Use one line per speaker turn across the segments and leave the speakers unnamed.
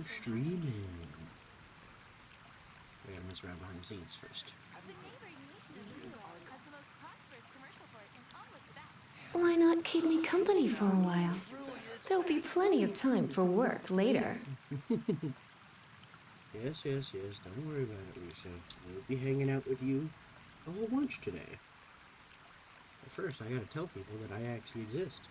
streaming. I gotta mess around behind the scenes first.
Why not keep me company for a while? There'll be plenty of time for work later.
Yes. Don't worry about it, Lisa. We'll be hanging out with you a whole bunch today. But first, I gotta tell people that I actually exist.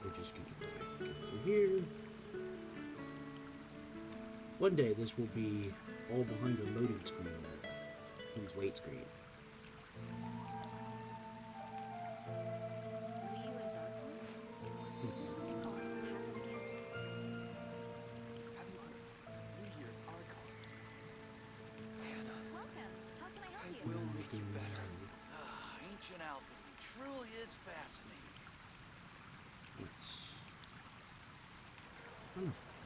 We're just gonna go back and get through here. One day this will be all behind a loading screen. Please wait screen.
Ancient alchemy truly is fascinating.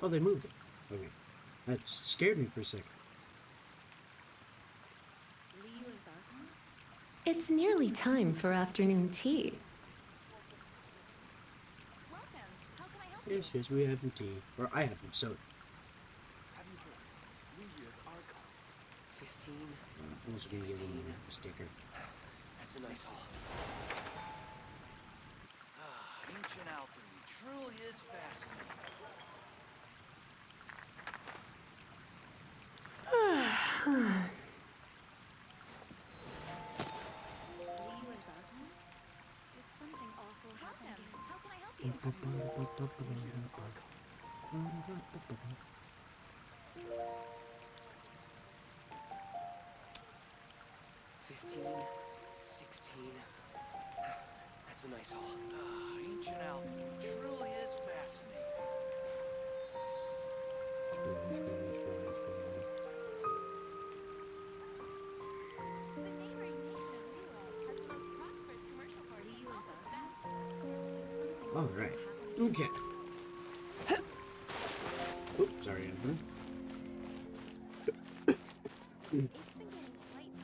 Oh, they moved it. Okay. That scared me for a second.
It's nearly time for afternoon tea.
Yes, we have some tea. Or I have some soda.
Have you heard? Leah's Archon. 15.
I'm also gonna give him a sticker.
That's a nice haul. Ancient alchemy truly is fascinating. That's a nice haul. Ancient alchemy truly is fascinating.
All right. Okay. Oops, sorry, Anthony.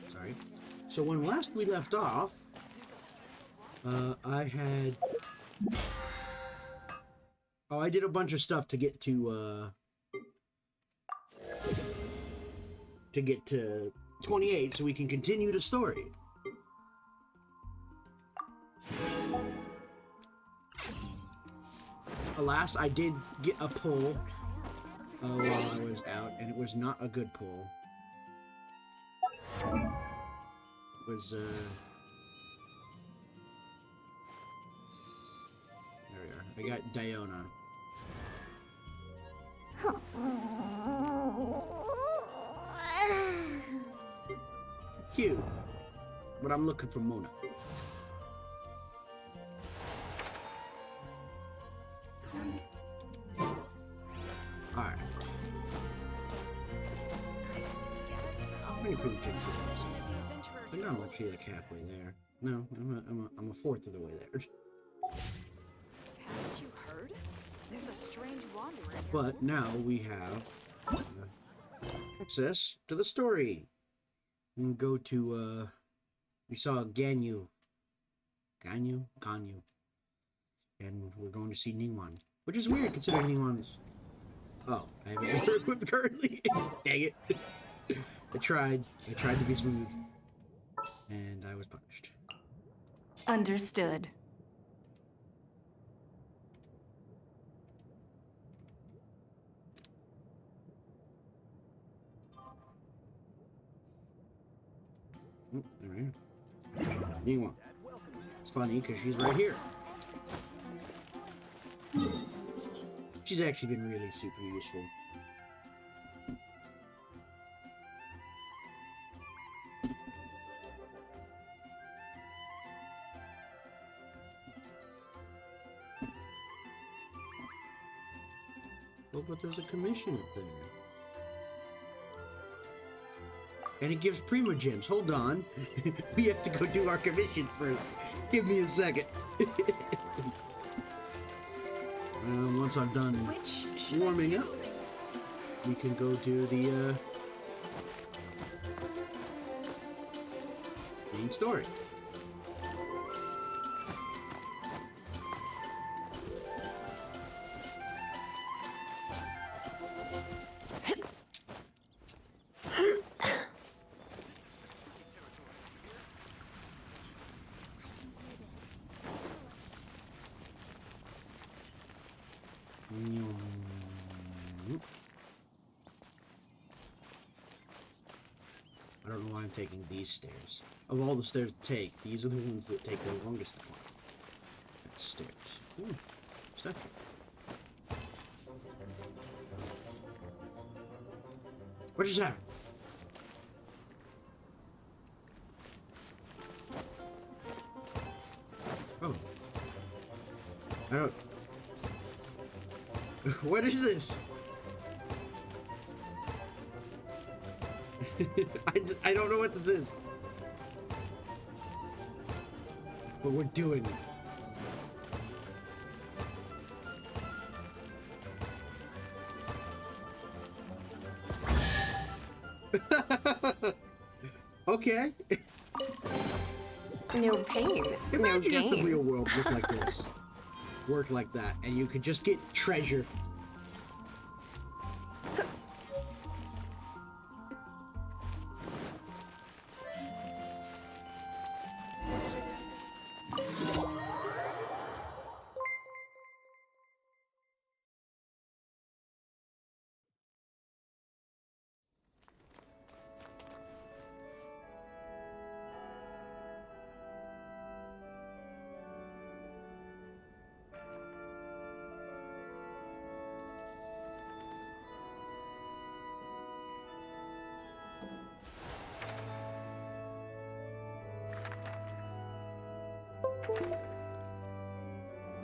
Sorry. So when last we left off, I had... Oh, I did a bunch of stuff to get to 28 so we can continue the story. Alas, I did get a pull while I was out, and it was not a good pull. It was, there we are. I got Diona. Cute. But I'm looking for Mona. Alright. How many people can do this? I think I'm actually like halfway there. No, I'm a fourth of the way there.
Haven't you heard? There's a strange wanderer here.
But now we have access to the story. We can go to, we saw Ganyu. And we're going to see Ningguang. Which is weird considering Ningguang is... Oh, I have it equipped currently. Dang it. I tried to be smooth. And I was punished.
Understood.
Oh, alright. Ningguang. It's funny because she's right here. She's actually been really super useful. Oh, but there's a commission up there. And it gives Primo Gems. Hold on. We have to go do our commission first. Give me a second. Once I'm done
Which should
warming
I
up,
choose?
we can go do the main story. I don't know why I'm taking these stairs. Of all the stairs to take, these are the ones that take the longest to climb. That's stairs. Ooh, stuff here. What just happened? Oh. I don't... What is this? I don't know what this is. But we're doing it. Okay.
No pain, no
Imagine if the
gain.
real world looked like this. Worked like that, and you could just get treasure.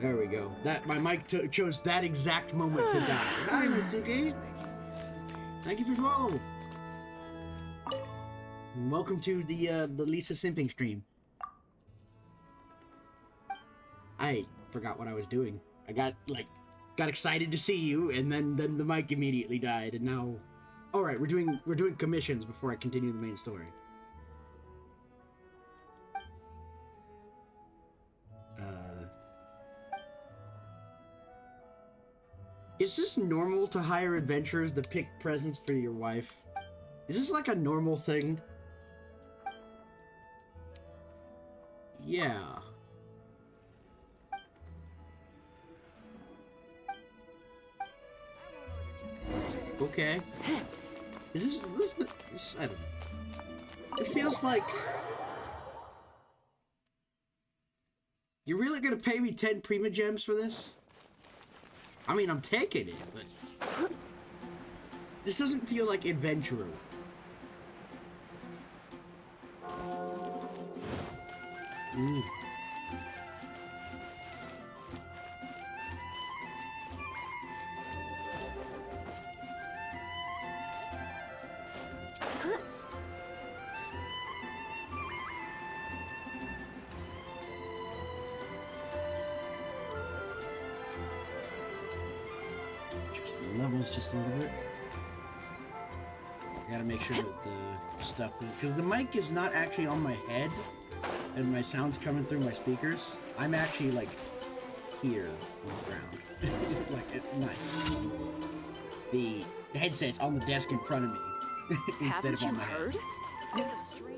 There we go. That my mic chose that exact moment to die. Hi, Mitsuki. Thank you for following. And welcome to the Lisa Simping stream. I forgot what I was doing. I got excited to see you, and then the mic immediately died, and now. All right, we're doing commissions before I continue the main story. Is this normal to hire adventurers to pick presents for your wife? Is this like a normal thing? Yeah. Okay. Is this I don't know. This feels like... You're really gonna pay me 10 Prima Gems for this? I mean, I'm taking it, but... This doesn't feel like adventurer. Mm. Just the levels just a little bit. I gotta make sure that the stuff... Because the mic is not actually on my head, and my sound's coming through my speakers. I'm actually, like, here on the ground. Like, nice. The headset's on the desk in front of me, instead
Haven't
of
you
on my head.
heard? There's a strange...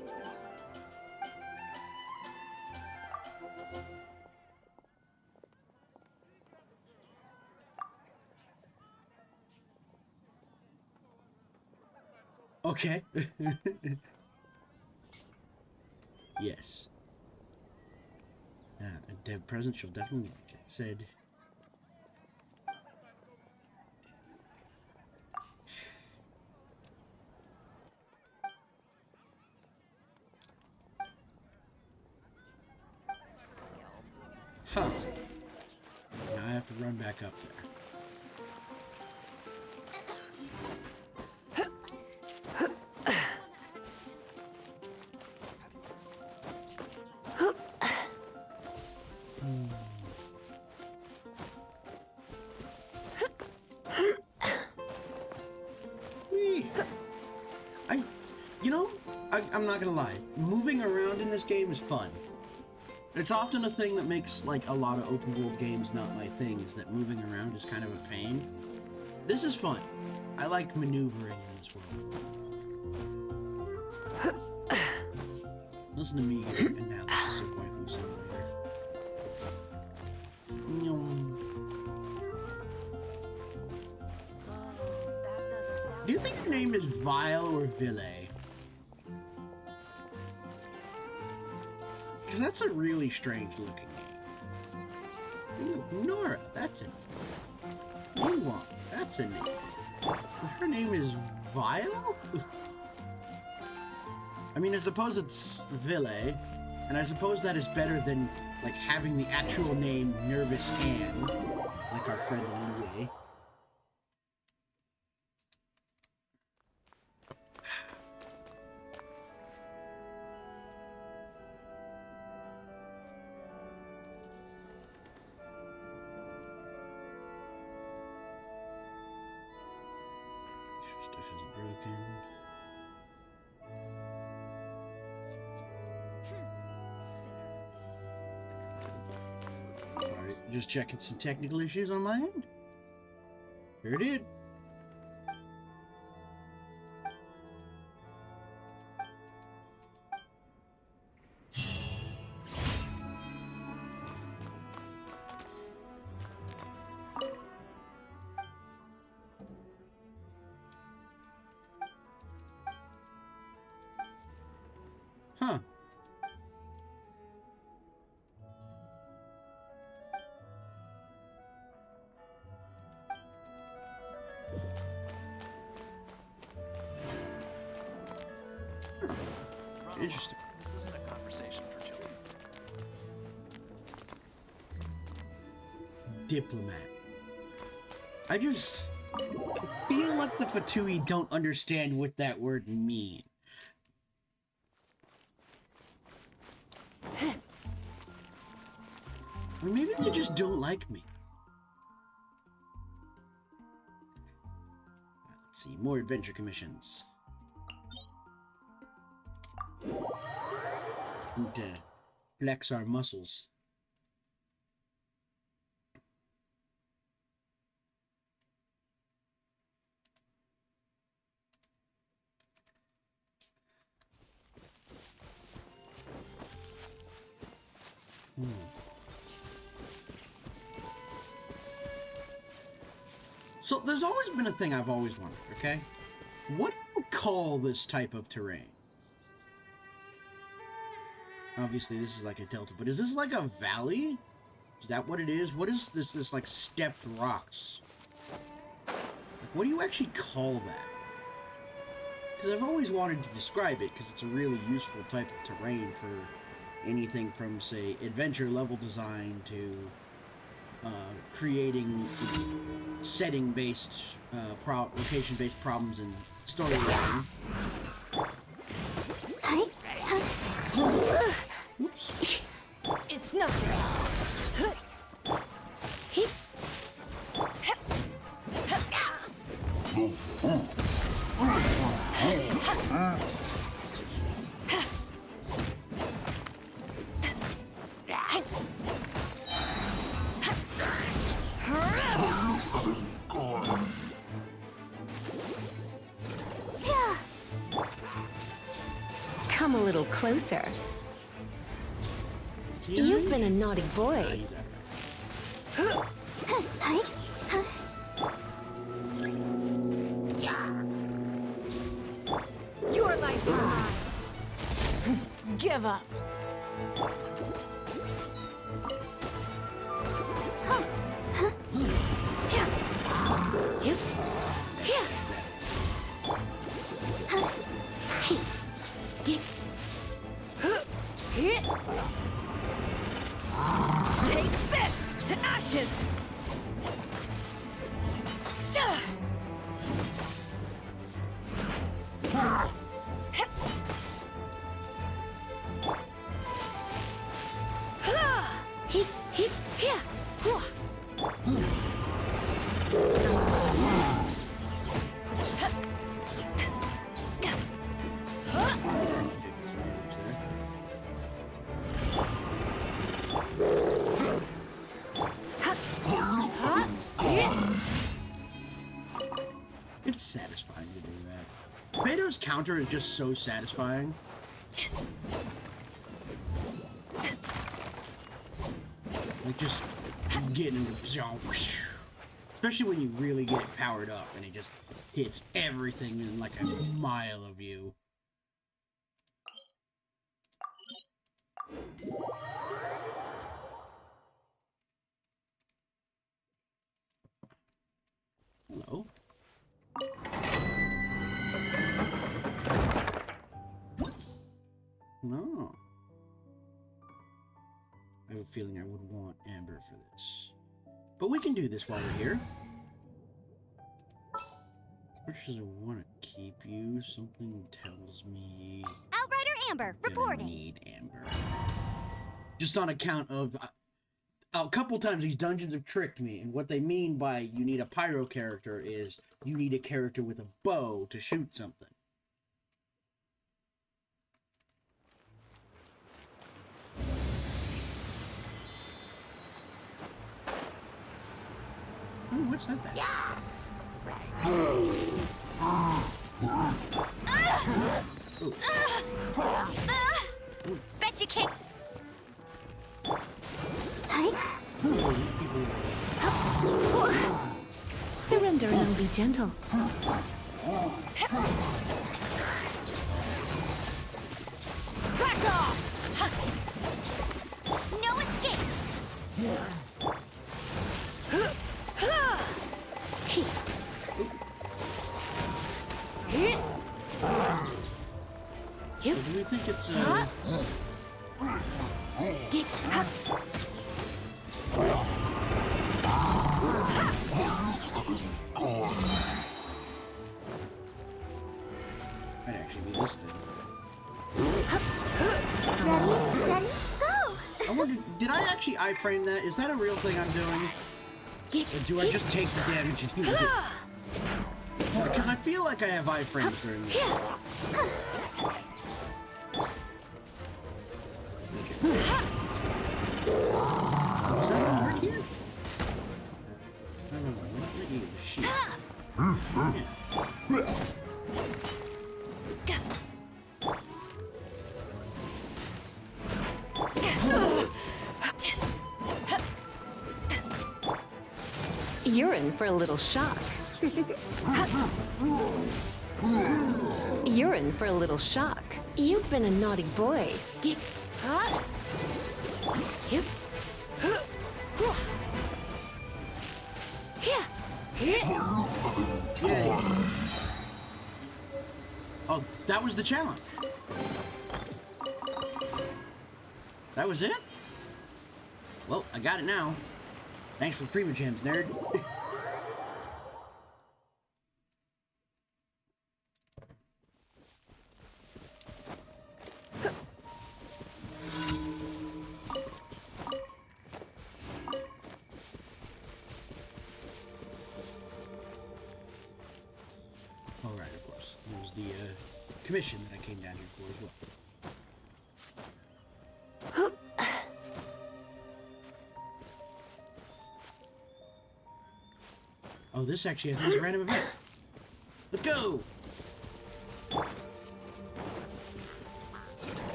Okay. Yes. A dev present she'll definitely like it. Said. Huh. Now I have to run back up there. Whee! You know, I'm not gonna lie. Moving around in this game is fun. It's often a thing that makes, like, a lot of open world games not my thing, is that moving around is kind of a pain. This is fun. I like maneuvering in this world. Listen to me give analysis of Waifu Simulator. Do you think your name is Vile or Ville? Because that's a really strange looking name. Ooh, Nora, that's a name. Yingwang, that's a name. Her name is Vile? I mean, I suppose it's Ville, and I suppose that is better than, like, having the actual name Nervous Anne, like our friend Lingwei. Stuff is broken. Alright, just checking some technical issues on my end. Sure did. Huh.
Ronald,
Interesting.
this isn't a conversation for children.
Diplomat. I just feel like the Fatui don't understand what that word means. Or maybe they just don't like me. Let's see, more adventure commissions. And to flex our muscles. So there's always been a thing I've always wondered, okay? What do you call this type of terrain? Obviously this is like a delta, but is this like a valley? Is that what it is? What is this like stepped rocks? Like, what do you actually call that? Because I've always wanted to describe it because it's a really useful type of terrain for anything from, say, adventure level design to creating setting-based, location-based problems in storytelling. Oops.
It's nothing.
Come a little closer. You've been a naughty boy.
Your life is mine. Give up. Take this to ashes. Here.
It's satisfying to do that. Beto's counter is just so satisfying. Like just getting him, especially when you really get it powered up and it just hits everything in like a mile of you. Hello. No. I have a feeling I would want Amber for this. But we can do this while we're here. As much as I want to keep you, something tells me...
Outrider Amber,
I
reporting.
need Amber. Just on account of... a couple times these dungeons have tricked me, and what they mean by you need a pyro character is you need a character with a bow to shoot something. Oh, what's that then?
Bet you can't.
Surrender and I'll be gentle.
Back off! No escape!
So do you think it's might actually be this thing.
Ready, steady, go!
I wonder, did I actually iframe that? Is that a real thing I'm doing? Or do I just take the damage and use it? Because I feel like I have iframes during this. Is that gonna work here? No, we're not letting you shoot. Yeah.
You're in for a little shock. You're in for a little shock. You've been a naughty boy.
Oh, that was the challenge. That was it? Well, I got it now. Thanks for the Prima Gems, nerd. Alright, of course. There was the commission that I came down here for as well. Oh, this actually has a random event. Let's go!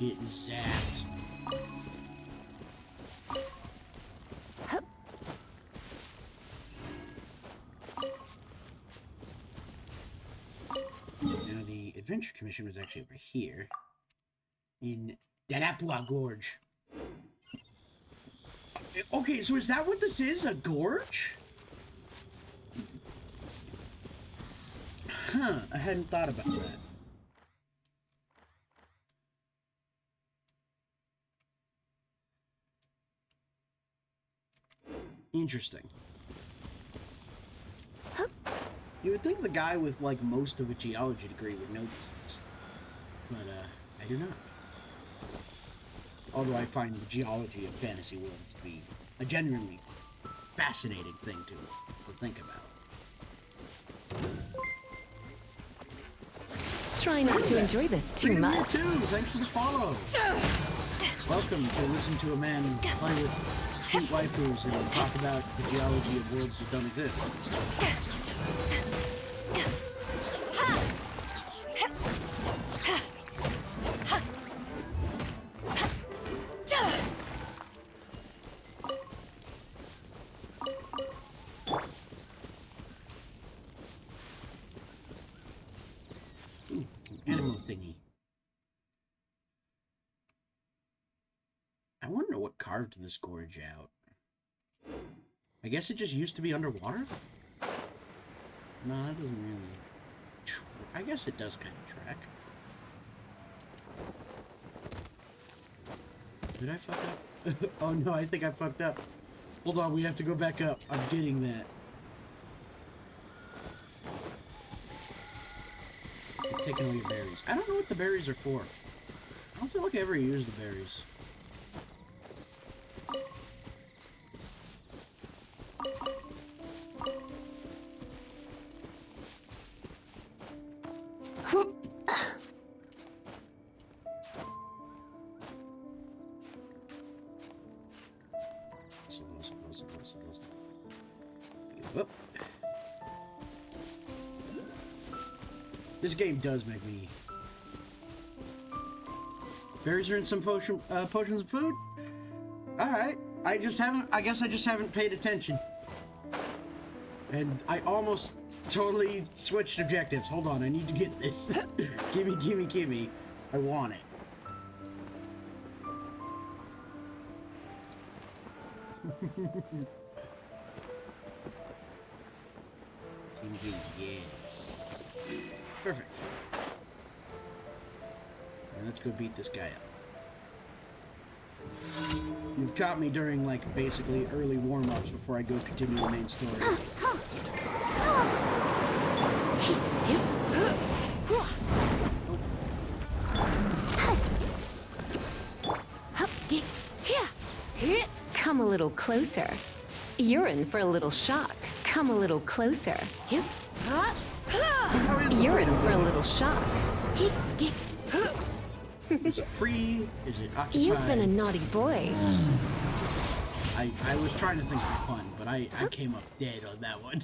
Get zapped. Now the adventure commission was actually over here in Danapua Gorge. Okay, so is that what this is? A gorge? Huh, I hadn't thought about that. Interesting. You would think the guy with, like, most of a geology degree would know these things. But, I do not. Although I find the geology of fantasy worlds to be a genuinely fascinating thing to think about.
Try not to enjoy this too
Freedom
much.
you too! Thanks for the follow! Welcome to listen to a man play with cute waifus and talk about the geology of worlds that don't exist. Ooh, an animal thingy. I want to know what carved this gorge out. I guess it just used to be underwater? No, that doesn't really... I guess it does kind of track. Did I fuck up? Oh no, I think I fucked up. Hold on, we have to go back up. I'm getting that. I'm taking all your berries. I don't know what the berries are for. I don't feel like I ever use the berries. Whoop. This game does make me... Berries are in some potions of food? Alright. I guess I just haven't paid attention. And I almost totally switched objectives. Hold on, I need to get this. Gimme, gimme, gimme. I want it. Gimme, gimme, yes. Perfect. And let's go beat this guy up. You've caught me during, like, basically early warm-ups before I go continue the main story.
Come a little closer. You're in for a little shock. Come a little closer. You're in for a little shock.
Is it free? Is it occupied?
You've been a naughty boy.
I was trying to think for fun, but I came up dead on that one.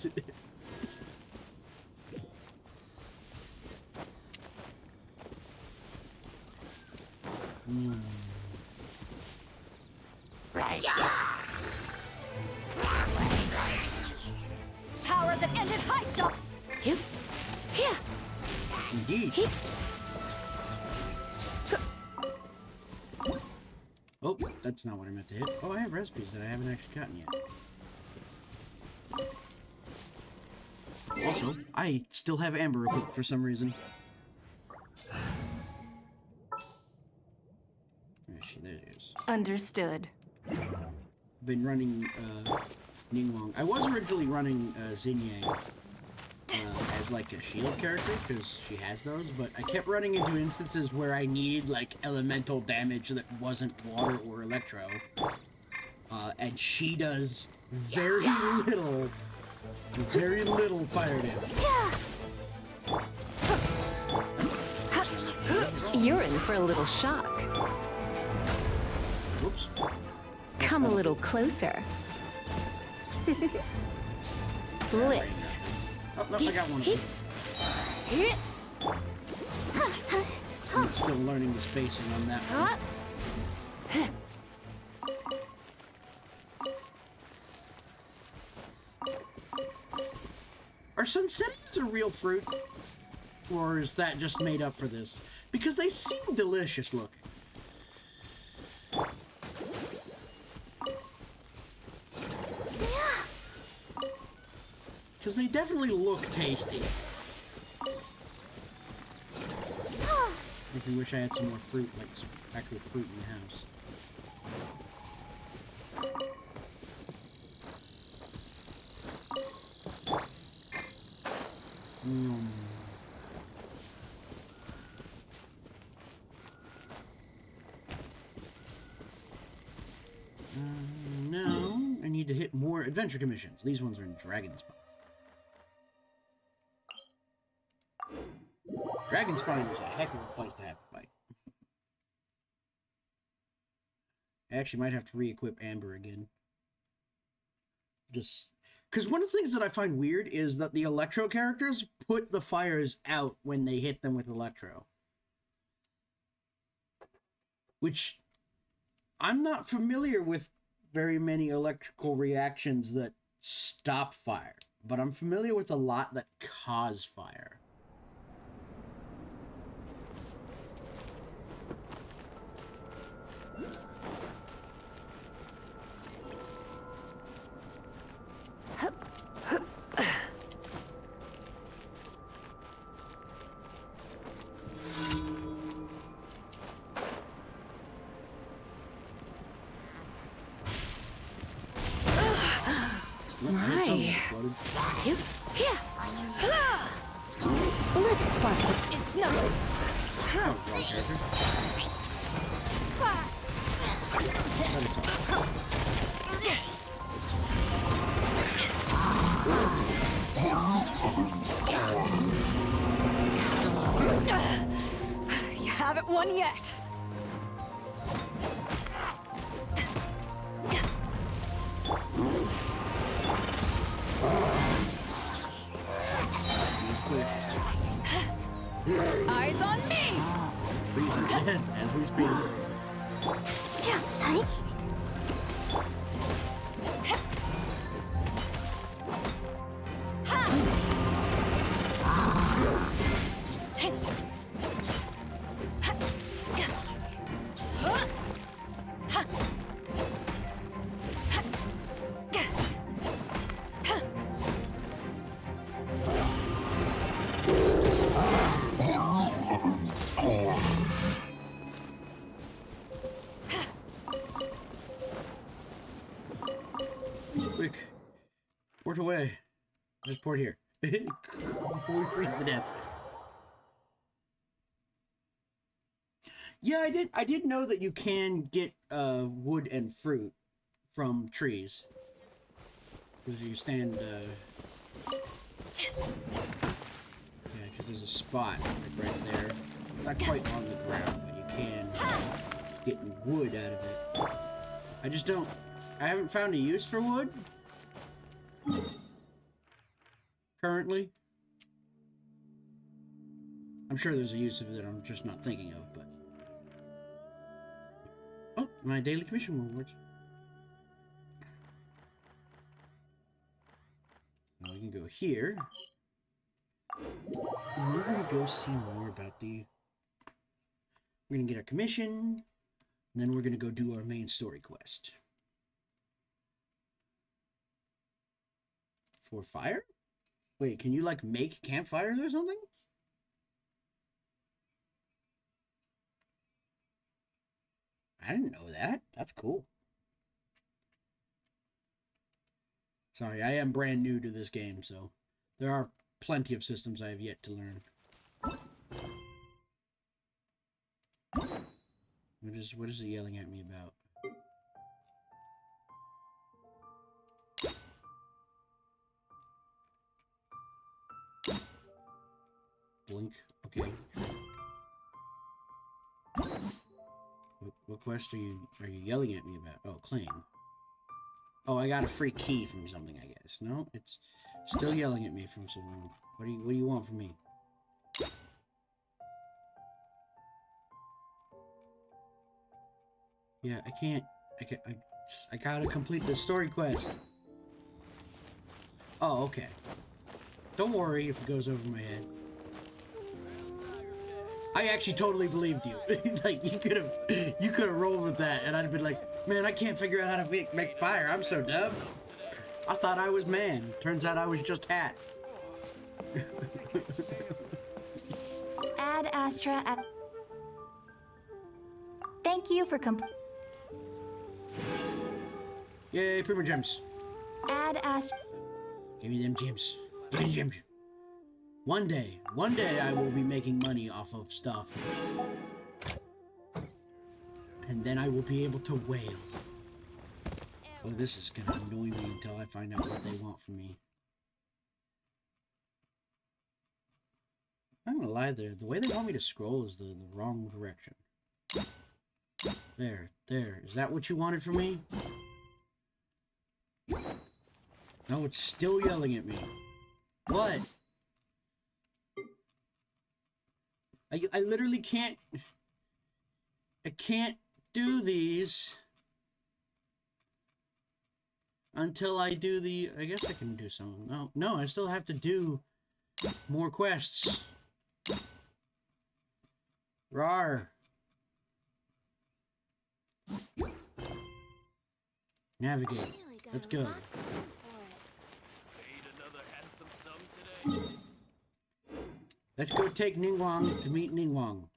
Power that ended high shot.
Indeed. Oh, that's not what I meant to hit. Oh, I have recipes that I haven't actually gotten yet. Also, I still have amber equipped for some reason. There it is.
Understood.
Been running Ningguang. I was originally running Xinyan as like a shield character because she has those, but I kept running into instances where I needed like elemental damage that wasn't water or electro, and she does very little fire damage.
You're in for a little shock.
Whoops.
Come a little closer. Blitz.
Oh, no, I got one of them. I'm still learning the spacing on that one. Are sunsettias a real fruit? Or is that just made up for this? Because they seem delicious looking. Because they definitely look tasty. If you wish I had some more fruit, like some actual fruit in the house. Mm. Now, I need to hit more adventure commissions. These ones are in Dragonspine. Dragonspine is a heck of a place to have to fight. I actually might have to re-equip Amber again. Just... because one of the things that I find weird is that the Electro characters put the fires out when they hit them with Electro. Which... I'm not familiar with very many electrical reactions that stop fire, but I'm familiar with a lot that cause fire.
My. Let's sparkle. It's no.
Oh, wrong character.
You haven't won yet. Eyes on me!
Freeze dead as we speak. Quick, port away. Just port here. Before we freeze to death. Yeah, I did know that you can get wood and fruit from trees. Because you stand yeah, because there's a spot like right there. Not quite on the ground, but you can get wood out of it. I just don't... I haven't found a use for wood. Currently. I'm sure there's a use of it I'm just not thinking of, but... Oh, my daily commission rewards. Now we can go here. And we're gonna go see more about the... We're gonna get our commission, and then we're gonna go do our main story quest. For fire? Wait, can you like make campfires or something? I didn't know that. That's cool. Sorry, I am brand new to this game, so there are plenty of systems I have yet to learn. What is it yelling at me about? Blink. Okay. What quest are you yelling at me about? Oh, claim. Oh, I got a free key from something, I guess. No, it's still yelling at me from someone. What do you want from me? Yeah, I gotta complete the story quest. Oh, okay. Don't worry if it goes over my head. I actually totally believed you. Like, you could have rolled with that, and I'd have been like, man, I can't figure out how to make fire. I'm so dumb. I thought I was man. Turns out I was just hat.
Add Astra at... Thank you for
Yay, Prima Gems.
Add Astra...
Give me them gems. Give me the gems. One day I will be making money off of stuff. And then I will be able to wail. Oh, this is gonna annoy me until I find out what they want from me. I'm not gonna lie there. The way they want me to scroll is the wrong direction. There. Is that what you wanted from me? No, it's still yelling at me. What? I literally can't... I can't do these until I do the... I guess I can do some... No, I still have to do more quests. Rawr. Navigate. Let's go.
Paid another handsome sum today.
Let's go take Ningguang to meet Ningguang.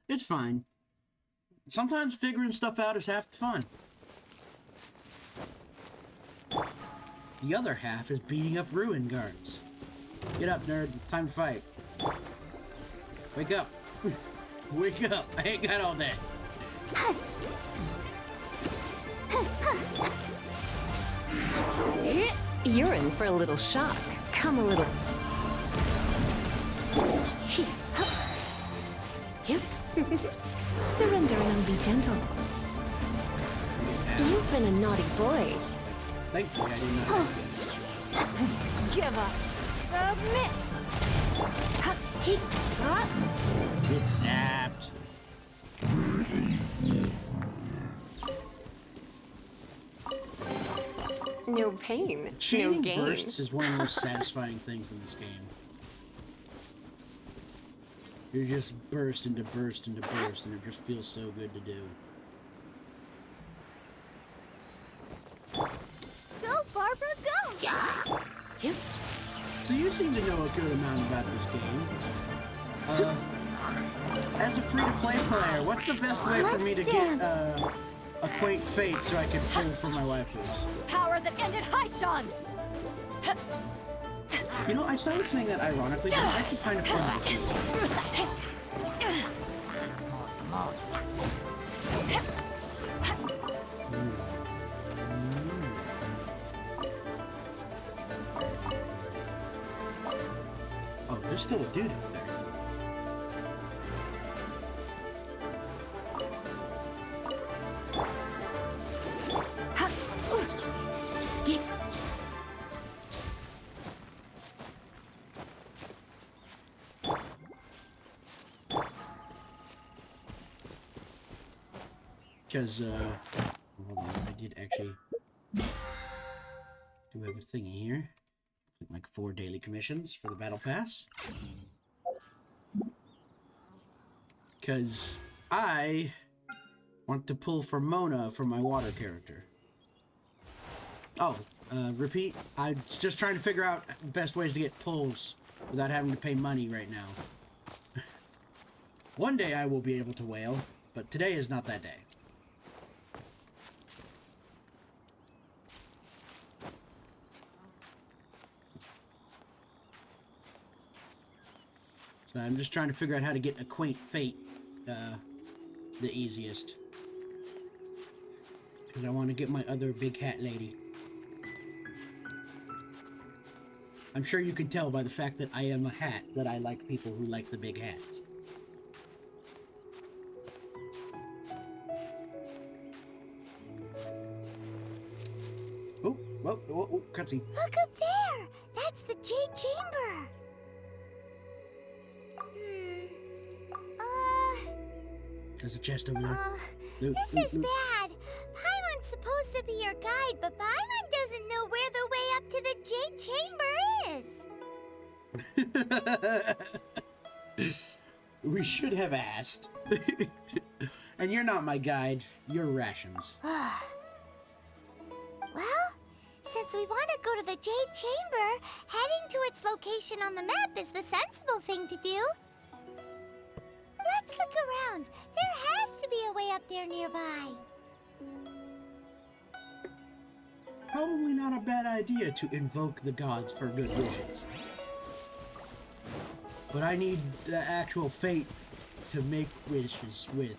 It's fine. Sometimes figuring stuff out is half the fun. The other half is beating up ruin guards. Get up, nerd. It's time to fight. Wake up. Wake up. I ain't got all day.
You're in for a little shock. Come a little... Surrender and be gentle. You've been a naughty boy.
Thankfully, I didn't know.
Give up. Submit.
Get zapped.
No pain, no
Chaining
gain.
bursts is one of the most satisfying things in this game. You just burst into burst into burst, and it just feels so good to do.
Go, Barbara, go!
Yeah. Yep.
So you seem to know a good amount about this game. As a free-to-play player, what's the best way for me to get acquaint fate so I can pull for my waifus?
Power that ended Haishan!
You know, I started saying that ironically, but it's actually kind of fun to do. Oh, there's still a dude up there. Because, hold on, I did actually do have a thingy here. Like 4 daily commissions for the battle pass. Because I want to pull for Mona for my water character. Oh, repeat. I'm just trying to figure out best ways to get pulls without having to pay money right now. One day I will be able to whale, but today is not that day. So I'm just trying to figure out how to get acquaint fate the easiest. Because I want to get my other big hat lady. I'm sure you can tell by the fact that I am a hat that I like people who like the big hats. Oh, whoa, cutscene.
Look up there! That's the Jade Chamber!
There's a chest over there.
This is bad. Paimon's supposed to be your guide, but Paimon doesn't know where the way up to the Jade Chamber is.
We should have asked. And you're not my guide. You're rations.
Well, since we want to go to the Jade Chamber, heading to its location on the map is the sensible thing to do. Let's look around. There has to be a way up there nearby.
probably not a bad idea to invoke the gods for good wishes. But I need the actual fate to make wishes with.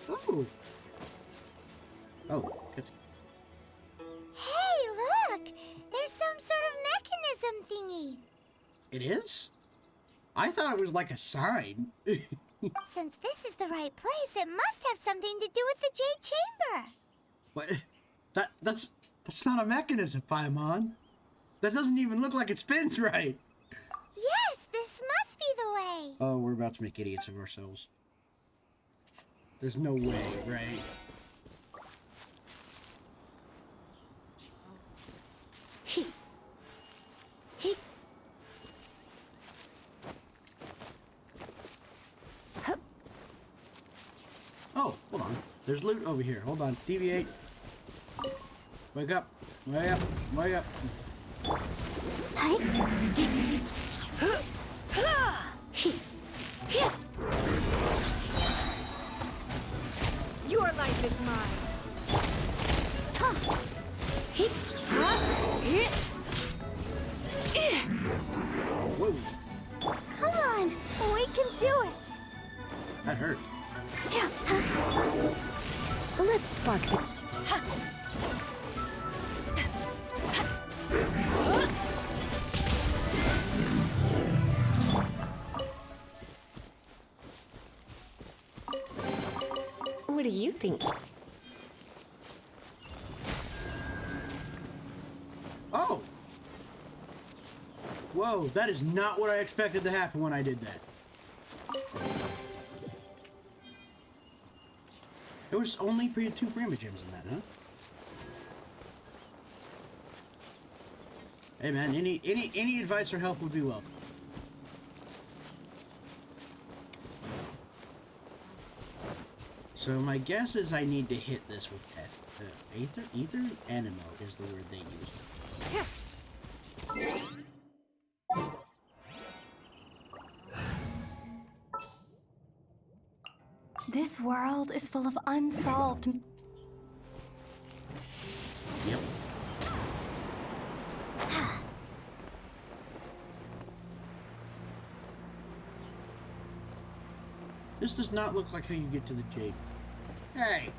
Ooh. Oh, cutscene.
Hey, look! There's some sort of mechanism thingy.
It is? I thought it was like a sign.
Since this is the right place, it must have something to do with the Jade Chamber.
What? That's not a mechanism, Paimon. That doesn't even look like it spins right.
Yes, this must be the way.
Oh, we're about to make idiots of ourselves. There's no way, right?
He. He. Hup.
Oh, hold on. There's loot over here. Hold on. Deviate. Wake up. Wake up. Wake up.
Hi. He. Here.
Your life is mine.
Huh. He. Here.
Whoa.
Come on, we can do it.
That hurt.
Let's spark the. What do you think?
Oh! Whoa, that is not what I expected to happen when I did that. There was only two Prima Gems in that, huh? Hey man, any advice or help would be welcome. So my guess is I need to hit this with ether? Ether? Animo is the word they use.
This world is full of unsolved.
Yep. This does not look like how you get to the Jade. Hey!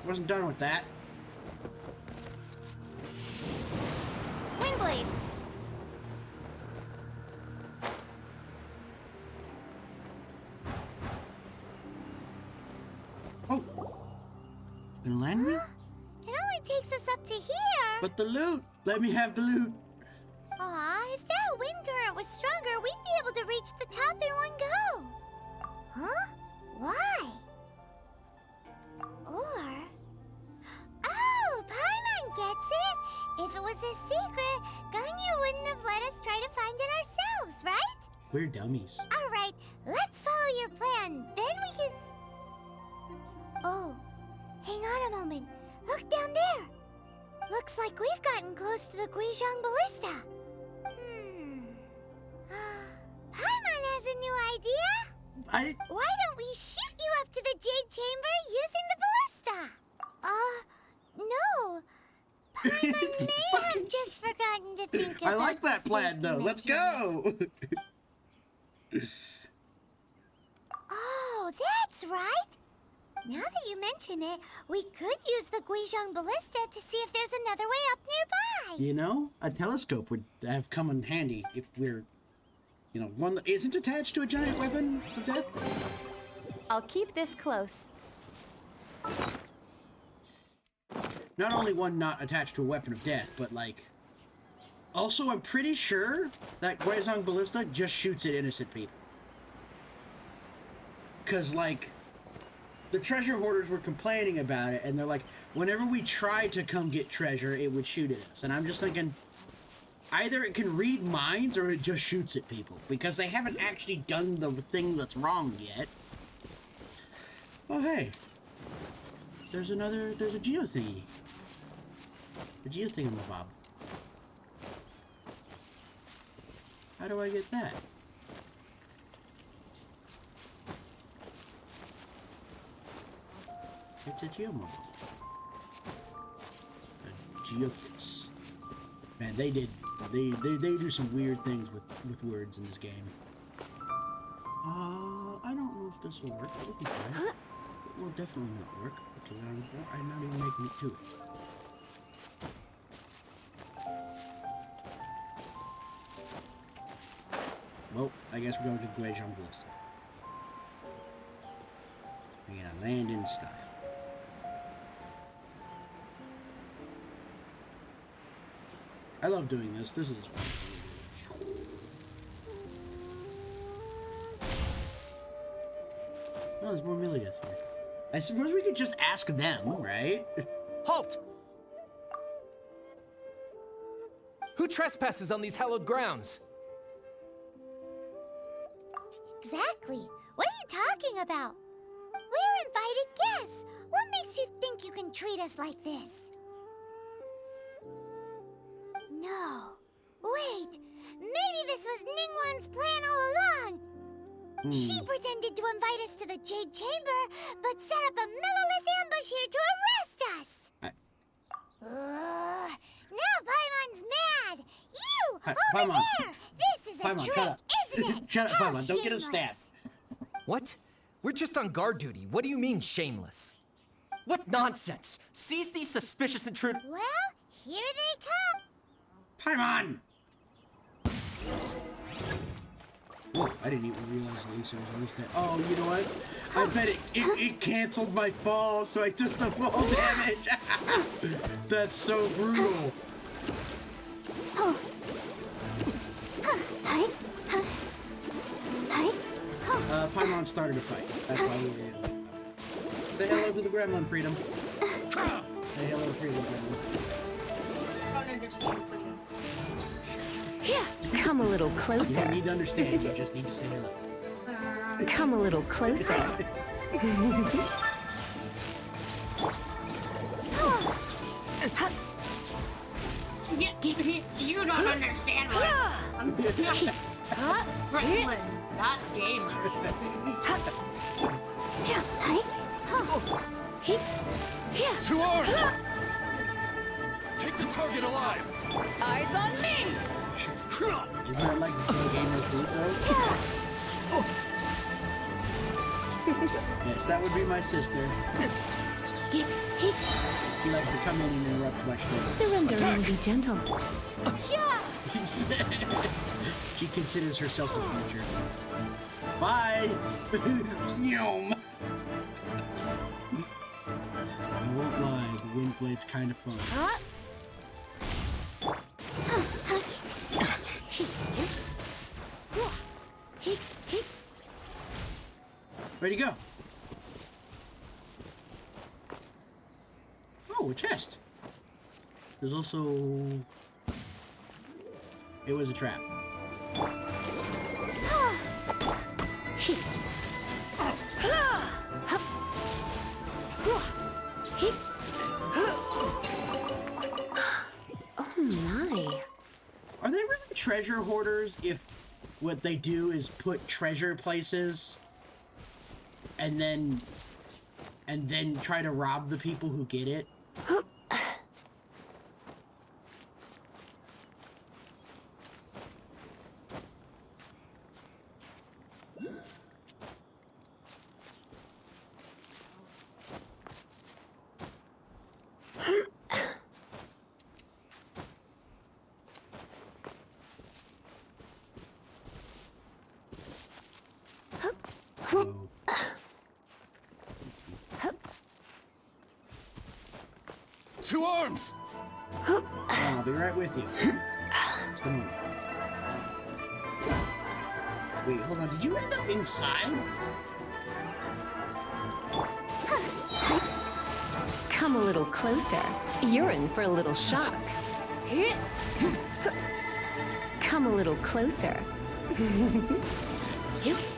Wasn't done with that.
Windblade.
Oh! Gonna land me?
It only takes us up to here.
But the loot! Let me have the loot!
Aw, if that wind current was stronger, we'd be able to reach the top in one go. Huh? Why? Or... Oh, Paimon gets it! If it was a secret, Ganyu wouldn't have let us try to find it ourselves, right?
We're dummies.
Alright, let's follow your plan. Then we can... Oh, hang on a moment. Look down there. Looks like we've gotten close to the Guizhong Ballista. Paimon has a new idea. Why don't we shoot you up to the Jade Chamber using the ballista? No. Paimon may have just forgotten to think about
I like that
the
plan,
safety
though. Let's
measures.
go!
Oh, that's right. Now that you mention it, we could use the Guizhong Ballista to see if there's another way up nearby.
You know, a telescope would have come in handy if we're, you know, one that isn't attached to a giant weapon of death.
I'll keep this close.
Not only one not attached to a weapon of death, but like... Also, I'm pretty sure that Guizhong Ballista just shoots at innocent people. Because, like, the treasure hoarders were complaining about it, and they're like, whenever we try to come get treasure, it would shoot at us. And I'm just thinking, either it can read minds, or it just shoots at people. Because they haven't actually done the thing that's wrong yet. Oh, hey. There's a geo thingy. A geo thingamabob. How do I get that? It's a geomob. Waifus. Man, they do some weird things with words in this game. I don't know if this will work, but we can try it. It will definitely not work because I'm not even making it to it. Well, I guess we're going to the Guizhong Ballista. We're gonna land in style. I love doing this. This is fun. Oh, there's more Miliath here. I suppose we could just ask them, right?
Halt! Who trespasses on these hallowed grounds?
Exactly. What are you talking about? We're invited guests. What makes you think you can treat us like this? No. Wait. Maybe this was Ningguang's plan all along. She pretended to invite us to the Jade Chamber, but set up a Millilith ambush here to arrest us. Now Paimon's mad. You, over
Paimon.
there. This is a
Paimon,
trick,
shut up.
isn't it?
Shut up,
How
Paimon. Don't get us
shameless.
stabbed.
What? We're just on guard duty. What do you mean, shameless?
What nonsense! Seize these suspicious intruders.
Well, here they come.
Paimon! Whoa, I didn't even realize Lisa was almost dead. Oh, you know what? I bet it canceled my fall, so I took the fall damage. That's so brutal. Paimon started a fight. That's why we're here. Say hello to the gremlin, Freedom. Say hello to Freedom, gremlin.
I don't understand.
Come a little
You don't
closer.
need to understand, you just need to say hello.
Come a little closer.
You don't understand what I'm Gremlin, not gamer.
To arms! Take the target alive!
Eyes on me!
Isn't that like the gamer food though? Yes, that would be my sister. She likes to come in and interrupt my show.
Surrender and be gentle.
She considers herself a creature. Bye! Yum! I won't lie, the wind blade's kind of fun. Where'd he go? Oh, a chest. There's also... It was a trap.
Oh my.
Are they really treasure hoarders if what they do is put treasure places and then try to rob the people who get it?
To arms!
I'll be right with you. Just a moment. Wait, hold on. Did you end up inside?
Come a little closer. You're in for a little shock. Come a little closer.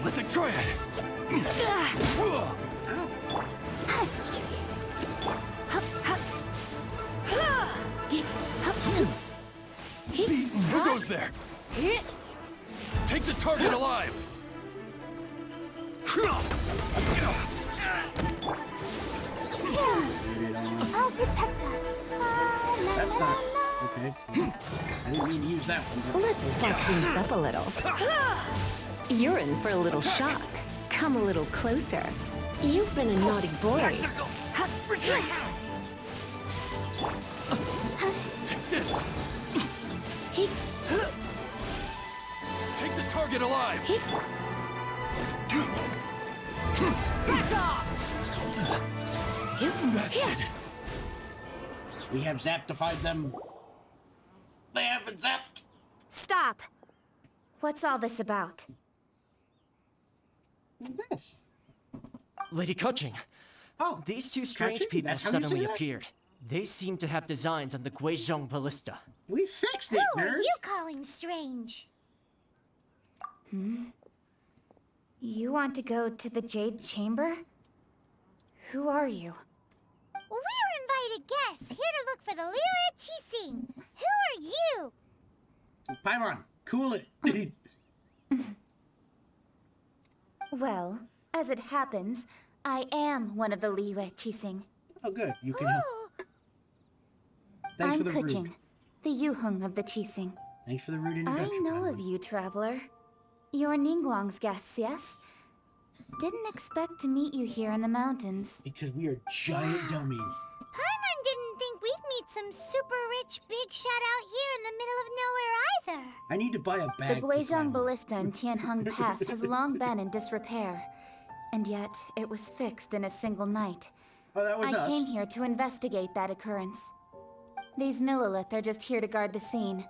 With the triad! Who goes there? Take the target alive!
I'll protect us.
That's that's not... Okay. I didn't mean to use that one. But...
Let's spice things up a little. You're in for a little shock. Come a little closer. You've been a naughty boy.
Tactical! Retreat! Take this! Take the target alive! Back off! You bested!
We have zaptified them. They haven't zapped.
Stop! What's all this about?
This.
Lady Kuching,
Oh,
these two strange
Kuching?
people
That's how you say
suddenly
that?
appeared. They seem to have designs on the Guizhong Ballista.
we fixed it,
Who are
nerd.
you calling strange?
You want to go to the Jade Chamber? Who are you?
We're invited guests here to look for the Liyue Qixing. Who are you?
Paimon, cool it.
Well, as it happens, I am one of the Liyue Qixing.
Oh, good. You can help.
Oh,
Thanks
I'm
for the
Kuching,
rude.
the Yuheng of the Qixing.
Thanks for the rude
I
introduction.
know
Paimon.
of you, traveler. You're Ningguang's guests, yes? Didn't expect to meet you here in the mountains.
Because we are giant dummies.
Paimon didn't think we'd meet some super rich big shot out here in the middle of nowhere either.
I need to buy a
The
bag. for
Guizhong
Paimon.
Ballista in Tianheng Pass has long been in disrepair, and yet it was fixed in a single night.
Oh, that was
I
us.
came here to investigate that occurrence. These Millilith are just here to guard the scene,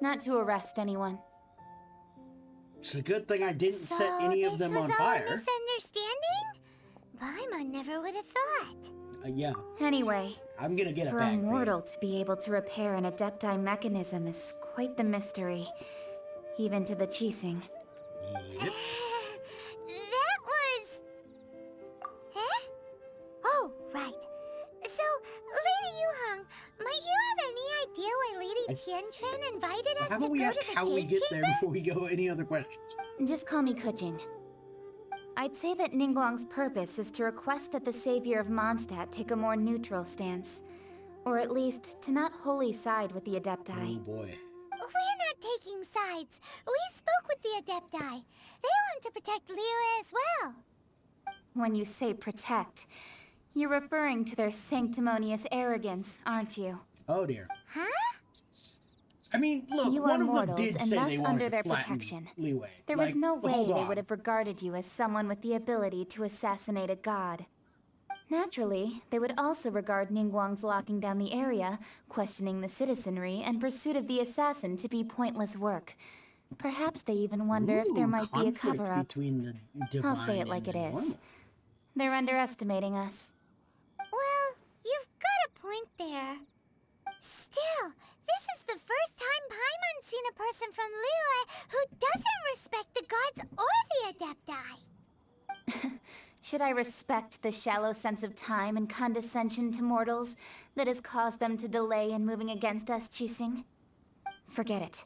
not to arrest anyone.
It's a good thing I didn't set
So
any of
this
them
was
on
all a
fire.
misunderstanding? Paimon never would have thought.
Yeah,
Anyway,
I'm gonna get a
for a
bag. babe.
mortal to be able to repair an Adepti mechanism is quite the mystery, even to the Qixing.
Yep.
That was... Huh? Oh, right. So, Lady Yuheng, might you have any idea why Lady Tianquan invited us
How
to
about we
go
ask
to the
how we
Jade
get
Chamber?
there before we go any other questions?
Just call me Kuching. I'd say that Ningguang's purpose is to request that the savior of Mondstadt take a more neutral stance. Or at least, to not wholly side with the
Oh
Adepti.
boy.
We're not taking sides. We spoke with the Adepti. They want to protect Liyue as well.
When you say protect, you're referring to their sanctimonious arrogance, aren't you?
Oh dear.
Huh?
I mean, look,
You
one
are
of them
mortals,
did
and
say
thus
they wanted
under
to
their
flatten
protection.
Leeway.
There
Like,
was no way
hold
they
on.
would have regarded you as someone with the ability to assassinate a god. Naturally, they would also regard Ningguang's locking down the area, questioning the citizenry, and pursuit of the assassin to be pointless work. Perhaps they even wonder if there
Ooh,
might be a
conflict
cover-up.
between the divine
I'll say it like
and
it
the
is.
normal.
They're underestimating us.
Well, you've got a point there. Still, this is the first time Paimon's seen a person from Liyue who doesn't respect the gods or the Adepti.
Should I respect the shallow sense of time and condescension to mortals that has caused them to delay in moving against us, Qixing? Forget it.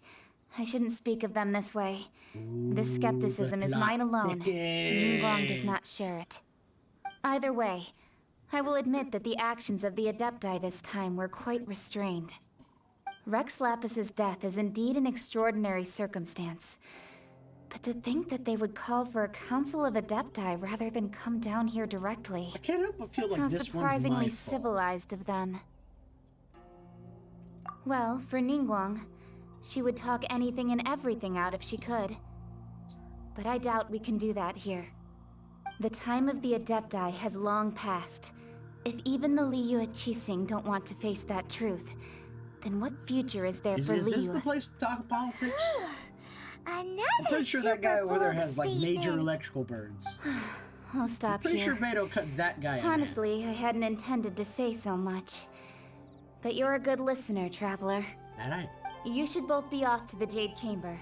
I shouldn't speak of them this way. This skepticism is mine alone, and Ningguang does not share it. Either way, I will admit that the actions of the Adepti this time were quite restrained. Rex Lapis's death is indeed an extraordinary circumstance. But to think that they would call for a council of Adepti rather than come down here directly.
I can't help but feel like
How
this one's
surprisingly
my fault.
civilized of them. Well, for Ningguang, she would talk anything and everything out if she could. But I doubt we can do that here. The time of the Adepti has long passed. If even the Liyue Qixing don't want to face that truth, then what future is there
Is
for
this the
Liyue?
place to talk politics?
Another
I'm pretty sure that guy
super
over there
bold
has like major
statement.
electrical burns.
I'll stop
Pretty
here.
sure Beto cut that guy in half.
Honestly, I hadn't intended to say so much. But you're a good listener, traveler.
That I.
You should both be off to the Jade Chamber.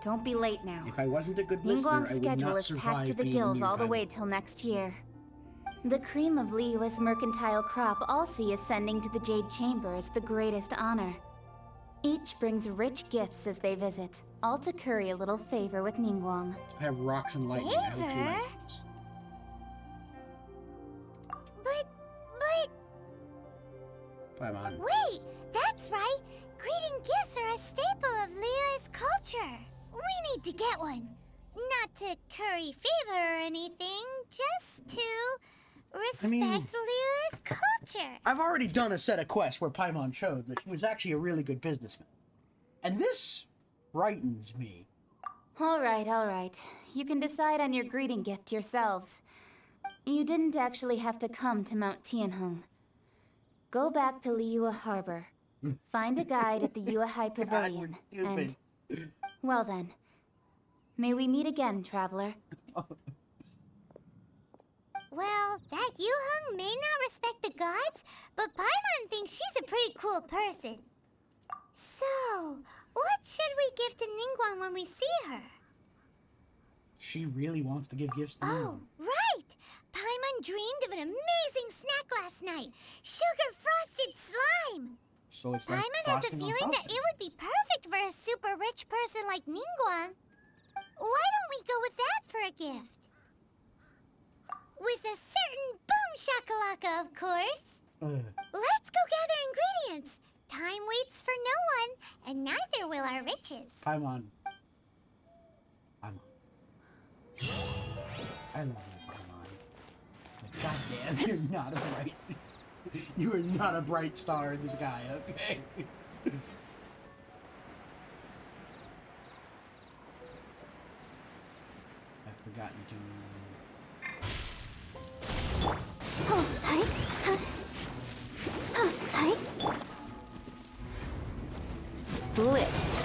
Don't be late now.
If I wasn't a good listener,
Ningguang's
I would
schedule
not
is packed
survive
to the
being
gills
near
all the
Paimon.
way till next year. The cream of Liyue's mercantile crop all see ascending to the Jade Chamber as the greatest honor. Each brings rich gifts as they visit, all to curry a little favor with Ningguang.
I have rocks and lightning. I hope she
Favor?
likes this.
But,
Paimon.
wait, that's That's right. Greeting gifts are a staple of Leo's culture. We need to get one. Not to curry favor or anything, just to respect Leo's culture.
I've already done a set of quests where Paimon showed that he was actually a really good businessman. And this frightens me.
All right. You can decide on your greeting gift yourselves. You didn't actually have to come to Mount Tianheng. Go back to Liyue Harbor. Find a guide at the Yuehai Pavilion, and... Well then. May we meet again, traveler.
Well, that Yuheng may not respect the gods, but Paimon thinks she's a pretty cool person. So, what should we give to Ningguang when we see her?
She really wants to give gifts to
Oh,
me.
right! Paimon dreamed of an amazing snack last night. Sugar-frosted slime!
So it's like
Paimon has a
frosting on
feeling that
frosting.
it would be perfect for a super rich person like Ningguang. Why don't we go with that for a gift? With a certain boom shakalaka, of course. Let's go gather ingredients. Time waits for no one, and neither will our riches.
Paimon. I love you, Paimon. But goddamn, you're not a bright... You are not a bright star in the sky, okay? I've forgotten to...
Blitz.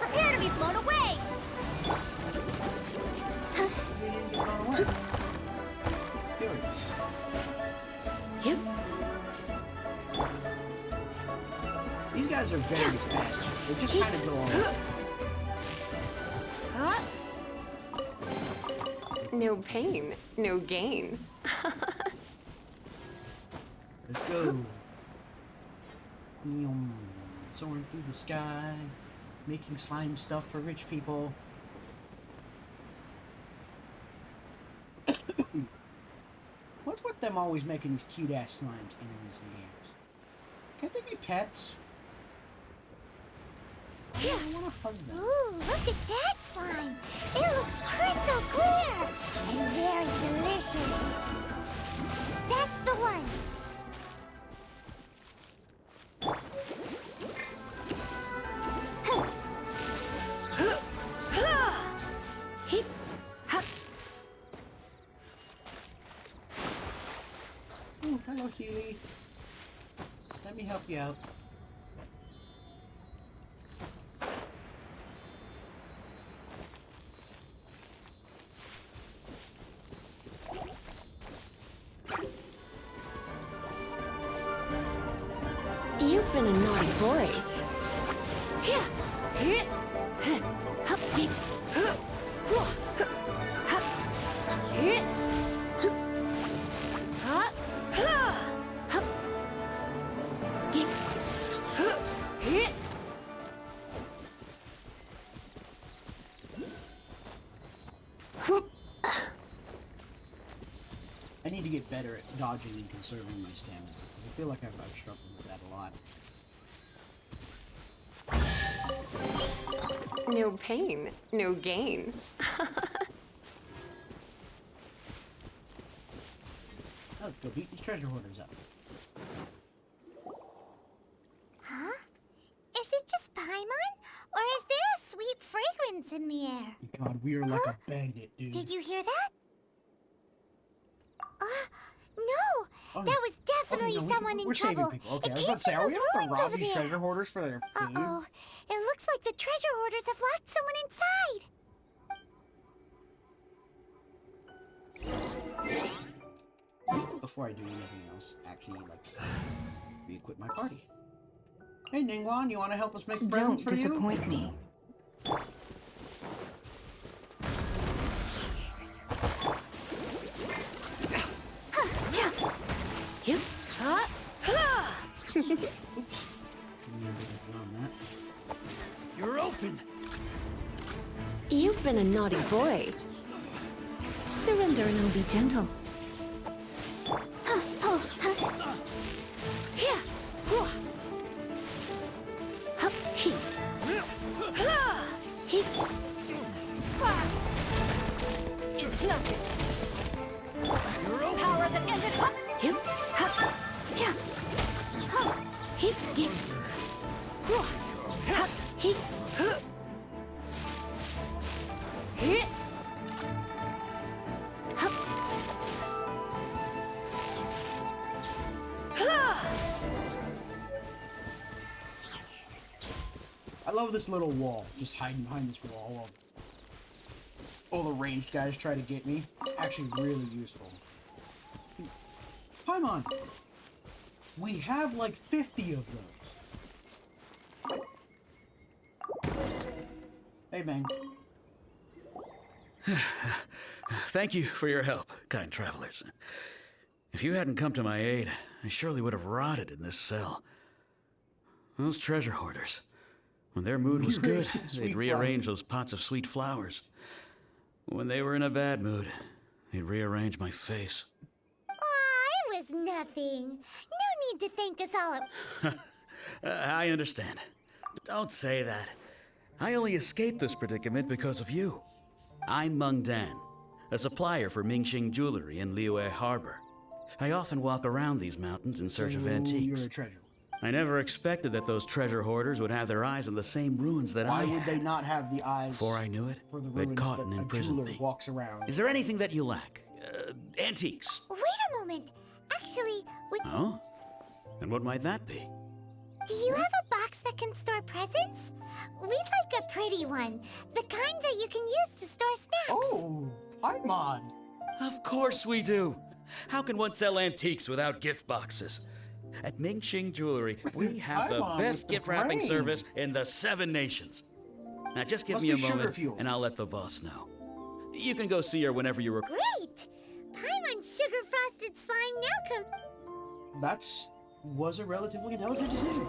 Prepare to be blown away!
These guys are very fast. They just kind of go on.
No pain, no gain.
Let's go. Soaring through the sky, making slime stuff for rich people. What's with them always making these cute ass slimes enemies in games? Can't they be pets? I want to hug them.
Ooh, look at that slime! It looks crystal clear! And very delicious! That's the one!
Oh, hello, Sealy. Let me help you out.
You've been a naughty boy.
I need to get better at dodging and conserving my stamina. I feel like I've struggled with that a lot.
No pain, no gain.
Let's go beat these treasure hoarders up.
Huh? Is it just Paimon? Or is there a sweet fragrance in the air?
God, we are like a bandit, dude.
Did you hear that? No!
Oh,
that was definitely
no,
someone in
we're
trouble.
saving people. Okay,
It
I was
came
about to say,
from
are we
those
about to
ruins
rob
over
these
there.
treasure hoarders for their food?
Uh-oh. It looks like the treasure hoarders have locked someone inside.
Before I do anything else, actually, like, re-equip my party. Hey, Ningguang, you want to help us make presents for you?
me.
On that.
You're open.
You've been a naughty boy. Surrender and I'll be gentle.
It's nothing.
You're open.
Power that ended.
I love this little wall, just hiding behind this wall while all the ranged guys try to get me. It's actually really useful. Paimon! We have like 50 of those. Hey, Bang.
Thank you for your help, kind travelers. If you hadn't come to my aid, I surely would have rotted in this cell. Those treasure hoarders, when their mood was good, they'd rearrange those pots of sweet flowers. When they were in a bad mood, they'd rearrange my face.
Aw, it was nothing. No need to thank us all
I understand. But don't say that. I only escaped this predicament because of you. I'm Meng Dan, a supplier for Mingxing Jewelry in Liyue Harbor. I often walk around these mountains in search of antiques.
You're a treasure.
I never expected that those treasure hoarders would have their eyes on the same ruins that
Why
I
would
had.
they not have the eyes
Before I knew it,
for the
they'd
ruins
caught
that
and
a
imprisoned
jeweler
me.
walks around?
Is there anything that you lack? Antiques?
Wait a moment. Actually,
Oh? And what might that be?
do you have a box that can store presents? We'd like a pretty one. The kind that you can use to store snacks.
Oh, Paimon!
Of course we do. How can one sell antiques without gift boxes? At Mingxing Jewelry, we have the
Paimon
best
with the
gift wrapping
brain.
service in the 7 nations. Now just give
Must
me a
be sugar
moment,
fuel.
and I'll let the boss know. You can go see her whenever you require.
Great! Paimon's sugar frosted slime now coat.
That's was a relatively intelligent decision.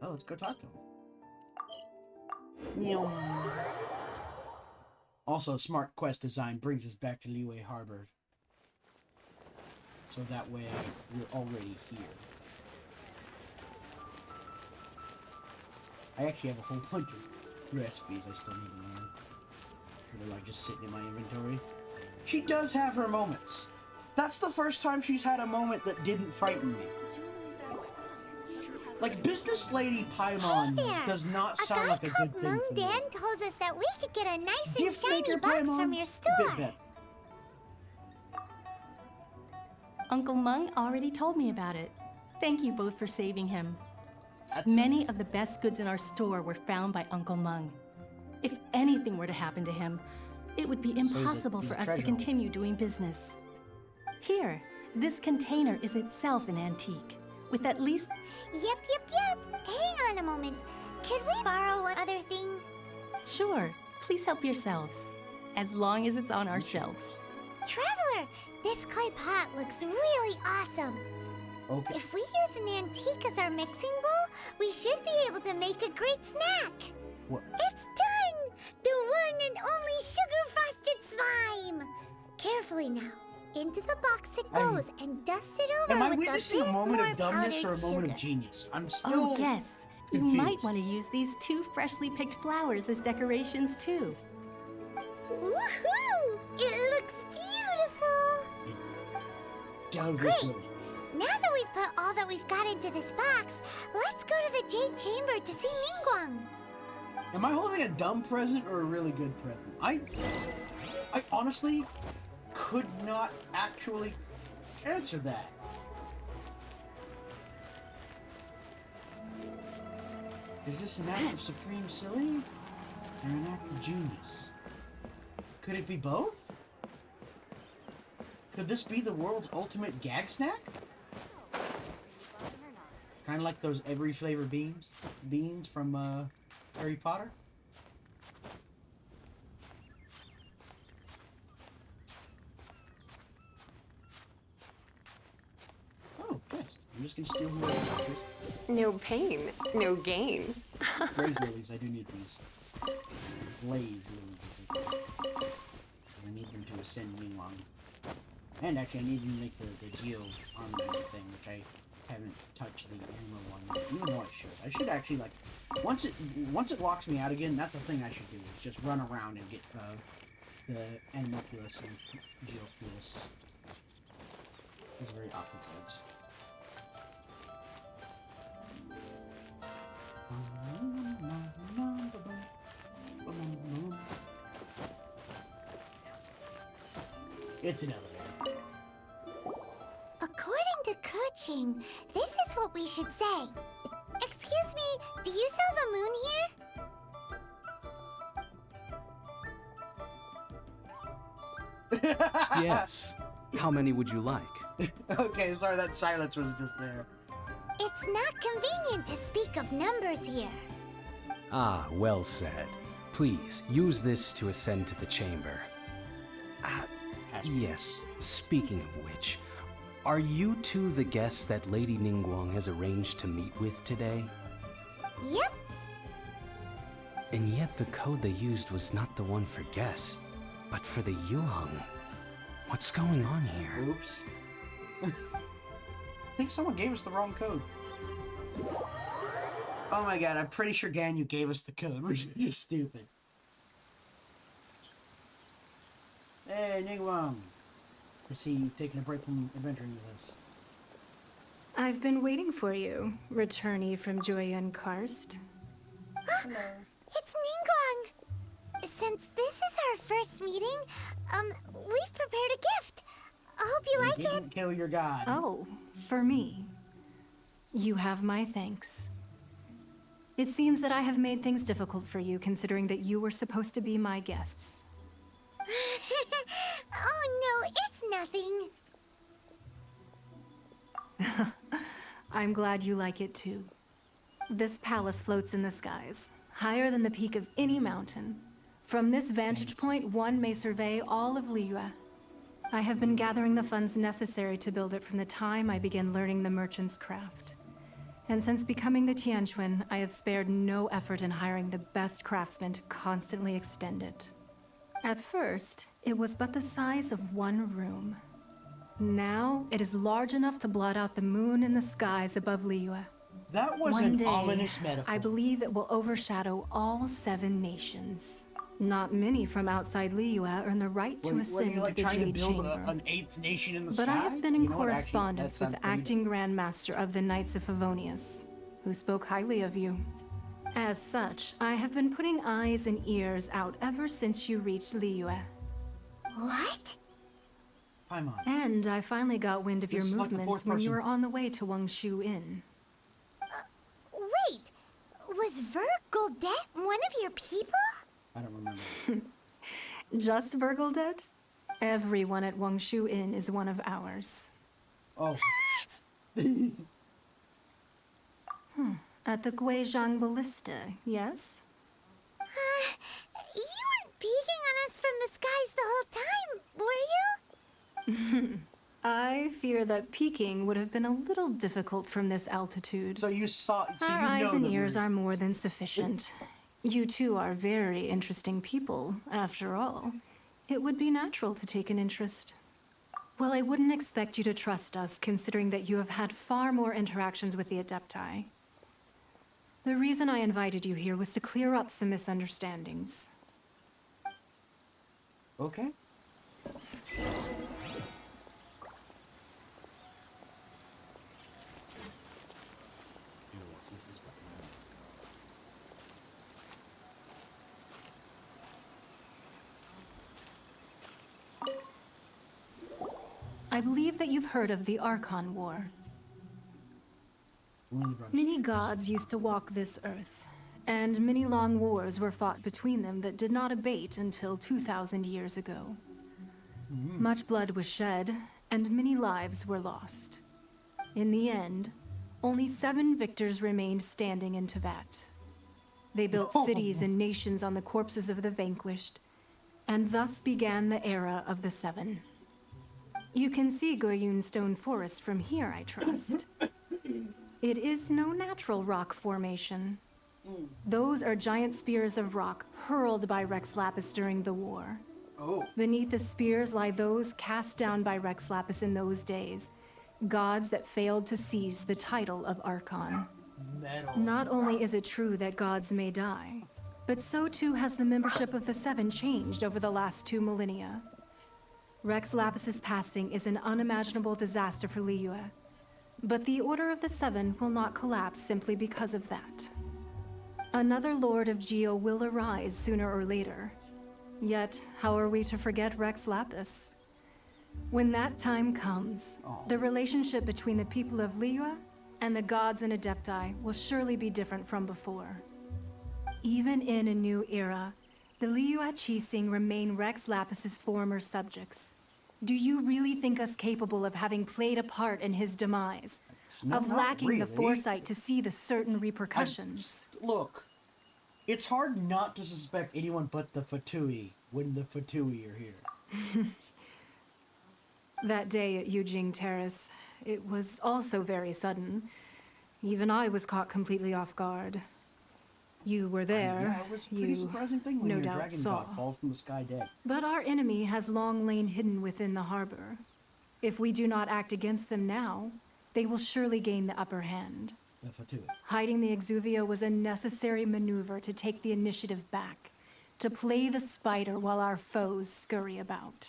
Oh, let's go talk to him. Meow. Also, smart quest design brings us back to Liyue Harbor. So that way, we're already here. I actually have a whole bunch of recipes I still need to learn. They're like just sitting in my inventory. She does have her moments. That's the first time she's had a moment that didn't frighten me. Like, Business Lady Paimon
There!
does not
A
sound
guy
like a
called
good thing
Mung
for me.
Dan told us that we could get a nice and
Gift
shiny
maker
box
Paimon,
from your
a
store.
bit better.
Uncle Mung already told me about it. Thank you both for saving him.
That's
Many of the best goods in our store were found by Uncle Mung. If anything were to happen to him, it would be impossible
he's
for
a
us to
treasure
continue doing business. Here, this container is itself an antique, with at least...
Yep. Hang on a moment. Could we borrow one other thing?
Sure, please help yourselves, as long as it's on our shelves.
Traveler, this clay pot looks really awesome.
okay.
If we use an antique as our mixing bowl, we should be able to make a great snack.
What?
It's done! The one and only sugar-frosted slime! Carefully now. Into the box it
I'm-
goes and dust it over
Am I
with
witnessing
a
a
bit
moment
more
of dumbness or a
powdered
moment
sugar.
of genius? I'm still.
Oh, yes. You
confused.
might want to use these 2 freshly picked flowers as decorations, too.
Woohoo! It looks beautiful!
Does look
Great!
good.
Now that we've put all that we've got into this box, let's go to the Jade Chamber to see Ningguang.
Am I holding a dumb present or a really good present? I honestly could not actually answer that. Is this an act of supreme silly or an act of genius? Could it be both? Could this be the world's ultimate gag snack? Kind of like those every flavor beans from Harry Potter. I'm just gonna steal whoever else is.
No pain, no gain.
Blaze lilies, I do need these. Blaze lilies, as they call. I need them to ascend Ningguang. And actually, I need them to make the Geo armor thing, which I haven't touched the animal one yet, even though I should. I should actually, like, once it locks me out again, that's a thing I should do. Is just run around and get the Animalculus and Geoculus. These are very awkward words. It's an elevator.
According to Kuching, this is what we should say. Excuse me, do you sell the moon here?
Yes. How many would you like?
Okay, sorry, that silence was just there.
It's not convenient to speak of numbers here.
Ah, well said. Please, use this to ascend to the chamber. Yes, speaking of which, are you two the guests that Lady Ningguang has arranged to meet with today?
Yep.
And yet the code they used was not the one for guests, but for the Yuheng. What's going on here?
Oops. I think someone gave us the wrong code. Oh my god, I'm pretty sure Ganyu gave us the code, which is stupid. Hey, Ningguang. I see you've taken a break from adventuring with us.
I've been waiting for you, returnee from Joyun Karst.
Hello. It's Ningguang. Since this is our first meeting, we've prepared a gift. I hope you like it.
Didn't kill your god.
Oh, for me. You have my thanks. It seems that I have made things difficult for you, considering that you were supposed to be my guests.
Oh no, it's nothing.
I'm glad you like it too. This palace floats in the skies, higher than the peak of any mountain. From this vantage point, one may survey all of Liyue. I have been gathering the funds necessary to build it from the time I began learning the merchant's craft. And since becoming the Tianquan, I have spared no effort in hiring the best craftsmen to constantly extend it. At first, it was but the size of one room. Now, it is large enough to blot out the moon in the skies above Liyue.
That was
One
an
day,
ominous metaphor.
I believe it will overshadow all 7 nations. Not many from outside Liyue earn the right to
Were
ascend
you like
to the
trying to
Jade
build
Chamber.
an 8th nation in the
But
sky?
I have been in
You know what, actually,
correspondence
that
with
sounds pretty
acting grandmaster of the Knights of Favonius, who spoke highly of you. As such, I have been putting eyes and ears out ever since you reached Liyue.
What?
Paimon.
And I finally got wind of your
This is like the
movements
fourth
when you
person.
were on the way to Wangshu Inn.
Wait, was Vergoldet one of your people?
I don't remember.
Just Vergoldet? Everyone at Wangshu Inn is one of ours.
Oh.
At the Guizhang Ballista, yes?
You weren't peeking on us from the skies the whole time, were you?
I fear that peeking would have been a little difficult from this altitude.
So you saw. So
Our
you
eyes
know
and
that
ears
we're-
are more than sufficient. You two are very interesting people, after all. It would be natural to take an interest. Well, I wouldn't expect you to trust us, considering that you have had far more interactions with the Adepti. The reason I invited you here was to clear up some misunderstandings.
Okay.
I believe that you've heard of the Archon War. Many gods used to walk this earth, and many long wars were fought between them that did not abate until 2,000 years ago. Much blood was shed, and many lives were lost. In the end, only 7 victors remained standing in Teyvat. They built cities and nations on the corpses of the vanquished, and thus began the era of the 7. You can see Goyun Stone Forest from here, I trust. It is no natural rock formation. Those are giant spears of rock hurled by Rex Lapis during the war.
Oh.
Beneath the spears lie those cast down by Rex Lapis in those days, gods that failed to seize the title of Archon.
Metal.
Not only is it true that gods may die, but so too has the membership of the Seven changed over the last 2 millennia. Rex Lapis's passing is an unimaginable disaster for Liyue, but the Order of the Seven will not collapse simply because of that. Another Lord of Geo will arise sooner or later. Yet, how are we to forget Rex Lapis? When that time comes, the relationship between the people of Liyue and the gods and Adepti will surely be different from before. Even in a new era, the Liyue Qixing remain Rex Lapis's former subjects. Do you really think us capable of having played a part in his demise? Of
not
lacking the
really.
foresight to see the certain repercussions?
Look, it's hard not to suspect anyone but the Fatui when the Fatui are here.
That day at Yujing Terrace, it was also very sudden. Even I was caught completely off guard. You were there.
Yeah, it was a pretty surprising thing when
no
your
doubt
dragon
saw.
god falls from the sky dead.
But our enemy has long lain hidden within the harbor. If we do not act against them now, they will surely gain the upper hand.
The Fatui.
Hiding the Exuvio was a necessary maneuver to take the initiative back, to play the spider while our foes scurry about.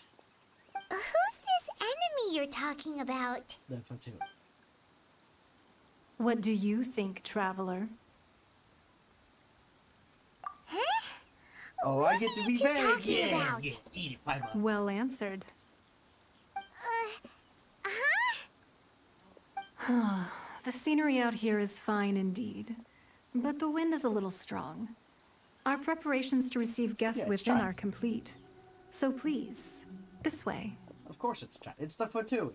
Who's this enemy you're talking about?
The Fatui.
What do you think, traveler?
Huh?
Oh,
What
I get to
are
be
you
vague.
talking
Yeah,
about?
yeah, eat it, bye bye.
Well answered. The scenery out here is fine indeed, but the wind is a little strong. Our preparations to receive guests
Yeah, it's
within
time.
are complete. So please, this way.
Of course it's time. It's the Fatui.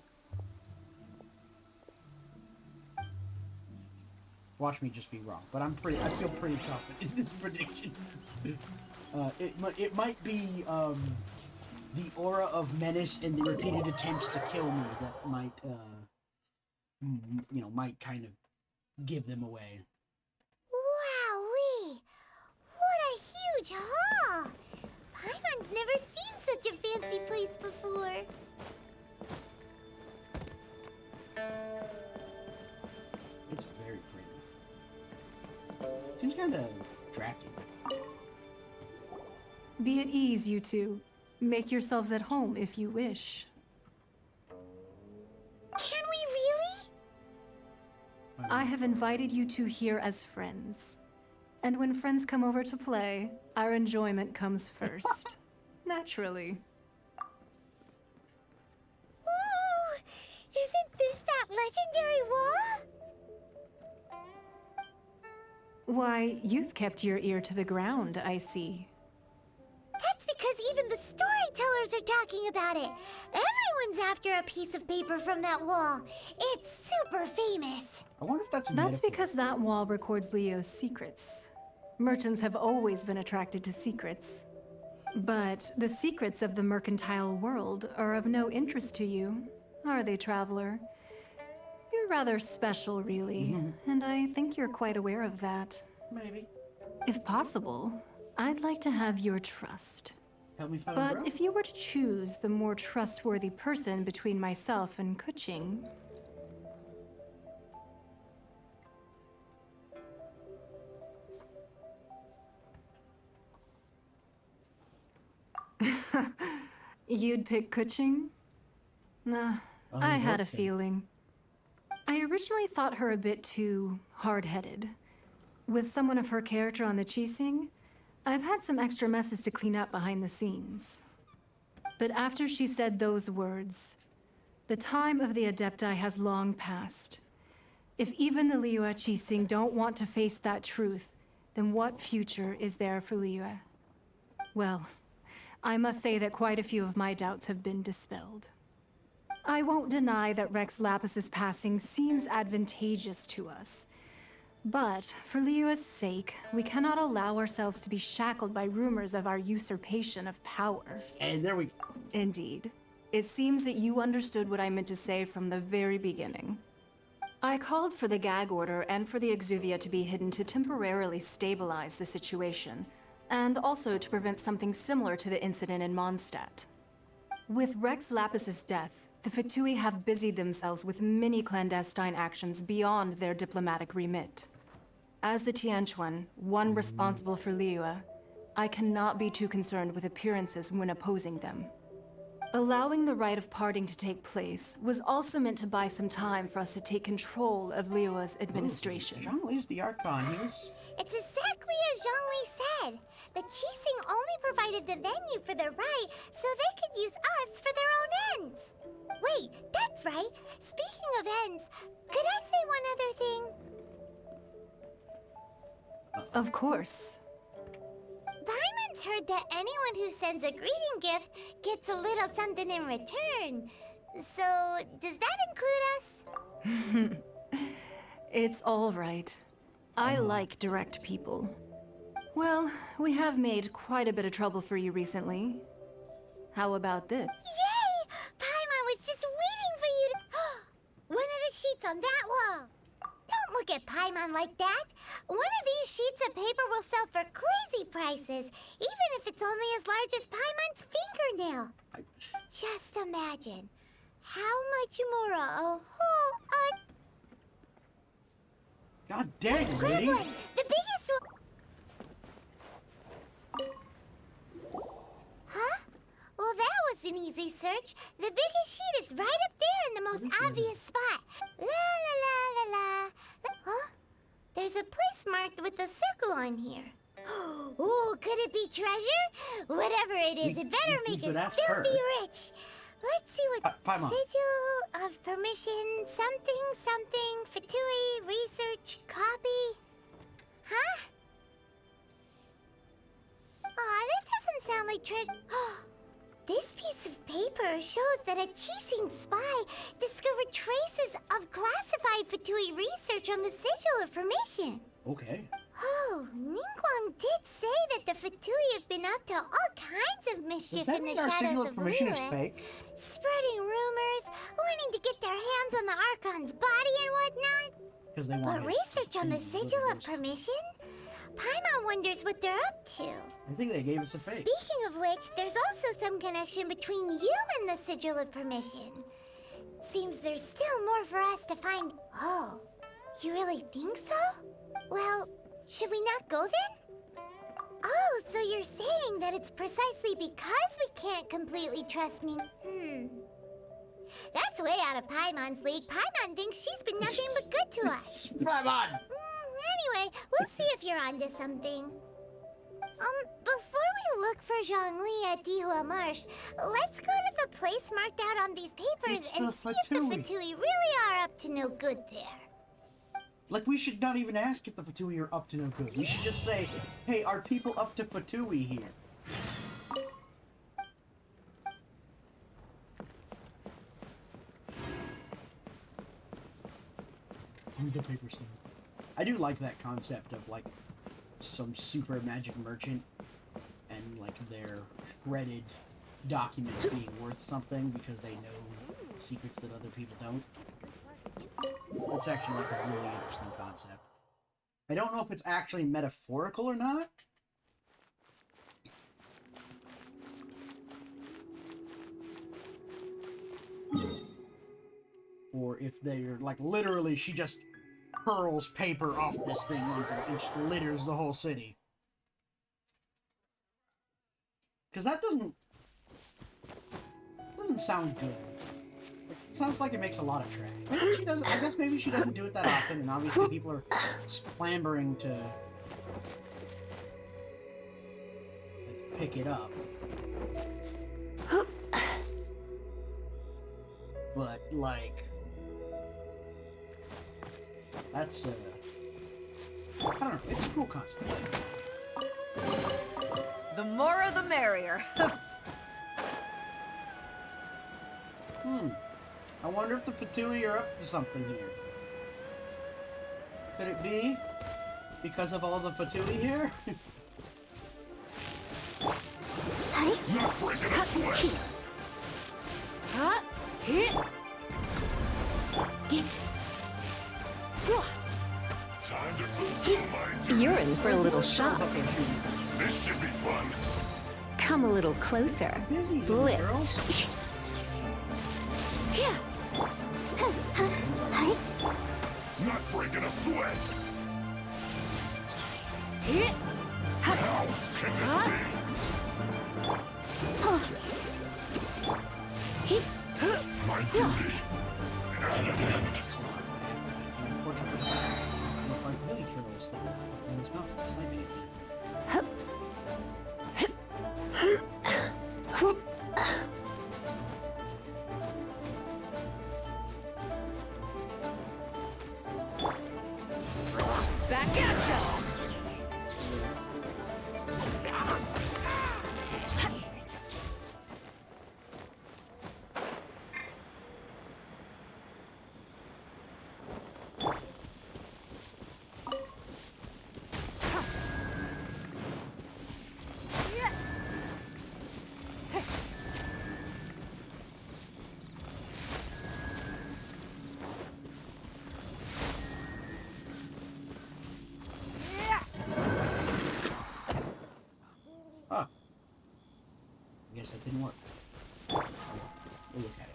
Watch me just be wrong, but I feel pretty confident in this prediction. It might be the aura of menace and the repeated attempts to kill me that might might kind of give them away.
Wowee! What a huge hall! Paimon's never seen such a fancy place before.
It's very pretty. Seems kind of drafty.
Be at ease, you two. Make yourselves at home if you wish.
Can we really?
I have invited you two here as friends. And when friends come over to play, our enjoyment comes first. Naturally.
Ooh! Isn't this that legendary wall?
Why, you've kept your ear to the ground, I see.
That's because even the storytellers are talking about it. Everyone's after a piece of paper from that wall. It's super famous.
I wonder if that's a
That's
metaphor.
because that wall records Leo's secrets. Merchants have always been attracted to secrets. But the secrets of the mercantile world are of no interest to you, are they, traveler? You're rather special, really, and I think you're quite aware of that.
Maybe.
If possible, I'd like to have your trust.
Help me find a
But
girl?
if you were to choose the more trustworthy person between myself and Kuching, you'd pick Kuching? Nah, I had a feeling. I originally thought her a bit too hard-headed. With someone of her character on the Qixing, I've had some extra messes to clean up behind the scenes. But after she said those words, the time of the Adepti has long passed. If even the Liyue Qixing don't want to face that truth, then what future is there for Liyue? Well, I must say that quite a few of my doubts have been dispelled. I won't deny that Rex Lapis's passing seems advantageous to us. But for Liyue's sake, we cannot allow ourselves to be shackled by rumors of our usurpation of power.
And there we go.
Indeed. It seems that you understood what I meant to say from the very beginning. I called for the gag order and for the exuvia to be hidden to temporarily stabilize the situation, and also to prevent something similar to the incident in Mondstadt. With Rex Lapis's death, the Fatui have busied themselves with many clandestine actions beyond their diplomatic remit. As the Tianquan, one responsible for Liyue, I cannot be too concerned with appearances when opposing them. Allowing the rite of parting to take place was also meant to buy some time for us to take control of Liyue's administration.
Zhongli's the Archon. He was...
It's exactly as Zhongli said. The Qixing only provided the venue for their rite so they could use us for their own ends. Wait, that's right. Speaking of ends, could I say one other thing?
Of course.
Paimon's heard that anyone who sends a greeting gift gets a little something in return. So, does that include us?
It's all right. I like direct people. Well, we have made quite a bit of trouble for you recently. How about this?
Yay! Paimon was just waiting for you to... One of the sheets on that wall. Don't look at Paimon like that. One of these sheets of paper will sell for crazy prices, even if it's only as large as Paimon's fingernail. Just imagine how much more a whole...
God dang,
Grab
lady!
one! The biggest one! Huh? Well, that was an easy search. The biggest sheet is right up there in the most obvious spot. La la la la la. Huh? There's a place marked with a circle on here. Oh, could it be treasure? Whatever it is, it better make us filthy rich. Let's see what
Paimon.
sigil of permission, something, Fatui, research, copy. Huh? Aw, that doesn't sound like treasure. This piece of paper shows that a Qixing spy discovered traces of classified Fatui research on the sigil of permission.
Okay.
Oh, Ningguang did say that the Fatui have been up to all kinds of mischief
Does that
in the
mean our sigil
shadows
of
of
permission is
Liyue,
fake?
spreading rumors, wanting to get their hands on the Archon's body and whatnot.
Because they
But
want
research on the sigil of permission? Paimon wonders what they're up to.
I think they gave us a fake.
Speaking of which, there's also some connection between you and the sigil of permission. Seems there's still more for us to find. Oh, you really think so? Well, should we not go then? Oh, so you're saying that it's precisely because we can't completely trust me. That's way out of Paimon's league. Paimon thinks she's been nothing but good to us.
Paimon!
Anyway, we'll see if you're onto something. Before we look for Zhongli at Dihua Marsh, let's go to the place marked out on these papers and see if the Fatui really are up to no good there.
Like, we should not even ask if the Fatui are up to no good. We should just say, hey, are people up to Fatui here? The paper stamp. I do like that concept of, like, some super magic merchant and, like, their shredded documents being worth something because they know secrets that other people don't. That's actually, like, a really interesting concept. I don't know if it's actually metaphorical or not. Or if they're, like, literally, she just hurls paper off this thing and just litters the whole city. Because that doesn't sound good. It sounds like it makes a lot of trash. Maybe she doesn't. I guess maybe she doesn't do it that often, and obviously people are clambering to like, pick it up. But like, that's I don't know. It's a cool concept.
The more the merrier.
I wonder if the Fatui are up to something here. Could it be because of all the Fatui here?
Not breaking a sweat!
You're in for a little shock.
This should be fun.
Come a little closer. Blitz.
Not breaking a sweat. How can this be? My duty at an end.
Unfortunately, we'll fight lily turtles in this mountain, sniping.
Back at ya!
Ah. I guess that didn't work. We'll look at it.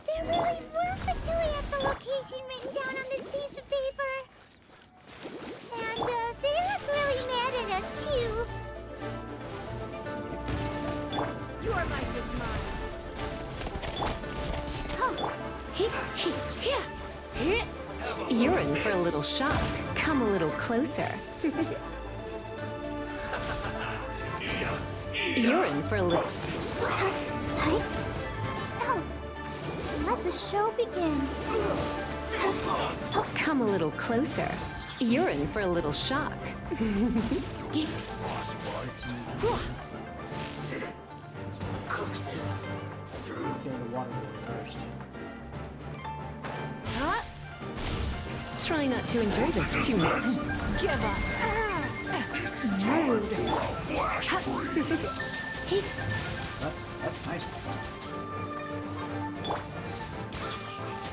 There really were Fatui at the location written down on this piece of paper. And, they look really mad at us, too.
Your life is mine.
You're in for a little shock. Come a little closer. You're in for a little...
Oh, let the show begin.
Come a little closer. You're in for a little shock.
Kill the water first.
Try not to enjoy this too much.
Give up.
Rude.
Flash freeze.
That's nice.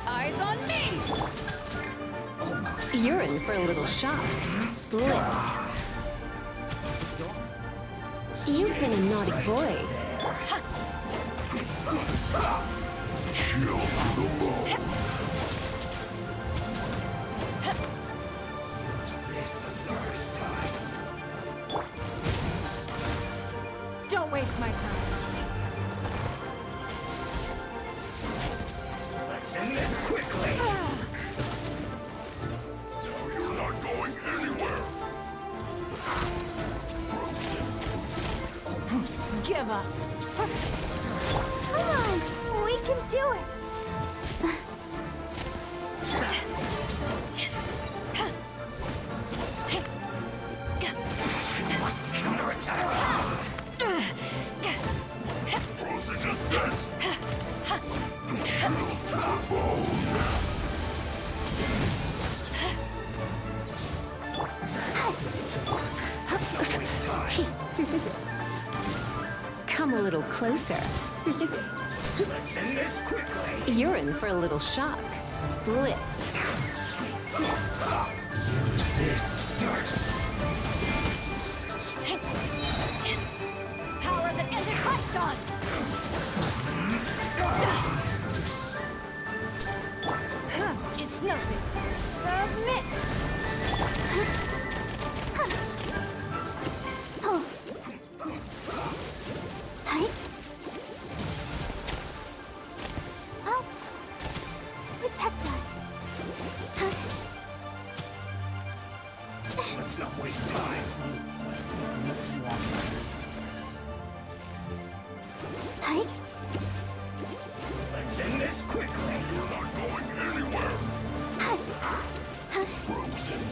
Eyes on me!
You're in for a little shock. Blitz. You've been a naughty boy.
Chill to the bone.
Don't waste my time.
Let's end this quickly. You're not going anywhere.
Give up.
Come on, we can do it.
Frozen descent. Chill to the bone.
Come a little closer.
Let's end this quickly.
You're in for a little shock. Blitz.
Use this first.
Power that ended Hot It's nothing.
Submit. Oh. Hi. Oh. Protect us.
Let's not waste time.
Hi.
Let's end this quickly. We're not going anywhere. Frozen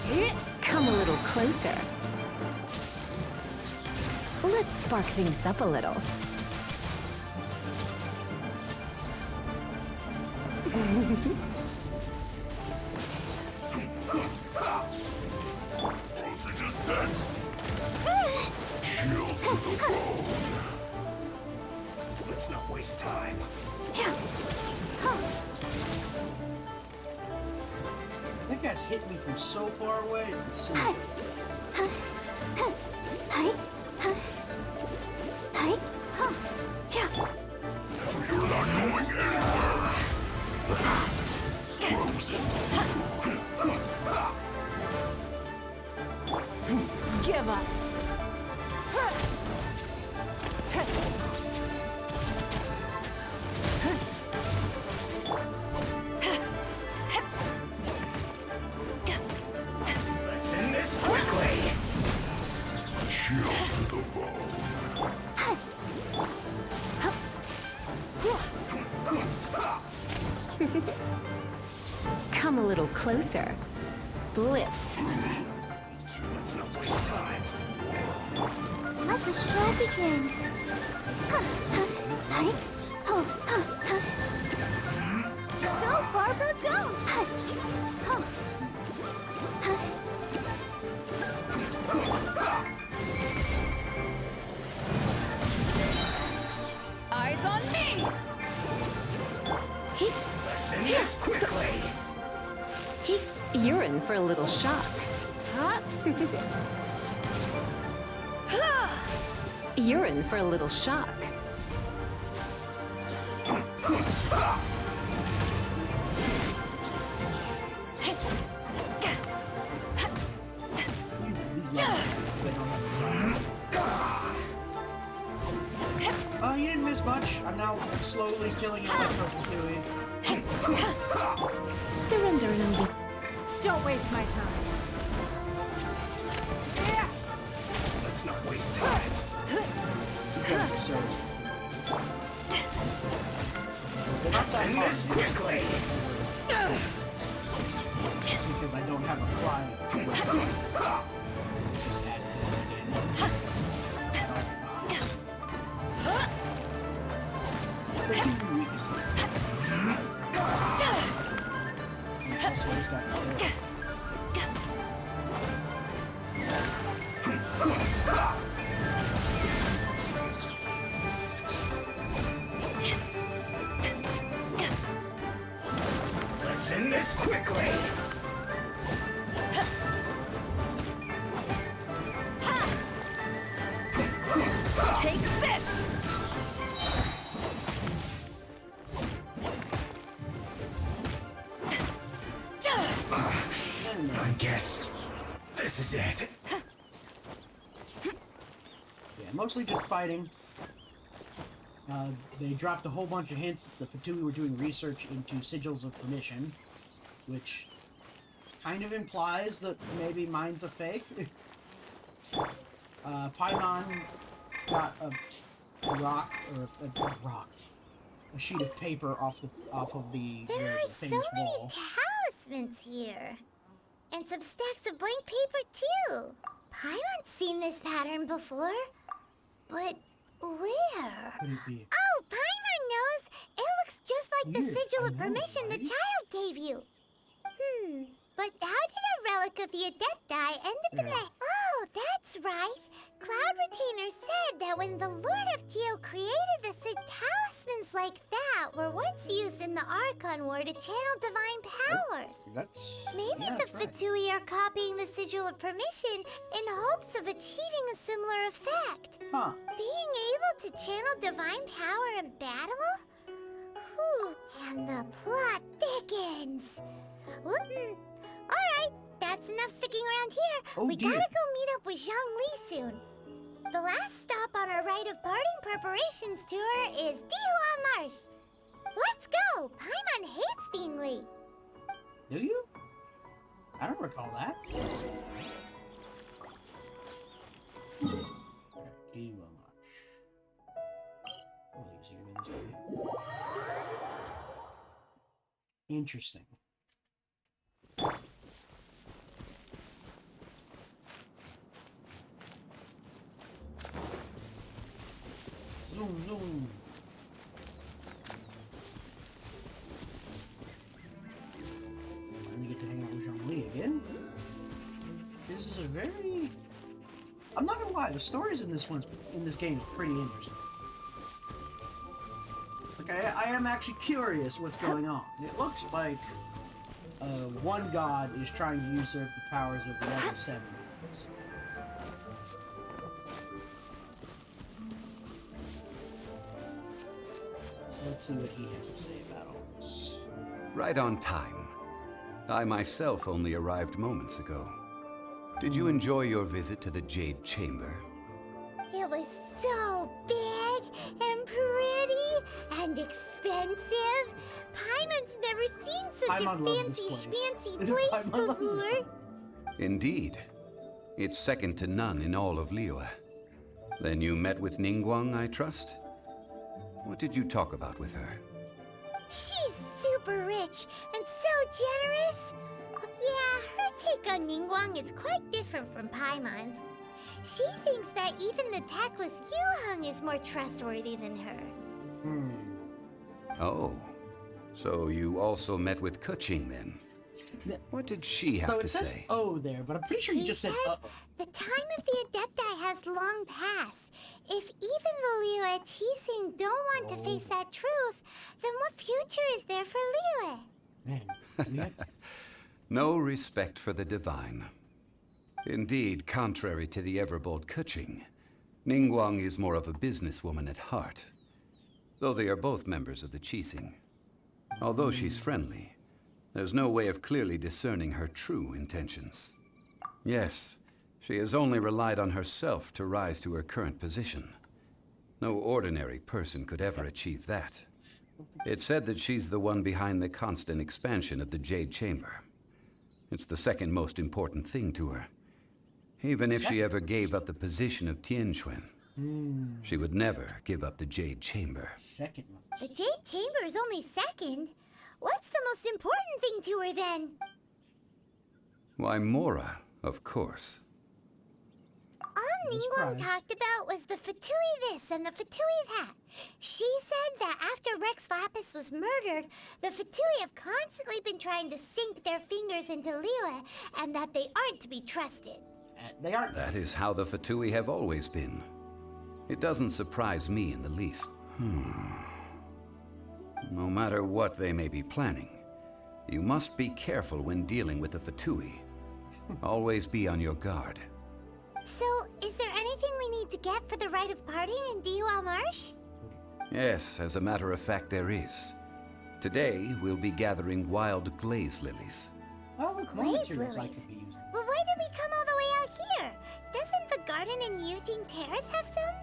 food.
Come a little closer. Let's spark things up a little.
Frozen descent. Chill to the bone.
waste time.
That guy's hit me from so far away, it's insane.
You're not going anywhere. Frozen.
Give up.
Let's end this quickly.
Chill to the bone.
Come a little closer. Blitz.
Let's not waste time.
Let the show begin. Go, Barbara, go!
Eyes on me!
Let's end this quickly.
You're in for a little shock. You're in for a little shock.
Oh, you didn't miss much. I'm now slowly killing it like Fatui.
Surrender and unleash.
Don't waste my time.
Let's not waste time.
Okay, so...
Let's end this quickly.
Because I don't have a fly. Just add it again. Let's see who the weakest one. Also, this guy is there.
Let's end this quickly.
Take this!
I guess this is it.
Yeah, mostly just fighting. They dropped a whole bunch of hints that the Fatui were doing research into sigils of permission, which kind of implies that maybe mine's a fake. Paimon got a rock, or a sheet of paper off of the
There are so
famous
many
wall.
talismans here. And some stacks of blank paper, too. Paimon's seen this pattern before. But where?
Could it be?
Oh, Paimon knows! It looks just like the
Weird,
sigil
I
of
know,
permission the
right?
child gave you. But how did a relic of the Adepti end up in
Yeah.
the... Oh, that's right. Cloud Retainer said that when the Lord of Geo created the Sid talismans like that were once used in the Archon War to channel divine powers.
That's...
Maybe
yeah,
the
that's right.
Fatui are copying the Sigil of Permission in hopes of achieving a similar effect.
Huh.
Being able to channel divine power in battle? Whew, and the plot thickens. Alright, that's enough sticking around here.
Oh,
We
dear.
gotta go meet up with Zhang Li soon. The last stop on our rite of parting preparations tour is Dihua Marsh. Let's go! Paimon hates being late.
Do you? I don't recall that. Okay, well much. Holy, is he gonna be this way? Interesting. Zoom, zoom. Finally get to hang out with Jean-Lee again. This is a very... I'm not gonna lie, the stories in this game is pretty interesting. I'm actually curious what's going on. It looks like one god is trying to usurp the powers of the other 7 gods. So let's see what he has to say about all this.
Right on time. I myself only arrived moments ago. Did you enjoy your visit to the Jade Chamber?
It was so big and pretty and expensive. Paimon's never seen such
Paimon
a
loves this
fancy
place.
schmancy place
Paimon loves this
before.
Indeed. It's second to none in all of Liyue. Then you met with Ningguang, I trust? What did you talk about with her?
She's super rich and so generous. Yeah, her take on Ningguang is quite different from Paimon's. She thinks that even the tactless Yuheng is more trustworthy than her.
Oh. So you also met with Keqing then? What did she have
So
to
it says
say?
"oh" there, but I'm pretty sure you just said "uh-oh."
The time of the Adepti has long passed. If even the Liyue Qixing don't want to face that truth, then what future is there for Liyue?
Man,
No respect for the divine. Indeed, contrary to the ever-bold Keqing, Ningguang is more of a businesswoman at heart, though they are both members of the Qixing. Although she's friendly, there's no way of clearly discerning her true intentions. Yes, she has only relied on herself to rise to her current position. No ordinary person could ever achieve that. It's said that she's the one behind the constant expansion of the Jade Chamber. It's the second most important thing to her. Even if she ever gave up the position of Tianquan, she would never give up the Jade Chamber.
Second one.
The Jade Chamber is only second. What's the most important thing to her then?
Why, Mora, of course.
All Ningguang talked about was the Fatui this and the Fatui that. She said that after Rex Lapis was murdered, the Fatui have constantly been trying to sink their fingers into Liyue, and that they aren't to be trusted.
They aren't.
That is how the Fatui have always been. It doesn't surprise me in the least. No matter what they may be planning, you must be careful when dealing with the Fatui. Always be on your guard.
So, is there anything we need to get for the rite of parting in Dihua Marsh?
Yes, as a matter of fact, there is. Today, we'll be gathering wild glaze lilies.
Well, look, more
Glaze
materials I
lilies?
could be using.
Well, why did we come all the way out here? Doesn't the garden in Yujing Terrace have some?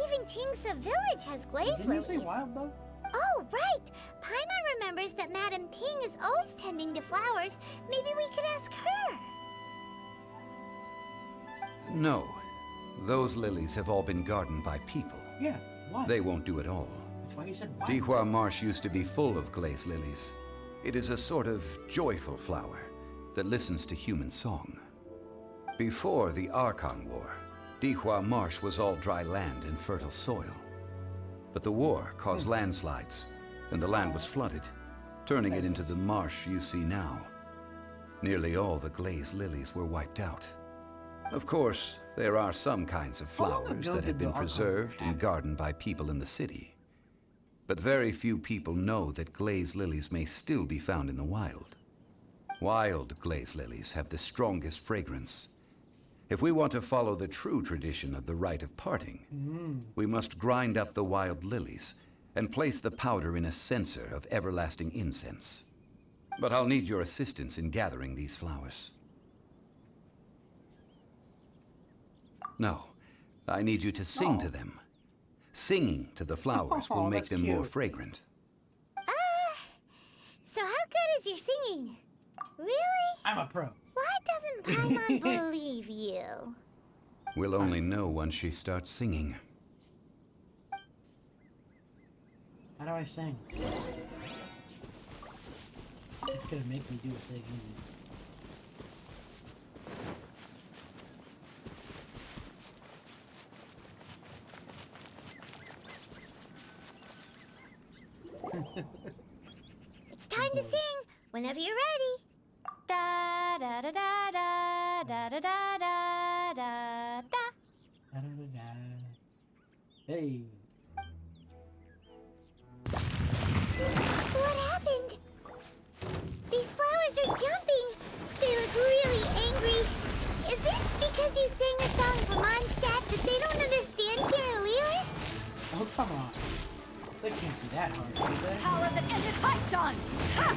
Even Qingse Village has glaze
Didn't he
lilies.
say wild though?
Oh, right! Paimon remembers that Madame Ping is always tending to flowers. Maybe we could ask her.
No, those lilies have all been gardened by people.
Yeah, why?
They won't do it all.
That's why he said wild.
Dihua Marsh used to be full of glaze lilies. It is a sort of joyful flower that listens to human song. Before the Archon War, Dihua Marsh was all dry land and fertile soil. But the war caused landslides, and the land was flooded, turning it into the marsh you see now. Nearly all the glaze lilies were wiped out. Of course, there are some kinds of
How long
flowers
ago
that have
did the
been
Archon
preserved and
happen?
gardened by people in the city. But very few people know that glaze lilies may still be found in the wild. Wild glaze lilies have the strongest fragrance. If we want to follow the true tradition of the rite of parting, we must grind up the wild lilies and place the powder in a censer of everlasting incense. But I'll need your assistance in gathering these flowers. No, I need you to sing to them. Singing to the flowers will make
that's
them more
cute.
fragrant.
So how good is your singing? Really?
I'm a pro.
Why doesn't Paimon believe you?
We'll only know once she starts singing.
How do I sing? It's gonna make me do a thing.
It's time to sing whenever you're ready.
Da da da da da da da da da da da.
Da-da-da-da. Hey. Oh,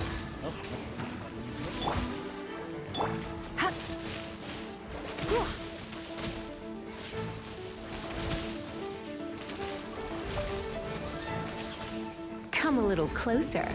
that's
Come a little closer.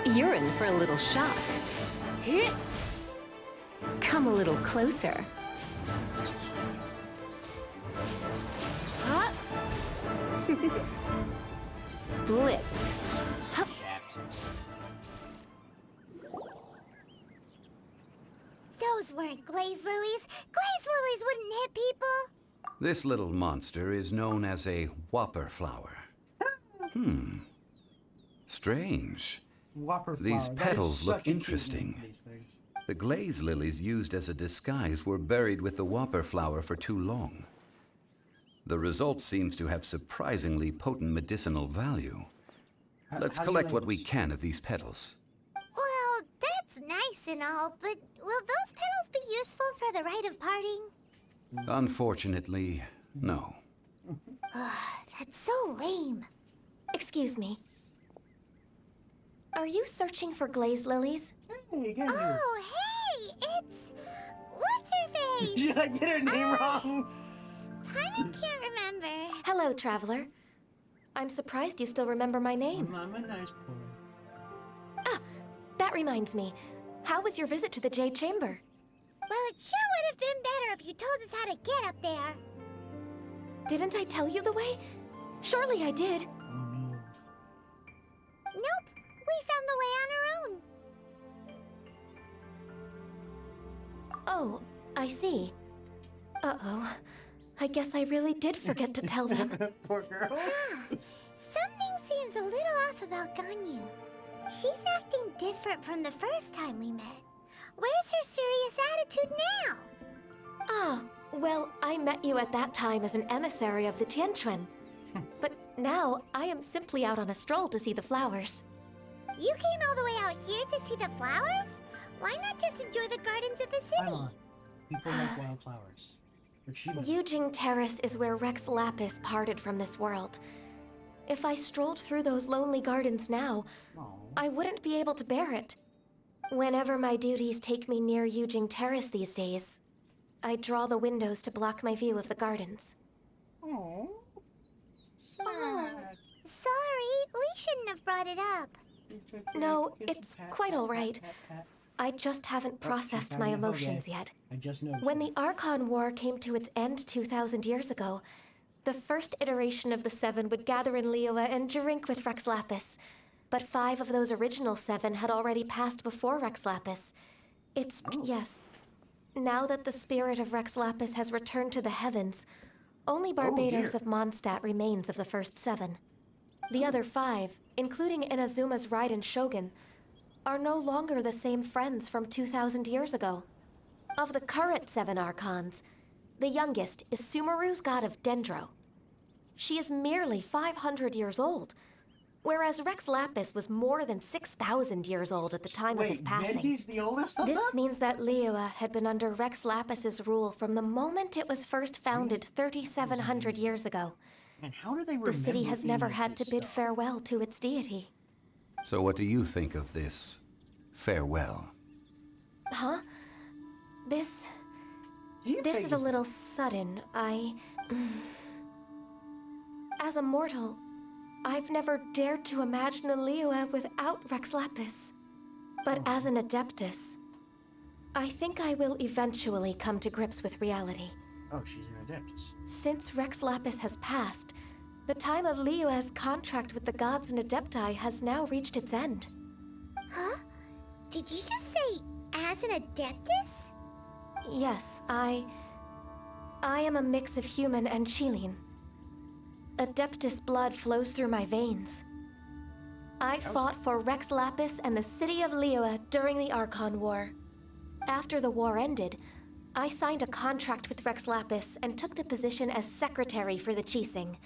You're in for a little shock. Come a little closer. Blitz.
Those weren't glaze lilies. Glaze lilies wouldn't hit people.
This little monster is known as a whopper flower. Strange.
Whopper flower.
These
That is
petals look
such a cute
interesting.
name for these things.
The glaze lilies used as a disguise were buried with the whopper flower for too long. The result seems to have surprisingly potent medicinal value. Let's
how do you
collect
like
what we
this?
can of these petals.
Well, that's nice and all, but will those petals be useful for the rite of parting?
Unfortunately, no.
That's so lame.
Excuse me. Are you searching for glaze lilies?
Hey, get in here.
Oh, hey, it's... What's her face?
Did I get her name wrong?
Kinda can't remember.
Hello, traveler. I'm surprised you still remember my name.
I'm a nice boy.
Ah, that reminds me. How was your visit to the Jade Chamber?
Well, it sure would have been better if you told us how to get up there.
Didn't I tell you the way? Surely I did.
Oh no.
Nope, we found the way on our own.
Oh, I see. Uh-oh. I guess I really did forget to tell them.
Poor girl.
Something seems a little off about Ganyu. She's acting different from the first time we met. Where's her serious attitude now?
Ah, well, I met you at that time as an emissary of the Tianquan. But now, I am simply out on a stroll to see the flowers.
You came all the way out here to see the flowers? Why not just enjoy the gardens of the city?
Come on. People like wildflowers. But she doesn't.
Yujing Terrace is where Rex Lapis parted from this world. If I strolled through those lonely gardens now,
Aw.
I wouldn't be able to bear it. Whenever my duties take me near Yujing Terrace these days, I draw the windows to block my view of the gardens.
Aw. Sad.
Oh, sorry, we shouldn't have brought it up.
No, it's quite all right. I just haven't processed my emotions yet.
I just noticed.
When the Archon War came to its end 2,000 years ago, the first iteration of the Seven would gather in Liyue and drink with Rex Lapis. But 5 of those original 7 had already passed before Rex Lapis. Yes. Now that the spirit of Rex Lapis has returned to the heavens, only Barbados of Mondstadt remains of the first 7. The other 5, including Inazuma's Raiden Shogun, are no longer the same friends from 2,000 years ago. Of the current 7 Archons, the youngest is Sumeru's god of Dendro. She is merely 500 years old, whereas Rex Lapis was more than 6,000 years old at the time of his passing.
Venti's the oldest of
This
them?
means that Liyue had been under Rex Lapis's rule from the moment it was first founded 3,700 years ago.
And how do they
The city
remember
has never
any of
had to
this
bid
stuff?
farewell to its deity.
So what do you think of this farewell?
Huh? This
This
is a little sudden. As a mortal, I've never dared to imagine a Liyue without Rex Lapis. But as an Adeptus, I think I will eventually come to grips with reality.
Oh, she's an Adeptus.
Since Rex Lapis has passed, the time of Liyue's contract with the gods and Adepti has now reached its end.
Huh? Did you just say, as an Adeptus?
Yes, I am a mix of human and Qilin. Adeptus blood flows through my veins. I fought for Rex Lapis and the city of Liyue during the Archon War. After the war ended, I signed a contract with Rex Lapis and took the position as secretary for the Qixing.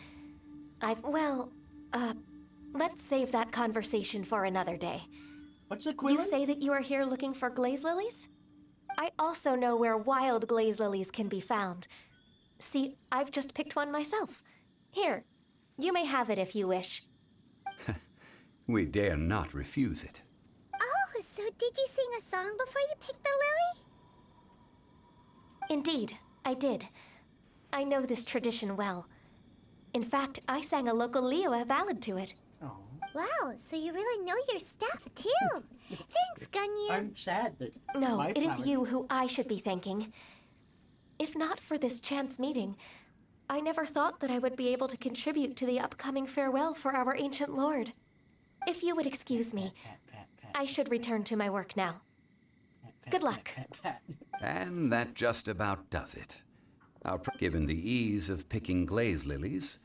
Let's save that conversation for another day.
What's it,
You say that you are here looking for glaze lilies? I also know where wild glaze lilies can be found. See, I've just picked one myself. Here, you may have it if you wish.
We dare not refuse it.
Oh, so did you sing a song before you picked the lily?
Indeed, I did. I know this tradition well. In fact, I sang a local Liyue ballad to it.
Oh.
Wow, so you really know your stuff, too. Thanks, Gunyu.
I'm sad that...
No,
my
it is
flower-
you who I should be thanking. If not for this chance meeting, I never thought that I would be able to contribute to the upcoming farewell for our ancient lord. If you would excuse me, I should return to my work now. Good luck.
And that just about does it. Given the ease of picking glaze lilies,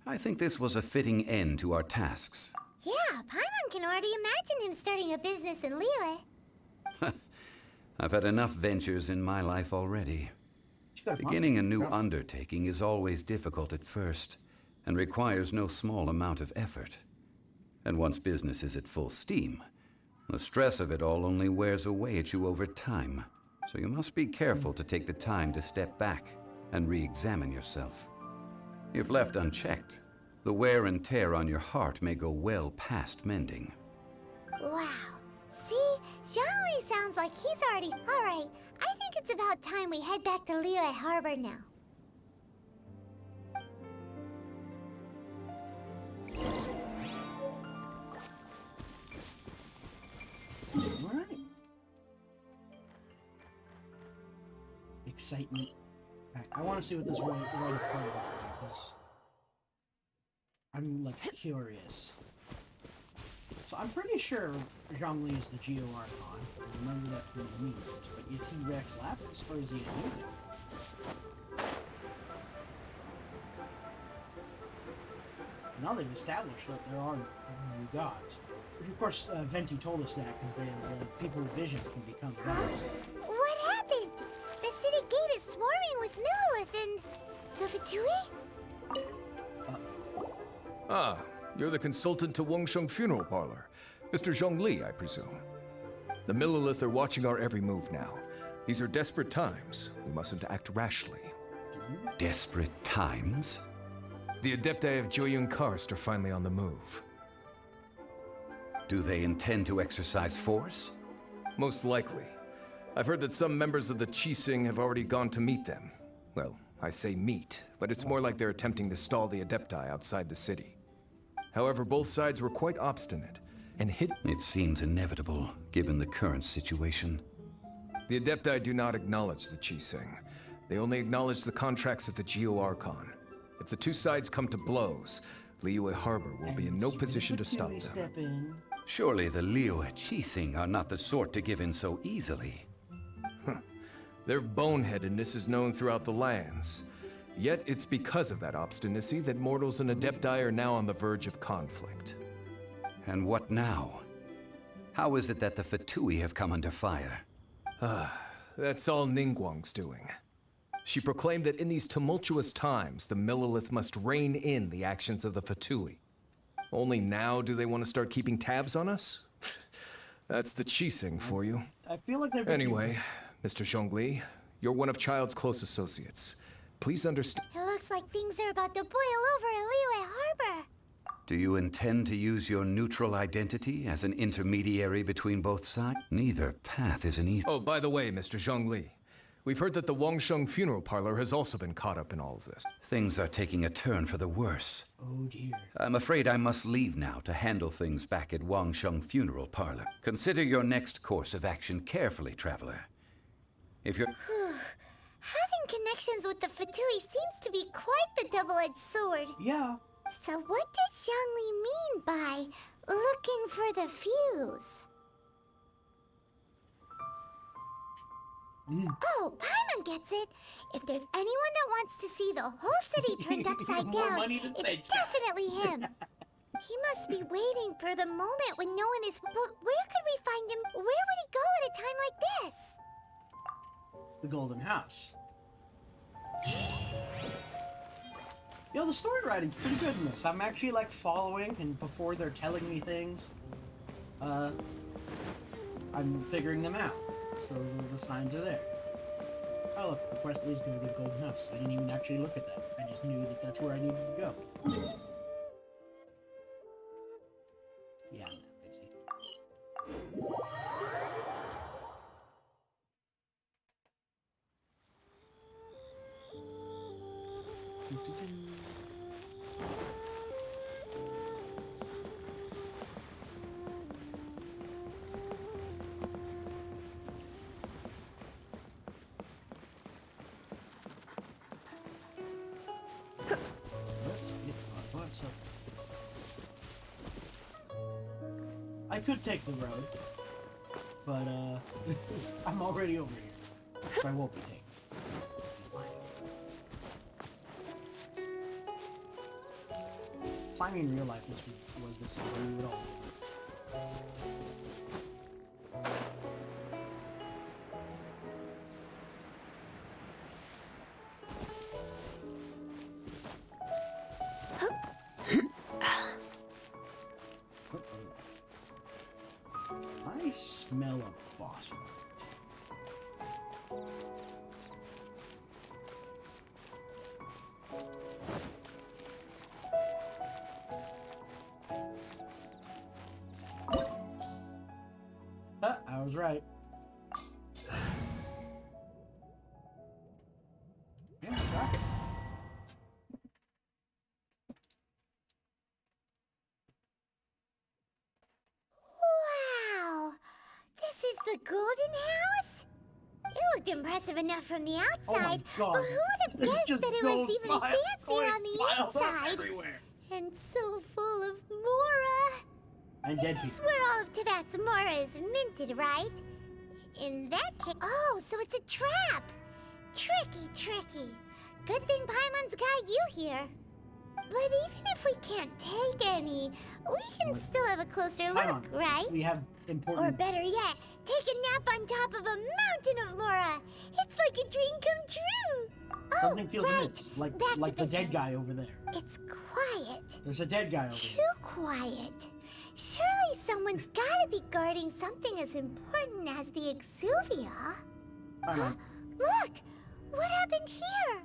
I think this was a fitting end to our tasks.
Yeah, Paimon can already imagine him starting a business in Liyue.
I've had enough ventures in my life already. Beginning a new undertaking is always difficult at first, and requires no small amount of effort. And once business is at full steam, the stress of it all only wears away at you over time. So you must be careful to take the time to step back and re-examine yourself. If left unchecked, the wear and tear on your heart may go well past mending.
Wow. See? Zhongli sounds like he's already... Alright, I think it's about time we head back to Liyue Harbor now.
Alright. Excitement. Alright, I want to see what this right of play is, because I'm, like, curious. So I'm pretty sure Zhongli is the Geo Archon. I remember that from the memes. But is he Rex Lapis, or is he a new? Now they've established that there are new gods. Which, of course, Venti told us that, because the people with vision can become gods.
What happened? The city gate is swarming with Millilith and... the Fatui?
Ah, you're the consultant to Wangsheng Funeral Parlor. Mr. Zhongli, I presume. The Millilith are watching our every move now. These are desperate times. We mustn't act rashly.
Desperate times?
The Adepti of Joyun Karst are finally on the move.
Do they intend to exercise force?
Most likely. I've heard that some members of the Qixing have already gone to meet them. Well, I say meet, but it's more like they're attempting to stall the Adepti outside the city. However, both sides were quite obstinate, and
It seems inevitable, given the current situation.
The Adepti do not acknowledge the Qixing. They only acknowledge the contracts of the Geo Archon. If the two sides come to blows, Liyue Harbor will be in no position to stop them.
Surely the Liyue Qixing are not the sort to give in so easily.
Their boneheadedness is known throughout the lands. Yet it's because of that obstinacy that mortals and Adepti are now on the verge of conflict.
And what now? How is it that the Fatui have come under fire?
That's all Ningguang's doing. She proclaimed that in these tumultuous times, the Millilith must rein in the actions of the Fatui. Only now do they want to start keeping tabs on us? That's the Qixing for you.
I feel like they're...
Anyway, Mr. Zhongli, you're one of Child's close associates. Please understand.
It looks like things are about to boil over in Liyue Harbor.
Do you intend to use your neutral identity as an intermediary between both sides? Neither path is an easy...
Oh, by the way, Mr. Zhongli, we've heard that the Wangsheng Funeral Parlor has also been caught up in all of this.
Things are taking a turn for the worse.
Oh dear.
I'm afraid I must leave now to handle things back at Wangsheng Funeral Parlor. Consider your next course of action carefully, traveler. If you're...
Having connections with the Fatui seems to be quite the double-edged sword.
Yeah.
So what does Zhongli mean by looking for the fuse? Oh, Paimon gets it. If there's anyone that wants to see the whole city turned upside
More
down,
money than
it's
sense.
definitely him. He must be waiting for the moment when no one is. But where could we find him? Where would he go at a time like this?
The Golden House. Yo, the story writing's pretty good in this. I'm actually like following, and before they're telling me things, I'm figuring them out. So the signs are there. Oh look, the quest is going to the Golden House. I didn't even actually look at that. I just knew that that's where I needed to go. Yeah, I'm not busy. Let's get our butts up. I could take the road, but I'm already over here, so I won't be taking it. Climbing in real life was this easy at all. I smell a boss fight. I was right. Yeah, I was right.
Wow! This is the Golden House? It looked impressive enough from the outside,
God.
but who would have
There's
guessed
just
that it was
gold
even
miles
fancier
going
on the
miles up
inside?
everywhere.
And so full of Mora.
And dead
This is
people.
where all of Tibet's Mora is minted, right? In that case... Oh, so it's a trap! Tricky, tricky. Good thing Paimon's got you here. But even if we can't take any, we can still have a closer look,
Paimon,
right?
we have important...
Or better yet, take a nap on top of a mountain of Mora. It's like a dream come true.
Something feels
right.
amiss, like
Back to
the dead
business.
guy over there.
It's quiet.
There's a dead guy over
Too
there.
quiet. Surely someone's gotta be guarding something as important as the Exuvia.
Paimon,
Look! What happened here?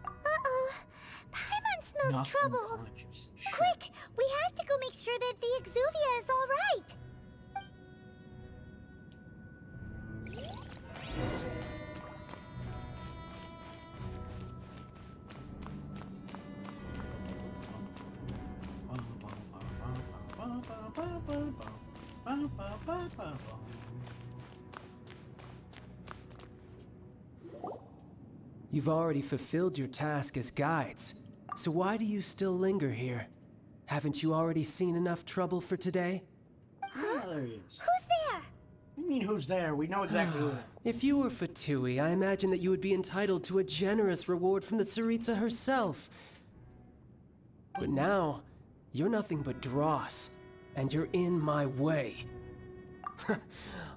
Uh-oh. Paimon smells
not
trouble.
unconscious. Shit.
Quick! We have to go make sure that the Exuvia is all right.
You've already fulfilled your task as guides, so why do you still linger here? Haven't you already seen enough trouble for today?
Yeah, there he is.
Who's there?
What do you mean who's there? We know exactly who it is.
If you were Fatui, I imagine that you would be entitled to a generous reward from the Tsaritsa herself. But now, you're nothing but dross, and you're in my way.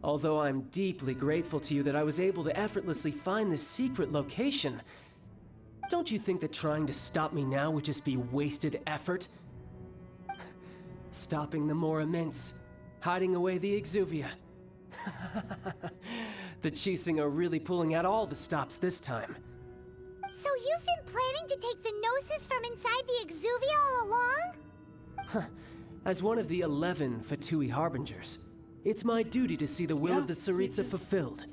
Although I'm deeply grateful to you that I was able to effortlessly find this secret location, don't you think that trying to stop me now would just be wasted effort? Stopping the Mora Mints, hiding away the Exuvia. The Chising are really pulling out all the stops this time.
So you've been planning to take the Gnosis from inside the Exuvia all along?
As one of the 11 Fatui Harbingers, it's my duty to see the will of the Tsaritsa fulfilled.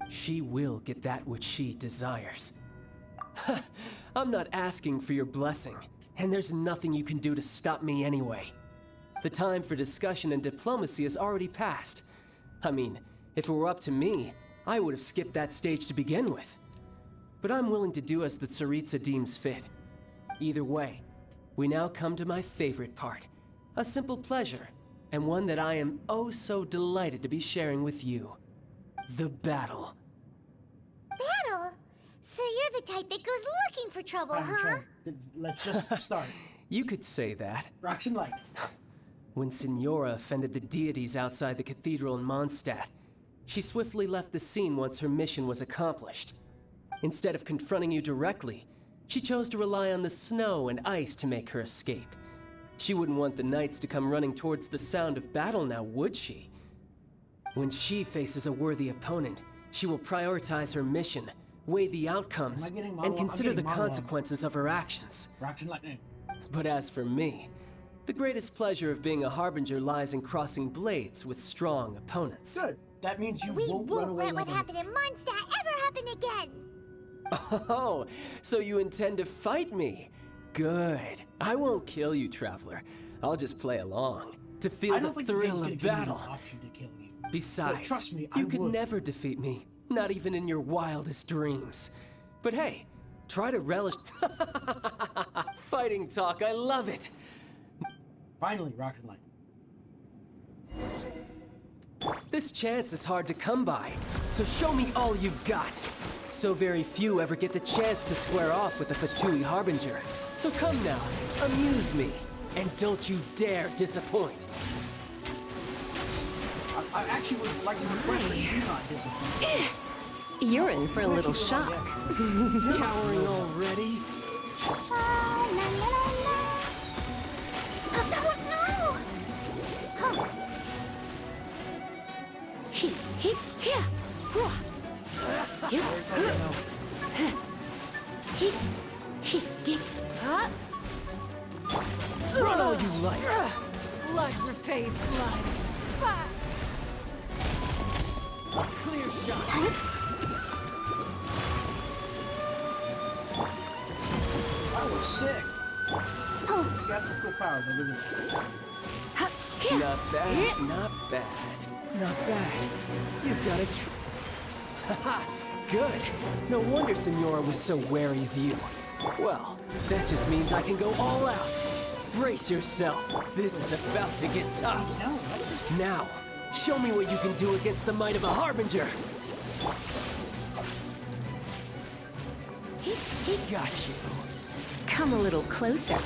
She will get that which she desires. I'm not asking for your blessing, and there's nothing you can do to stop me anyway. The time for discussion and diplomacy has already passed. I mean, if it were up to me, I would have skipped that stage to begin with. But I'm willing to do as the Tsaritsa deems fit. Either way, we now come to my favorite part. A simple pleasure, and one that I am oh so delighted to be sharing with you. The battle.
Battle? So you're the type that goes looking for trouble, huh?
Sure. Let's just start.
You could say that.
Rocks and lights.
When Signora offended the deities outside the cathedral in Mondstadt, she swiftly left the scene once her mission was accomplished. Instead of confronting you directly, she chose to rely on the snow and ice to make her escape. She wouldn't want the knights to come running towards the sound of battle now, would she? When she faces a worthy opponent, she will prioritize her mission, weigh the outcomes, and consider the consequences of her actions.
Rocks and lightning.
But as for me, the greatest pleasure of being a harbinger lies in crossing blades with strong opponents.
Good. That means you
We
won't run
won't
away
let
like
what happened in Mondstadt ever happen again!
Oh, so you intend to fight me? Good. I won't kill you, Traveler. I'll just play along, to feel the thrill of battle. Besides,
trust me, I
you could
would.
never defeat me, not even in your wildest dreams. But hey, try to relish... Fighting talk, I love it!
Finally, Rocks and lightning.
This chance is hard to come by, so show me all you've got. So very few ever get the chance to square off with a Fatui Harbinger. So come now, amuse me, and don't you dare disappoint.
I actually would like to request that you do not disappoint.
You're in for a little shock.
Cowering already? Run all you like!
Blood repays blood.
Clear shot!
That was sick. You got some cool power, but look at it.
Not bad, not bad, not bad. You've got a Haha, good. No wonder Signora was so wary of you. Well, that just means I can go all out. Brace yourself. This is about to get tough. Now, show me what you can do against the might of a Harbinger. Got you.
Come a little closer.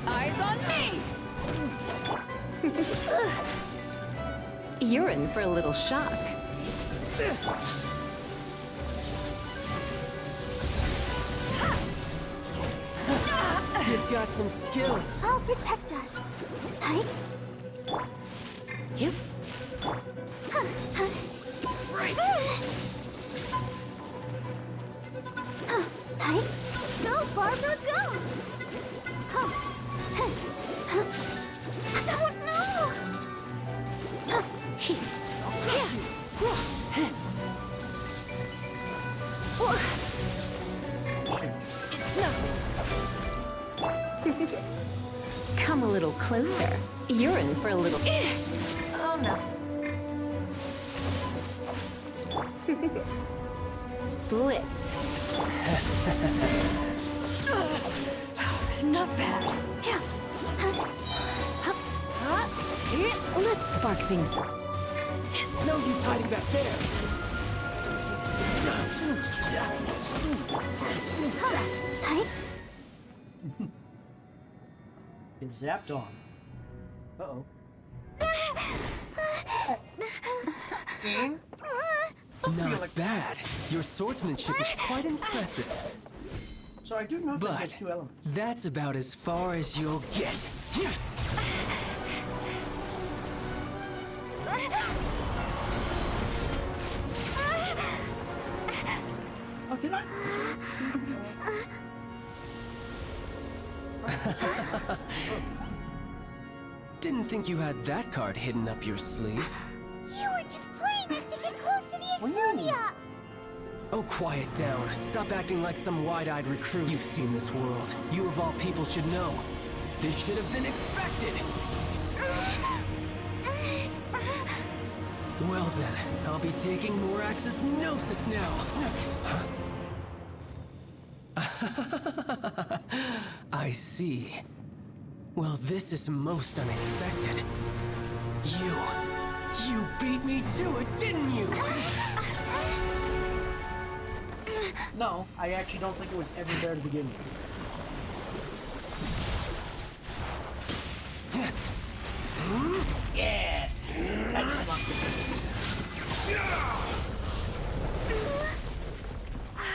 Eyes on me!
You're in for a little shock.
You've got some skills.
I'll protect us. Hi.
You.
Right.
Hi. Go, Barbara, go! Oh no!
It's nothing. Come a little closer. You're in for a little...
Oh no.
Blitz.
Not bad.
Let's spark things up.
No use hiding back there.
Hi.
Get zapped on. Uh-oh.
Not bad. Your swordsmanship is quite impressive.
So I do know that
But
there's two elements.
that's about as far as you'll get.
Oh, did I?
Didn't think you had that card hidden up your sleeve.
You were just playing us to get close to the Exodia!
Oh, quiet down. Stop acting like some wide-eyed recruit. You've seen this world. You of all people should know. This should have been expected! Well then, I'll be taking Morax's Gnosis now! I see. Well, this is most unexpected. You beat me to it, didn't you?
No, I actually don't think it was ever there to begin with. Yeah!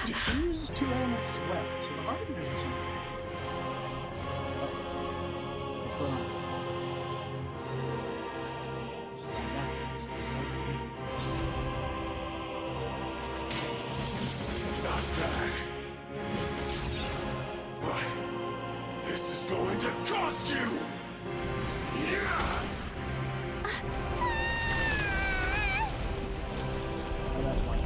He uses two elements as well, so the Harbingers or something. What's going on? Stand back.
Not bad. But this is going to cost you! Yeah!
Oh, that's fine.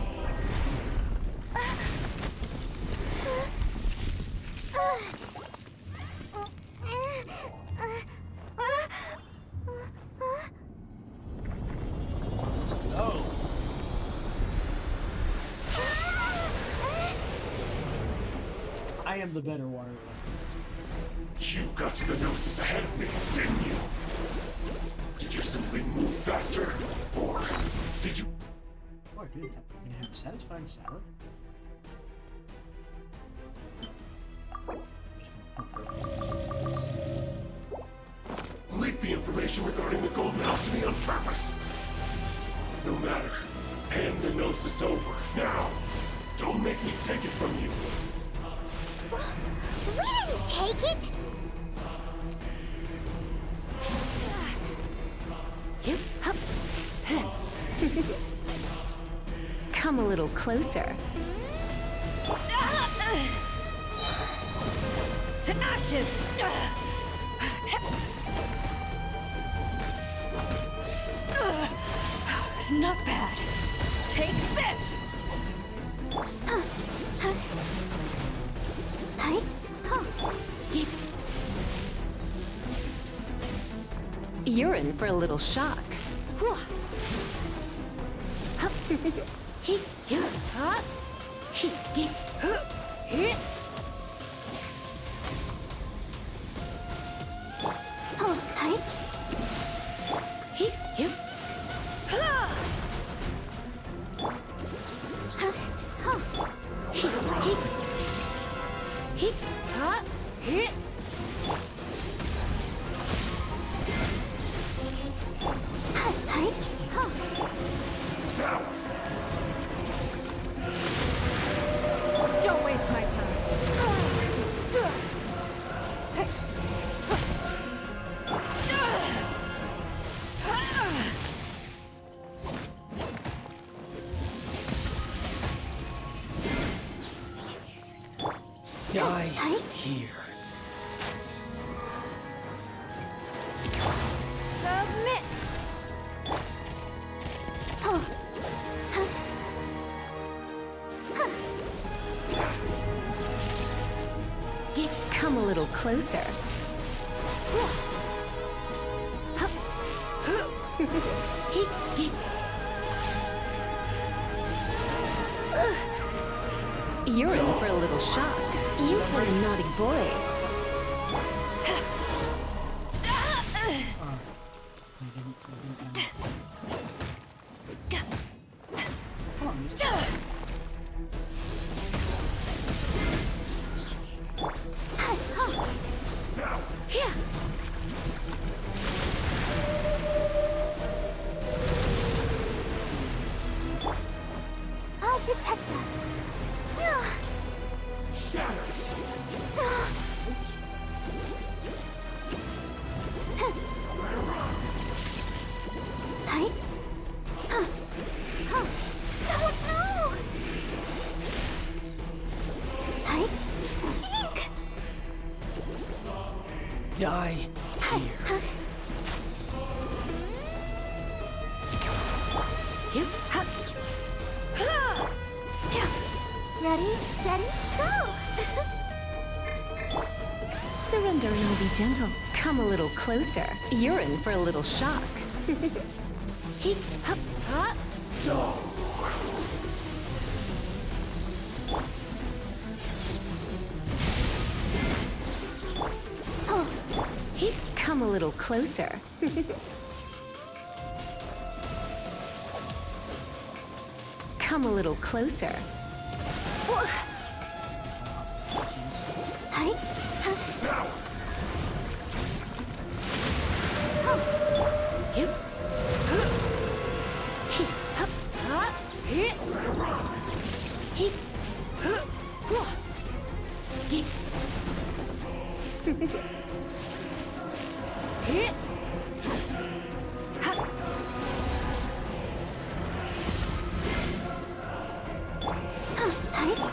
Let's go. I am the better water runner.
You got to the Gnosis ahead of me, didn't you? Did you simply move faster? Or did you...
Oh, dude, you gonna have a satisfying salad?
leak the information regarding the Golden House to me on purpose? No matter. Hand the Gnosis over, now. Don't make me take it from you.
We didn't take it!
Come a little closer.
To ashes! Not bad. Take this!
You're in for a little shock.
Don't waste my time.
Die here.
Submit!
Come a little closer. You're in for a little shock. You've been a naughty boy.
I'll protect us.
Die here.
Ready, steady, go!
Surrender and I'll be gentle. Come a little closer. You're in for a little shock. Come a little closer. Come a little closer.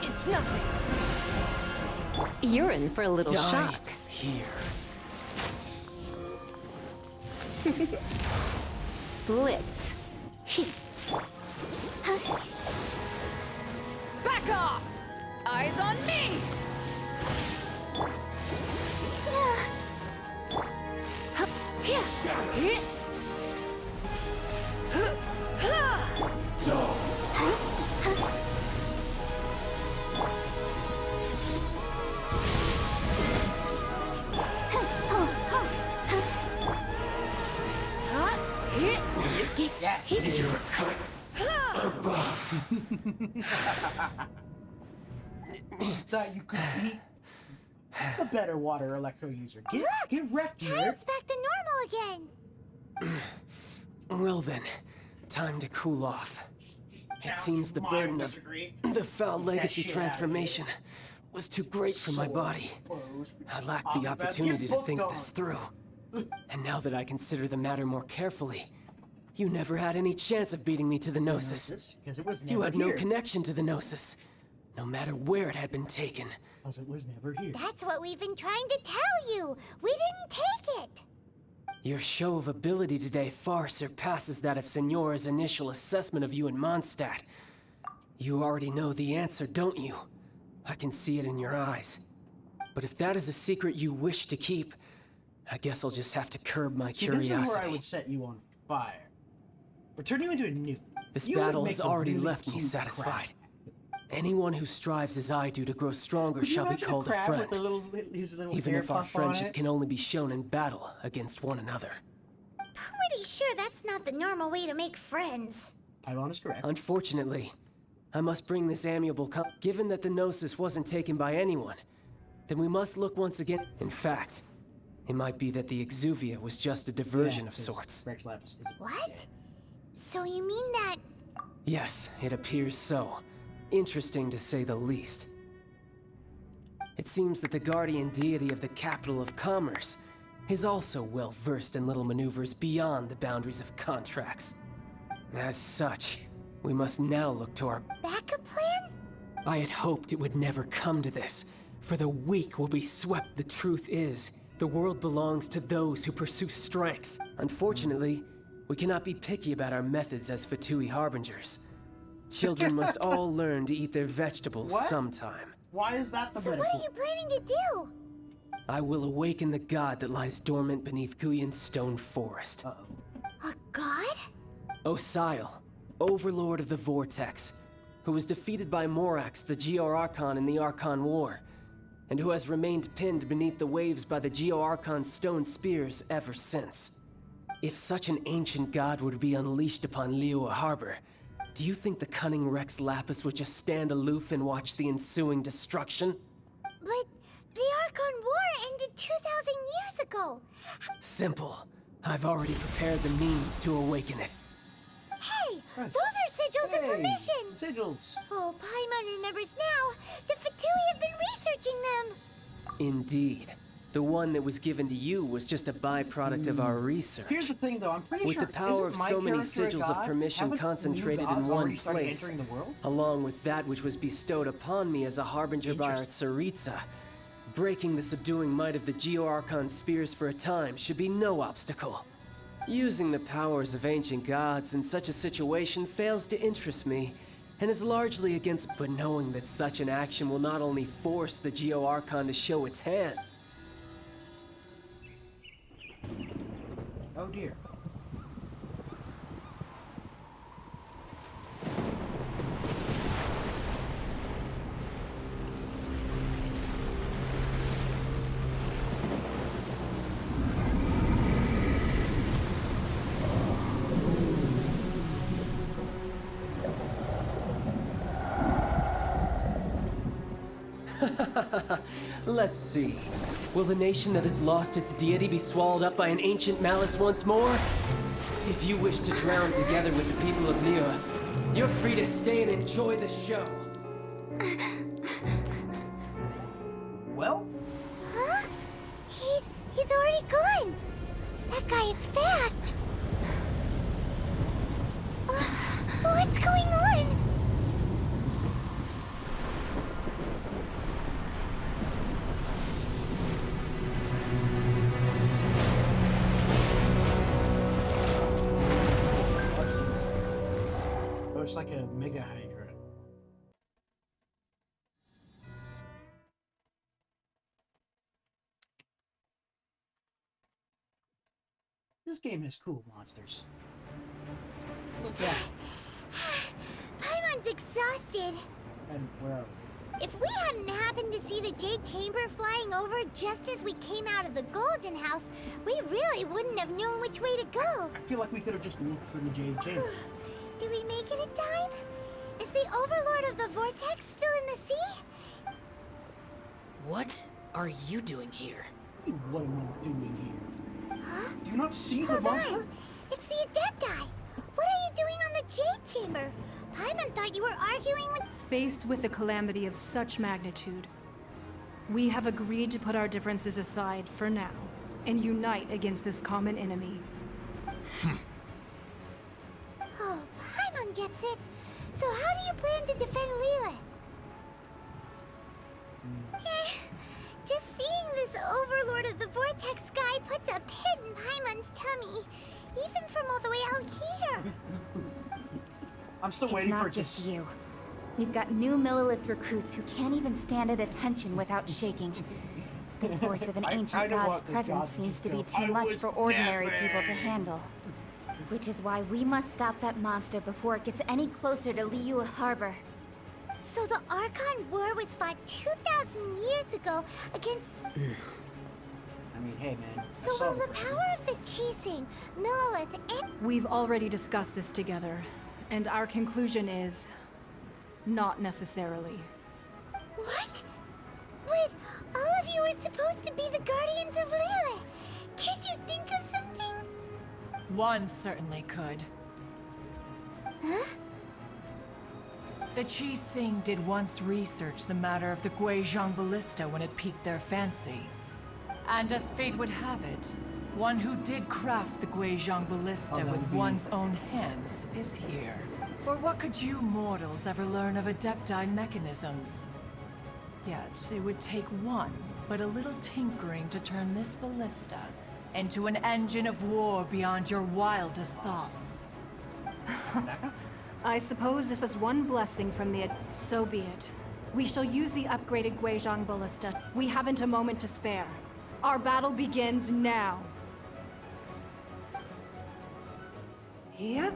It's nothing.
You're in for a little
Die
shock.
here.
Blitz.
Back off! Eyes on me!
You're cut above.
Thought you could beat the better water electro user. Get wrecked, nerd.
Child's back to normal again.
Well then, time to cool off. It seems the burden of the foul legacy transformation was too great for my body. I lacked the opportunity to think this through. And now that I consider the matter more carefully, you never had any chance of beating me to the Gnosis. You had no connection to the Gnosis, no matter where it had been taken.
Because it was never here.
That's what we've been trying to tell you. We didn't take it.
Your show of ability today far surpasses that of Signora's initial assessment of you in Mondstadt. You already know the answer, don't you? I can see it in your eyes. But if that is a secret you wish to keep, I guess I'll just have to curb my curiosity.
This is where I would set you on fire. Or turn you into a nuke.
This
You would
battle
make
has
a
already
really
left me
cute
satisfied.
crab.
Anyone who strives as I do to grow stronger
Could you
shall be
imagine
called a
crab
friend,
with his little
even
hair
if our
puff on
friendship
it?
can only be shown in battle against one another.
Pretty sure that's not the normal way to make friends.
Taiwan is correct.
Unfortunately, I must bring this amiable given that the Gnosis wasn't taken by anyone, then we must look once again. In fact, it might be that the Exuvia was just a diversion of sorts.
Rex Lapis is
What? So you mean that...
Yes, it appears so. Interesting to say the least. It seems that the guardian deity of the capital of commerce is also well versed in little maneuvers beyond the boundaries of contracts. As such, we must now look to our
backup plan?
I had hoped it would never come to this, for the weak will be swept. The truth is, the world belongs to those who pursue strength. Unfortunately, we cannot be picky about our methods as Fatui Harbingers. Children must all learn to eat their vegetables sometime.
Why is that the
So
metaphor?
what are you planning to do?
I will awaken the god that lies dormant beneath Guyan's stone forest.
A god?
Osial, overlord of the Vortex, who was defeated by Morax, the Geo-Archon in the Archon War, and who has remained pinned beneath the waves by the Geo-Archon stone spears ever since. If such an ancient god were to be unleashed upon Liyue Harbor, do you think the cunning Rex Lapis would just stand aloof and watch the ensuing destruction?
But the Archon War ended 2,000 years ago.
Simple. I've already prepared the means to awaken it.
Hey, those are sigils of permission.
Sigils.
Oh, Paimon remembers now. The Fatui have been researching them.
Indeed. The one that was given to you was just a byproduct of our research.
Here's the thing, though. I'm pretty
With
sure
the power of
isn't my
so many
character a
sigils of
god?
permission
Haven't
concentrated
new
in
gods
one
already started
place,
entering the world?
along with that which was bestowed upon me as a harbinger by our Tsaritsa, breaking the subduing might of the Geo-Archon spears for a time should be no obstacle. Using the powers of ancient gods in such a situation fails to interest me, and is largely against. But knowing that such an action will not only force the Geo-Archon to show its hand.
Oh dear.
Let's see. Will the nation that has lost its deity be swallowed up by an ancient malice once more? If you wish to drown together with the people of Liyue, you're free to stay and enjoy the show.
Well?
Huh? He's already gone. That guy is fast. What's going on?
Oh, it's like a mega hydra. This game has cool monsters. Look at that.
Paimon's exhausted.
And where are we?
If we hadn't happened to see the Jade Chamber flying over just as we came out of the Golden House, we really wouldn't have known which way to go.
I feel like we could have just looked for the Jade Chamber.
Did we make it in time? Is the Overlord of the Vortex still in the sea?
What are you doing here?
What am I doing here?
Huh?
Do you not see the
Hold
monster?
on. It's the Adepti. What are you doing on the Jade Chamber? Paimon thought you were arguing with...
Faced with a calamity of such magnitude, we have agreed to put our differences aside for now and unite against this common enemy.
Oh, Paimon gets it. So how do you plan to defend Liyue? Just seeing this Overlord of the Vortex guy puts a pit in Paimon's tummy, even from all the way out here.
I'm still
It's
waiting for
not
it to...
just you. We've got new Millilith recruits who can't even stand at attention without shaking. The force of an ancient god's presence seems to be too much for ordinary people to handle. Which is why we must stop that monster before it gets any closer to Liyue Harbor.
So the Archon War was fought 2,000 years ago against...
I mean, hey, man.
So will the power of the Qixing, Millilith, and...
We've already discussed this together, and our conclusion is... not necessarily.
What? But all of you are supposed to be the Guardians of Liyue. Can't you think of something?
One certainly could.
Huh?
The Qixing did once research the matter of the Guizhong Ballista when it piqued their fancy. And as fate would have it, one who did craft the Guizhong Ballista with one's own hands is here. For what could you mortals ever learn of Adepti mechanisms? Yet, it would take one, but a little tinkering to turn this ballista into an engine of war beyond your wildest thoughts.
I suppose this is one blessing from the... So be it. We shall use the upgraded Guizhong Ballista. We haven't a moment to spare. Our battle begins now. Yep.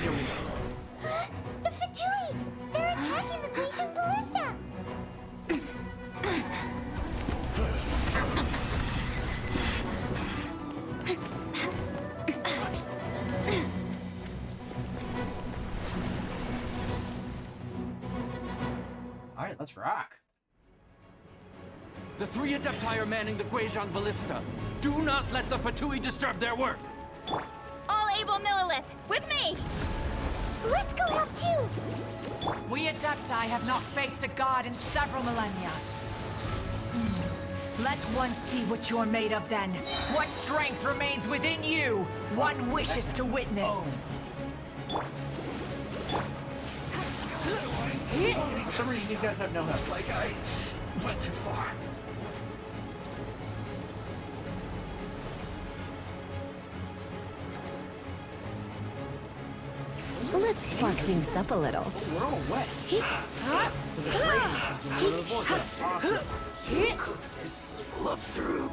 Here we go.
The Fatui! They're attacking the Guizhong Ballista!
Alright, let's rock.
The three Adepti are manning the Guizhong Ballista. Do not let the Fatui disturb their work.
All able Millilith, with me!
Let's go help too!
We Adepti have not faced a god in several millennia. Let one see what you're made of then. What strength remains within you, one wishes to witness.
For some reason
You guys have no help.
Looks like I went too far.
Let's spark things up a little.
We're all wet. So the rain is the middle of the vortex. Awesome.
Cook this love through.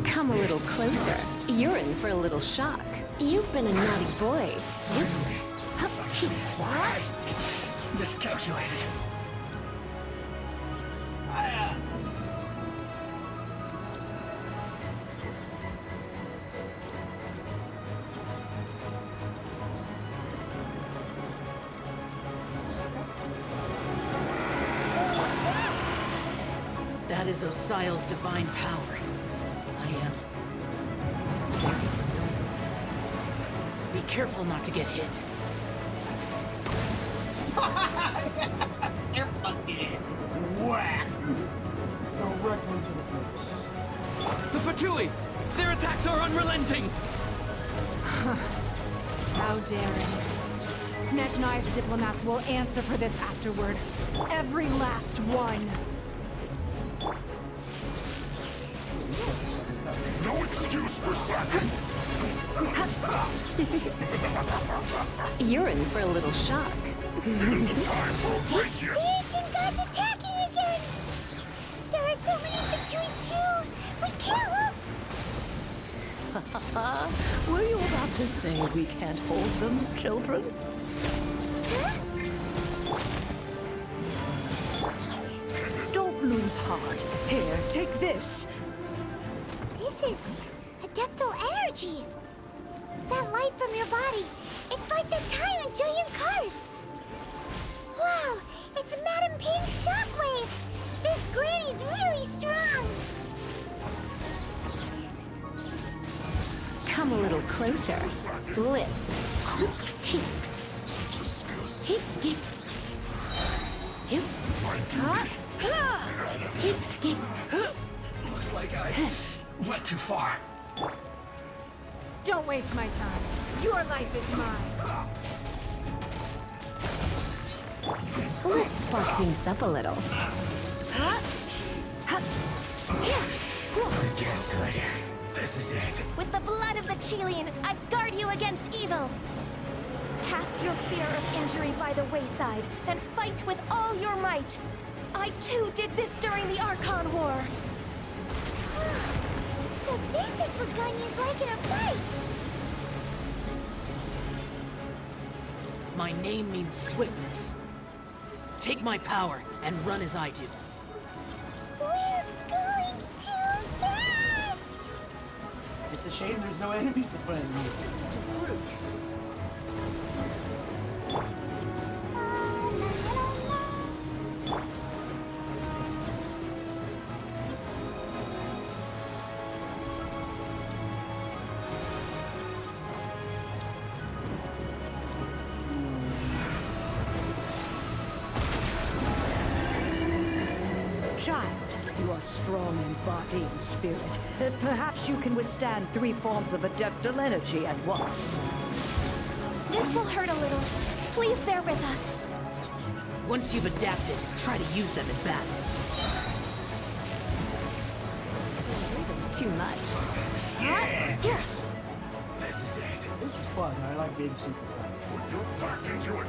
Come a little closer. You're in for a little shock. You've been a naughty boy.
Why? Miscalculated.
That is Osial's divine power. I am very familiar with it. Be careful not to get hit.
You're fucking whack. Directly to the face.
The Fatui! Their attacks are unrelenting!
How daring. Snatch Knives diplomats will answer for this afterward. Every last one.
No excuse for slacking.
You're in for a little shock.
It isn't time for a break
The
yet.
ancient god's attacking again! There are so many between two! We can't look!
Were you about to say we can't hold them, children? Don't lose heart. Here, take this.
This is adeptal energy! That light from your body, it's like the time in Julian Cars! Wow, it's Madame Ping's shockwave! This granny's really strong!
Come a little closer. Blitz.
Looks like I went too far.
Don't waste my time. Your life is mine.
Let's spark things up a little.
This is good. This is it.
With the blood of the Chilean, I guard you against evil. Cast your fear of injury by the wayside and fight with all your might. I too did this during the Archon War.
So this is what Ganya's like in a fight!
My name means swiftness. Take my power and run as I do.
We're going too fast!
It's a shame there's no enemies to fight.
Child, you are strong in body and spirit. Perhaps you can withstand 3 forms of adeptal energy at once.
This will hurt a little. Please bear with us.
Once you've adapted, try to use them in battle.
It's too much.
Yes. This is it.
This is fun. I like being super fun.
Put your back into it.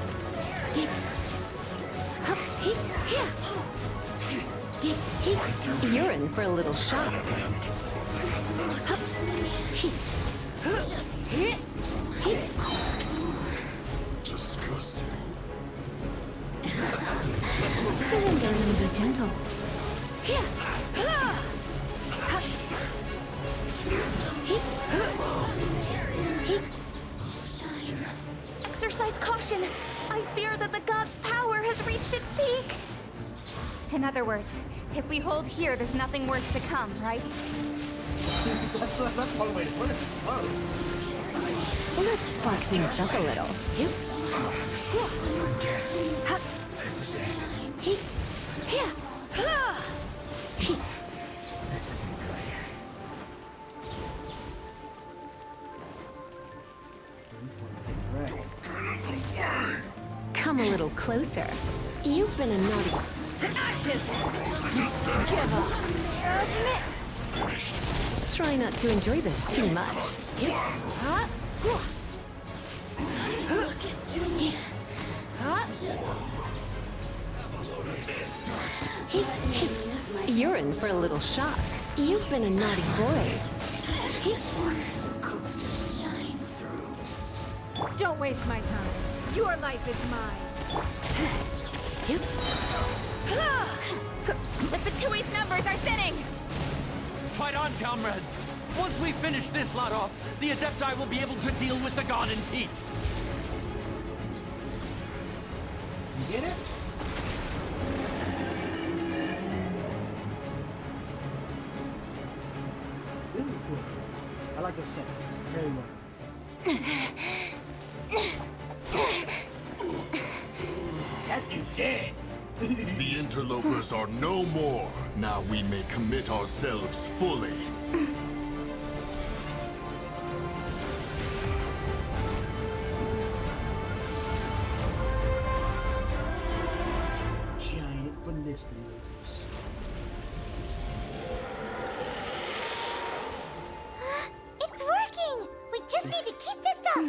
You're in for a little shock.
Disgusting.
Surrender and be gentle.
Exercise caution. I fear that the god's power has reached its peak.
In other words, if we hold here, there's nothing worse to come, right?
That's one way to put it, I suppose.
Let's spark things up a little.
This is it.
closer. You've been a naughty... To ashes! Give up! Submit! Try not to enjoy this too much. You're in for a little shock. You've been a naughty boy.
Don't waste my time. Your life is mine.
The Fatui's numbers are thinning!
Fight on, comrades! Once we finish this lot off, the Adepti will be able to deal with the God in peace.
You get it? Really cool. I like this sentence. It's very well. That dude dead.
The interlopers are no more. Now we may commit ourselves fully.
Giant ballista lasers.
It's working! We just need to keep this up!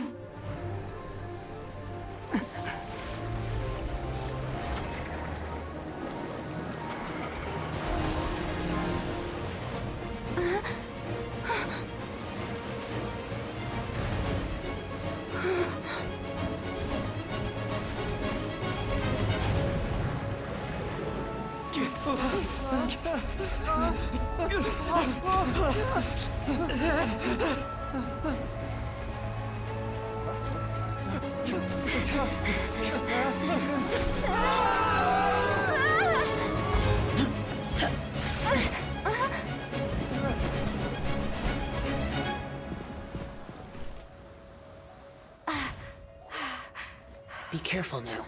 Be careful now.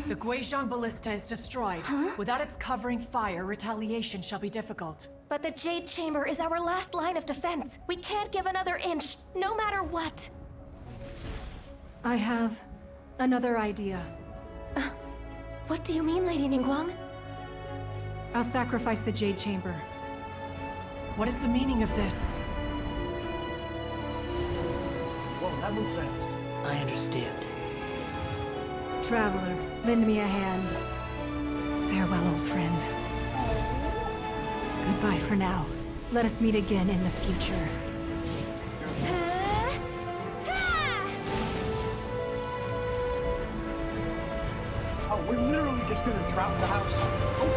The Guizhong Ballista is destroyed. Without its covering fire, retaliation shall be difficult.
But the Jade Chamber is our last line of defense. We can't give another inch, no matter what.
I have another idea.
What do you mean, Lady Ningguang?
I'll sacrifice the Jade Chamber.
What is the meaning of this?
Whoa, that moves fast.
I understand.
Traveler, lend me a hand. Farewell, old friend. Goodbye for now. Let us meet again in the future.
Oh, we're literally just gonna drop the house. Oh.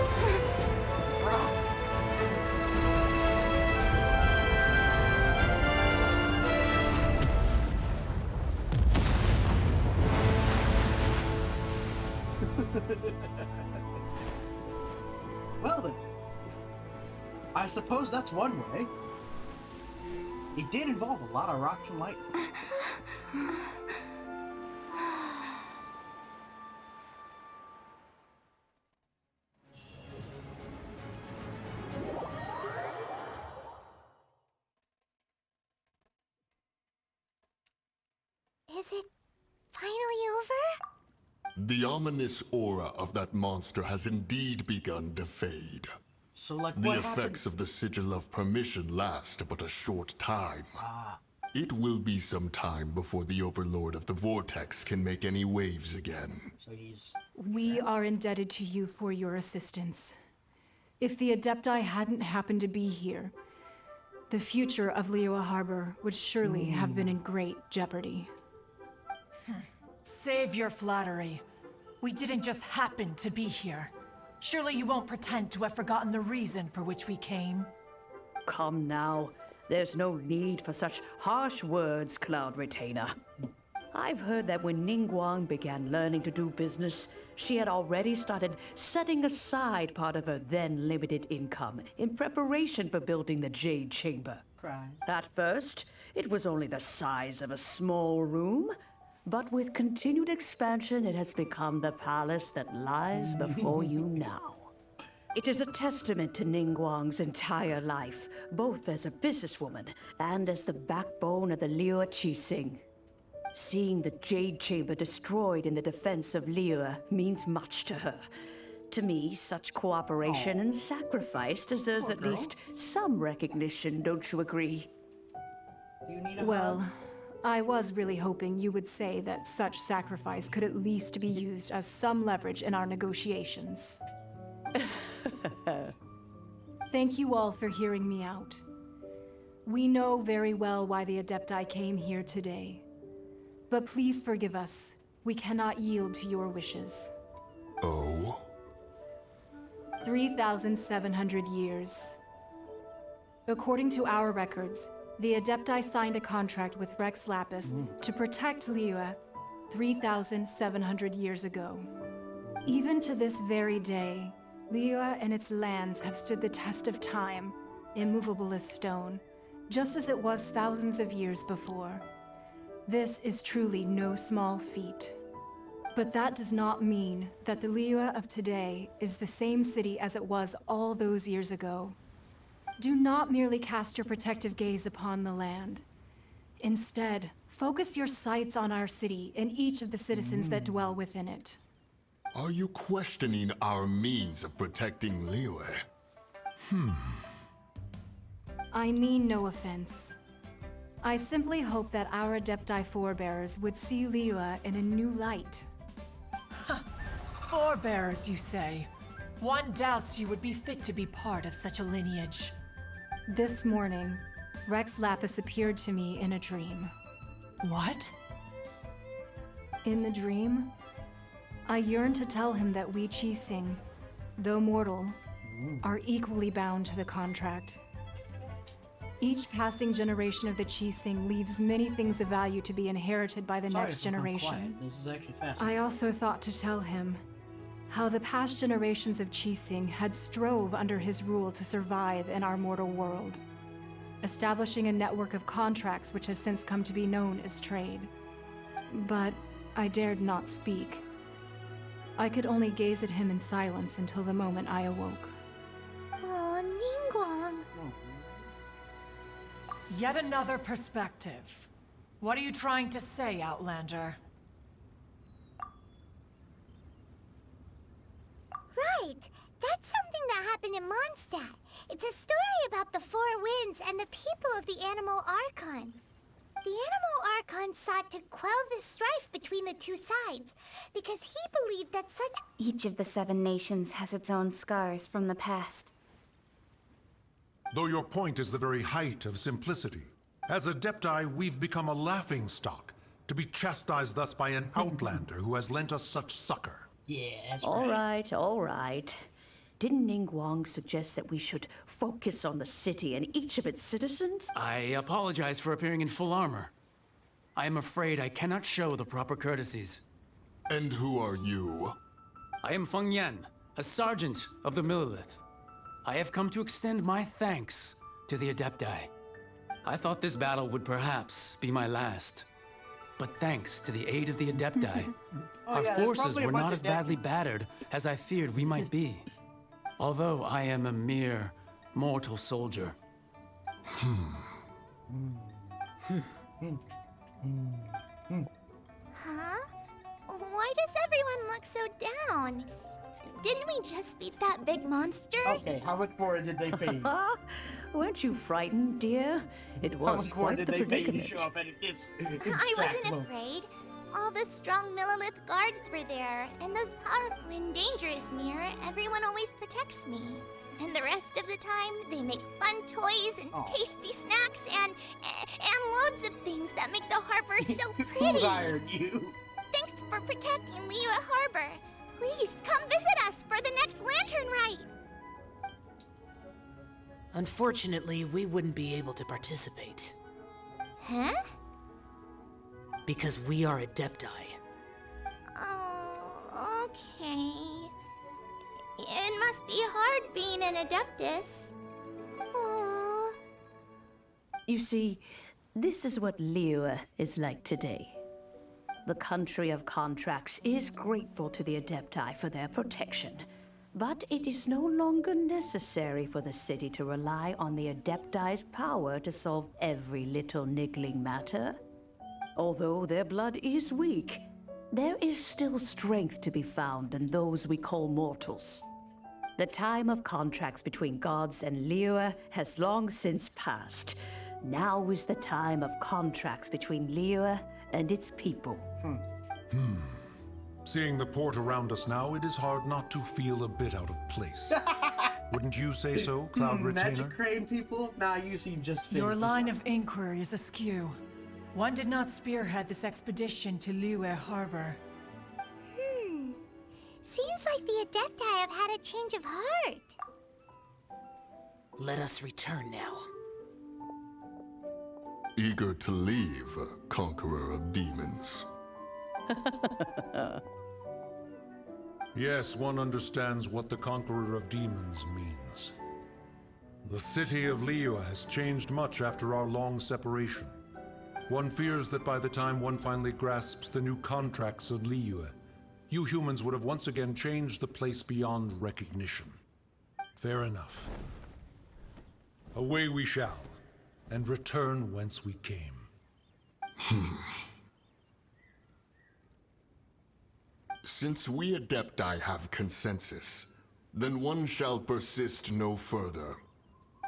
Drop. Well then, I suppose that's one way. It did involve a lot of rocks and light.
Is it finally over?
The ominous aura of that monster has indeed begun to fade.
So, like,
the
what
effects of the Sigil of Permission last but a short time.
Ah.
It will be some time before the Overlord of the Vortex can make any waves again.
So he's...
We are indebted to you for your assistance. If the Adepti hadn't happened to be here, the future of Liyue Harbor would surely have been in great jeopardy.
Save your flattery. We didn't just happen to be here. Surely you won't pretend to have forgotten the reason for which we came.
Come now. There's no need for such harsh words, Cloud Retainer. I've heard that when Ningguang began learning to do business, she had already started setting aside part of her then limited income in preparation for building the Jade Chamber.
Cry.
At first, it was only the size of a small room, but with continued expansion, it has become the palace that lies before you now. It is a testament to Ningguang's entire life, both as a businesswoman and as the backbone of the Liyue Qixing. Seeing the Jade Chamber destroyed in the defense of Liyue means much to her. To me, such cooperation and sacrifice deserves at least some recognition, don't you agree?
Well, I was really hoping you would say that such sacrifice could at least be used as some leverage in our negotiations. Thank you all for hearing me out. We know very well why the Adepti came here today. But please forgive us. We cannot yield to your wishes.
Oh?
3,700 years. According to our records, the Adepti signed a contract with Rex Lapis to protect Liyue 3,700 years ago. Even to this very day, Liyue and its lands have stood the test of time, immovable as stone, just as it was thousands of years before. This is truly no small feat. But that does not mean that the Liyue of today is the same city as it was all those years ago. Do not merely cast your protective gaze upon the land. Instead, focus your sights on our city and each of the citizens that dwell within it.
Are you questioning our means of protecting Liyue?
I mean no offense. I simply hope that our Adepti forebears would see Liyue in a new light.
Forebearers, you say? One doubts you would be fit to be part of such a lineage.
This morning, Rex Lapis appeared to me in a dream.
What?
In the dream, I yearned to tell him that we Qixing, though mortal, are equally bound to the contract. Each passing generation of the Qixing leaves many things of value to be inherited by the next generation.
This is actually fast.
I also thought to tell him how the past generations of Qixing had strove under his rule to survive in our mortal world, establishing a network of contracts which has since come to be known as trade. But I dared not speak. I could only gaze at him in silence until the moment I awoke.
Oh, Ningguang.
Yet another perspective. What are you trying to say, Outlander?
Right! That's something that happened in Mondstadt. It's a story about the Four Winds and the people of the Animal Archon. The Animal Archon sought to quell the strife between the two sides, because he believed that such—
Each of the 7 nations has its own scars from the past.
Though your point is the very height of simplicity. As Adepti, we've become a laughingstock, to be chastised thus by an outlander who has lent us such succor.
Yeah, that's
All right. Didn't Ningguang suggest that we should focus on the city and each of its citizens?
I apologize for appearing in full armor. I am afraid I cannot show the proper courtesies.
And who are you?
I am Feng Yan, a sergeant of the Millilith. I have come to extend my thanks to the Adepti. I thought this battle would perhaps be my last. But thanks to the aid of the Adepti, our forces were not as badly battered as I feared we might be. Although I am a mere mortal soldier.
Huh? Why does everyone look so down? Didn't we just beat that big monster?
Okay, how much more did they pay?
Weren't you frightened, dear? It was quite the predicament.
Show up at this
I wasn't afraid. All the strong Millilith guards were there, and those powerful and dangerous near, everyone always protects me. And the rest of the time, they make fun toys and tasty snacks and loads of things that make the harbor so pretty.
Who hired you?
Thanks for protecting Liyue Harbor. Please come visit us for the next lantern rite.
Unfortunately, we wouldn't be able to participate.
Huh?
Because we are Adepti.
Oh, okay. It must be hard being an Adeptus. Aww.
You see, this is what Liyue is like today. The country of contracts is grateful to the Adepti for their protection, but it is no longer necessary for the city to rely on the Adepti's power to solve every little niggling matter. Although their blood is weak, there is still strength to be found in those we call mortals. The time of contracts between gods and Liyue has long since passed. Now is the time of contracts between Liyue and its people.
Seeing the port around us now, it is hard not to feel a bit out of place. Wouldn't you say so, Cloud Retainer?
Magic Crane people? Nah, you seem just finished.
Your line of inquiry is askew. One did not spearhead this expedition to Liyue Harbor.
Seems like the Adepti have had a change of heart.
Let us return now.
Eager to leave, Conqueror of Demons.
Yes, one understands what the Conqueror of Demons means. The city of Liyue has changed much after our long separation. One fears that by the time one finally grasps the new contracts of Liyue, you humans would have once again changed the place beyond recognition. Fair enough. Away we shall, and return whence we came.
Since we Adepti have consensus, then one shall persist no further.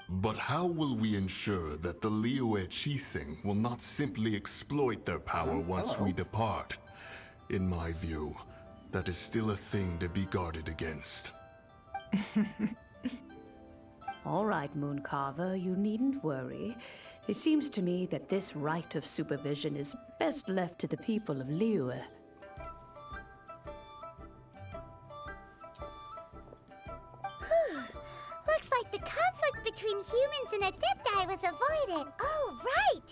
But how will we ensure that the Liyue Qixing will not simply exploit their power once we depart? In my view, that is still a thing to be guarded against.
All right, Mooncarver, you needn't worry. It seems to me that this right of supervision is best left to the people of Liyue.
Looks like the conflict between humans and Adepti was avoided. Oh, right!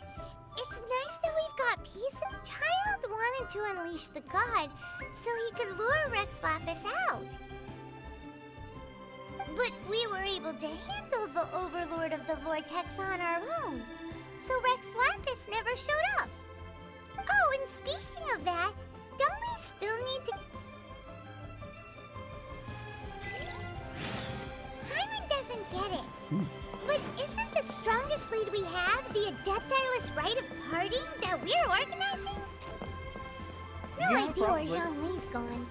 It's nice that we've got peace. Child wanted to unleash the god so he could lure Rex Lapis out. But we were able to handle the Overlord of the Vortex on our own, so Rex Lapis never showed up. Oh, and speaking of that, don't we still need to... Hyman doesn't get it. But isn't the strongest lead we have the Adepti-less rite of parting that we're organizing? No idea where Zhongli's gone.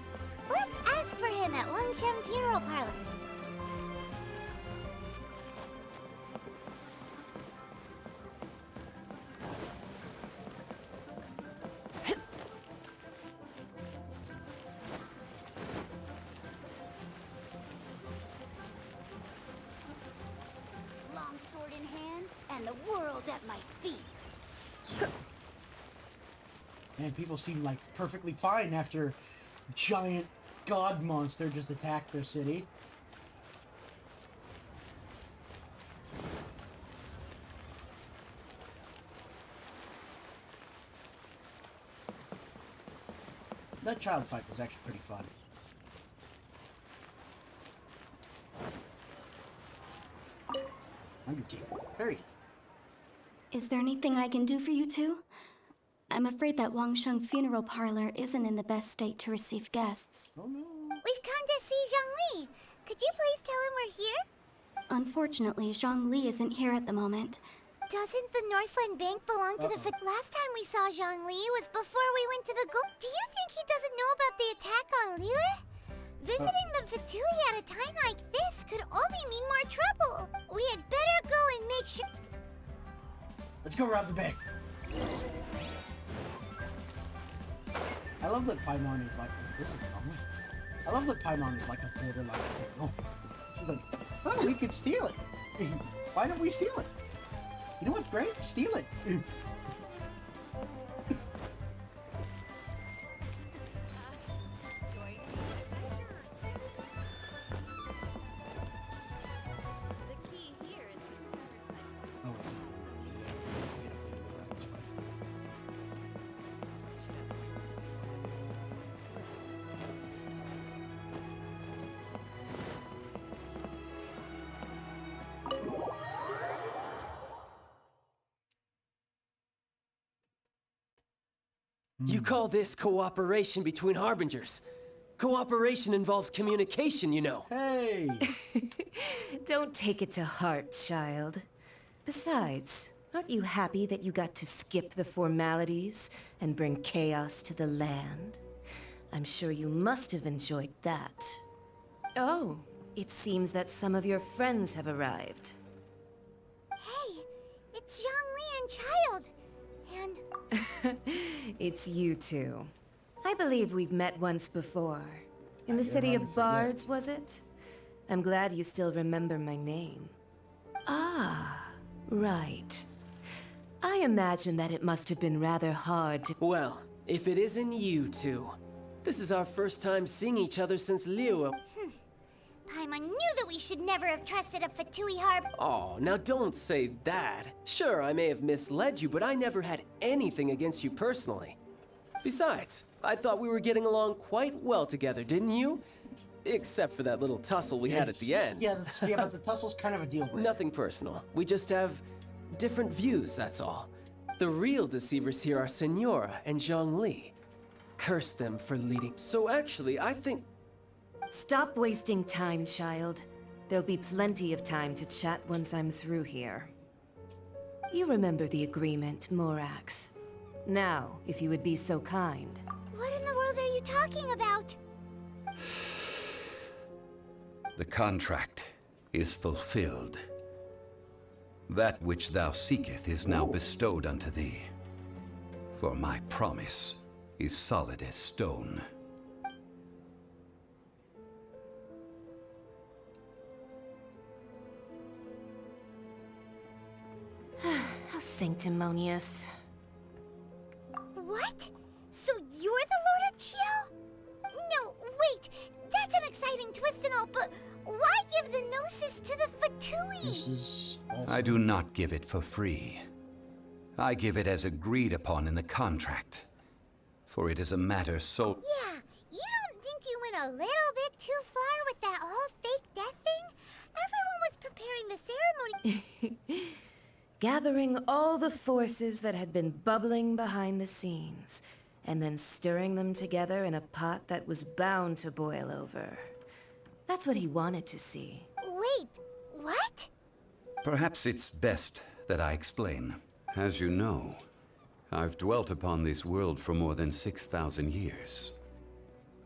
Let's ask for him at Wangshen Funeral Parlor.
Longsword in hand, and the world at my feet.
And people seem like perfectly fine after a giant god monster just attacked their city. That child fight was actually pretty fun. Very.
Is there anything I can do for you two? I'm afraid that Wangsheng Funeral Parlor isn't in the best state to receive guests.
Oh no.
We've come to see Zhongli. Could you please tell him we're here?
Unfortunately, Zhongli isn't here at the moment.
Doesn't the Northland Bank belong to the Last time we saw Zhongli was before we went to the Do you think he doesn't know about the attack on Liyue? Visiting the Fatui at a time like this could only mean more trouble. We had better go and make sure...
Let's go rob the bank. I love that Paimon is like, this is common. I love that Paimon is like a borderline criminal. She's like, oh, we could steal it. Why don't we steal it? You know what's great? Steal it.
You call this cooperation between Harbingers? Cooperation involves communication, you know.
Hey!
Don't take it to heart, child. Besides, Aren't you happy that you got to skip the formalities and bring chaos to the land? I'm sure you must have enjoyed that. Oh, it seems that some of your friends have arrived.
Hey, it's Zhongli and Child. And
It's you two. I believe we've met once before. In the City of Bards, was it? I'm glad you still remember my name. Ah, right. I imagine that it must have been rather hard to—
Well, if it isn't you two. This is our first time seeing each other since Liyue.
Paimon knew that we should never have trusted a Fatui Harb.
Oh, now don't say that. Sure, I may have misled you, but I never had anything against you personally. Besides, I thought we were getting along quite well together, didn't you? Except for that little tussle we had at the end.
Yeah, but the tussle's kind of a deal breaker.
Nothing personal. We just have different views, that's all. The real deceivers here are Senora and Zhongli. Curse them for leading. So actually, I think...
Stop wasting time, child. There'll be plenty of time to chat once I'm through here. You remember the agreement, Morax. Now, if you would be so kind.
What in the world are you talking about?
The contract is fulfilled. That which thou seeketh is now bestowed unto thee. For my promise is solid as stone.
How sanctimonious.
What? So you're the Lord of Chiao? No, wait. That's an exciting twist and all, but why give the Gnosis to the Fatui?
I do not give it for free. I give it as agreed upon in the contract. For it is a matter so...
Yeah, you don't think you went a little bit too far with that whole fake death thing? Everyone was preparing the ceremony.
Gathering all the forces that had been bubbling behind the scenes, and then stirring them together in a pot that was bound to boil over. That's what he wanted to see.
Wait, what?
Perhaps it's best that I explain. As you know, I've dwelt upon this world for more than 6,000 years.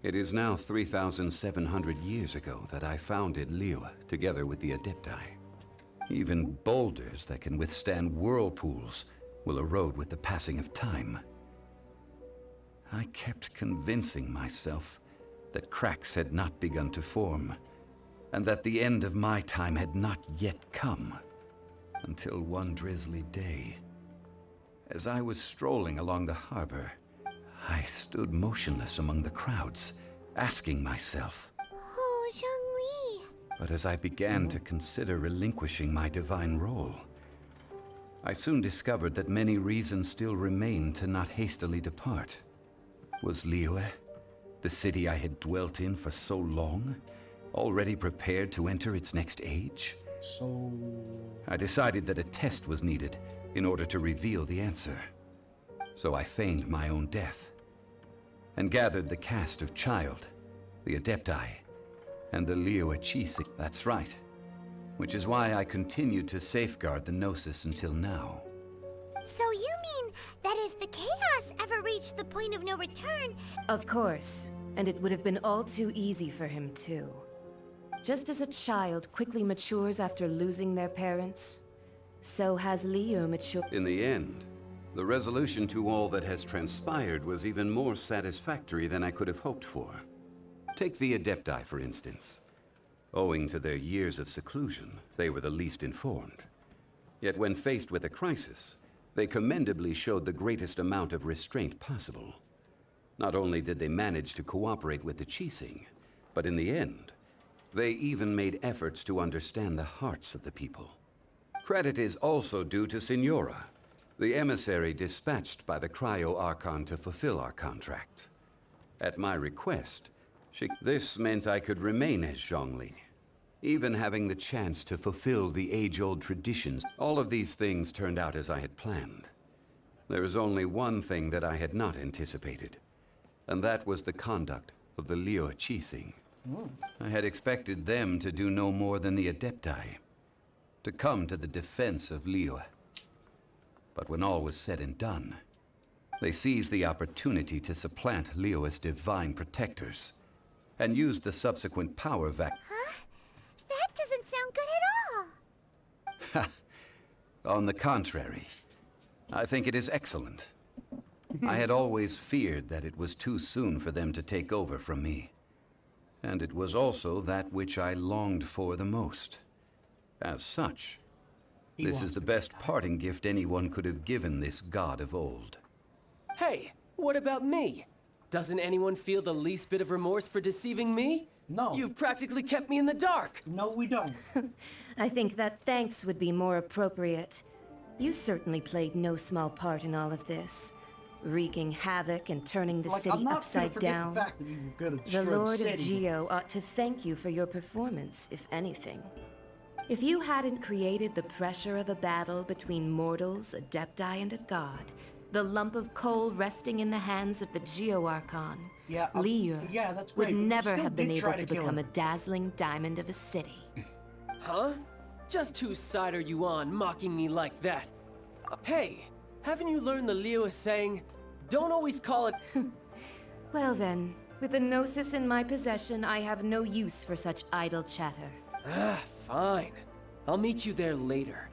It is now 3,700 years ago that I founded Liyue together with the Adepti. Even boulders that can withstand whirlpools will erode with the passing of time. I kept convincing myself that cracks had not begun to form, and that the end of my time had not yet come. Until one drizzly day, as I was strolling along the harbor, I stood motionless among the crowds, asking myself,
Oh, Zhongli.
but as I began to consider relinquishing my divine role, I soon discovered that many reasons still remained to not hastily depart. Was Liyue, the city I had dwelt in for so long, already prepared to enter its next age?
So...
I decided that a test was needed in order to reveal the answer. So I feigned my own death, and gathered the cast of Child, the Adepti, and the Liyue Chising. That's right. Which is why I continued to safeguard the Gnosis until now.
So you mean that if the chaos ever reached the point of no return...
Of course, and it would have been all too easy for him too. Just as a child quickly matures after losing their parents, so has Liyue matured.
In the end, the resolution to all that has transpired was even more satisfactory than I could have hoped for. Take the Adepti, for instance. Owing to their years of seclusion, they were the least informed. Yet when faced with a crisis, they commendably showed the greatest amount of restraint possible. Not only did they manage to cooperate with the Chising, but in the end, they even made efforts to understand the hearts of the people. Credit is also due to Senora, the emissary dispatched by the Cryo-Archon to fulfill our contract. At my request, this meant I could remain as Zhongli, even having the chance to fulfill the age-old traditions. All of these things turned out as I had planned. There is only one thing that I had not anticipated, and that was the conduct of the Liyue Chising. I had expected them to do no more than the Adepti, to come to the defense of Liyue. But when all was said and done, they seized the opportunity to supplant Liyue's divine protectors and used the subsequent power
Huh? That doesn't sound good at all.
On the contrary, I think it is excellent. I had always feared that it was too soon for them to take over from me. And it was also that which I longed for the most. As such, this is the best parting gift anyone could have given this god of old.
Hey, what about me? Doesn't anyone feel the least bit of remorse for deceiving me?
No.
You've practically kept me in the dark.
No, we don't.
I think that thanks would be more appropriate. You certainly played no small part in all of this. Wreaking havoc and turning the city upside down. The Lord of Geo ought to thank you for your performance, if anything. If you hadn't created the pressure of a battle between mortals, adepti, and a god, the lump of coal resting in the hands of the Geo Archon, Liyue would never have been able to become a dazzling diamond of a city.
Huh? Just whose side are you on, mocking me like that? Hey, haven't you learned the Liyue saying, don't always call it...
Well then, with the Gnosis in my possession, I have no use for such idle chatter.
Fine. I'll meet you there later.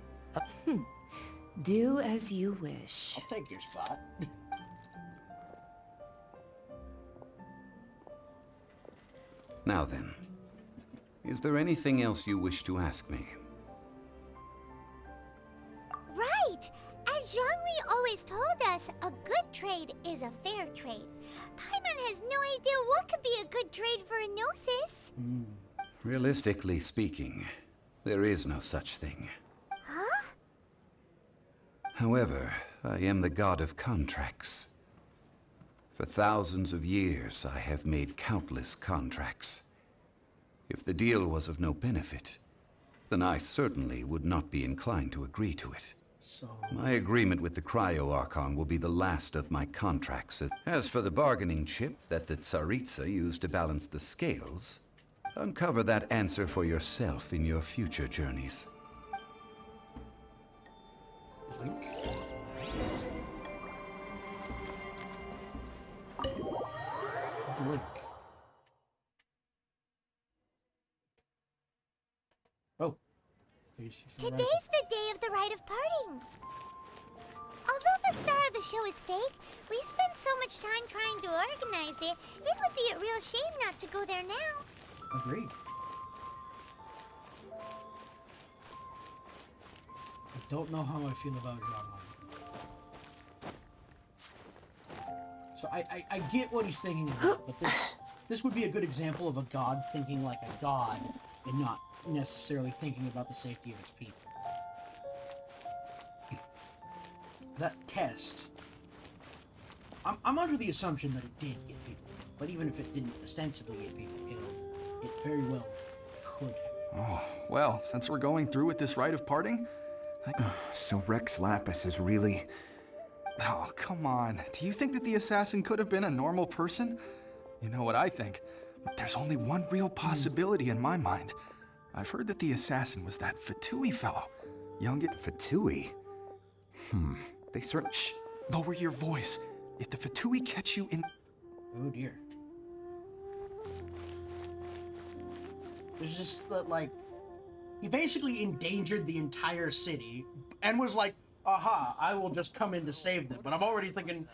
Do as you wish.
I'll take your spot.
Now then, is there anything else you wish to ask me?
Right! As Zhongli always told us, a good trade is a fair trade. Paimon has no idea what could be a good trade for a Gnosis.
Realistically speaking, there is no such thing.
Huh?
However, I am the god of contracts. For thousands of years, I have made countless contracts. If the deal was of no benefit, then I certainly would not be inclined to agree to it. My agreement with the Cryo Archon will be the last of my contracts. As for the bargaining chip that the Tsaritsa used to balance the scales, uncover that answer for yourself in your future journeys.
Blink. Blink. Oh.
Today's the day of the rite of parting. Although the star of the show is fake, we spent so much time trying to organize it, it would be a real shame not to go there now.
Agreed. I don't know how I feel about Zhongli. So I get what he's thinking about, but this would be a good example of a god thinking like a god and not necessarily thinking about the safety of its people. That test, I'm under the assumption that it did get people, but even if it didn't ostensibly get people killed, it very well could have.
Oh, well, since we're going through with this rite of parting, so Rex Lapis is really... Oh, come on. Do you think that the assassin could have been a normal person? You know what I think? There's only one real possibility in my mind. I've heard that the assassin was that Fatui fellow. Fatui? They certainly... Shh! Lower your voice. If the Fatui catch you in...
Oh dear. There's just that, like... He basically endangered the entire city and was like, aha, I will just come in to save them. But I'm already thinking,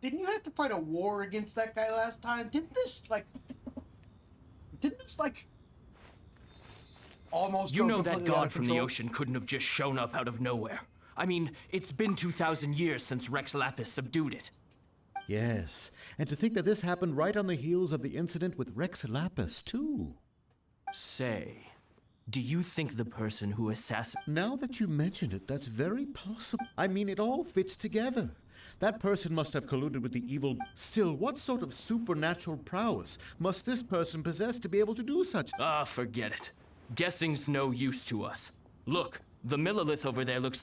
didn't you have to fight a war against that guy last time? Didn't this, like... Almost
you know that god from the ocean couldn't have just shown up out of nowhere. I mean, it's been 2,000 years since Rex Lapis subdued it.
Yes, and to think that this happened right on the heels of the incident with Rex Lapis, too.
Say, do you think the person who assassinated...
Now that you mention it, that's very possible. I mean, it all fits together. That person must have colluded with the evil... Still, what sort of supernatural prowess must this person possess to be able to do such...
Ah, forget it. Guessing's no use to us. Look, the Millilith over there looks...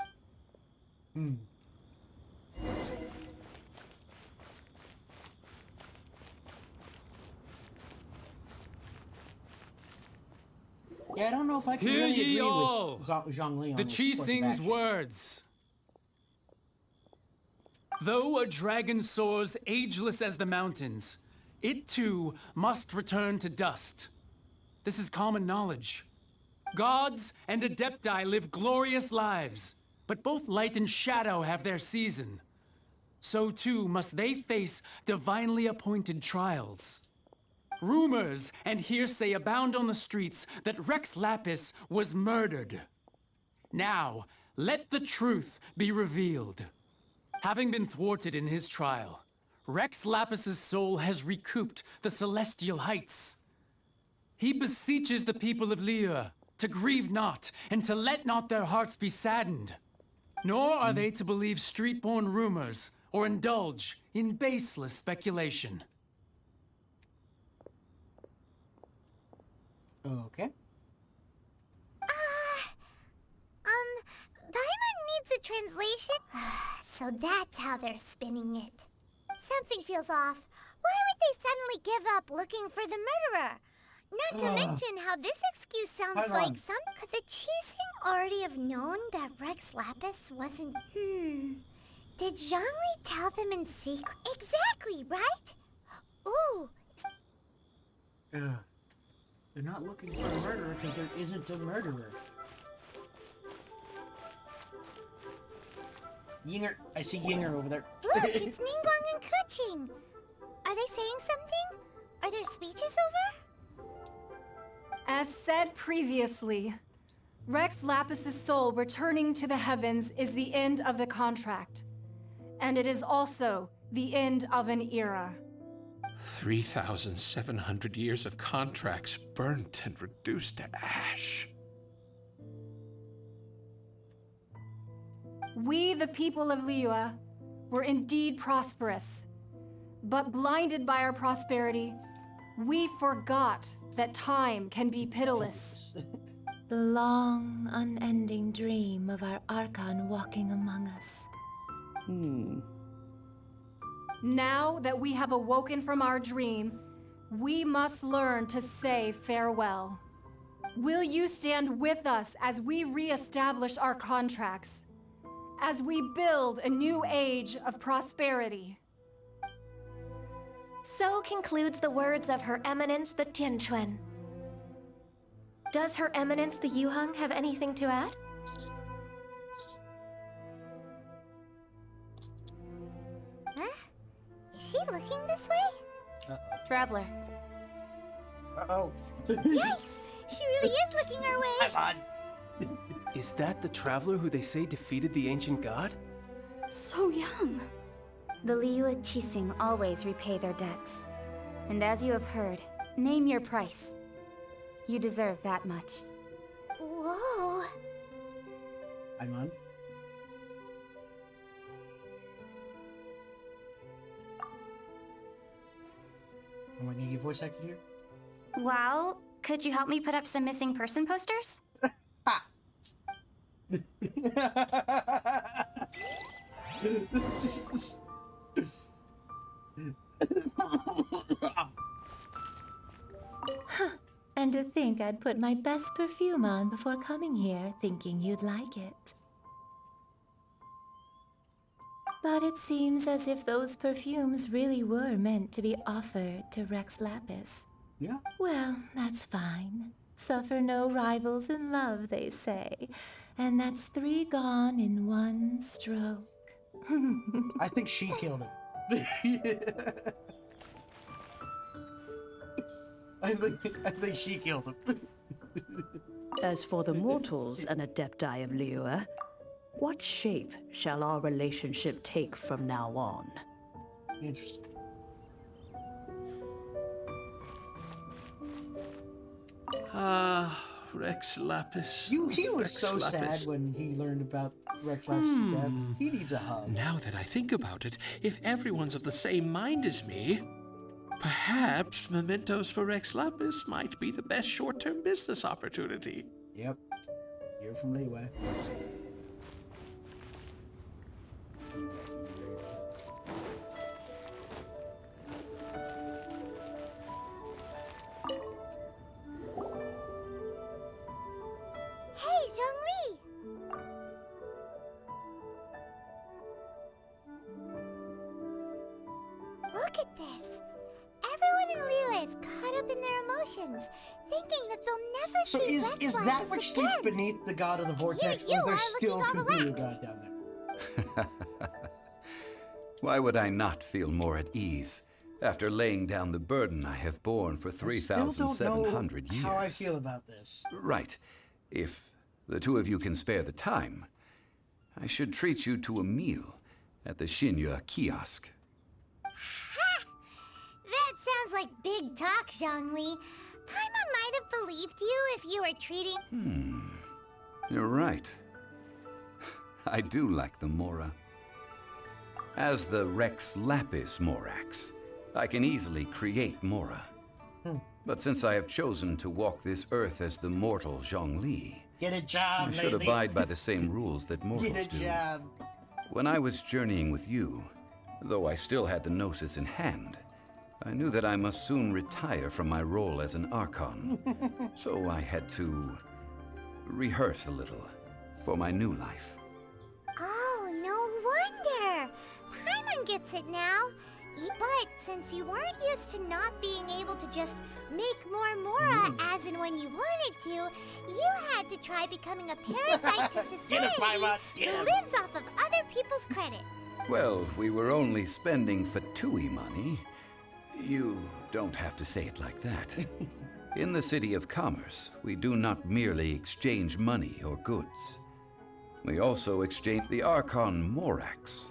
Yeah, I don't know if I can
Hear
really
ye
agree
all!
with Zhongli on
The
this
Chi
course of
Sing's
action.
words. Though a dragon soars ageless as the mountains, it too must return to dust. This is common knowledge. Gods and Adepti live glorious lives, but both light and shadow have their season. So too must they face divinely appointed trials. Rumors and hearsay abound on the streets that Rex Lapis was murdered. Now, let the truth be revealed. Having been thwarted in his trial, Rex Lapis's soul has recouped the celestial heights. He beseeches the people of Liyue to grieve not and to let not their hearts be saddened. Nor are they to believe street-born rumors or indulge in baseless speculation.
Okay.
Paimon needs a translation? So that's how they're spinning it. Something feels off. Why would they suddenly give up looking for the murderer? Not to mention how this excuse sounds like some... Could the Qixing already have known that Rex Lapis wasn't... Did Zhongli tell them in secret? Exactly, right? Ooh.
They're not looking for a murderer because there isn't a murderer. Yinger, I see Yinger over there.
Look, it's Ningguang and Keqing. Are they saying something? Are their speeches over?
As said previously, Rex Lapis's soul returning to the heavens is the end of the contract. And it is also the end of an era.
3,700 years of contracts burnt and reduced to ash.
We, the people of Liyue, were indeed prosperous. But blinded by our prosperity, we forgot that time can be pitiless.
The long, unending dream of our Archon walking among us.
Now that we have awoken from our dream, we must learn to say farewell. Will you stand with us as we re-establish our contracts? As we build a new age of prosperity?
So concludes the words of Her Eminence the Tianquan. Does Her Eminence the Yuheng have anything to add?
Huh? Is she looking this way?
Traveler.
Uh-oh.
Yikes! She really is looking our way!
Come on.
Is that the traveler who they say defeated the ancient god?
So young.
The Liyue Qixing always repay their debts. And as you have heard, name your price. You deserve that much.
Whoa.
Paimon. Am I gonna get voice acted here?
Well, could you help me put up some missing person posters?
And to think I'd put my best perfume on before coming here, thinking you'd like it. But it seems as if those perfumes really were meant to be offered to Rex Lapis.
Yeah.
Well, that's fine. Suffer no rivals in love, they say. And that's 3 gone in 1 stroke.
I think she killed him. I think she killed him.
As for the mortals and Adepti of Liyue, what shape shall our relationship take from now on?
Interesting.
Rex Lapis.
He was
Rex
so
Lapis.
sad when he learned about Rex Lapis' death. He needs a hug.
Now that I think about it, if everyone's of the same mind as me, perhaps mementos for Rex Lapis might be the best short-term business opportunity.
Yep. You're from Liyue.
Hey, Zhongli! potions, thinking that they'll never
So
see
is
Rex
that
Lapis
which
again.
sleeps beneath the god of the vortex,
you
or there's
are
still
looking all
Cthulhu
relaxed.
god down there?
Why would I not feel more at ease after laying down the burden I have borne for
I still don't
3,700
know
years?
how I feel about this.
Right. If the two of you can spare the time, I should treat you to a meal at the Shinya kiosk.
Ha! That sounds like big talk, Zhongli. Paimon might have believed you if you were treating...
You're right. I do like the Mora. As the Rex Lapis Morax, I can easily create Mora. But since I have chosen to walk this earth as the mortal Zhongli,
Get a job,
I should
Maisie.
abide by the same rules that mortals
Get a
do.
job.
When I was journeying with you, though I still had the Gnosis in hand, I knew that I must soon retire from my role as an Archon. So I had to rehearse a little for my new life.
Oh, no wonder. Paimon gets it now. But since you weren't used to not being able to just make more Mora as and when you wanted to, you had to try becoming a parasite to society
Get it, Paimon, get
who
him.
lives off of other people's credit.
Well, we were only spending Fatui money. You don't have to say it like that. In the City of Commerce, we do not merely exchange money or goods. We also exchange the Archon Morax.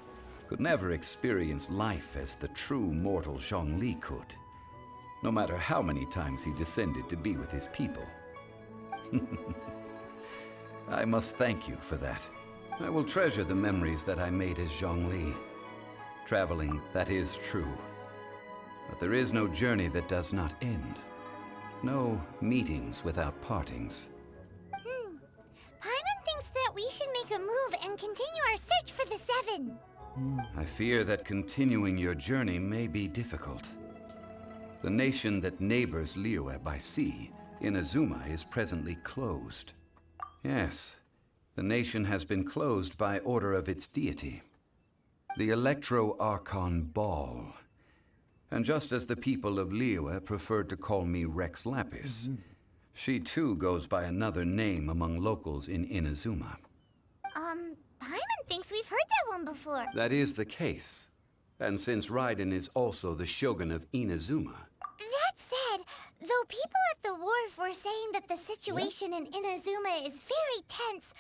Could never experience life as the true mortal Zhongli could, no matter how many times he descended to be with his people. I must thank you for that. I will treasure the memories that I made as Zhongli. Traveling, that is true. But there is no journey that does not end. No meetings without partings.
Paimon thinks that we should make a move and continue our search for the Seven.
I fear that continuing your journey may be difficult. The nation that neighbors Liyue by sea, Inazuma, is presently closed. Yes, the nation has been closed by order of its deity, the Electro-Archon Ball. And just as the people of Liyue preferred to call me Rex Lapis, she too goes by another name among locals in Inazuma.
Paimon thinks we've heard that one before.
That is the case. And since Raiden is also the shogun of Inazuma,
That said, though people at the wharf were saying that the situation in Inazuma is very tense,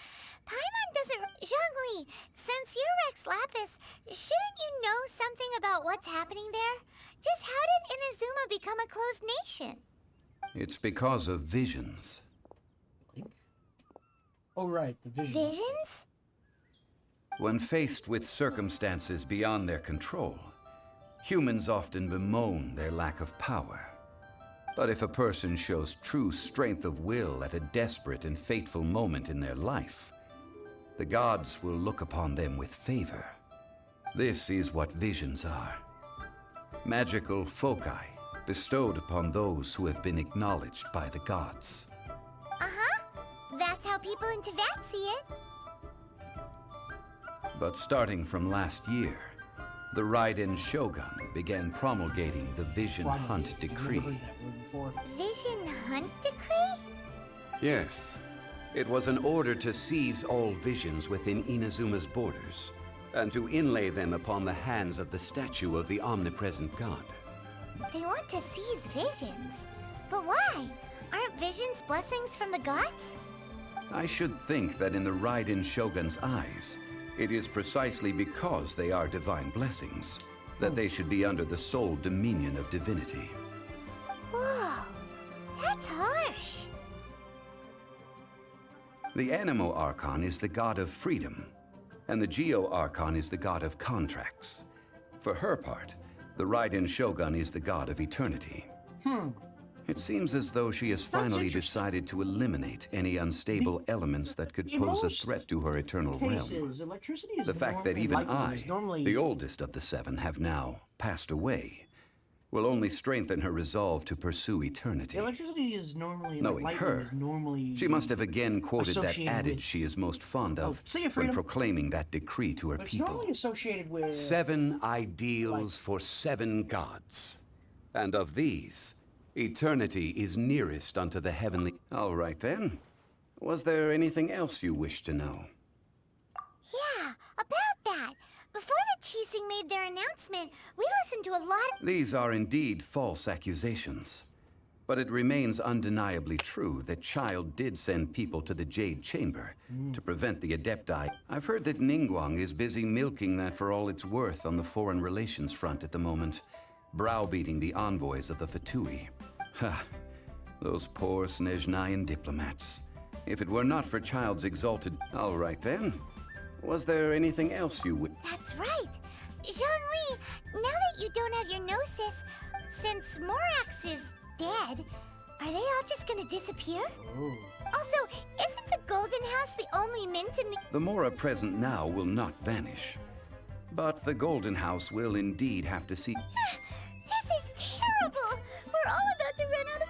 Paimon doesn't... Zhongli, since you're Rex Lapis, shouldn't you know something about what's happening there? Just how did Inazuma become a closed nation?
it's because of visions.
Oh, right, the vision.
Visions?
When faced with circumstances beyond their control, humans often bemoan their lack of power. But if a person shows true strength of will at a desperate and fateful moment in their life, the gods will look upon them with favor. This is what visions are. Magical foci bestowed upon those who have been acknowledged by the gods.
That's how people in Teyvat see it.
But starting from last year, the Raiden Shogun began promulgating the Vision Hunt Decree.
Vision Hunt Decree?
Yes, it was an order to seize all visions within Inazuma's borders, and to inlay them upon the hands of the statue of the omnipresent god.
They want to seize visions. But why? Aren't visions blessings from the gods?
I should think that in the Raiden Shogun's eyes, it is precisely because they are divine blessings that they should be under the sole dominion of divinity.
Whoa, that's harsh.
The Animo Archon is the god of freedom, and the Geo Archon is the god of contracts. For her part, the Raiden Shogun is the god of eternity. It seems as though she has finally decided to eliminate any unstable elements that could pose a threat to her eternal realm.
Electricity is
The fact that
normally-
even
lightning
I,
is normally...
the oldest of the seven, have now passed away, will only strengthen her resolve to pursue eternity.
Electricity is normally...
Knowing
lightning
her,
is normally...
she must have again quoted that
associated
adage
with-
she is most fond of
Sea of
when
Freedom.
proclaiming that decree to her
But it's
people.
normally associated with...
7 ideals for 7 gods. And of these, Eternity is nearest unto the heavenly... All right, then. Was there anything else you wish to know?
Yeah, about that. Before the Cheesing made their announcement, we listened to a lot of...
These are indeed false accusations. But it remains undeniably true that Child did send people to the Jade Chamber to prevent the Adepti. I've heard that Ningguang is busy milking that for all it's worth on the foreign relations front at the moment, browbeating the envoys of the Fatui. Ha! Those poor Snezhnayan diplomats. If it were not for Child's exalted... All right, then. Was there anything else you would...
That's right. Zhongli, now that you don't have your gnosis, since Morax is dead, are they all just gonna disappear? Also, isn't the Golden House the only mint in the...
The Mora present now will not vanish. But the Golden House will indeed have to see...
This is terrible! We're all about to run out of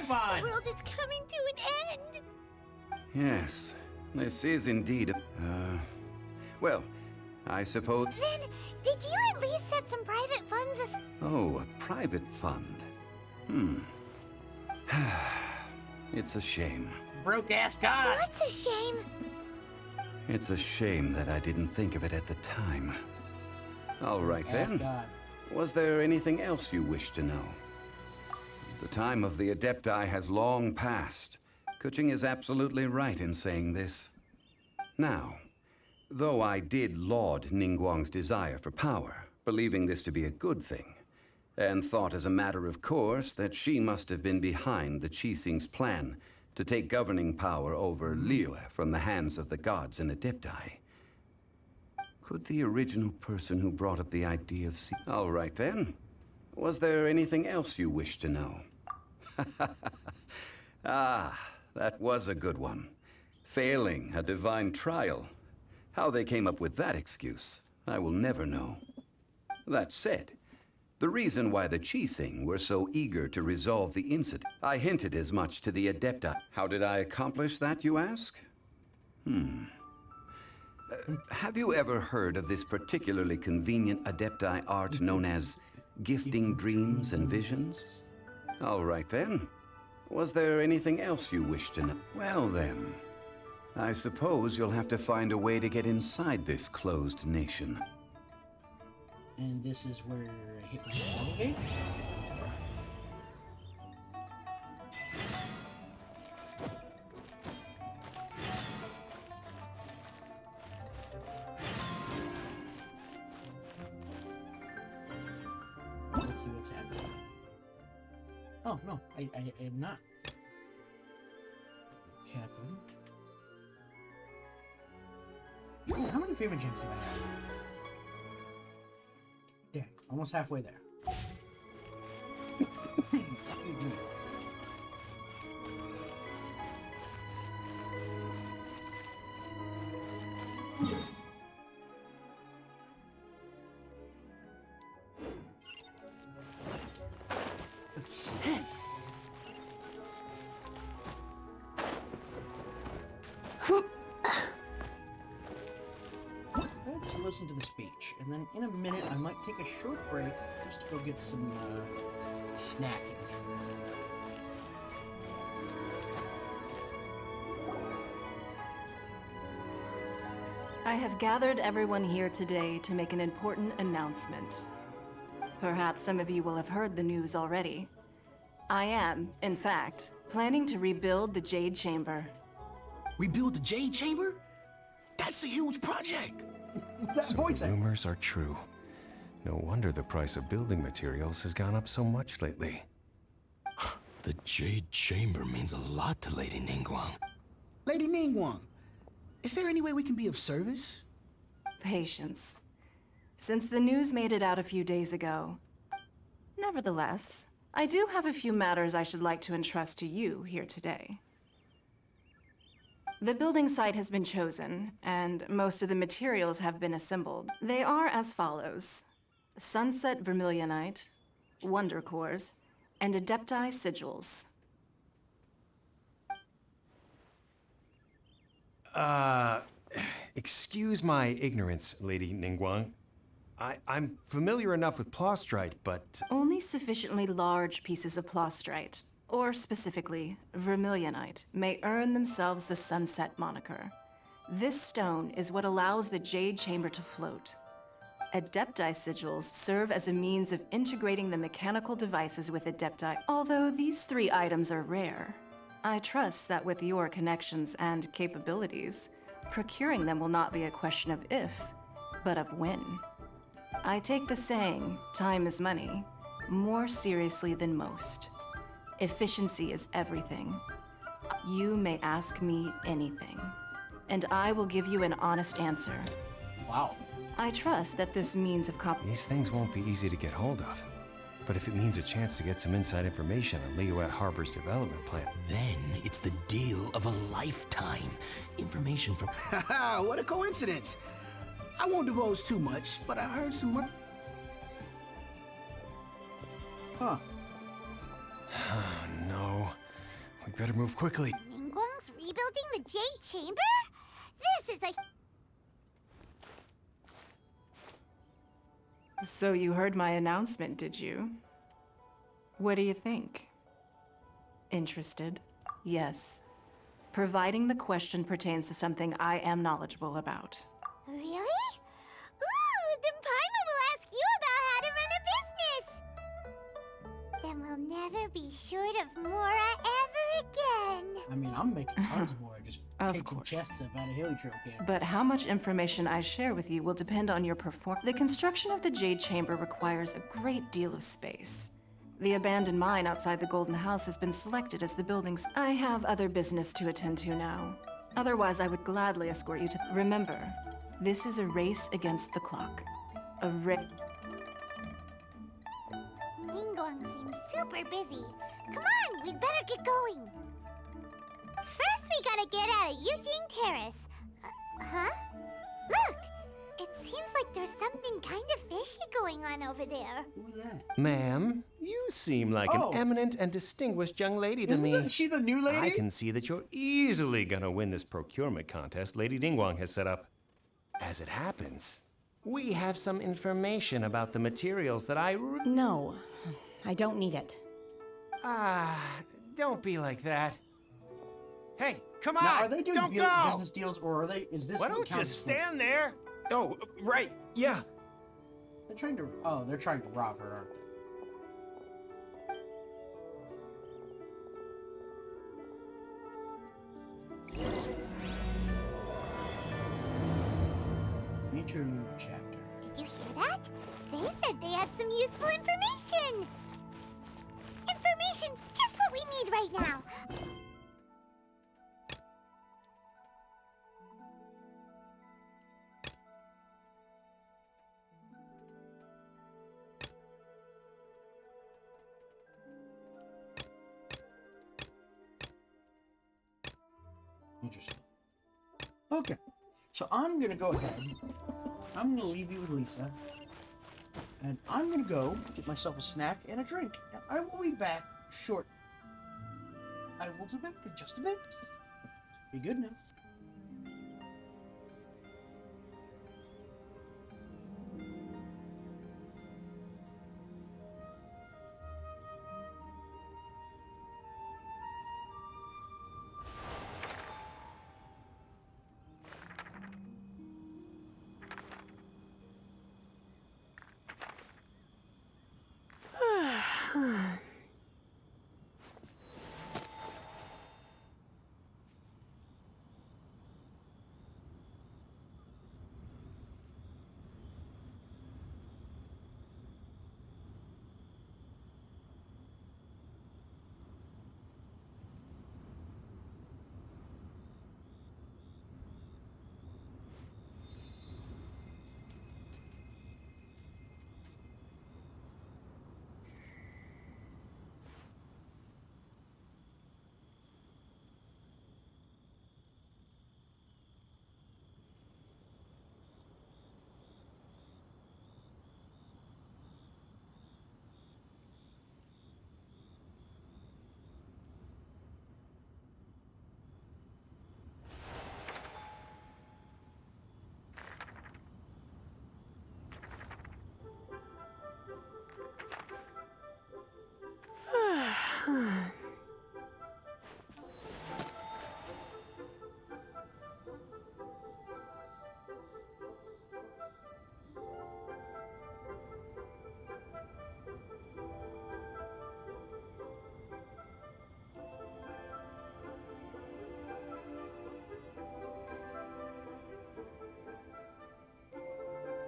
Mora! The world is coming to an end!
Yes, this is indeed a... well, I suppose...
Then, did you at least set some private funds as...
Oh, a private fund. It's a shame.
Broke-ass god!
What's a shame?
It's a shame that I didn't think of it at the time. All right, then.
God.
Was there anything else you wish to know? The time of the Adepti has long passed. Kuching is absolutely right in saying this. Now, though I did laud Ningguang's desire for power, believing this to be a good thing, and thought as a matter of course that she must have been behind the Qixing's plan to take governing power over Liyue from the hands of the gods and Adepti. Could the original person who brought up the idea of... All right, then. Was there anything else you wish to know? Ah, that was a good one. Failing a divine trial. How they came up with that excuse, I will never know. That said, the reason why the Qixing were so eager to resolve the incident, I hinted as much to the Adepti. How did I accomplish that, you ask? Have you ever heard of this particularly convenient Adepti art known as gifting dreams and visions? All right, then. Was there anything else you wish to know? Well, then. I suppose you'll have to find a way to get inside this closed nation.
And this is where I hit my elevate. Let's see what's happening. Oh, no, I am not. Catherine. Ooh, how many favorite gems do I have? Damn, almost halfway there. Excuse me. Let's see. Let's listen to the speech, and then in a minute I might take a short break just to go get some snacking.
I have gathered everyone here today to make an important announcement. Perhaps some of you will have heard the news already. I am, in fact, planning to rebuild the Jade Chamber.
Rebuild the Jade Chamber? That's a huge project!
So the rumors are true. No wonder the price of building materials has gone up so much lately.
The Jade Chamber means a lot to Lady Ningguang.
Lady Ningguang, is there any way we can be of service?
Patience. Since the news made it out a few days ago. Nevertheless, I do have a few matters I should like to entrust to you here today. The building site has been chosen, and most of the materials have been assembled. They are as follows: Sunset Vermilionite, Wonder Cores, and Adepti Sigils.
Excuse my ignorance, Lady Ningguang. I'm familiar enough with Plostrite, but...
Only sufficiently large pieces of Plostrite, or specifically, Vermilionite, may earn themselves the Sunset moniker. This stone is what allows the Jade Chamber to float. Adepti sigils serve as a means of integrating the mechanical devices with Adepti, although these 3 items are rare. I trust that with your connections and capabilities, procuring them will not be a question of if, but of when. I take the saying, time is money, more seriously than most. Efficiency is everything. You may ask me anything, and I will give you an honest answer.
Wow.
I trust that this means of
These things won't be easy to get hold of. But if it means a chance to get some inside information on Liyuet Harbor's development plan...
Then it's the deal of a lifetime. Information from...
Haha, what a coincidence! I won't divulge too much, but I heard some more...
Huh.
No. We better move quickly.
Ningguang's rebuilding the Jade Chamber? This is a...
So you heard my announcement, did you? What do you think? Interested? Yes. Providing the question pertains to something I am knowledgeable about.
Really? Ooh, then Paimon will ask you about how to run a business! Then we'll never be short of Mora ever again.
I mean, I'm making tons more, just
Of
taking
course.
chests up out of Hilly Trail camp.
But how much information I share with you will depend on your performance. The construction of the Jade Chamber requires a great deal of space. The abandoned mine outside the Golden House has been selected as the building's... I have other business to attend to now. Otherwise, I would gladly escort you to... Remember, this is a race against the clock. A race...
Ningguang seems super busy. Come on, we'd better get going. First, we gotta get out of Eugene Terrace. Huh? Look! It seems like there's something kind of fishy going on over there.
Who's that?
Ma'am, you seem like
Oh.
an eminent and distinguished young lady to
Isn't
me.
she the new lady?
I can see that you're easily gonna win this procurement contest Lady Ningguang has set up. As it happens, we have some information about the materials that
No, I don't need it.
Don't be like that. Hey, come
Now,
on!
are they doing
don't go!
business deals, or are they? Is this?
Why
what
don't you
counts as-
stand there? Oh, right, yeah.
They're trying to. Oh, they're trying to rob her, aren't they? Nature new chapter.
Did you hear that? They said they had some useful information. Information's just what we need right now.
Interesting. Okay, so I'm gonna go ahead. I'm gonna leave you with Lisa, and I'm gonna go get myself a snack and a drink. And I will be back shortly. I will be back in just a bit. Be good now.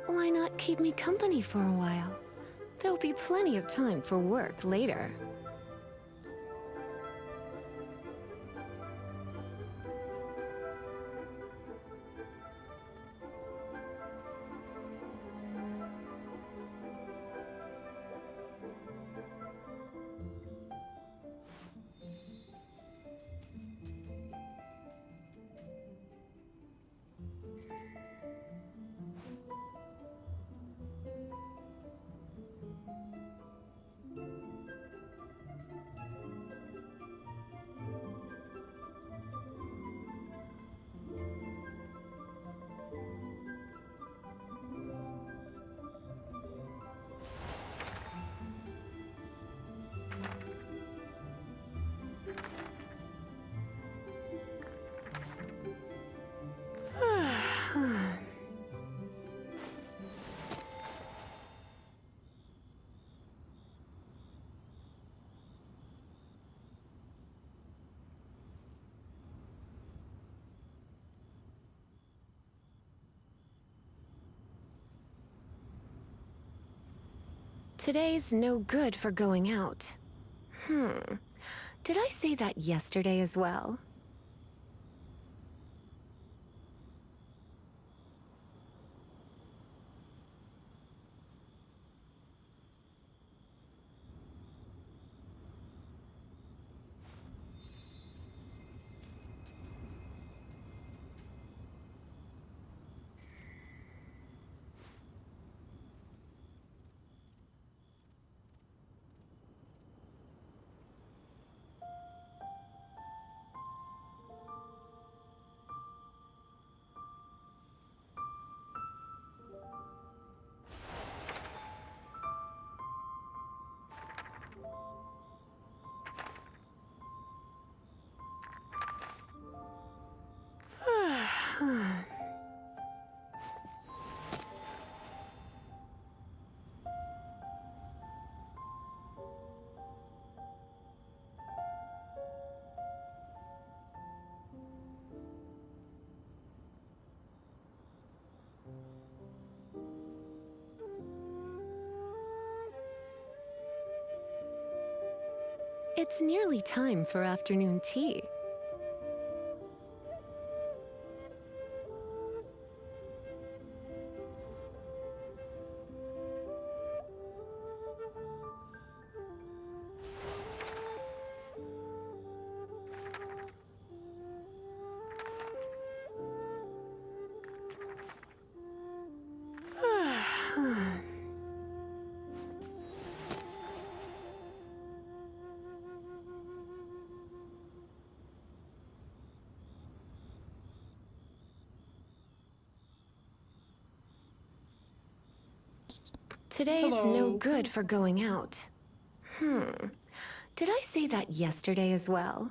Why not keep me company for a while? There'll be plenty of time for work later. Today's no good for going out. Did I say that yesterday as well? It's nearly time for afternoon tea. Today's no good for going out. Did I say that yesterday as well?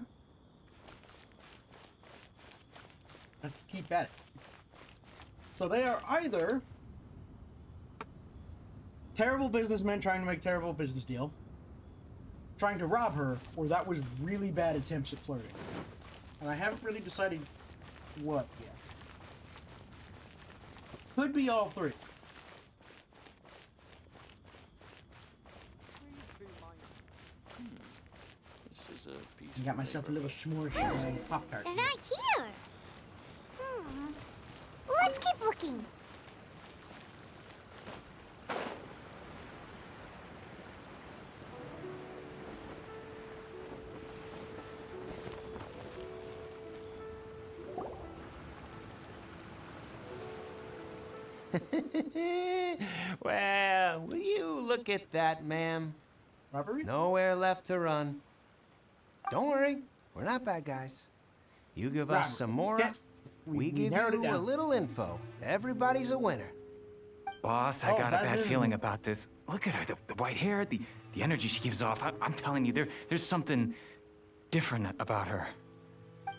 Let's keep at it. So they are either terrible businessmen trying to make a terrible business deal, trying to rob her, or that was really bad attempts at flirting. And I haven't really decided what yet. Could be all three. I got myself a little s'more Pop-Tart.
They're not here. Let's keep looking.
Well, will you look at that, ma'am?
Robbery?
Nowhere left to run. Don't worry, we're not bad guys. You give us some more, we give you a little info. Everybody's a winner.
Boss, I got a bad feeling about this. Look at her, the white hair, the energy she gives off. I'm telling you, there's something different about her.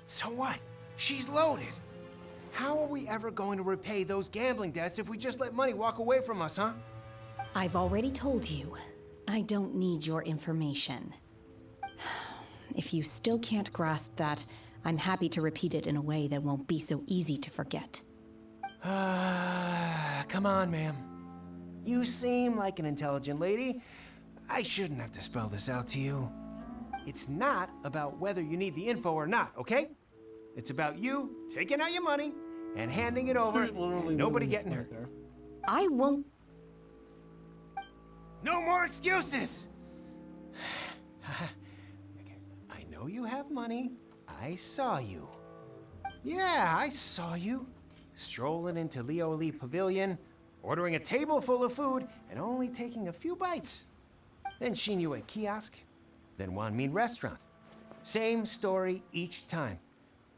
So what? She's loaded. How are we ever going to repay those gambling debts if we just let money walk away from us, huh?
I've already told you, I don't need your information. If you still can't grasp that, I'm happy to repeat it in a way that won't be so easy to forget.
Come on, ma'am. You seem like an intelligent lady. I shouldn't have to spell this out to you. It's not about whether you need the info or not, okay? It's about you taking out your money and handing it over and nobody getting hurt.
I won't.
No more excuses! I know you have money. I saw you. Yeah, I saw you. Strolling into Leo Lee Pavilion, ordering a table full of food, and only taking a few bites. Then Shinyu at kiosk, then Wanmin restaurant. Same story each time.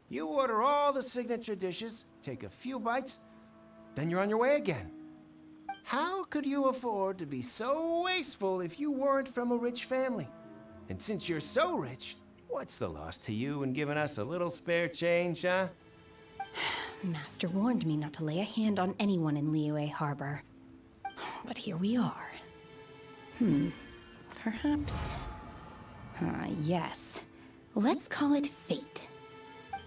You order all the signature dishes, take a few bites, then you're on your way again. How could you afford to be so wasteful if you weren't from a rich family? And since you're so rich, what's the loss to you in giving us a little spare change, huh?
Master warned me not to lay a hand on anyone in Liyue Harbor. But here we are. Perhaps... yes. Let's call it fate.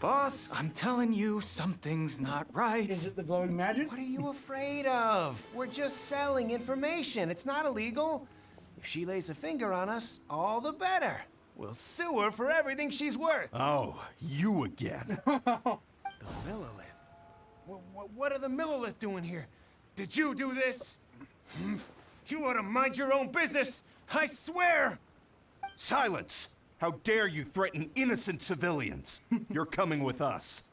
Boss, I'm telling you, something's not right.
Is it the glowing magic?
What are you afraid of? We're just selling information. It's not illegal. If she lays a finger on us, all the better. We'll sue her for everything she's worth.
Oh, you again.
The Millilith. What are the Millilith doing here? Did you do this? You ought to mind your own business. I swear.
Silence! How dare you threaten innocent civilians? You're coming with us.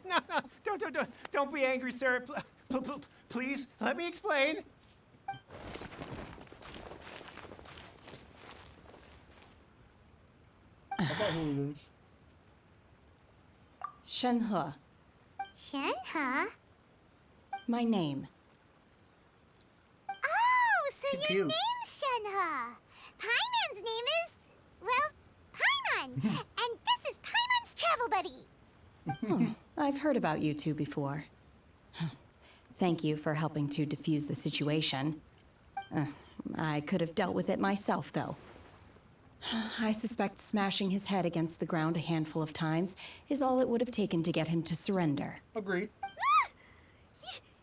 No, don't be angry, sir. Please, let me explain.
Shenhe.
Shenhe?
My name.
Oh, so your
Cute.
name's Shenhe. Paimon's name is, well, Paimon. And this is Paimon's travel buddy.
I've heard about you two before. Thank you for helping to defuse the situation. I could have dealt with it myself, though. I suspect smashing his head against the ground a handful of times is all it would have taken to get him to surrender.
Agreed.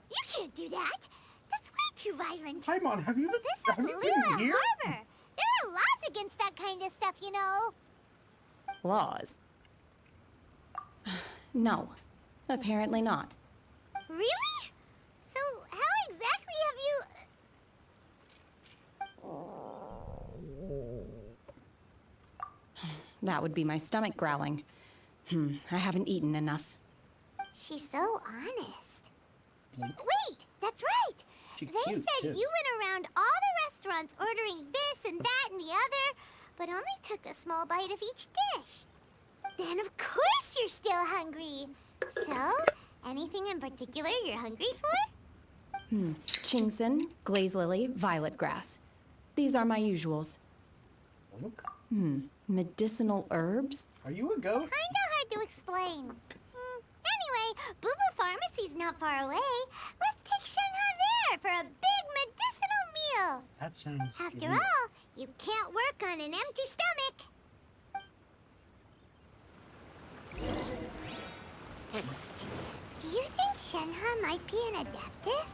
You can't do that. That's way too violent.
Paimon, have you
This is
been
Liyue
here?
Harbor. There are laws against that kind of stuff, you know.
Laws? No, apparently not.
Really? So how exactly have you...
That would be my stomach growling. I haven't eaten enough.
She's so honest. Wait, that's right.
She's
They
cute,
said
too.
you went around all the restaurants ordering this and that and the other, but only took a small bite of each dish. Then of course you're still hungry. So, anything in particular you're hungry for?
Chingson, glaze lily, violet grass. These are my usuals. Medicinal herbs?
Are you a goat?
Kinda hard to explain. Anyway, Boo Boo Pharmacy's not far away. Let's take Shenhe there for a big medicinal meal.
That sounds...
After all, you can't work on an empty stomach. Do you think Shenhe might be an Adeptus?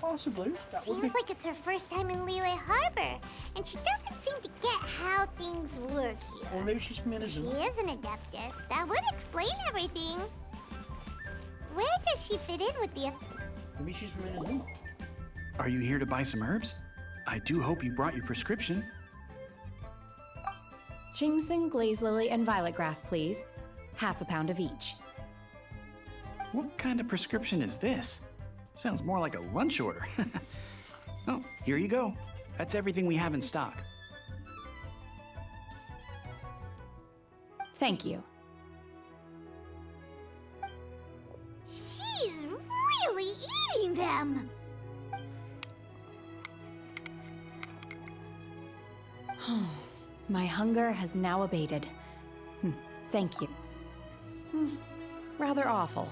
Possibly. That would be...
Seems like it's her first time in Liyue Harbor, and she doesn't seem to get how things work here.
Or maybe she's from
If she
Inazuma.
is an Adeptus, that would explain everything. Where does she fit in with the...
Maybe she's from Inazuma.
Are you here to buy some herbs? I do hope you brought your prescription.
Chingson, glaze lily, and violet grass, please. Half a pound of each.
What kind of prescription is this? Sounds more like a lunch order. Oh, here you go. That's everything we have in stock.
Thank you.
She's really eating them!
My hunger has now abated. Thank you. Rather awful.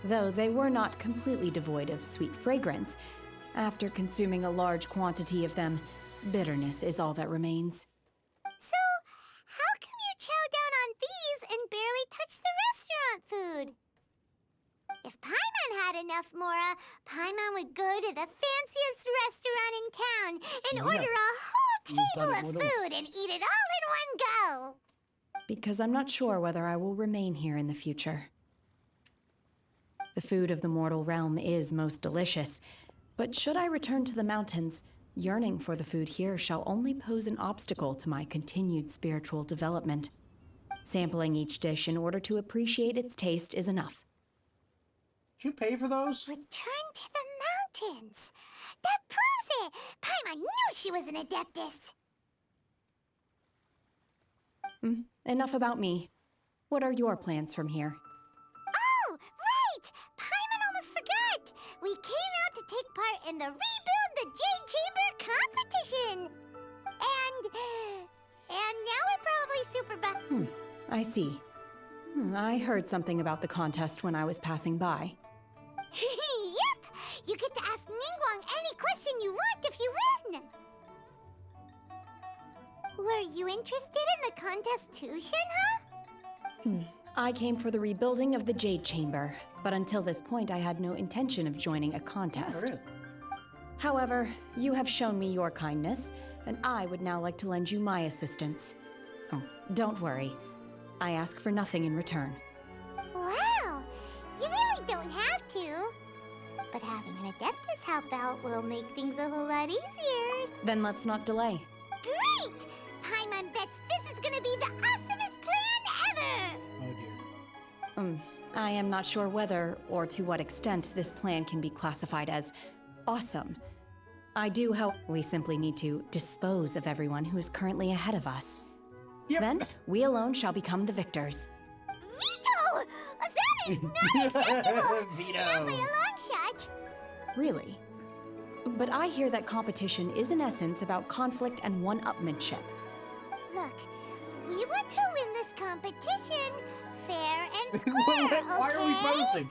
Though they were not completely devoid of sweet fragrance. After consuming a large quantity of them, bitterness is all that remains.
So, how come you chow down on these and barely touch the restaurant food? If Paimon had enough mora, Paimon would go to the fanciest restaurant in town and order a whole table of food and eat it all in one go.
Because I'm not sure whether I will remain here in the future. The food of the mortal realm is most delicious, but should I return to the mountains, yearning for the food here shall only pose an obstacle to my continued spiritual development. Sampling each dish in order to appreciate its taste is enough.
Did you pay for those?
Return to the mountains. That proves it. Paimon knew she was an adeptus.
Enough about me. What are your plans from here?
Oh, right! Paimon almost forgot. We came out to take part in the Rebuild the Jade Chamber competition. And now we're probably super
I see. I heard something about the contest when I was passing by.
Yep! You get to ask Ningguang any question you want if you win! Were you interested in the contest too, Shenhe?
I came for the rebuilding of the Jade Chamber, but until this point I had no intention of joining a contest.
Really?
However, you have shown me your kindness, and I would now like to lend you my assistance. Oh, don't worry. I ask for nothing in return.
Wow! You really don't have to. But having an adeptus help out will make things a whole lot easier.
Then let's not delay.
Great! Paimon bets this is gonna be the awesomest plan ever!
Oh dear.
I am not sure whether or to what extent this plan can be classified as awesome. I do hope we simply need to dispose of everyone who is currently ahead of us.
Yep.
Then, we alone shall become the victors.
Veto! That is not acceptable!
Veto!
Not by a long shot!
Really? But I hear that competition is in essence about conflict and one-upmanship.
Look, we want to win this competition fair and square,
Why are we
okay?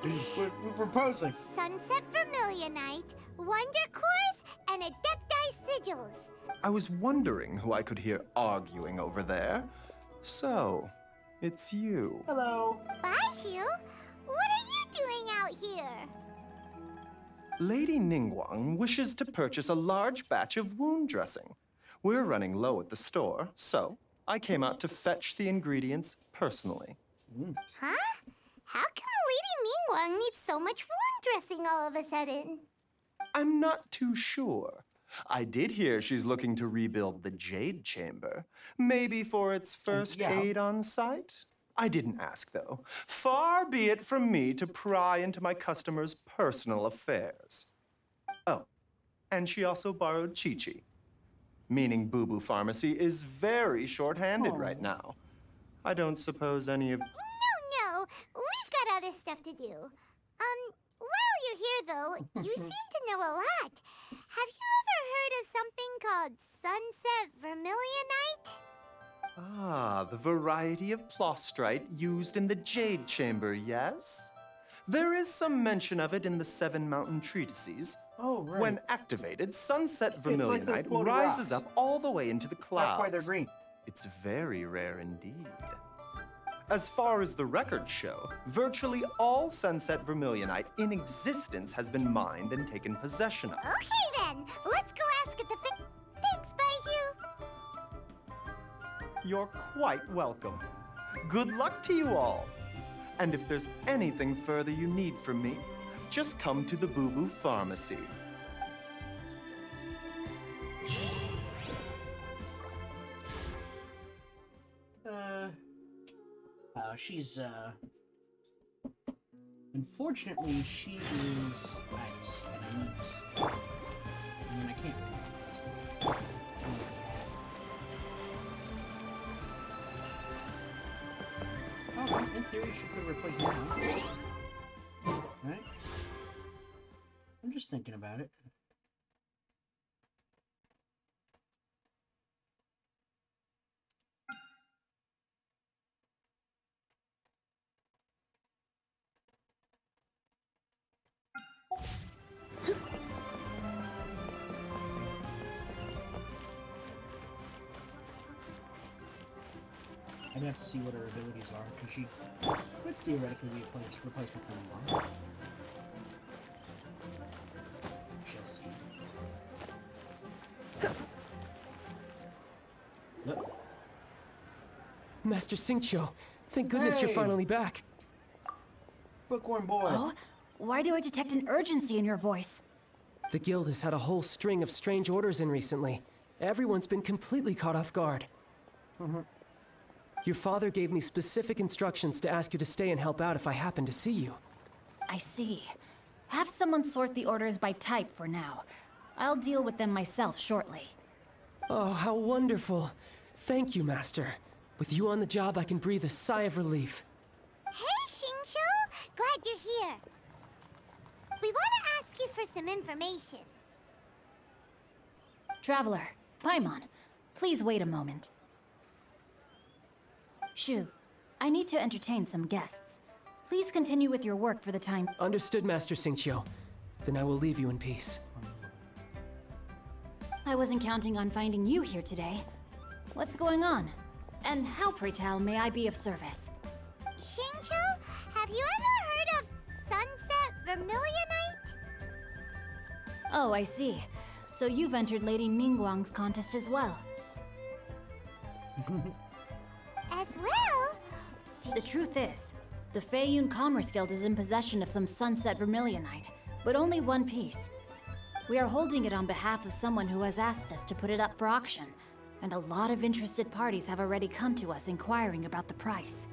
posing? We're proposing.
Sunset Vermilionite, Wonder Cores, and Adepti Sigils.
I was wondering who I could hear arguing over there. So, it's you.
Hello.
Baiju, what are you doing out here?
Lady Ningguang wishes to purchase a large batch of wound dressing. We're running low at the store, so I came out to fetch the ingredients personally.
Huh? How come Lady Ningguang needs so much wound dressing all of a sudden?
I'm not too sure. I did hear she's looking to rebuild the Jade Chamber. Maybe for its first aid on site? I didn't ask, though. Far be it from me to pry into my customers' personal affairs. Oh, and she also borrowed Chi-Chi. Meaning Boo Boo Pharmacy is very short-handed right now. I don't suppose any of...
No, we've got other stuff to do. While you're here, though, you seem to know a lot. Have you ever heard of something called Sunset Vermilionite?
Ah, the variety of plostrite used in the Jade Chamber, yes? There is some mention of it in the Seven Mountain Treatises.
Oh, right.
When activated, Sunset
It's like those
Vermilionite
floating
rises
rocks.
up all the way into the clouds.
That's why they're green.
It's very rare indeed. As far as the records show, virtually all Sunset Vermilionite in existence has been mined and taken possession of.
Okay, then. Let's go ask at the Thanks, Baiju.
You're quite welcome. Good luck to you all. And if there's anything further you need from me, just come to the Boo Boo Pharmacy.
She's, unfortunately, she is nice, and I mean, I can't. Oh, in theory, she could replace now. Right? I'm just thinking about it. I'd have to see what her abilities are, because she could theoretically be a replacement for Ningguang. Shall see. Look.
Master Xingqiu, thank goodness you're
Hey!
finally back.
Bookworm boy.
Oh? Why do I detect an urgency in your voice?
The guild has had a whole string of strange orders in recently. Everyone's been completely caught off guard. Your father gave me specific instructions to ask you to stay and help out if I happen to see you.
I see. Have someone sort the orders by type for now. I'll deal with them myself shortly.
Oh, how wonderful. Thank you, Master. With you on the job, I can breathe a sigh of relief.
Hey, Xingqiu! Glad you're here. We want to ask you for some information.
Traveler, Paimon, please wait a moment. Shu, I need to entertain some guests. Please continue with your work for the time.
Understood, Master Xingqiu. Then I will leave you in peace.
I wasn't counting on finding you here today. What's going on? And how, pray tell, may I be of service?
Xingqiu, have you ever heard of Sunset Vermilionite?
Oh, I see. So you've entered Lady Ningguang's contest as well.
As well?
The truth is, the Feiyun Commerce Guild is in possession of some Sunset Vermilionite, but only one piece. We are holding it on behalf of someone who has asked us to put it up for auction, and a lot of interested parties have already come to us inquiring about the price.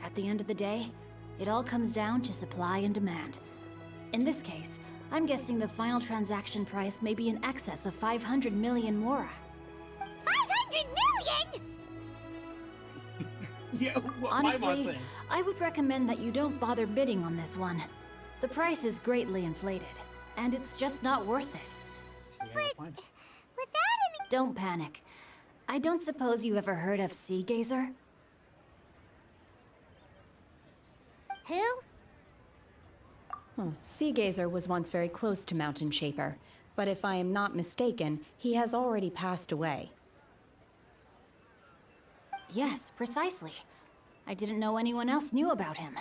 At the end of the day, it all comes down to supply and demand. In this case, I'm guessing the final transaction price may be in excess of 500 million mora.
500 million?!
Yeah, what
Honestly, I would recommend that you don't bother bidding on this one. The price is greatly inflated, and it's just not worth it.
But without any...
Don't panic. I don't suppose you ever heard of Sea Gazer?
Who?
Sea Gazer was once very close to Mountain Shaper, but if I am not mistaken, he has already passed away.
Yes, precisely. I didn't know anyone else knew about him.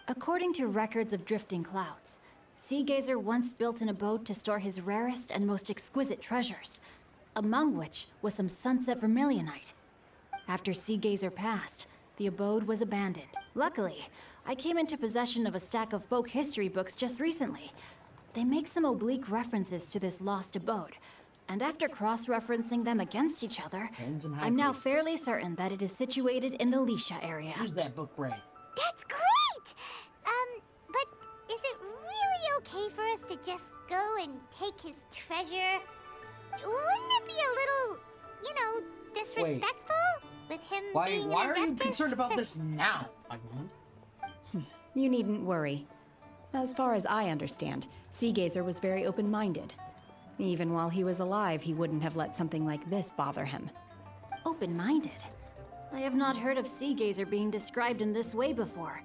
According to records of drifting clouds, Sea Gazer once built an abode to store his rarest and most exquisite treasures, among which was some Sunset Vermilionite. After Sea Gazer passed, the abode was abandoned. Luckily, I came into possession of a stack of folk history books just recently. They make some oblique references to this lost abode, and after cross-referencing them against each other, I'm now fairly certain that it is situated in the Lisha area.
Use that book brain.
That's great! But is it really okay for us to just go and take his treasure? Wouldn't it be a little, you know, disrespectful with him being
Why
an
are you
adeptus?
concerned about this now, Paimon?
You needn't worry. As far as I understand, Sea Gazer was very open-minded. Even while he was alive, he wouldn't have let something like this bother him.
Open-minded? I have not heard of Sea Gazer being described in this way before.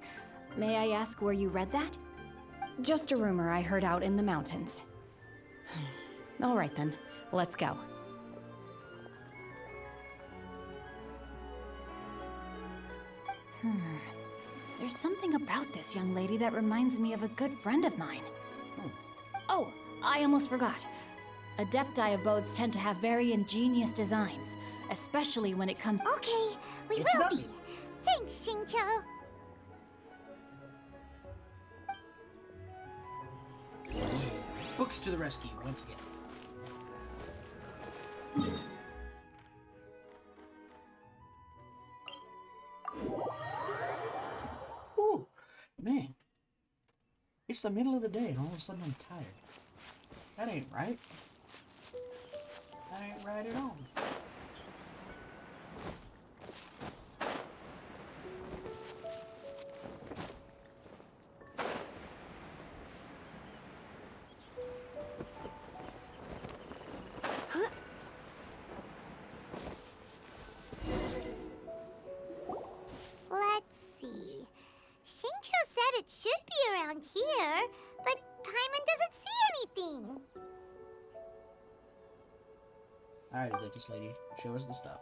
May I ask where you read that?
Just a rumor I heard out in the mountains. All right then, let's go.
There's something about this young lady that reminds me of a good friend of mine. Oh, I almost forgot. Adepti abodes tend to have very ingenious designs, especially when it comes...
Okay, we will be. Thanks, Xingqiu.
Books to the rescue once again. Ooh, man. It's the middle of the day and all of a sudden I'm tired. That ain't right. That ain't right at all.
Let's see. Xingqiu said it should be around here, but Paimon doesn't see anything.
Alright, Adeptus Lady, show us the stuff.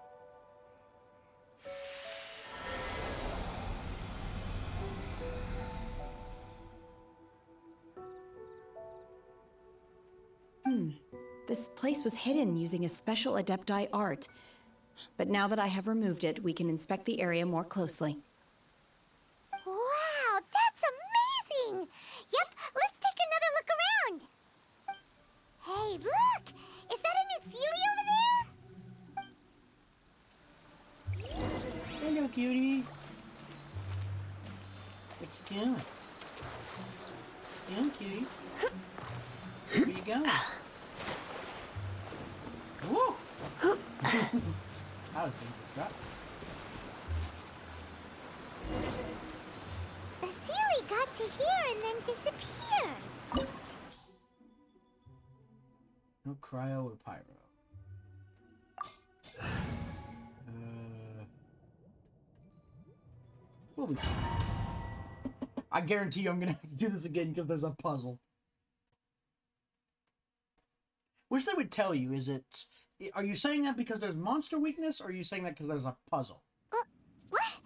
This place was hidden using a special Adepti art. But now that I have removed it, we can inspect the area more closely.
Wow, that's amazing! Yep, let's take another look around. Hey, look! Is that a new Sealy over there?
Hello, cutie. What you doing? What you doing, cutie? Where you going? Woo! I was going to drop.
The Sealy got to here and then disappeared.
No cryo or pyro. We'll be fine. I guarantee you I'm gonna have to do this again because there's a puzzle. Wish they would tell you, are you saying that because there's monster weakness, or are you saying that because there's a puzzle?
What?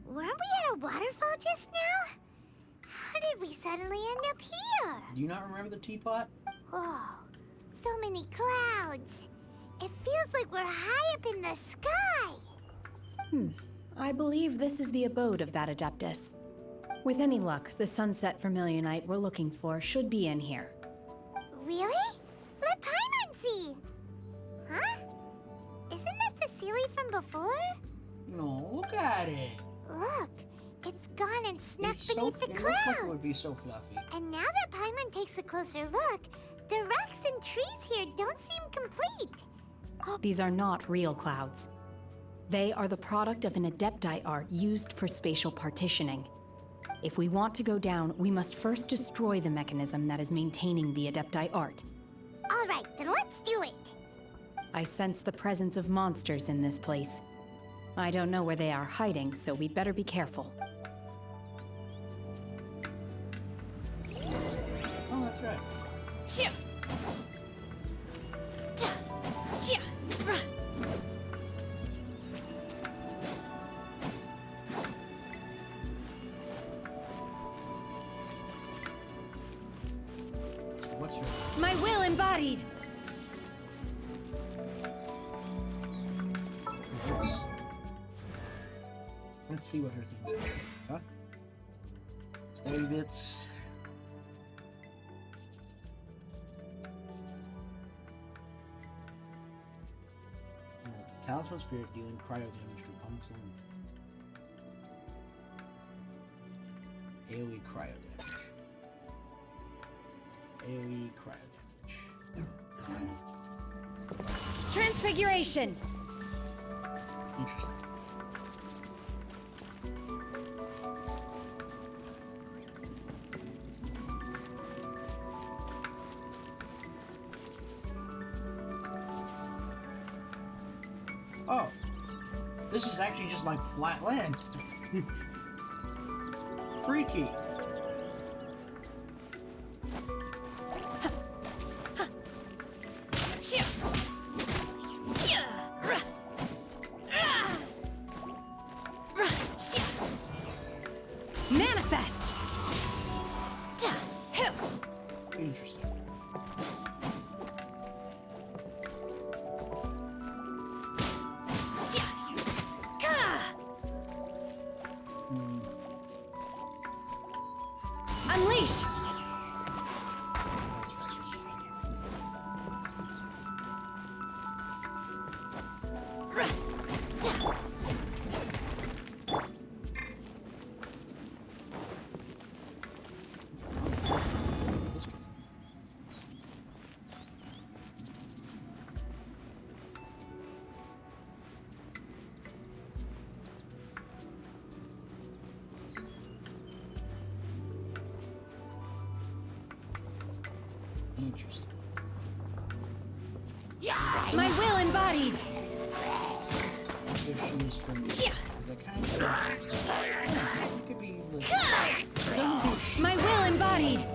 Weren't we at a waterfall just now? How did we suddenly end up here?
Do you not remember the teapot?
Oh, so many clouds. It feels like we're high up in the sky.
I believe this is the abode of that Adeptus. With any luck, the sunset Vermilionite we're looking for should be in here.
Really? Let Paimon see. Huh? Isn't that the Sealy from before?
No, look at it.
Look, it's gone and snuck
It's
beneath the
it
clouds.
looks like it would be so fluffy.
And now that Paimon takes a closer look, the rocks and trees here don't seem complete.
These are not real clouds. They are the product of an Adepti art used for spatial partitioning. If we want to go down, we must first destroy the mechanism that is maintaining the Adepti art.
All right, then let's do it.
I sense the presence of monsters in this place. I don't know where they are hiding, so we'd better be careful.
Oh, that's right. What's your...
My will embodied!
Let's see what her things are. Huh? Steady bits. Talisman Spirit dealing cryo damage to opponent's limit. AoE cryo damage. AoE cryo damage.
Transfiguration!
Interesting. Oh, this is actually just like flat land. Freaky.
Manifest!
Interesting.
Unleash!
Interesting.
My will embodied!
If she's from the kind of... It could be like...
My will embodied!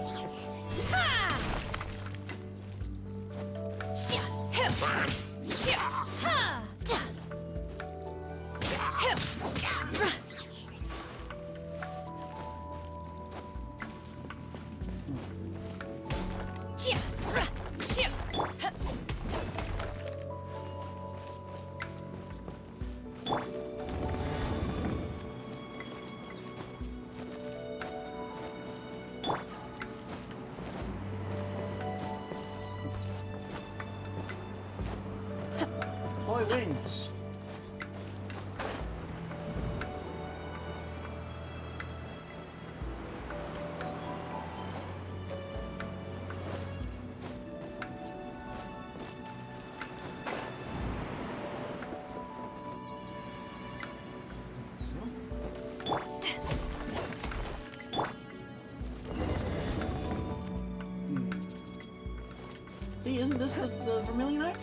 the wings. See, isn't this the Vermilion Eye?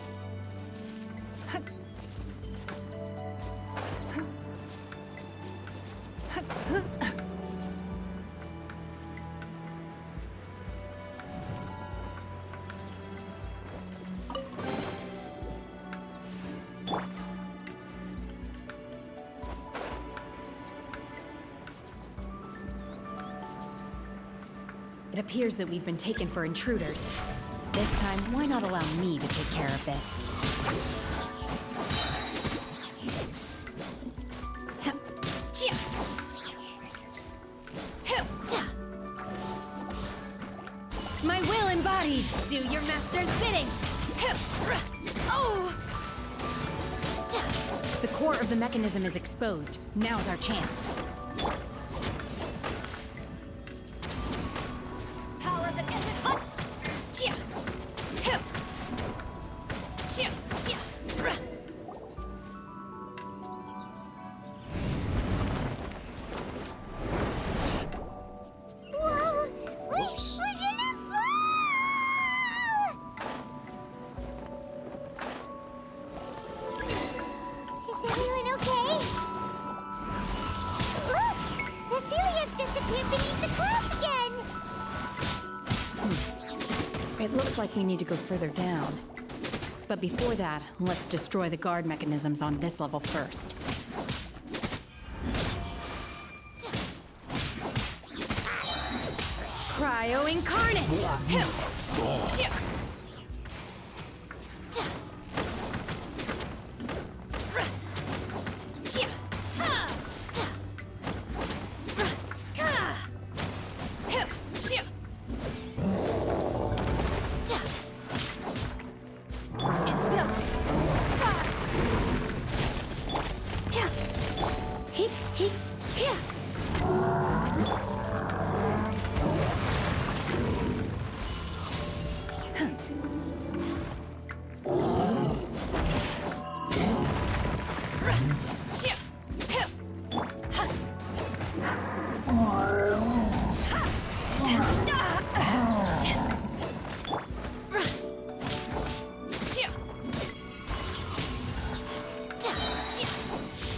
It appears that we've been taken for intruders. This time, why not allow me to take care of this? My will embodied! Do your master's bidding! Oh! The core of the mechanism is exposed. Now's our chance. It looks like we need to go further down. But before that, let's destroy the guard mechanisms on this level first. Cryo Incarnate!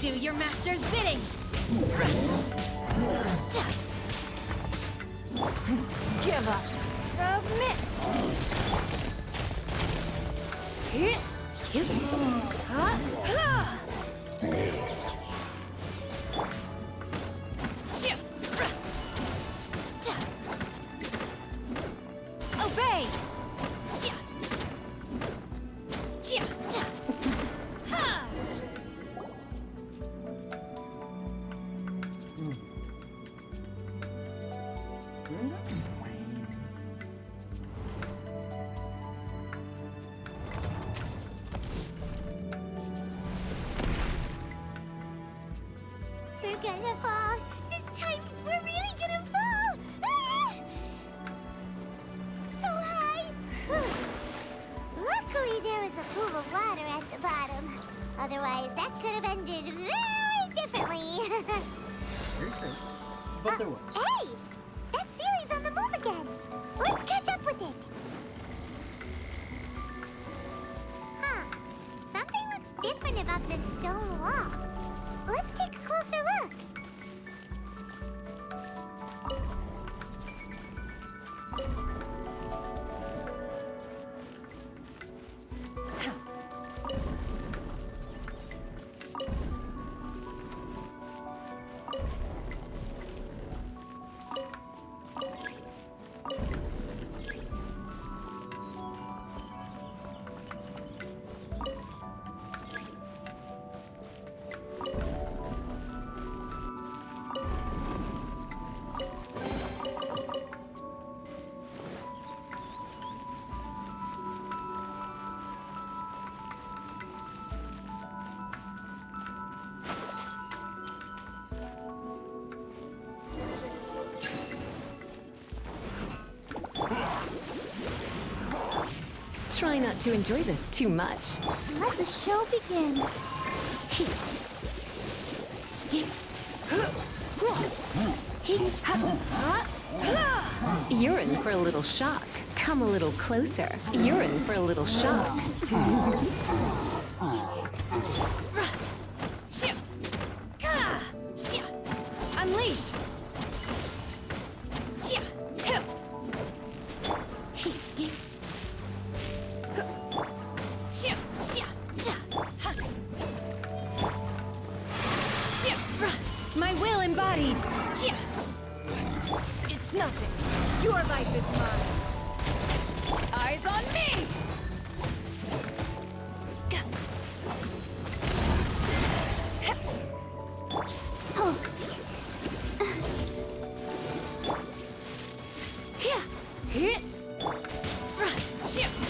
Do your master's bidding! Give up! Submit! Obey!
We're gonna fall. This time, we're really gonna fall. Ah! So high. Luckily, there was a pool of water at the bottom. Otherwise, that could have ended very differently.
But there was.
Hey! That Sealy's on the move again. Let's catch up with it. Huh. Something looks different about this stone wall. Let's take a closer look.
Try not to enjoy this too much.
Let the show begin.
You're in for a little shock. Come a little closer. You're in for a little shock.
Unleash! My will embodied! It's nothing. Your life is mine. Eyes on me!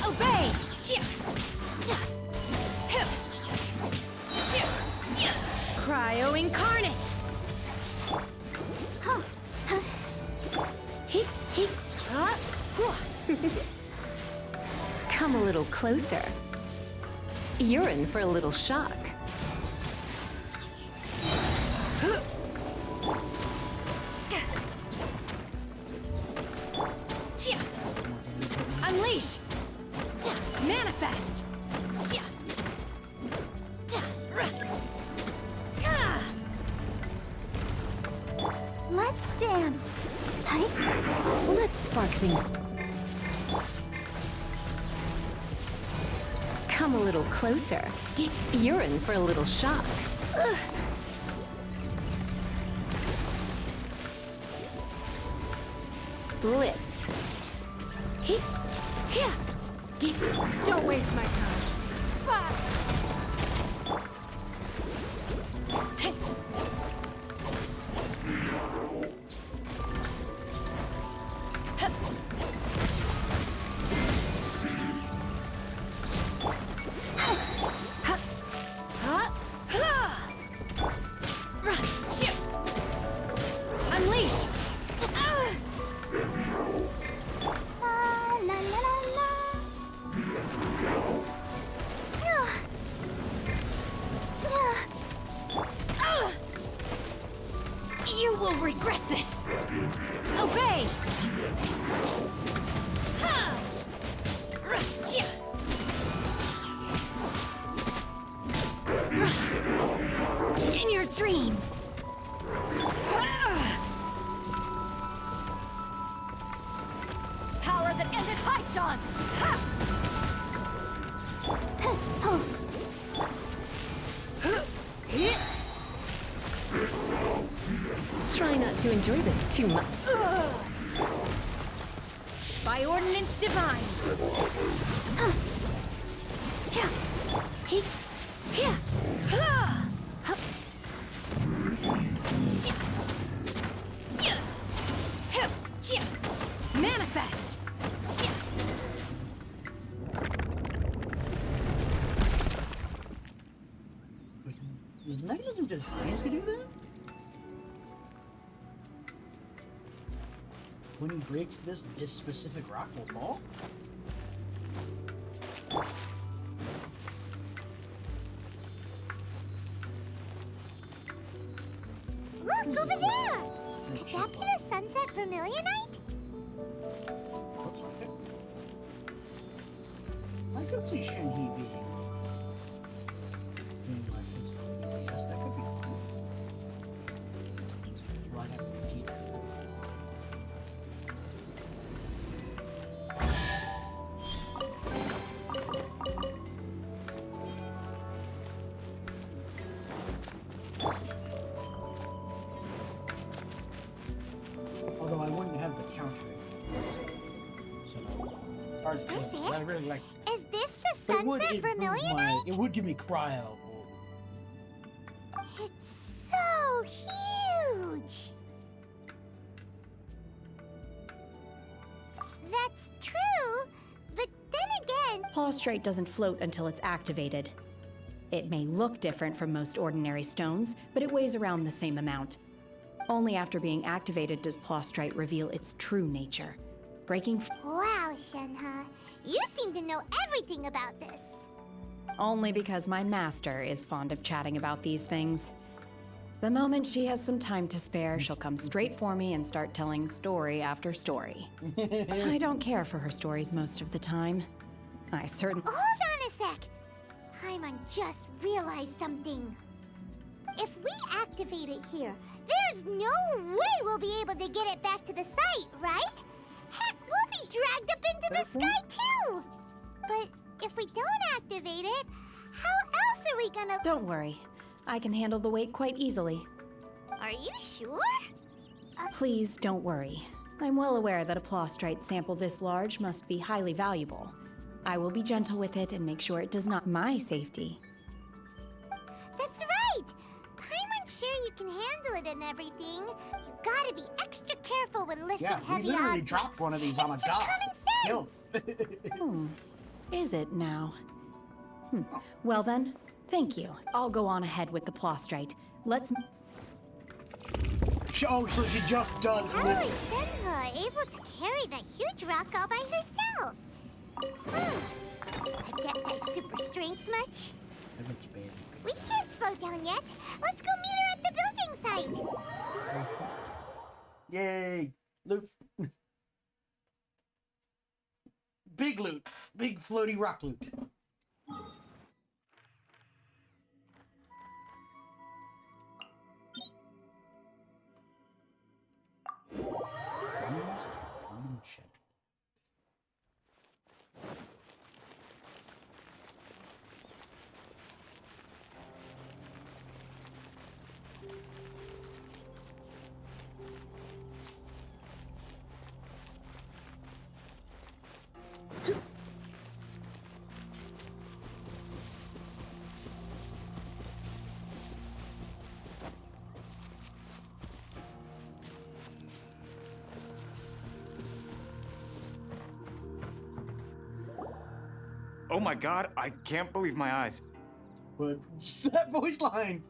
Obey! Cryo incarnate!
Come a little closer. You're in for a little shock.
Unleash! Manifest!
Let's dance.
Let's spark things. Come a little closer. You're in for a little shock. Blitz.
Don't waste my time. Unleash! You will regret this! Obey! In your dreams! Power that ended Haishan!
Try not to enjoy this too much.
By ordinance divine! Manifest!
Was mechanism just science to do that? When he breaks this specific rock will fall?
Look, over there! Could that be the sunset vermilionite?
Looks like it. I could see Shenhe being my physical. Yes, that could be fun. Well, I'd have to repeat that. Although I wouldn't have the counter. So, hard
Is
to.
this
I
it?
really like.
Is this the
But it would
sunset
improve
vermilionite?
it would give me cryo.
It's so huge! That's true, but then again...
Prostrate doesn't float until it's activated. It may look different from most ordinary stones, but it weighs around the same amount. Only after being activated does Prostrate reveal its true nature. Breaking
Wow, Shenhe. You seem to know everything about this.
Only because my master is fond of chatting about these things. The moment she has some time to spare, she'll come straight for me and start telling story after story. I don't care for her stories most of the time. I certainly...
Hold on a sec. Paimon just realized something. If we activate it here, there's no way we'll be able to get it back to the site, right? Heck, we'll be dragged up into the sky too! But if we don't activate it, how else are we gonna...
Don't worry. I can handle the weight quite easily.
Are you sure?
Please don't worry. I'm well aware that a plostrite sample this large must be highly valuable. I will be gentle with it and make sure it does not my safety.
That's right! Paimon's sure you can handle it and everything. You gotta be extra careful when lifting
Yeah, we
heavy
literally
objects.
dropped one of these on a
It's just
dock.
common sense.
Is it now? Well then, thank you. I'll go on ahead with the plostrite. Let's...
Oh, so she just does
How
lift.
is Shenhe able to carry that huge rock all by herself? Adepti super strength much? We can't slow down yet. Let's go meet her at the building site.
Yay! Loot. Big loot. Big floaty rock loot.
Oh my god, I can't believe my eyes.
But that voice line.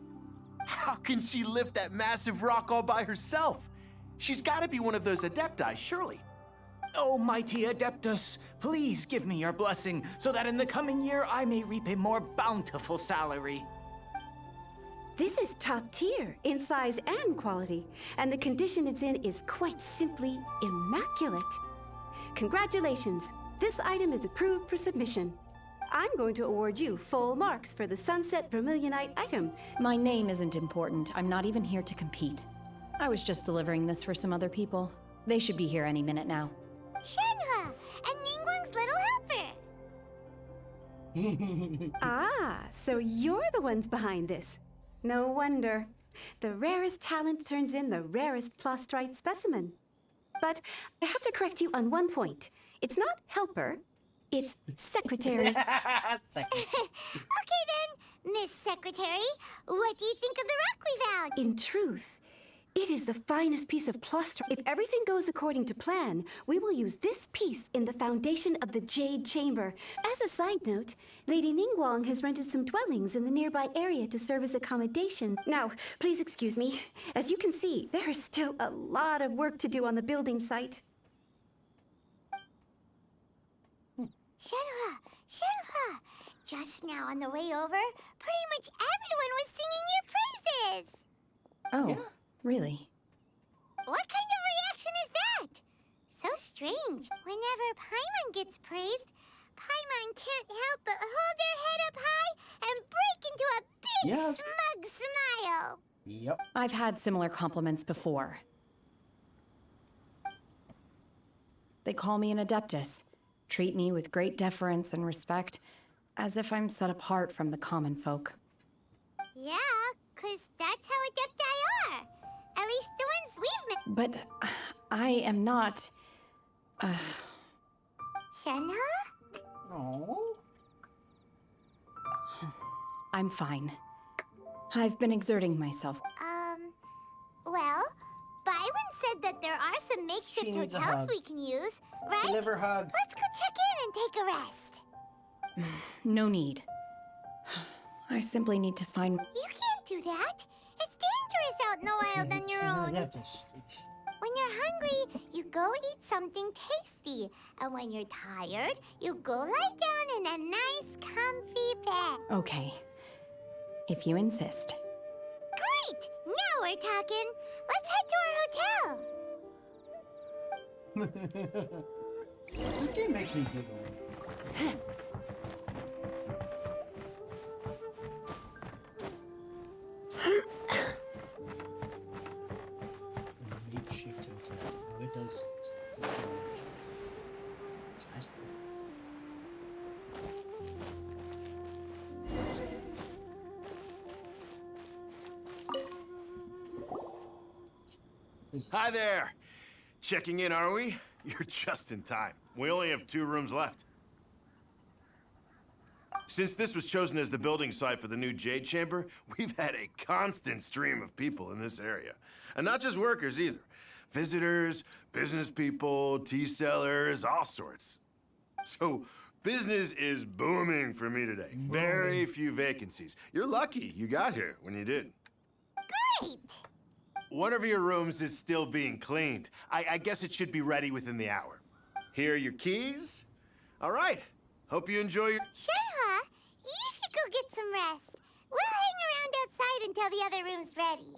How can she lift that massive rock all by herself? She's got to be one of those adepti, surely.
Oh, mighty Adeptus, please give me your blessing so that in the coming year I may reap a more bountiful salary.
This is top tier in size and quality, and the condition it's in is quite simply immaculate. Congratulations, this item is approved for submission. I'm going to award you full marks for the Sunset Vermilionite item.
My name isn't important. I'm not even here to compete. I was just delivering this for some other people. They should be here any minute now.
Shenhe and Ningguang's little helper.
Ah, so you're the ones behind this. No wonder. The rarest talent turns in the rarest plostrite specimen. But I have to correct you on one point. It's not helper, it's secretary.
Okay then, Miss Secretary, what do you think of the rock we found?
In truth, it is the finest piece of plostrite. If everything goes according to plan, we will use this piece in the foundation of the Jade Chamber. As a side note, Lady Ningguang has rented some dwellings in the nearby area to serve as accommodation. Now, please excuse me. As you can see, there is still a lot of work to do on the building site.
Shenhe, just now on the way over, pretty much everyone was singing your praises.
Oh, really?
What kind of reaction is that? So strange. Whenever Paimon gets praised, Paimon can't help but hold their head up high and break into a big smug smile.
Yep.
I've had similar compliments before. They call me an Adeptus, treat me with great deference and respect, as if I'm set apart from the common folk.
Yeah, 'cause that's how Adepti are. At least the ones we've met.
But I am not...
Shenhe?
Oh.
I'm fine. I've been exerting myself.
Well, Byron said that there are some makeshift
needs a
hotels
hug.
we can use, right?
Give her a hug.
Let's go check in and take a rest.
No need. I simply need to find...
You can't do that. It's dangerous out in the wild on your own.
Yeah, just...
When you're you're hungry, you go eat something tasty. And when you're tired, you go lie down in a nice, comfy bed.
Okay. If you insist.
Great! Now we're talking. Let's head to our hotel.
This game makes me giggle. Makeshift hotel. Oh, it does. It's nice though.
Hi there. Checking in, are we? You're just in time. We only have 2 rooms left. Since this was chosen as the building site for the new Jade Chamber, we've had a constant stream of people in this area. And not just workers either. Visitors, business people, tea sellers, all sorts. So business is booming for me today. Very few vacancies. You're lucky you got here when you did.
Great!
One of your rooms is still being cleaned. I guess it should be ready within the hour. Here are your keys. All right. Hope you enjoy your...
Shenhua, you should go get some rest. We'll hang around outside until the other room's ready.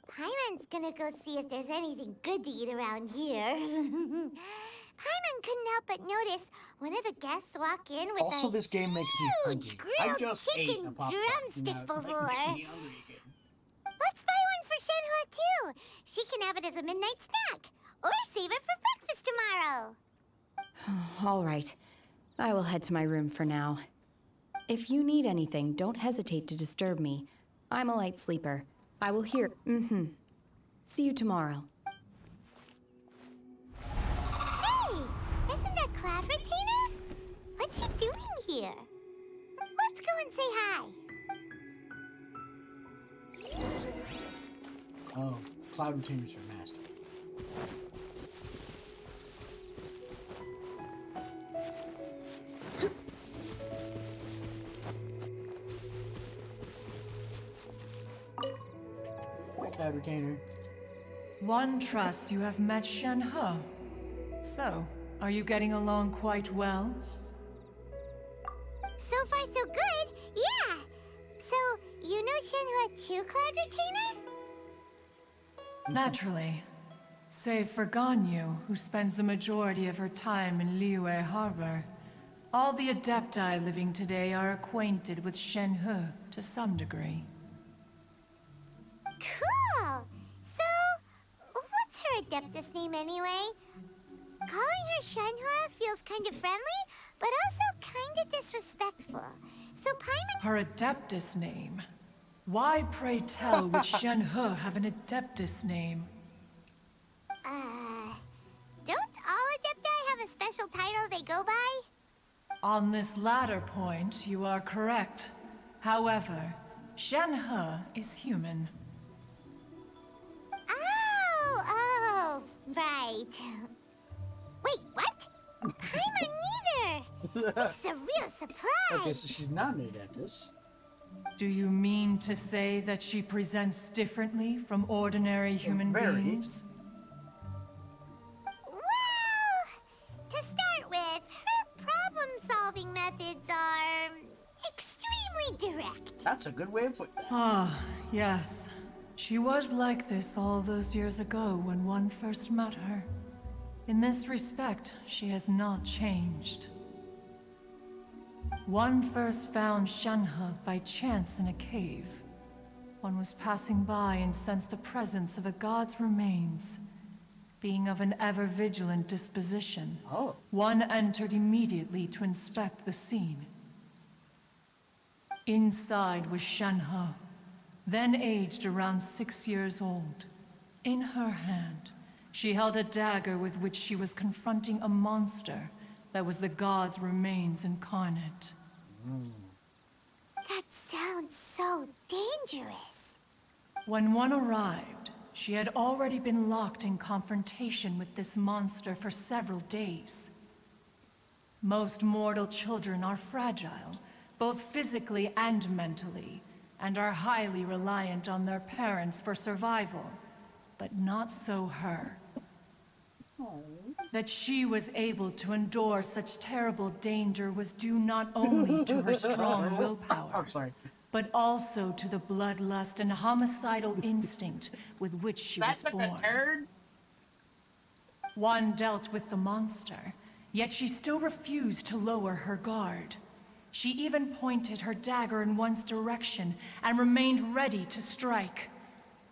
Paimon's gonna go see if there's anything good to eat around here. Paimon couldn't help but notice one of the guests walk in with
also, this game makes me
huge
hungry. I
grilled
just ate a
chicken
Pop-Tart.
drumstick
Now,
before.
it makes me hungry again.
Let's buy one for Shenhua too. She can have it as a midnight snack. Or save it for breakfast tomorrow.
All right. I will head to my room for now. If you need anything, don't hesitate to disturb me. I'm a light sleeper. I will hear. See you tomorrow.
Hey! Isn't that Cloud Retainer? What's she doing here? Let's go and say hi.
Oh, Cloud Retainers are master. Cloud Retainer.
One trusts you have met Shenhe. So, are you getting along quite well?
So far, so good. Yeah. So, you know Shenhua too, Cloud Retainer?
Naturally. Save for Ganyu, who spends the majority of her time in Liyue Harbor. All the Adepti living today are acquainted with Shenhe to some degree.
Cool. So, what's her Adeptus name anyway? Calling her Shenhua feels kind of friendly, but also kind of disrespectful. So Paimon...
Her Adeptus name? Why, pray tell, would Shenhe have an Adeptus name?
Don't all Adepti have a special title they go by?
On this latter point, you are correct. However, Shenhe is human.
Oh, right. Wait, what? Paimon neither! This is a real surprise!
Okay, so she's not an Adeptus.
Do you mean to say that she presents differently from ordinary human beings?
Well, to start with, her problem-solving methods are extremely direct.
That's a good way of putting it.
Ah, yes. She was like this all those years ago when one first met her. In this respect, she has not changed. One first found Shenhe by chance in a cave. One was passing by and sensed the presence of a god's remains. Being of an ever-vigilant disposition, one entered immediately to inspect the scene. Inside was Shenhe, then aged around 6 years old. In her hand, she held a dagger with which she was confronting a monster that was the god's remains incarnate.
That sounds so dangerous.
When one arrived, she had already been locked in confrontation with this monster for several days. Most mortal children are fragile, both physically and mentally, and are highly reliant on their parents for survival. But not so her. That she was able to endure such terrible danger was due not only to her strong willpower,
I'm sorry.
but also to the bloodlust and homicidal instinct with which she was born. One dealt with the monster, yet she still refused to lower her guard. She even pointed her dagger in one's direction and remained ready to strike.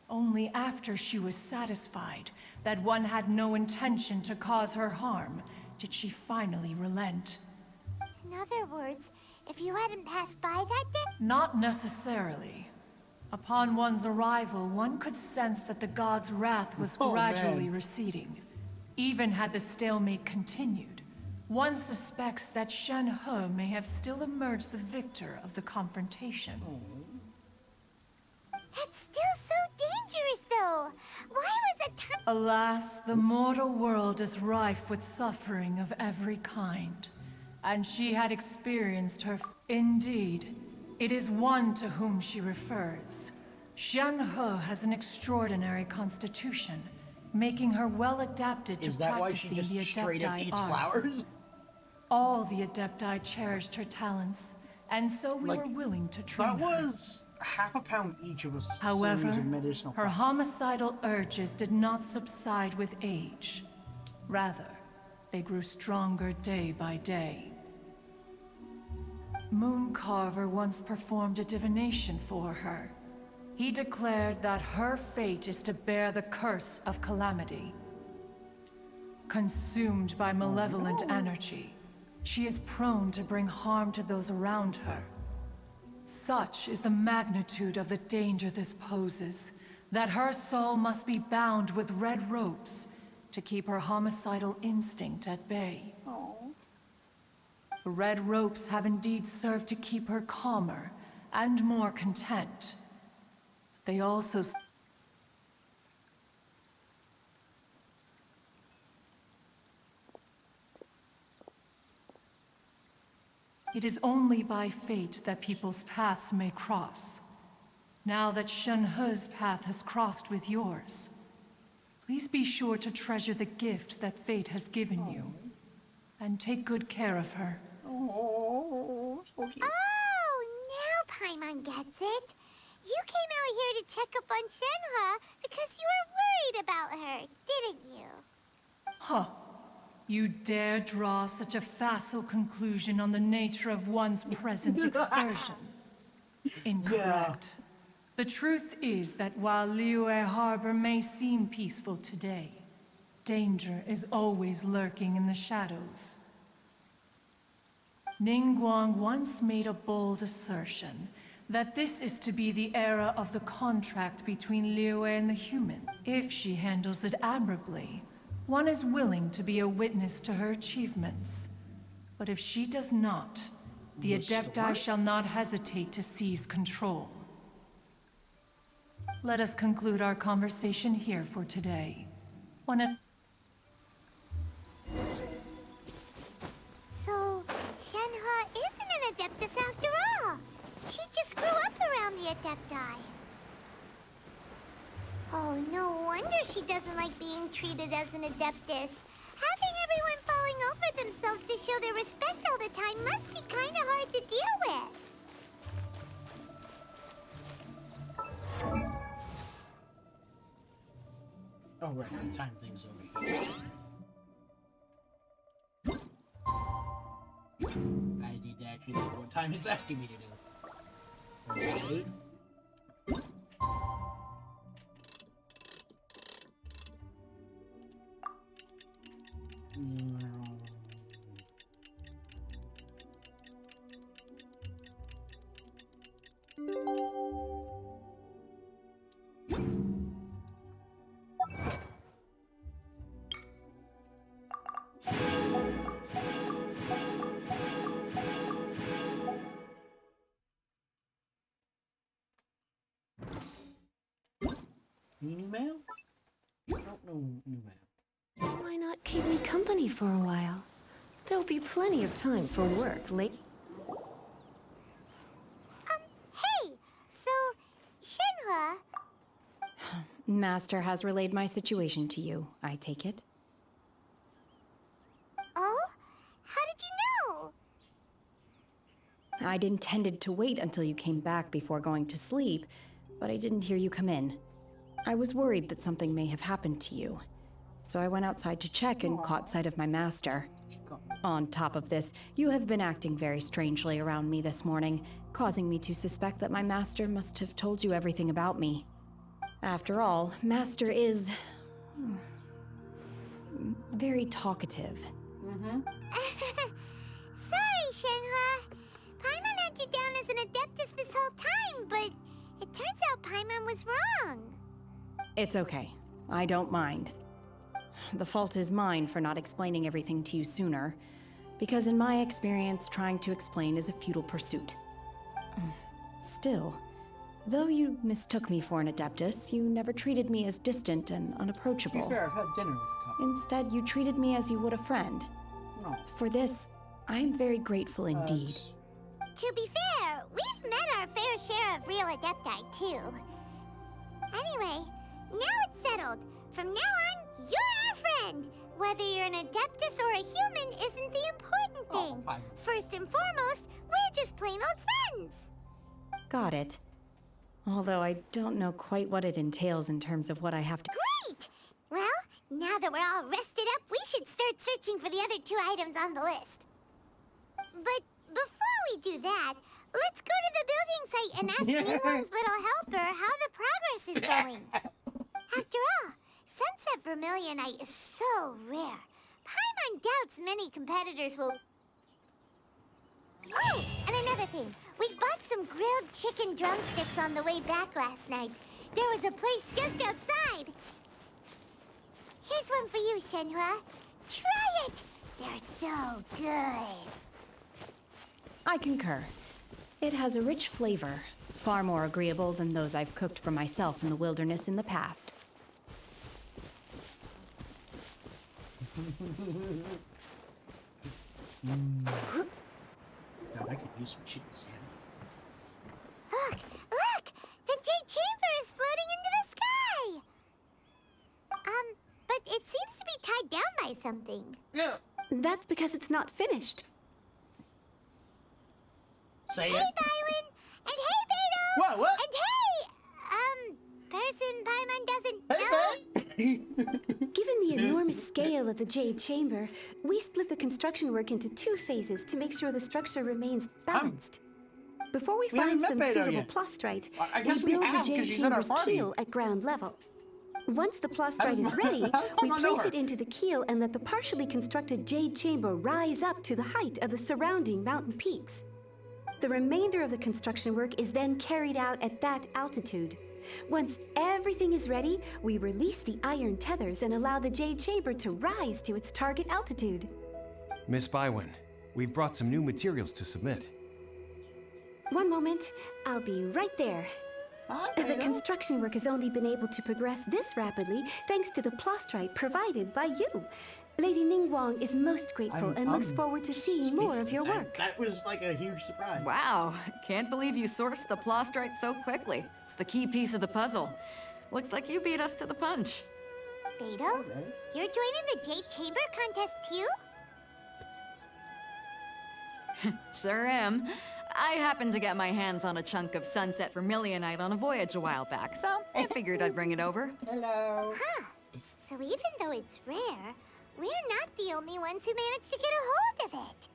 Only after she was satisfied that one had no intention to cause her harm did she finally relent.
In other words, if you hadn't passed by that day...
Not necessarily. Upon one's arrival, one could sense that the god's wrath was gradually receding. Even had the stalemate continued, one suspects that Shen He may have still emerged the victor of the confrontation.
That's still so dangerous, though. Why was it time...
Alas, the mortal world is rife with suffering of every kind. And she had experienced her... Indeed, it is one to whom she refers. Shen He has an extraordinary constitution, making her well adapted to practicing the Adepti arts. Flowers? All the Adepti cherished her talents, and so we were willing to train her.
That was half a pound each of us.
However,
of medicinal
her homicidal urges did not subside with age. Rather, they grew stronger day by day. Mooncarver once performed a divination for her. He declared that her fate is to bear the curse of calamity. Consumed by malevolent energy, she is prone to bring harm to those around her. Such is the magnitude of the danger this poses, that her soul must be bound with red ropes to keep her homicidal instinct at bay. The red ropes have indeed served to keep her calmer and more content. They also... It is only by fate that people's paths may cross. Now that Shen He's path has crossed with yours, please be sure to treasure the gift that fate has given you, and take good care of her.
Oh, now Paimon gets it. You came out here to check up on Shenhe because you were worried about her, didn't you?
Huh. You dare draw such a facile conclusion on the nature of one's present excursion? Incorrect. Yeah. The truth is that while Liyue Harbor may seem peaceful today, danger is always lurking in the shadows. Ningguang once made a bold assertion that this is to be the era of the contract between Liyue and the human. If she handles it admirably, one is willing to be a witness to her achievements. But if she does not, the Adepti shall not hesitate to seize control. Let us conclude our conversation here for today.
So, Shenhe isn't an Adeptus after all. She just grew up around the Adepti. Oh, no wonder she doesn't like being treated as an Adeptus. Having everyone falling over themselves to show their respect all the time must be kind of hard to deal with.
Oh, right, the time thing's over here. I need to actually know what time it's asking me to do. Okay. Any new mail? I don't know new mail.
Why not keep me company for a while? There'll be plenty of time for work late.
Hey! So, Shenhe...
Master has relayed my situation to you, I take it? I'd intended to wait until you came back before going to sleep, but I didn't hear you come in. I was worried that something may have happened to you, so I went outside to check and caught sight of my master. On top of this, you have been acting very strangely around me this morning, causing me to suspect that my master must have told you everything about me. After all, Master is very talkative.
Sorry, Shenhua. Paimon had you down as an Adeptus this whole time, but it turns out Paimon was wrong.
It's okay. I don't mind. The fault is mine for not explaining everything to you sooner, because in my experience, trying to explain is a futile pursuit. Still, though you mistook me for an Adeptus, you never treated me as distant and unapproachable.
To be fair, I've had dinner with a couple.
Instead, you treated me as you would a friend.
No.
For this, I am very grateful indeed.
To be fair, we've met our fair share of real Adepti, too. Anyway, now it's settled. From now on, you're our friend. Whether you're an Adeptus or a human isn't the important thing. First and foremost, we're just plain old friends.
Got it. Although I don't know quite what it entails in terms of what I have to—
Great! Well, now that we're all rested up, we should start searching for the other 2 items on the list. But before we do that, let's go to the building site and ask Ningguang's little helper how the progress is going. After all, Sunset Vermilionite is so rare. Paimon doubts many competitors will... Oh, and another thing. We bought some grilled chicken drumsticks on the way back last night. There was a place just outside. Here's one for you, Shenhua. Try it! They're so good.
I concur. It has a rich flavor, far more agreeable than those I've cooked for myself in the wilderness in the past.
God, I could use some chicken sandwich.
Look! Look! The Jade Chamber is floating into the sky! But it seems to be tied down by something.
Yeah.
That's because it's not finished.
Say
hey,
it.
Bywin! And hey, Beto!
What? What?
And hey, person Paimon doesn't know.
Given the enormous scale of the Jade Chamber, we split the construction work into 2 phases to make sure the structure remains balanced. Before we find
haven't
some
met Beto
suitable
yet.
plustrite,
I guess
we
we
build
have,
the
'cause
Jade
she's at our
Chamber's
party.
keel at ground level. Once the plustrite is ready, we
How do I know
place
her?
it into the keel and let the partially constructed Jade Chamber rise up to the height of the surrounding mountain peaks. The remainder of the construction work is then carried out at that altitude. Once everything is ready, we release the iron tethers and allow the Jade Chamber to rise to its target altitude.
Miss Bywin, we've brought some new materials to submit.
One moment, I'll be right there. The construction work has only been able to progress this rapidly thanks to the plustrite provided by you. Lady Ningguang is most grateful and looks forward to seeing more of your work.
That was like a huge surprise.
Wow, can't believe you sourced the plustrite so quickly. It's the key piece of the puzzle. Looks like you beat us to the punch.
Beto, you're joining the Jade Chamber contest too?
Sure am. I happened to get my hands on a chunk of Sunset Vermilionite on a voyage a while back, so I figured I'd bring it over.
Hello.
Huh. So even though it's rare, we're not the only ones who managed to get a hold of it.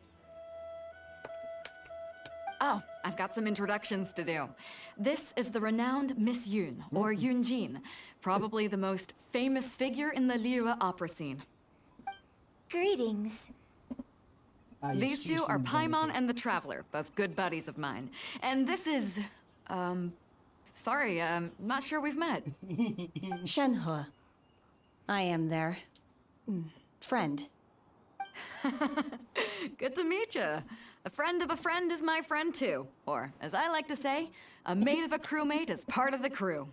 Oh, I've got some introductions to do. This is the renowned Miss Yun, or Yunjin, probably the most famous figure in the Liyue opera scene.
Greetings.
These 2 are Paimon and the Traveler, both good buddies of mine. And this is, sorry, not sure we've met.
Shenhua. I am their friend.
Good to meet you. A friend of a friend is my friend too. Or, as I like to say, a mate of a crewmate is part of the crew.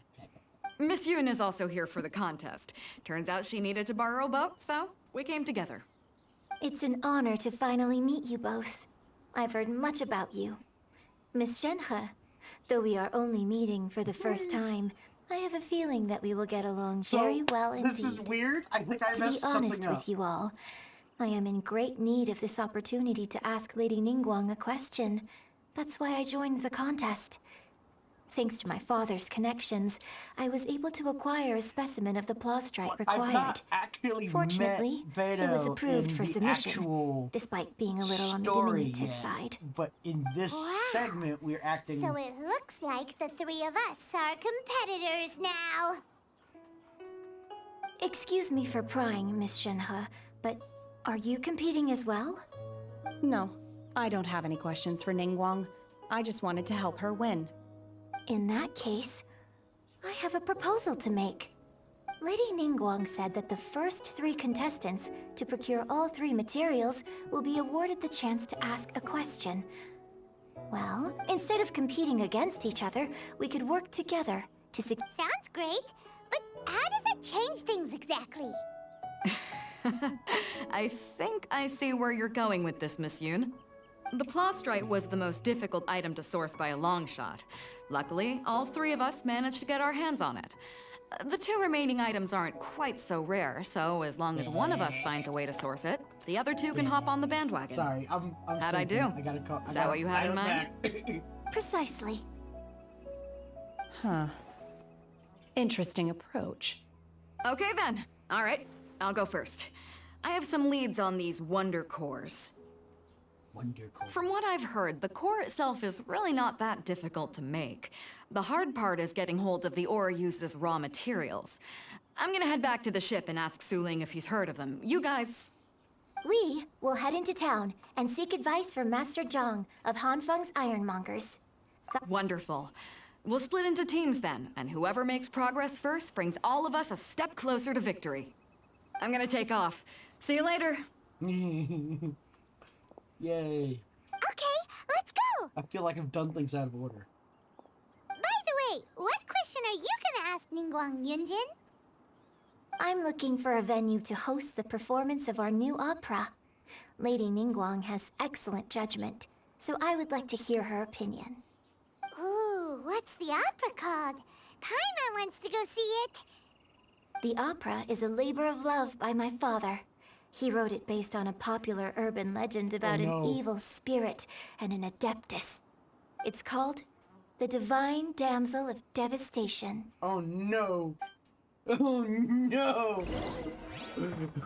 Miss Yun is also here for the contest. Turns out she needed to borrow a boat, so we came together.
It's an honor to finally meet you both. I've heard much about you. Miss Shenhe, though we are only meeting for the first time, I have a feeling that we will get along very well indeed.
This is weird. I think I
To be
messed something
honest
up.
with you all, I am in great need of this opportunity to ask Lady Ningguang a question.
That's why I joined the contest. Thanks to my father's connections, I was able to acquire a specimen of the plastrite required.
I've not actually
Fortunately,
met
it was
Beto
approved
in
for
the
submission,
actual
despite being a little on the
story
diminutive
yet,
side.
but in this segment, we're acting...
So it looks like the three of us are competitors now.
Excuse me for prying, Miss Shenhe, but are you competing as well?
No, I don't have any questions for Ningguang. I just wanted to help her win.
In that case, I have a proposal to make. Lady Ningguang said that the first 3 contestants to procure all 3 materials will be awarded the chance to ask a question. Well, instead of competing against each other, we could work together to
Sounds great, but how does that change things exactly?
I think I see where you're going with this, Miss Yoon. The plastrite was the most difficult item to source by a long shot. Luckily, all 3 of us managed to get our hands on it. The 2 remaining items aren't quite so rare, so as long as one of us finds a way to source it, the other 2 can hop on the bandwagon.
Sorry, I'm
How'd I do? Is that what you had in mind?
Precisely.
Huh. Interesting approach.
Okay then. All right, I'll go first. I have some leads on these wonder cores.
Wonder core.
From what I've heard, the core itself is really not that difficult to make. The hard part is getting hold of the ore used as raw materials. I'm gonna head back to the ship and ask Su Ling if he's heard of them. You guys...
We will head into town and seek advice from Master Zhang of Hanfeng's Ironmongers.
Wonderful. We'll split into teams then, and whoever makes progress first brings all of us a step closer to victory. I'm gonna take off. See you later.
Yay.
Okay, let's go!
I feel like I've done things out of order.
By the way, what question are you gonna ask Ningguang, Yunjin?
I'm looking for a venue to host the performance of our new opera. Lady Ningguang has excellent judgment, so I would like to hear her opinion.
Ooh, what's the opera called? Paimon wants to go see it.
The opera is a labor of love by my father. He wrote it based on a popular urban legend about an evil spirit and an adeptus. It's called The Divine Damsel of Devastation.
Oh no! Oh no!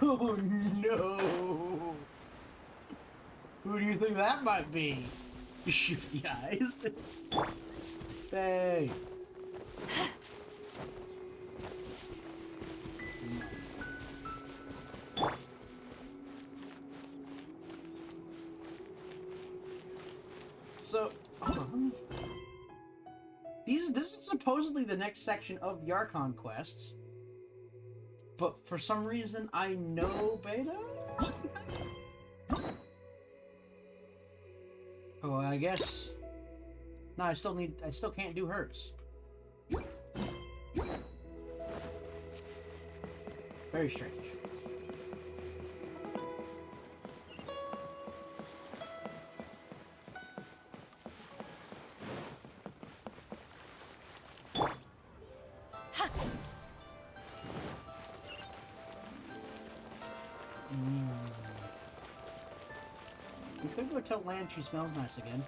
Oh no! Who do you think that might be? Shifty eyes. Hey. So, this is supposedly the next section of the Archon quests, but for some reason I know Beta? Oh, I guess... No, I still can't do hers. Very strange. We could go tell Lan she smells nice again.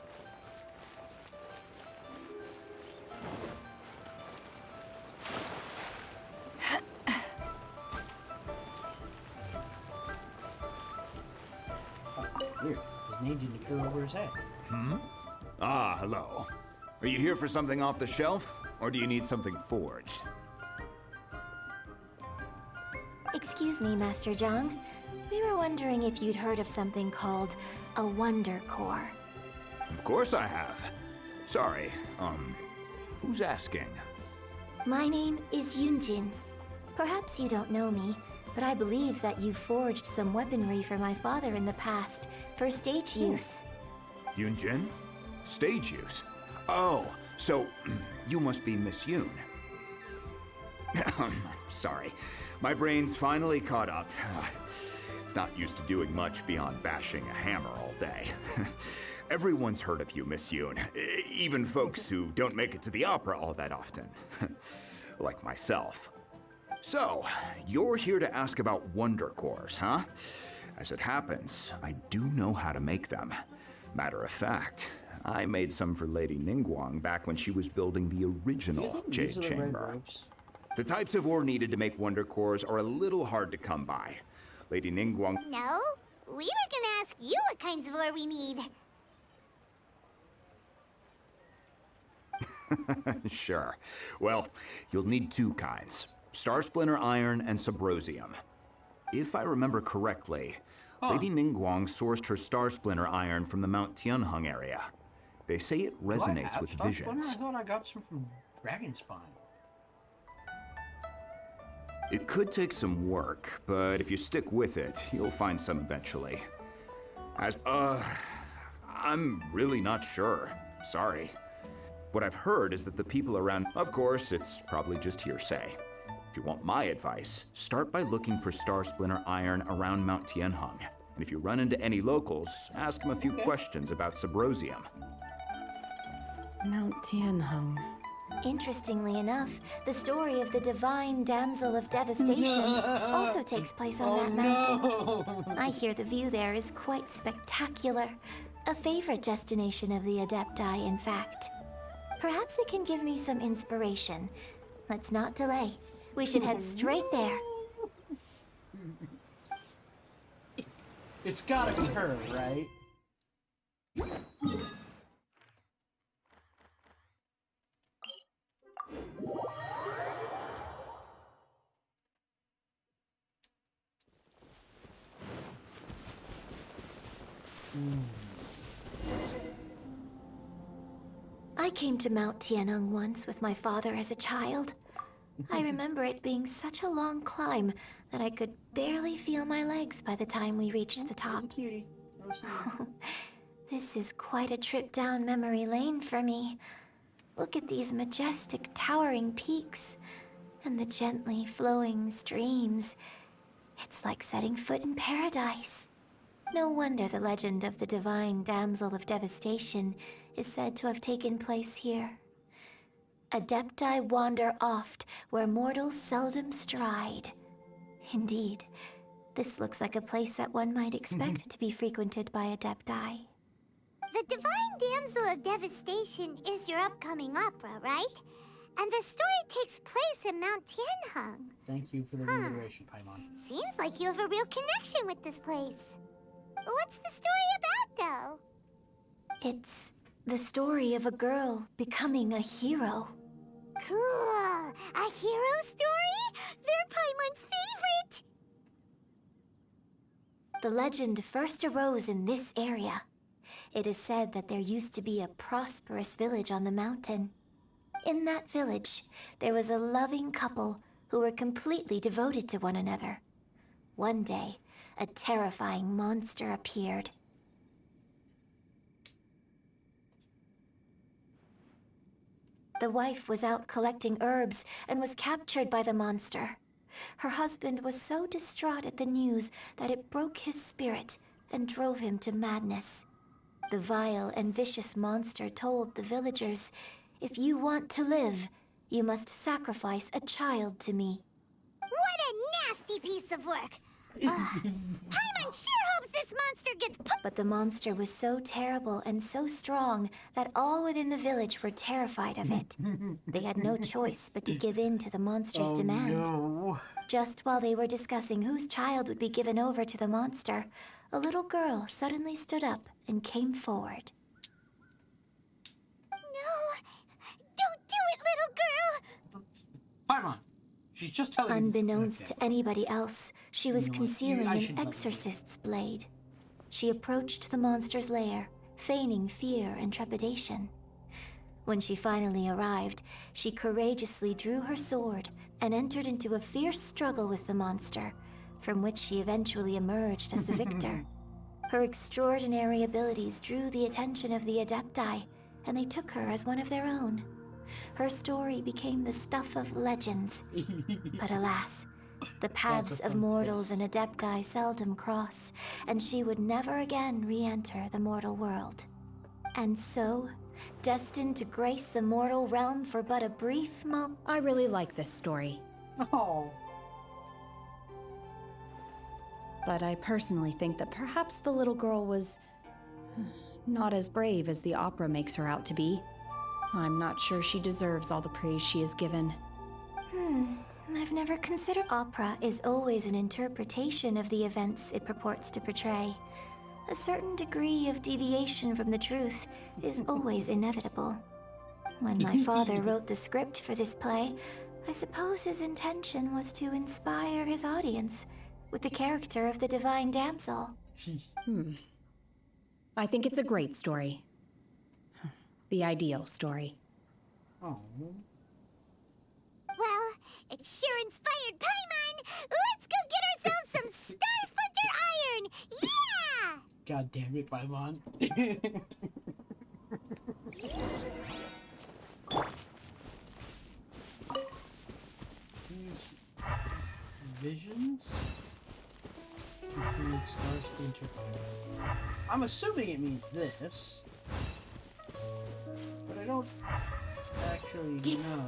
Weird. His name didn't appear over his head.
Ah, hello. Are you here for something off the shelf, or do you need something forged?
Excuse me, Master Zhang. We were wondering if you'd heard of something called a Wonder Core.
Of course I have. Sorry, who's asking?
My name is Yunjin. Perhaps you don't know me, but I believe that you forged some weaponry for my father in the past, for stage use.
Yunjin? Stage use? Oh, so you must be Miss Yoon. Sorry, my brain's finally caught up. It's not used to doing much beyond bashing a hammer all day. Everyone's heard of you, Miss Yoon. Even folks who don't make it to the opera all that often. Like myself. So, you're here to ask about wonder cores, huh? As it happens, I do know how to make them. Matter of fact, I made some for Lady Ningguang back when she was building the original Jade Chamber. The types of ore needed to make wonder cores are a little hard to come by. Lady Ningguang...
No, we were gonna ask you what kinds of ore we need.
Sure. Well, you'll need two kinds. Star Splinter Iron and Subrosium. If I remember correctly, Lady Ningguang sourced her Star Splinter Iron from the Mount Tianheng area. They say it resonates with
Star Splinter?
visions.
I thought I got some from Dragon Spine.
It could take some work, but if you stick with it, you'll find some eventually. I'm really not sure. Sorry. What I've heard is that the people around... Of course, it's probably just hearsay. If you want my advice, start by looking for Star Splinter Iron around Mount Tianheng. And if you run into any locals, ask them a few questions about Subrosium.
Mount Tianheng.
Interestingly enough, the story of the divine damsel of devastation also takes place on that mountain. I hear the view there is quite spectacular. A favorite destination of the Adepti, in fact. Perhaps it can give me some inspiration. Let's not delay. We should head straight there.
It's gotta be her, right?
I came to Mount Tianheng once with my father as a child. I remember it being such a long climb that I could barely feel my legs by the time we reached the top. This is quite a trip down memory lane for me. Look at these majestic, towering peaks and the gently flowing streams. It's like setting foot in paradise. No wonder the legend of the divine damsel of devastation is said to have taken place here. Adepti wander oft where mortals seldom stride. Indeed, this looks like a place that one might expect to be frequented by Adepti. The divine damsel of devastation is your upcoming opera, right? And the story takes place in Mount Tianheng.
Thank you for the reiteration, Paimon.
Seems like you have a real connection with this place. What's the story about, though? It's the story of a girl becoming a hero. Cool! A hero story? They're Paimon's favorite! The legend first arose in this area. It is said that there used to be a prosperous village on the mountain. In that village, there was a loving couple who were completely devoted to one another. One day, a terrifying monster appeared. The wife was out collecting herbs and was captured by the monster. Her husband was so distraught at the news that it broke his spirit and drove him to madness. The vile and vicious monster told the villagers, "If you want to live, you must sacrifice a child to me." What a nasty piece of work! Paimon sure hopes this monster gets But the monster was so terrible and so strong that all within the village were terrified of it. They had no choice but to give in to the monster's demand.
No.
Just while they were discussing whose child would be given over to the monster, a little girl suddenly stood up and came forward. No! Don't do it, little girl!
Paimon, she's just telling you.
Unbeknownst to anybody else, she was concealing an exorcist's blade. She approached the monster's lair, feigning fear and trepidation. When she finally arrived, she courageously drew her sword and entered into a fierce struggle with the monster, from which she eventually emerged as the victor. Her extraordinary abilities drew the attention of the Adepti, and they took her as one of their own. Her story became the stuff of legends. But alas, the paths of mortals and Adepti seldom cross, and she would never again re-enter the mortal world. And so, destined to grace the mortal realm for but a brief moment.
I really like this story.
Oh.
But I personally think that perhaps the little girl was Not as brave as the opera makes her out to be. I'm not sure she deserves all the praise she is given.
I've never considered opera is always an interpretation of the events it purports to portray. A certain degree of deviation from the truth is always inevitable. When my father wrote the script for this play, I suppose his intention was to inspire his audience with the character of the divine damsel.
I think it's a great story. The ideal story.
Oh.
Well, it sure inspired Paimon! Let's go get ourselves some Star Splinter Iron! Yeah!
God damn it, Paimon. Visions? Infinite Star Splinter Iron. I'm assuming it means this. But I don't actually know.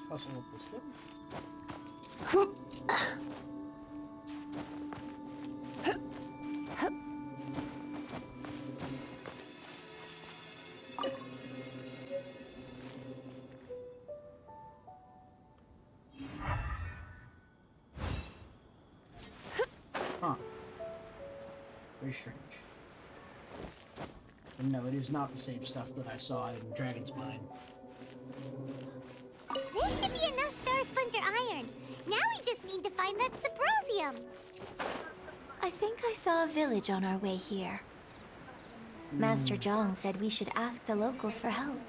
Hustle up this thing. Huh. Very strange. And no, it is not the same stuff that I saw in Dragon's Mine.
This should be enough Star Splinter Iron. Now we just need to find that Sybrosium. I think I saw a village on our way here. Master Zhang said we should ask the locals for help.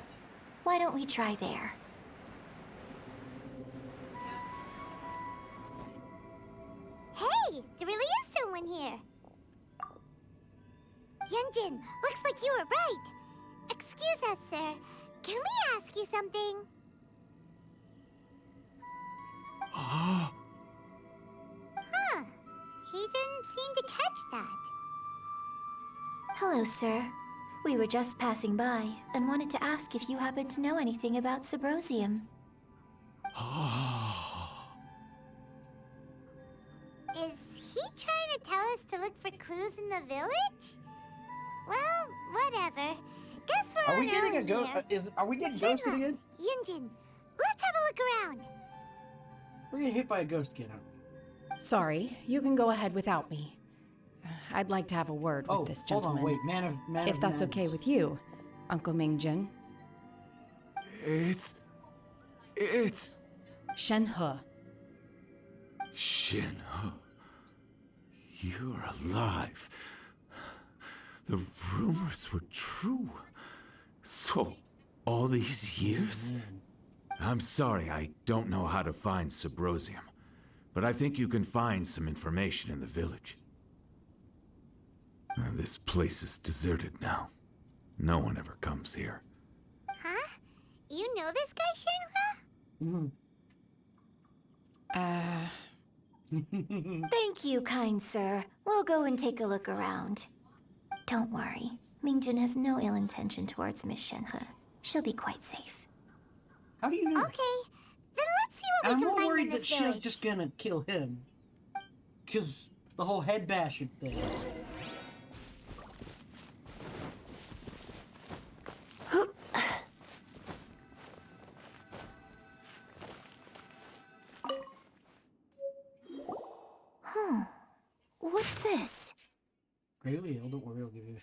Why don't we try there? Hey, there really is someone here. Yunjin, looks like you were right. Excuse us, sir. Can we ask you something? Huh. He didn't seem to catch that. Hello, sir. We were just passing by and wanted to ask if you happen to know anything about Sybrosium. Is he trying to tell us to look for clues in the village? Well, whatever. Guess we're
Are
on
we getting
our
a
own
ghost?
here.
Are we getting
Shenhe,
ghosted again?
Yunjin, let's have a look around.
We're getting hit by a ghost again, aren't we?
Sorry, you can go ahead without me. I'd like to have a word with this
hold
gentleman.
on, wait, man
if
of
that's okay
madness.
with you, Uncle Mingjin.
It's...
Shenhe.
Shenhe. You're alive. The rumors were true. So, all these years? I'm sorry, I don't know how to find Sybrosium. But I think you can find some information in the village. This place is deserted now. No one ever comes here.
Huh? You know this guy, Shenhe? Thank you, kind sir. We'll go and take a look around. Don't worry. Mingjin has no ill intention towards Miss Shenhe. She'll be quite safe.
How do you know?
Okay, then let's see what
I'm
we can
more
find in
worried that
this
she's
village.
just gonna kill him. Cause the whole head bashing thing.
Huh. What's this?
Gravely ill, don't worry, I'll give you.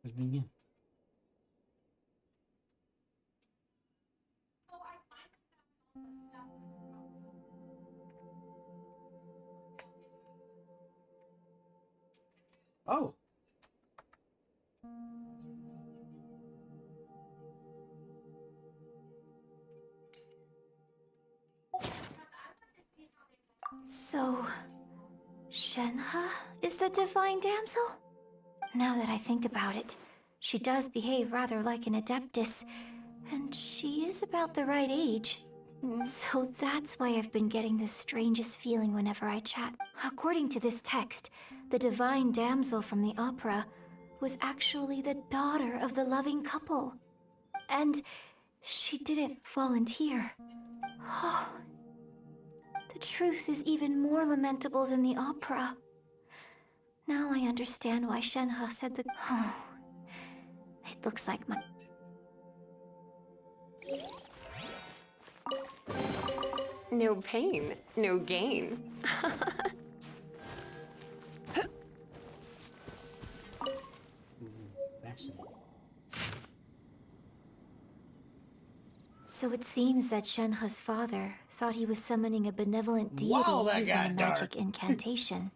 Let's begin. Oh.
So, Shenhe is the divine damsel? Now that I think about it, she does behave rather like an adeptus, and she is about the right age. So that's why I've been getting the strangest feeling whenever I chat. According to this text, the divine damsel from the opera was actually the daughter of the loving couple. And she didn't volunteer. Oh, the truth is even more lamentable than the opera. Now I understand why Shenhe said the... Oh, it looks like my...
No pain, no gain.
Fascinating.
So it seems that Shenhe's father thought he was summoning a benevolent deity
Wow, that
using a
got
magic
dark.
incantation.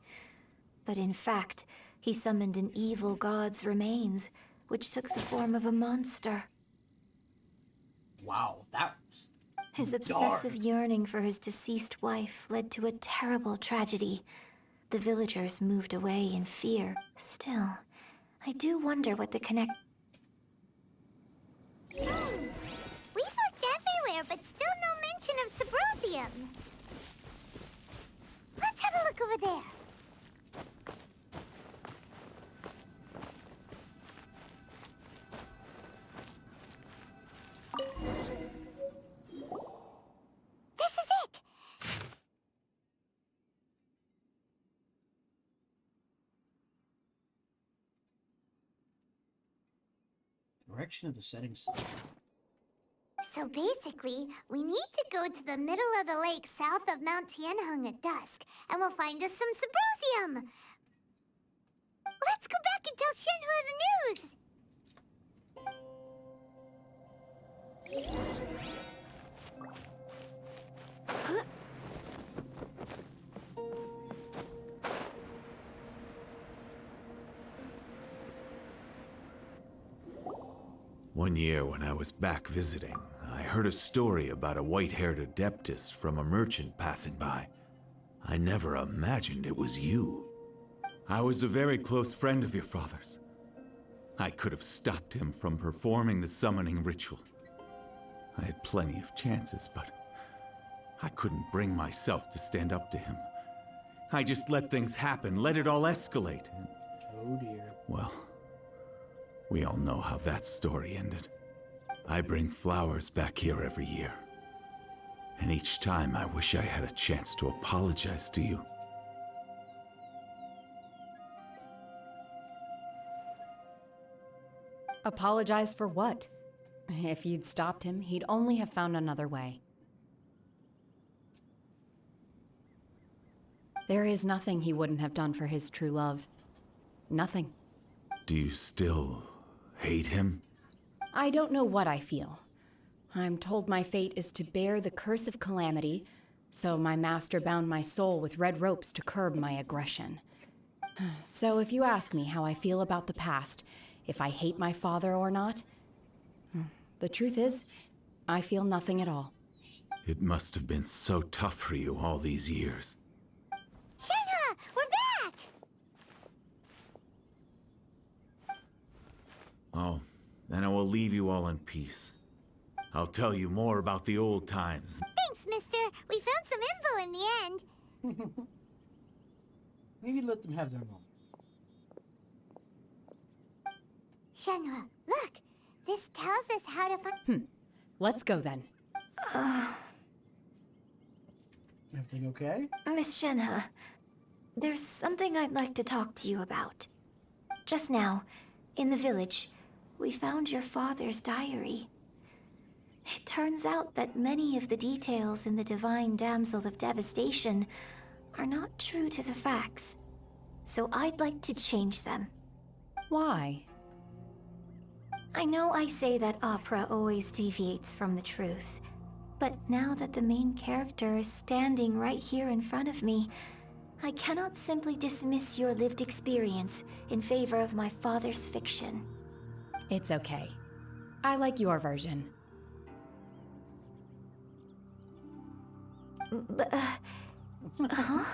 But in fact, he summoned an evil god's remains, which took the form of a monster.
Wow, that was
His
dark.
obsessive yearning for his deceased wife led to a terrible tragedy. The villagers moved away in fear. Still, I do wonder what the connect...
We've looked everywhere, but still no mention of Subrosium. Let's have a look over there. This is it!
Direction of the setting sun.
So basically, we need to go to the middle of the lake south of Mount Tianheng at dusk, and we'll find us some Subrosium! Let's go back and tell Shenhe the news!
One year when I was back visiting, I heard a story about a white-haired adeptus from a merchant passing by. I never imagined it was you. I was a very close friend of your father's. I could have stopped him from performing the summoning ritual. I had plenty of chances, but I couldn't bring myself to stand up to him. I just let things happen, let it all escalate. And,
oh dear.
well, we all know how that story ended. I bring flowers back here every year. And each time I wish I had a chance to apologize to you.
Apologize for what? If you'd stopped him, he'd only have found another way. There is nothing he wouldn't have done for his true love. Nothing.
Do you still hate him?
I don't know what I feel. I'm told my fate is to bear the curse of calamity, so my master bound my soul with red ropes to curb my aggression. So if you ask me how I feel about the past, if I hate my father or not, the truth is, I feel nothing at all.
It must have been so tough for you all these years.
Shenhe, we're back!
Oh, then I will leave you all in peace. I'll tell you more about the old times.
Thanks, mister. We found some info in the end.
Maybe let them have their moment.
Shenhe, look! This tells us how to find...
Let's go then.
Everything okay?
Miss Shenhe, there's something I'd like to talk to you about. Just now, in the village, we found your father's diary. It turns out that many of the details in the Divine Damsel of Devastation are not true to the facts. So I'd like to change them.
Why?
I know I say that opera always deviates from the truth, but now that the main character is standing right here in front of me, I cannot simply dismiss your lived experience in favor of my father's fiction.
It's okay. I like your version.
Huh?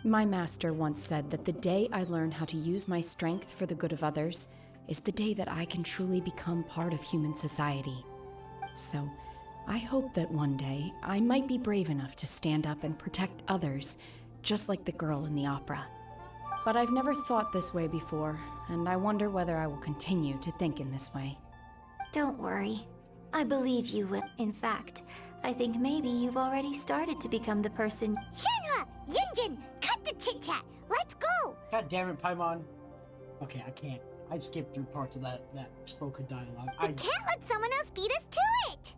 My master once said that the day I learn how to use my strength for the good of others is the day that I can truly become part of human society. So, I hope that one day I might be brave enough to stand up and protect others, just like the girl in the opera. But I've never thought this way before, and I wonder whether I will continue to think in this way.
Don't worry. I believe you will. In fact, I think maybe you've already started to become the person. Shenhua! Yunjin! Cut the chit-chat! Let's go!
God damn it, Paimon. Okay, I can't. I skipped through parts of that spoken dialogue.
We can't let someone else beat us to it!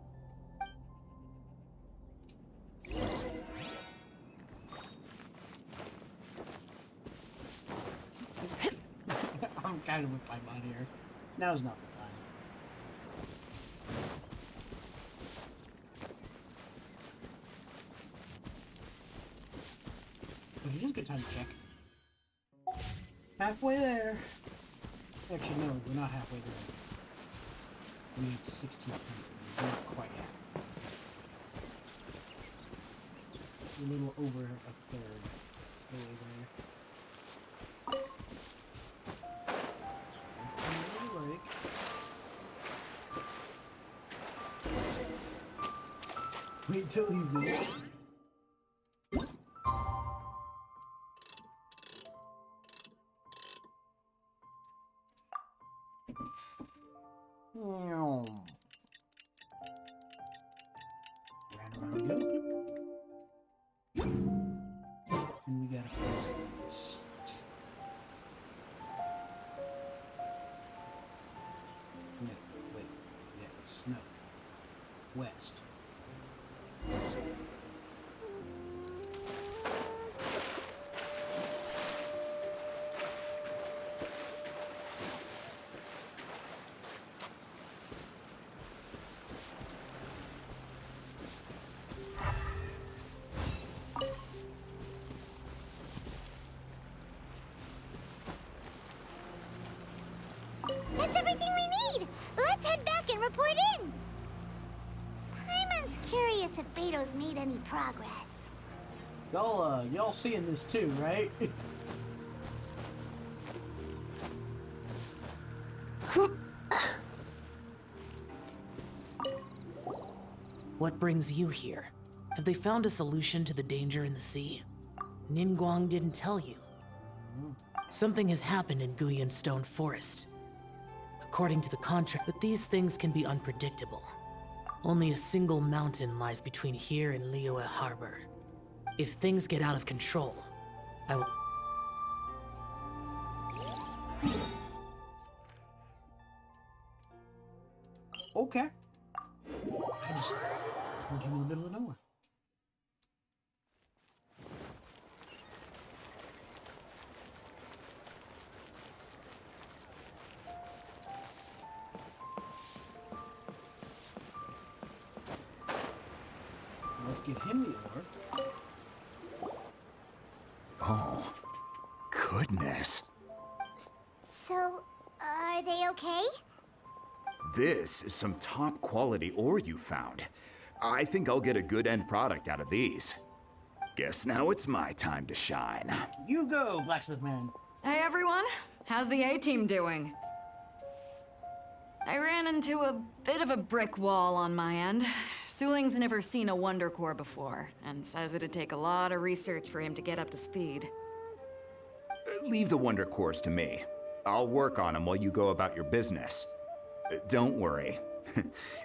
I'm kind of with Paimon here. Now's not the time. But it is a good time to check. Halfway there. Actually, no, we're not halfway there. We need 1600. We're not quite yet. A little over a third. Way there. Wait till he goes. And we gotta fix this. No, wait, yes, no. West.
That's everything we need! Let's head back and report in! Paimon's curious if Beto's made any progress.
Y'all seeing this too, right?
What brings you here? Have they found a solution to the danger in the sea? Ningguang didn't tell you. Something has happened in Guyan Stone Forest. According to the contract, but these things can be unpredictable. Only a single mountain lies between here and Liyue Harbor. If things get out of control, I will...
Okay. I just put him in the middle of nowhere. Let's give him the orb.
Oh, goodness.
So, are they okay?
This is some top quality ore you found. I think I'll get a good end product out of these. Guess now it's my time to shine.
You go, blacksmith man.
Hey everyone, how's the A-team doing? I ran into a bit of a brick wall on my end. Suling's never seen a Wonder Core before, and says it'd take a lot of research for him to get up to speed.
Leave the Wonder Cores to me. I'll work on them while you go about your business. Don't worry.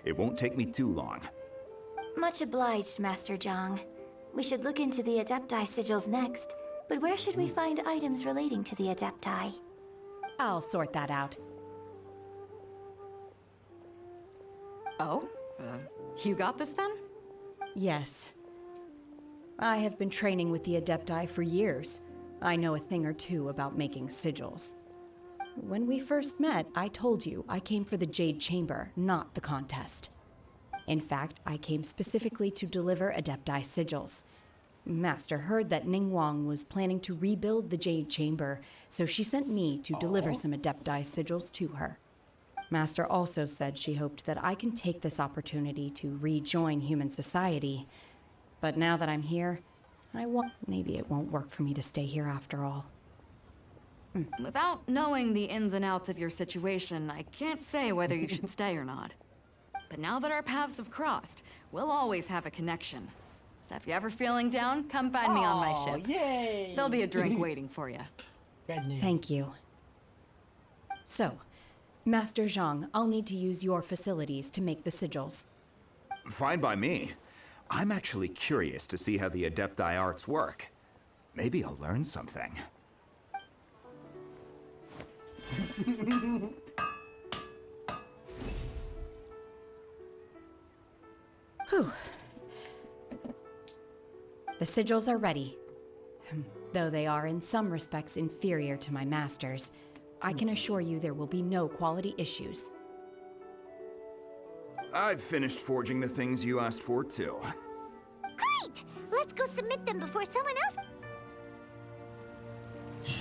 It won't take me too long.
Much obliged, Master Zhang. We should look into the Adepti sigils next, but where should we find items relating to the Adepti?
I'll sort that out.
Oh? You got this then?
Yes. I have been training with the Adepti for years. I know a thing or two about making sigils. When we first met, I told you I came for the Jade Chamber, not the contest. In fact, I came specifically to deliver Adepti sigils. Master heard that Ningguang was planning to rebuild the Jade Chamber, so she sent me to deliver some Adepti sigils to her. Master also said she hoped that I can take this opportunity to rejoin human society. But now that I'm here, maybe it won't work for me to stay here after all.
Without knowing the ins and outs of your situation, I can't say whether you should stay or not. But now that our paths have crossed, we'll always have a connection. So if you're ever feeling down, come find me on my ship.
Yay!
There'll be a drink waiting for you.
Thank you. So, Master Zhang, I'll need to use your facilities to make the sigils.
Fine by me. I'm actually curious to see how the Adepti arts work. Maybe I'll learn something.
Whew. The sigils are ready. Though they are in some respects inferior to my master's, I can assure you there will be no quality issues.
I've finished forging the things you asked for, too.
Great! Let's go submit them before someone else...
Need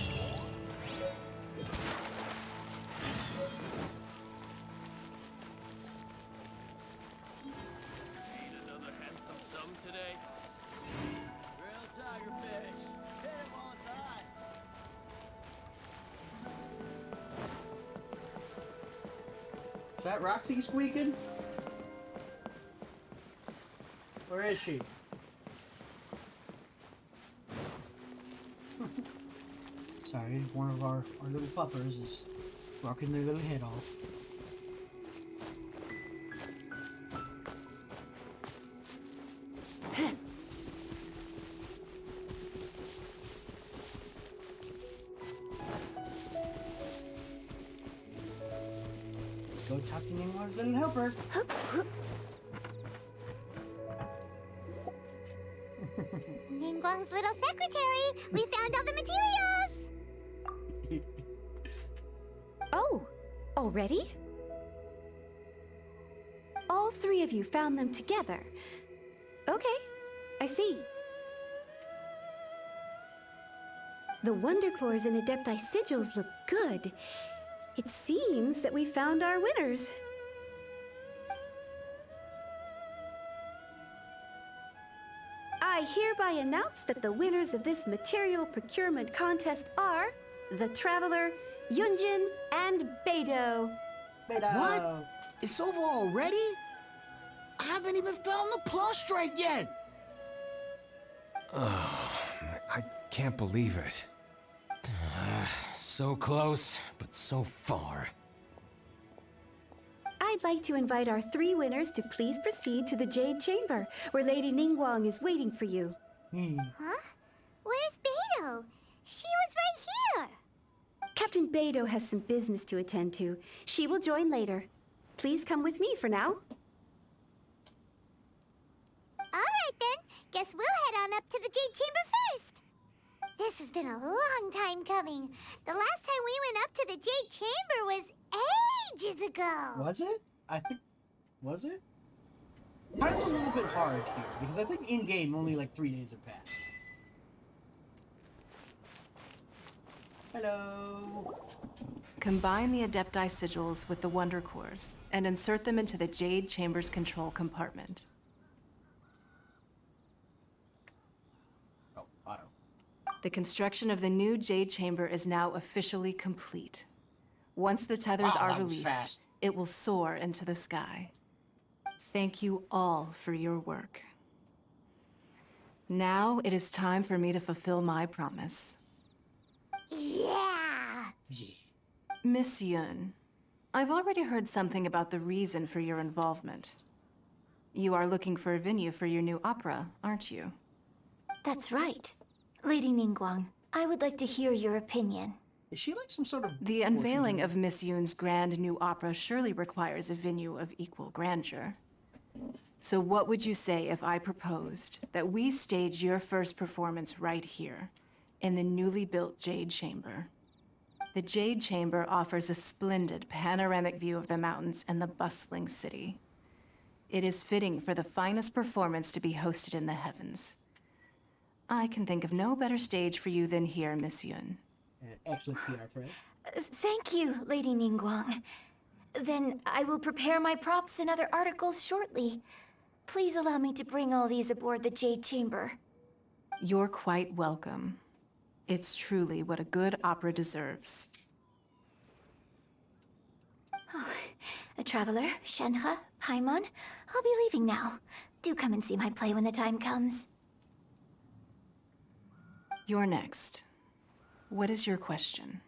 another handsome sum today? Real tiger fish. Hit him while it's hot.
Is that Roxy squeaking? Where is she? Sorry, one of our little puppers is rocking their little head off. Let's go talk to Ningguang's little helper.
Ningguang's little secretary! We found all the materials!
Oh, already? All three of you found them together. Okay, I see. The Wonder Cores and Adepti sigils look good. It seems that we found our winners. I hereby announce that the winners of this material procurement contest are the Traveler, Yunjin, and Beidou.
What? It's over already? I haven't even found the plus strike yet.
I can't believe it. So close, but so far.
I'd like to invite our three winners to please proceed to the Jade Chamber, where Lady Ningguang is waiting for you.
Huh? Where's Beidou? She was right here!
Captain Beidou has some business to attend to. She will join later. Please come with me for now.
Alright then, guess we'll head on up to the Jade Chamber first! This has been a long time coming. The last time we went up to the Jade Chamber was ages ago!
Was it? I think... Was it? Time's a little bit hard here, because I think in-game only like 3 days have passed. Hello!
Combine the Adepti sigils with the Wonder Cores and insert them into the Jade Chamber's control compartment.
Oh, auto.
The construction of the new Jade Chamber is now officially complete. Once the tethers
Wow,
are
that was
released,
fast.
it will soar into the sky. Thank you all for your work. Now it is time for me to fulfill my promise.
Yeah!
Miss Yun, I've already heard something about the reason for your involvement. You are looking for a venue for your new opera, aren't you?
That's right. Lady Ningguang, I would like to hear your opinion.
Is she like some sort of...
The unveiling of Miss Yun's grand new opera surely requires a venue of equal grandeur. So what would you say if I proposed that we stage your first performance right here, in the newly built Jade Chamber? The Jade Chamber offers a splendid panoramic view of the mountains and the bustling city. It is fitting for the finest performance to be hosted in the heavens. I can think of no better stage for you than here, Miss Yun.
Excellent PR, Fred.
Thank you, Lady Ningguang. Then I will prepare my props and other articles shortly. Please allow me to bring all these aboard the Jade Chamber.
You're quite welcome. It's truly what a good opera deserves.
traveler, Shenhe, Paimon. I'll be leaving now. Do come and see my play when the time comes.
You're next. What is your question?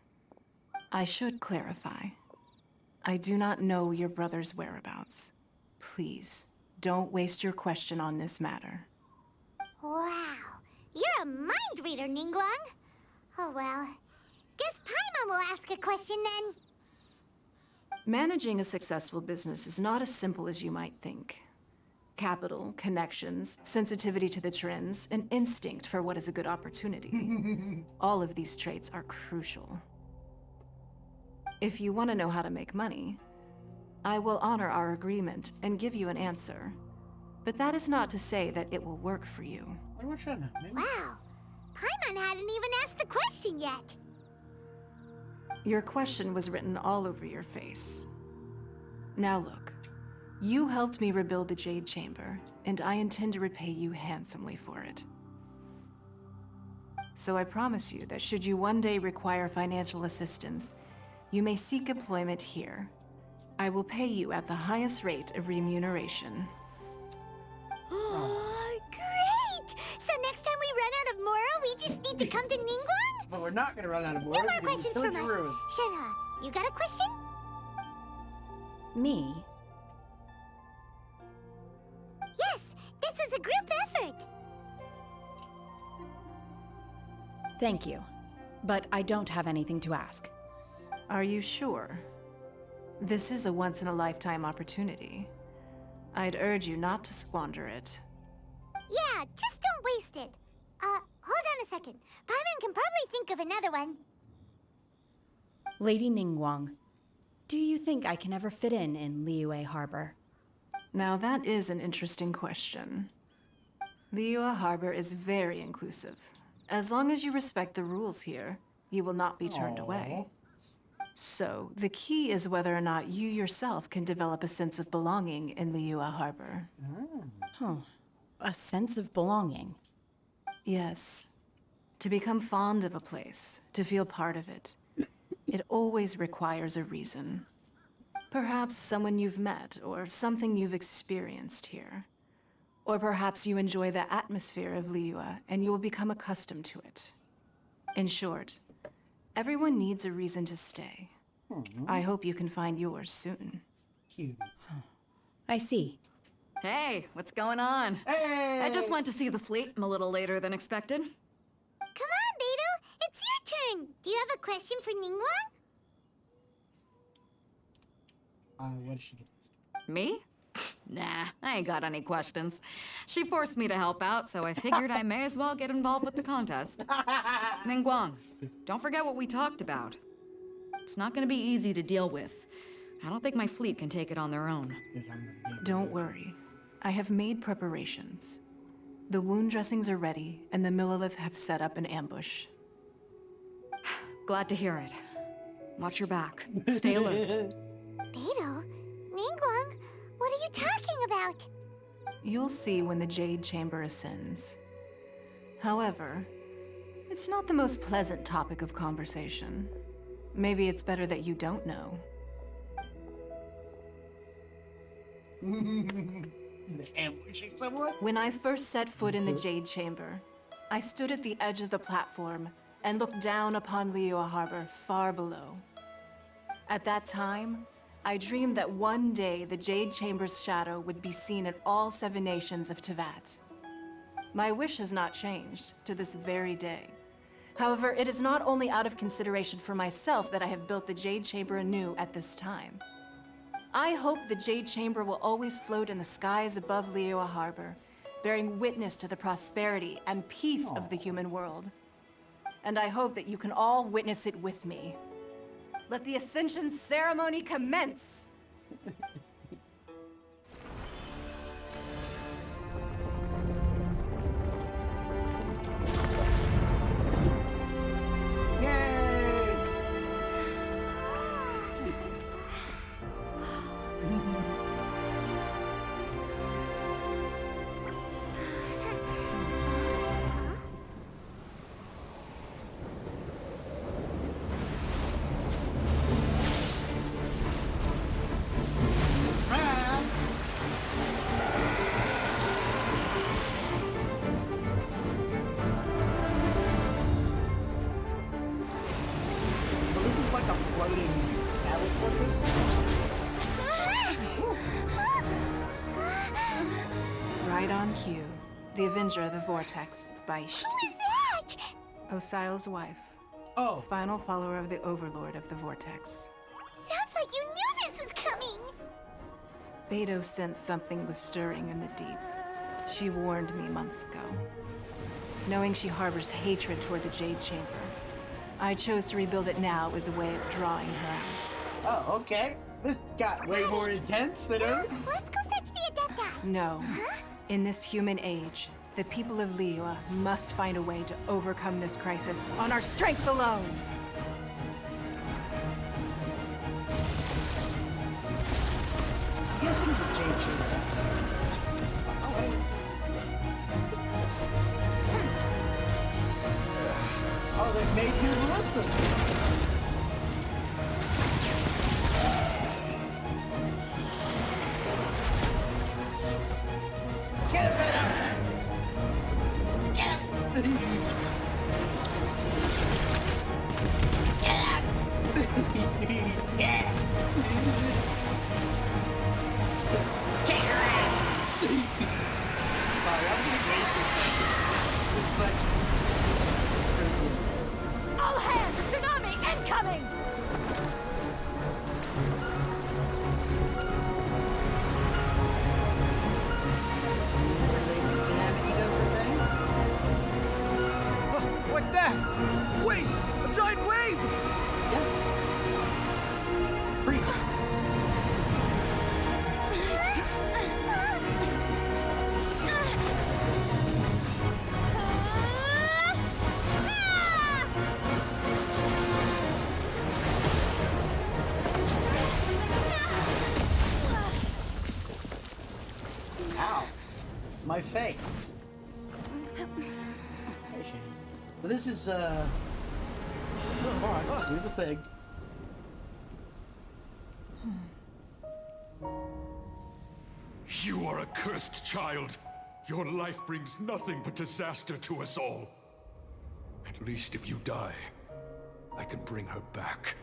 I should clarify. I do not know your brother's whereabouts. Please, don't waste your question on this matter.
Wow, you're a mind reader, Ningguang. Oh well, guess Paimon will ask a question then.
Managing a successful business is not as simple as you might think. Capital, connections, sensitivity to the trends, and instinct for what is a good opportunity. All of these traits are crucial. If you want to know how to make money, I will honor our agreement and give you an answer. But that is not to say that it will work for you.
Wow, Paimon hadn't even asked the question yet.
Your question was written all over your face. Now look, you helped me rebuild the Jade Chamber, and I intend to repay you handsomely for it. So I promise you that should you one day require financial assistance, you may seek employment here. I will pay you at the highest rate of remuneration.
Great! So next time we run out of Moro, we just need to come to Ningguang?
But we're not gonna run out of
No
Moro.
more questions from us. Shenhe, you got a question?
Me?
Yes, this is a group effort.
Thank you. But I don't have anything to ask.
Are you sure? This is a once-in-a-lifetime opportunity. I'd urge you not to squander it.
Yeah, just don't waste it. Hold on a second. Paimon can probably think of another one.
Lady Ningguang, do you think I can ever fit in Liyue Harbor?
Now that is an interesting question. Liyue Harbor is very inclusive. As long as you respect the rules here, you will not be turned away. So, the key is whether or not you yourself can develop a sense of belonging in Liyue Harbor.
Huh. A sense of belonging.
Yes. To become fond of a place, to feel part of it, it always requires a reason. Perhaps someone you've met, or something you've experienced here. Or perhaps you enjoy the atmosphere of Liyue, and you will become accustomed to it. In short, everyone needs a reason to stay. I hope you can find yours soon.
I see.
Hey, what's going on?
Hey!
I just went to see the fleet. I'm a little later than expected.
Come on, Beidou. It's your turn. Do you have a question for Ningguang?
What did she get?
Me? Nah, I ain't got any questions. She forced me to help out, so I figured I may as well get involved with the contest. Ningguang, don't forget what we talked about. It's not gonna be easy to deal with. I don't think my fleet can take it on their own.
Don't worry. I have made preparations. The wound dressings are ready, and the Millelith have set up an ambush.
Glad to hear it. Watch your back. Stay alert.
Beidou? Ningguang? What are you talking about?
You'll see when the Jade Chamber ascends. However, it's not the most pleasant topic of conversation. Maybe it's better that you don't know.
Ambushing someone?
When I first set foot in the Jade Chamber, I stood at the edge of the platform and looked down upon Liyue Harbor far below. At that time, I dreamed that one day the Jade Chamber's shadow would be seen in all 7 nations of Teyvat. My wish has not changed to this very day. However, it is not only out of consideration for myself that I have built the Jade Chamber anew at this time. I hope the Jade Chamber will always float in the skies above Liyue Harbor, bearing witness to the prosperity and peace of the human world. And I hope that you can all witness it with me. Let the Ascension ceremony commence!
Right on cue. The Avenger of the Vortex, Beisht.
Who is that?
Osial's wife.
Oh.
Final follower of the Overlord of the Vortex.
Sounds like you knew this was coming.
Beto sensed something was stirring in the deep. She warned me months ago. Knowing she harbors hatred toward the Jade Chamber, I chose to rebuild it now as a way of drawing her out.
Oh, okay. This got way more intense than ever.
Let's go fetch the Adepti.
No. In this human age, the people of Liyue must find a way to overcome this crisis on our strength alone.
I'm guessing the Jade Chamber has. Oh, wait. Oh, they made you molest them. Get it, Beto! Get it! Get it! Kick her ass! Sorry, I'm getting way too excited.
All hands! Tsunami incoming!
What's that? Wait! A giant wave!
Yeah. Freeze. Ow. My face. So this is, come on, do the thing.
You are a cursed child. Your life brings nothing but disaster to us all. At least if you die, I can bring her back.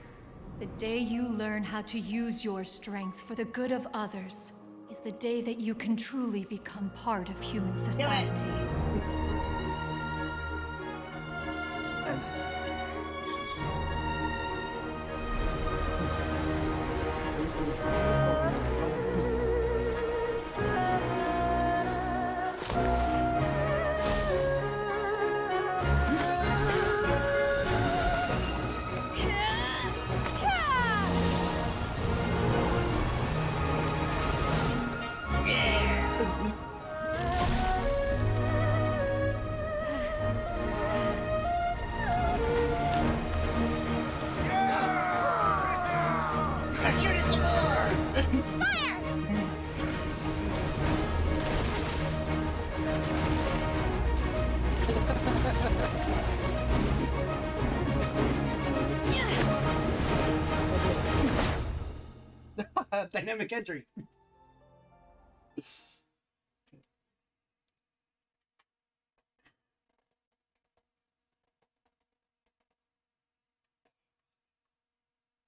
The day you learn how to use your strength for the good of others is the day that you can truly become part of human society.
Dynamic entry. This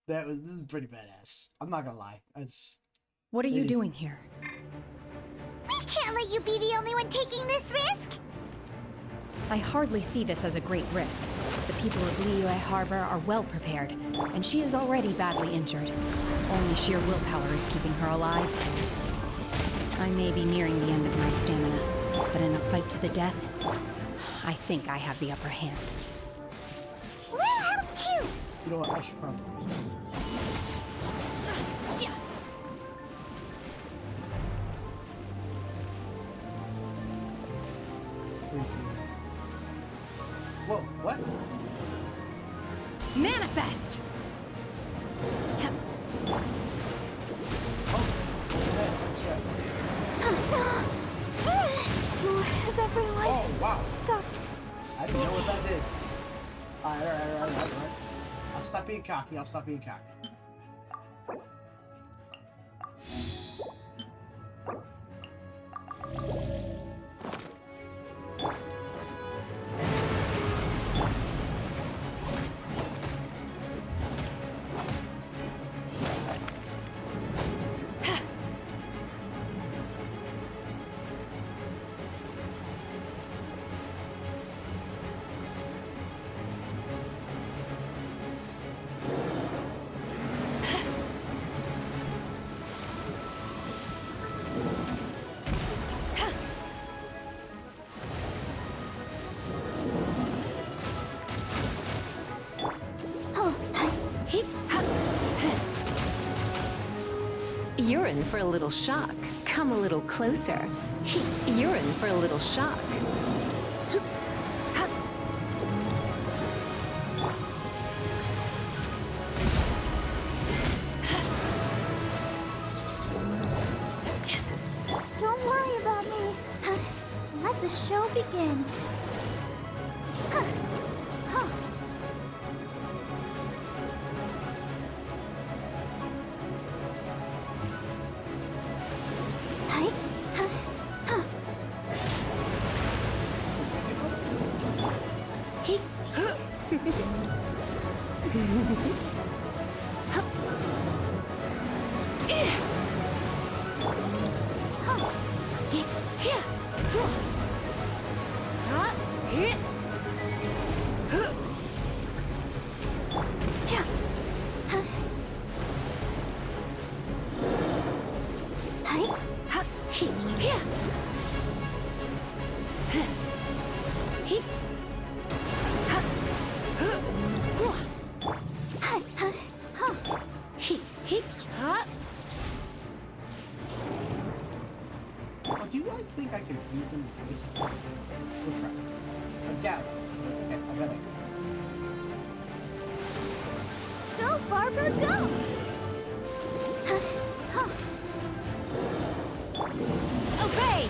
is pretty badass. I'm not gonna lie.
What are you doing here?
We can't let you be the only one taking this risk.
I hardly see this as a great risk. The people of Liyue Harbor are well prepared, and she is already badly injured. Only sheer willpower is keeping her alive. I may be nearing the end of my stamina, but in a fight to the death, I think I have the upper hand.
We'll help too.
You know what? I should probably use that. Whoa, what?
Manifest!
Has everyone stopped?
I didn't know what that did. Alright. I'll stop being cocky.
You're in for a little shock. Come a little closer. You're in for a little shock.
Don't worry about me. Let the show begin.
Do I think I can use them in case? We'll try. I doubt it. I bet I can.
Go, Barbara, go!
Obey!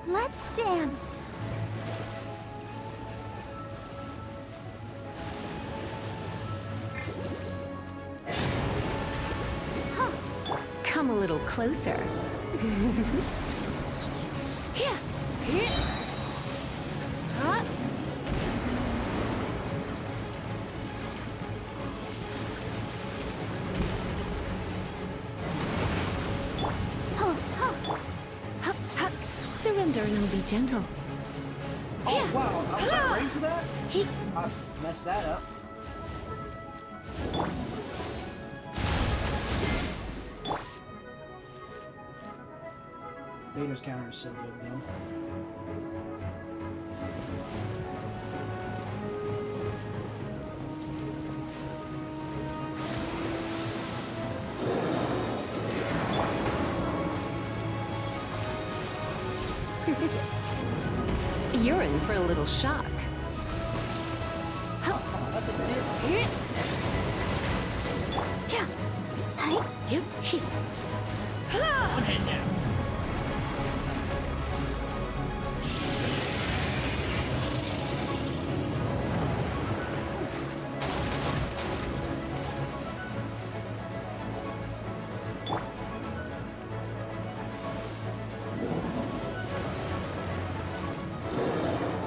Let's dance.
Come a little closer. Surrender and it'll be gentle.
Oh wow, I was not ready for that? I messed that up. Data's counter is so good though.
You're in for a little shock.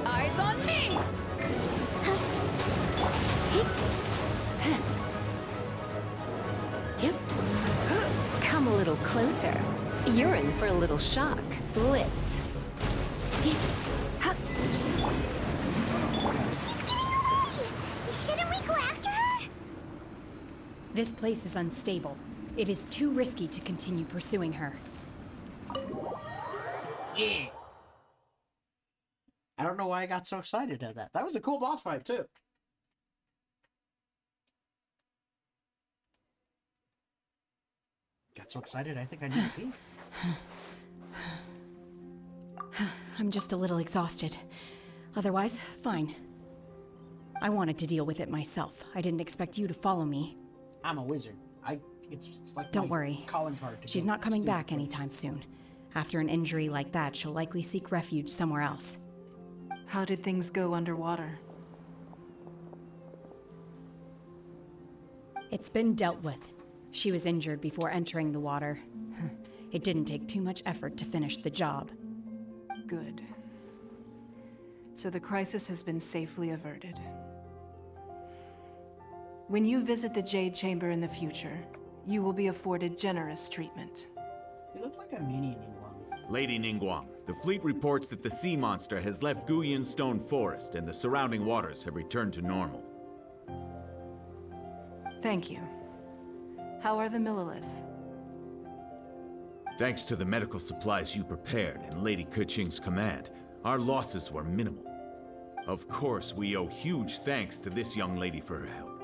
Eyes on me!
Come a little closer. You're in for a little shock. Blitz.
She's getting away! Shouldn't we go after her?
This place is unstable. It is too risky to continue pursuing her.
Yeah. I don't know why I got so excited at that. That was a cool boss fight too. Got so excited I think I need to pee.
I'm just a little exhausted. Otherwise, fine. I wanted to deal with it myself. I didn't expect you to follow me.
I'm a wizard. It's like
Don't
my
worry.
calling card to
She's
go
not coming
steal
back
the place.
anytime soon. After an injury like that, she'll likely seek refuge somewhere else.
How did things go underwater?
It's been dealt with. She was injured before entering the water. It didn't take too much effort to finish the job.
Good. So the crisis has been safely averted. When you visit the Jade Chamber in the future, You will be afforded generous treatment.
You look like a mini Ningguang.
Lady Ningguang, the fleet reports that the sea monster has left Guyan Stone Forest and the surrounding waters have returned to normal.
Thank you. How are the Millilith?
Thanks to the medical supplies you prepared and Lady Keqing's command, our losses were minimal. Of course, we owe huge thanks to this young lady for her help.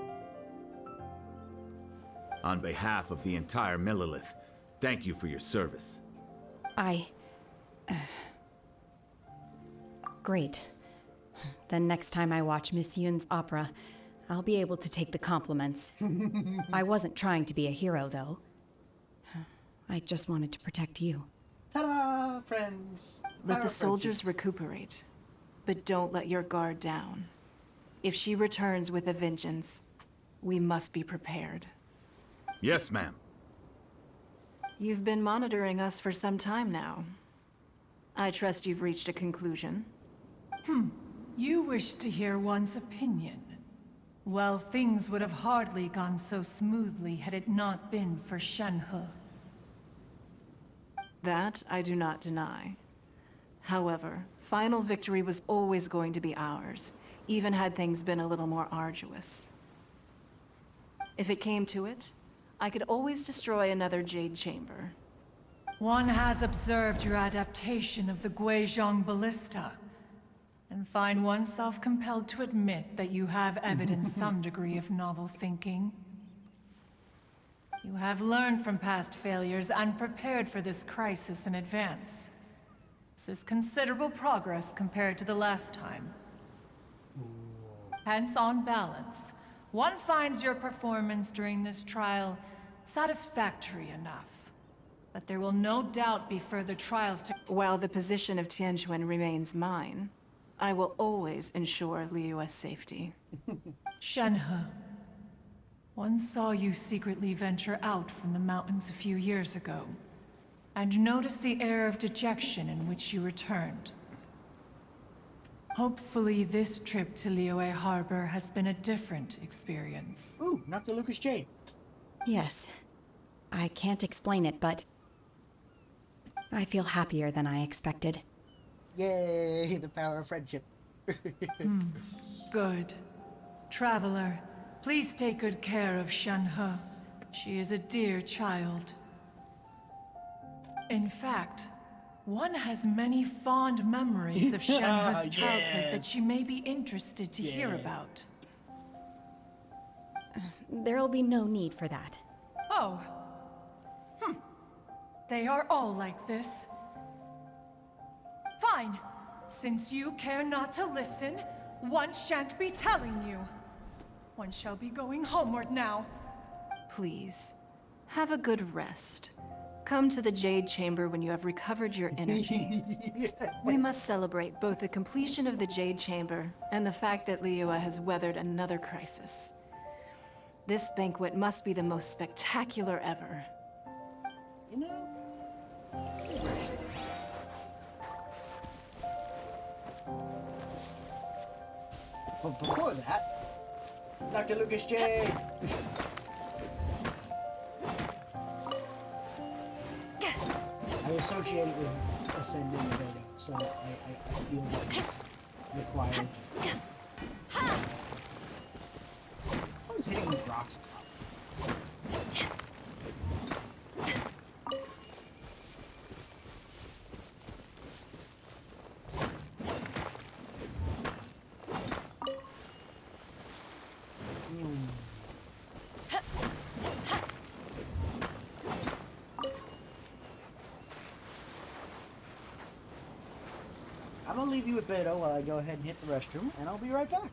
On behalf of the entire Millilith, thank you for your service.
Great. Then next time I watch Miss Yun's opera, I'll be able to take the compliments. I wasn't trying to be a hero, though. I just wanted to protect you.
Ta-da, friends!
Let the soldiers recuperate, but don't let your guard down. If she returns with a vengeance, we must be prepared.
Yes, ma'am.
You've been monitoring us for some time now. I trust you've reached a conclusion.
You wish to hear one's opinion. Well, things would have hardly gone so smoothly had it not been for Shenhe.
That I do not deny. However, final victory was always going to be ours, even had things been a little more arduous. If it came to it, I could always destroy another Jade Chamber.
One has observed your adaptation of the Guizhong Ballista, and find oneself compelled to admit that you have evidenced some degree of novel thinking. You have learned from past failures and prepared for this crisis in advance. This is considerable progress compared to the last time. Hence, on balance, one finds your performance during this trial satisfactory enough. But there will no doubt be further trials to—
While the position of Tianquan remains mine, I will always ensure Liyue's safety.
Shenhe, one saw you secretly venture out from the mountains a few years ago, and noticed the air of dejection in which you returned. Hopefully this trip to Liyue Harbor has been a different experience.
Ooh, Dr. Lucas Jade.
Yes. I can't explain it, but I feel happier than I expected.
Yay, the power of friendship.
Good. Traveler, please take good care of Shenhe. She is a dear child. In fact, one has many fond memories of Shenhe's childhood that she may be interested to hear about.
There'll be no need for that.
Oh. They are all like this. Fine. Since you care not to listen, one shan't be telling you. One shall be going homeward now.
Please, have a good rest. Come to the Jade Chamber when you have recovered your energy. We must celebrate both the completion of the Jade Chamber and the fact that Liyue has weathered another crisis. This banquet must be the most spectacular ever.
You know, but before that, Dr. Lucas J. I associate it with ascending the building, so I feel that it's required. I was hitting these rocks. I'm gonna leave you with Beto while I go ahead and hit the restroom, and I'll be right back.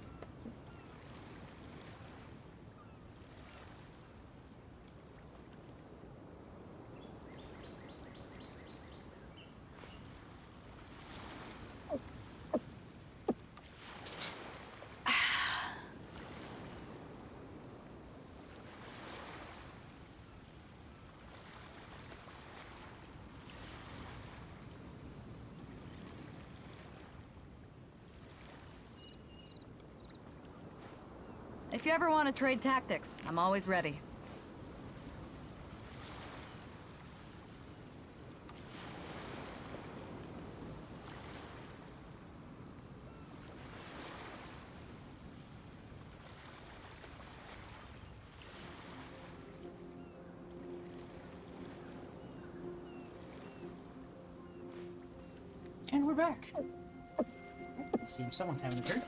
If you ever want to trade tactics, I'm always ready.
And we're back. It seems someone's having a turn.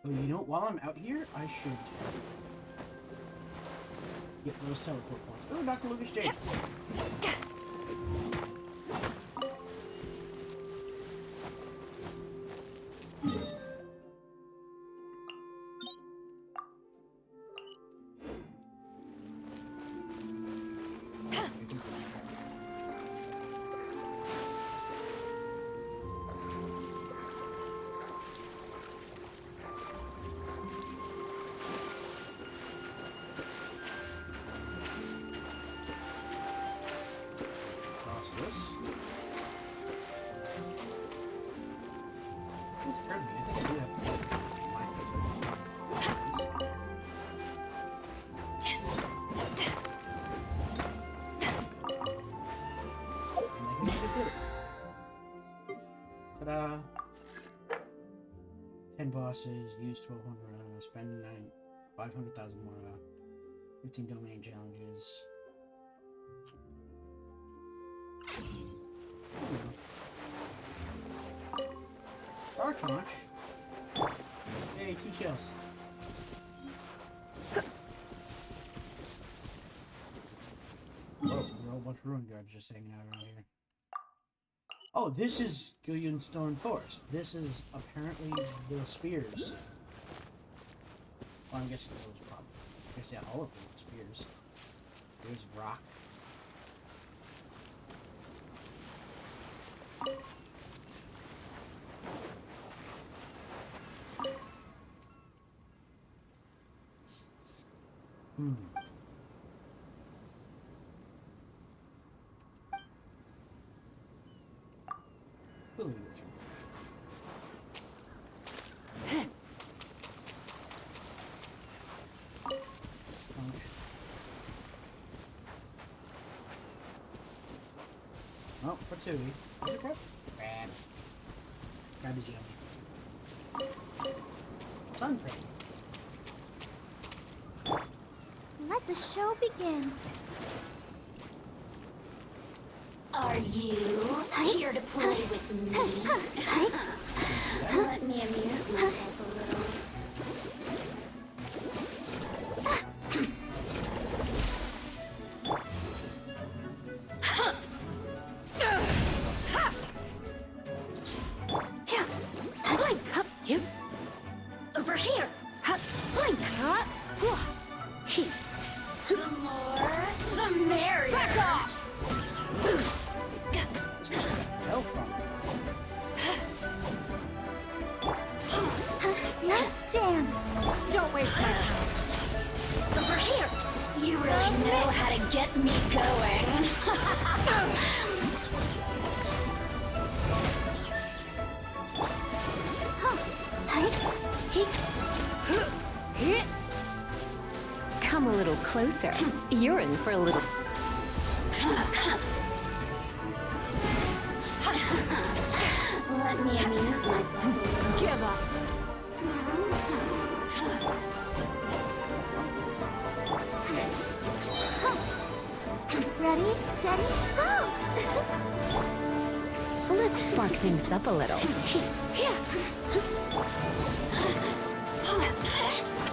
So you know, while I'm out here, I should get those teleport points. Oh, Dr. Lucas J. Ta-da! 10 bosses, use 1200, spend 500,000 more, 15 domain challenges. Star Conch? Hey, teach us. Oh, there are a whole bunch of ruin guards just hanging out around here. Oh, this is Guyan Stone Forest. This is apparently the spears. Well, I'm guessing those probably. I guess, yeah, all of them are spears. Spears of rock. Really good. Oh, for two. Crab? Crab. Crab is yummy. Sun crab.
Let the show begin.
Are you here to play with me? Let me amuse myself a little.
You
Over here. Blink. The more, the merrier. Back off.
Let's dance.
Don't waste my time. Over here. You really know how to get me going.
Come a little closer. You're in for a little...
Let me amuse myself a little.
give up.
Ready, steady, go!
Let's spark things up a little.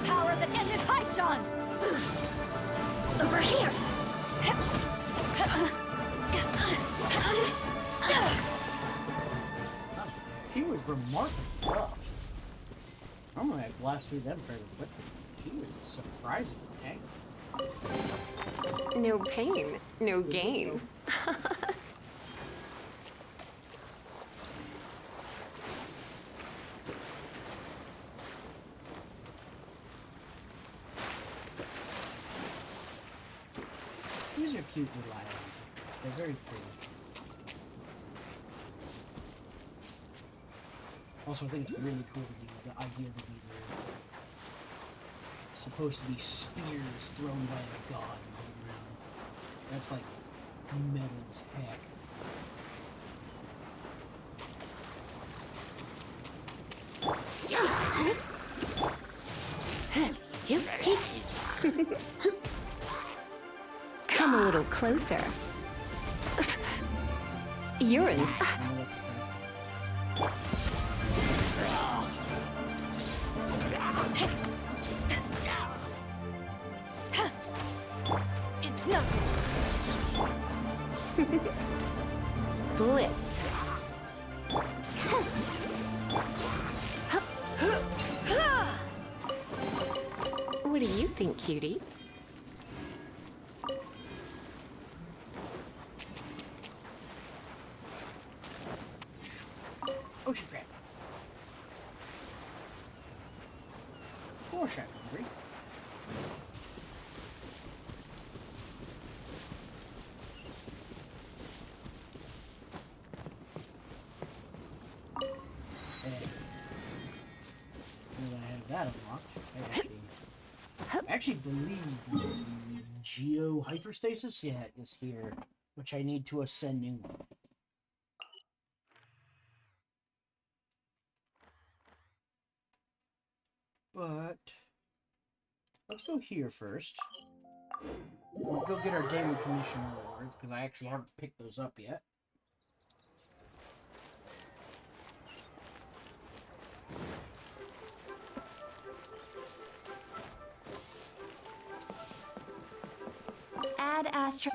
Power that ended Haishan! Over here!
She was remarkably rough. Normally I blast through them fairly quickly. She was surprisingly angry.
No pain, no gain.
These are cute little islands. They're very pretty. Also, I think it's really cool the idea that these are supposed to be spears thrown by a god going around. That's like metal as heck.
Come a little closer. You're in.
It's not.
Blitz. What do you think, cutie?
Ocean crab. Of course I'm hungry. Now that I have that unlocked, I actually believe the Geo Hyperstasis, yeah, is here, which I need to ascend in. But let's go here first. We'll go get our daily commission rewards, because I actually haven't picked those up yet.
Add Astra.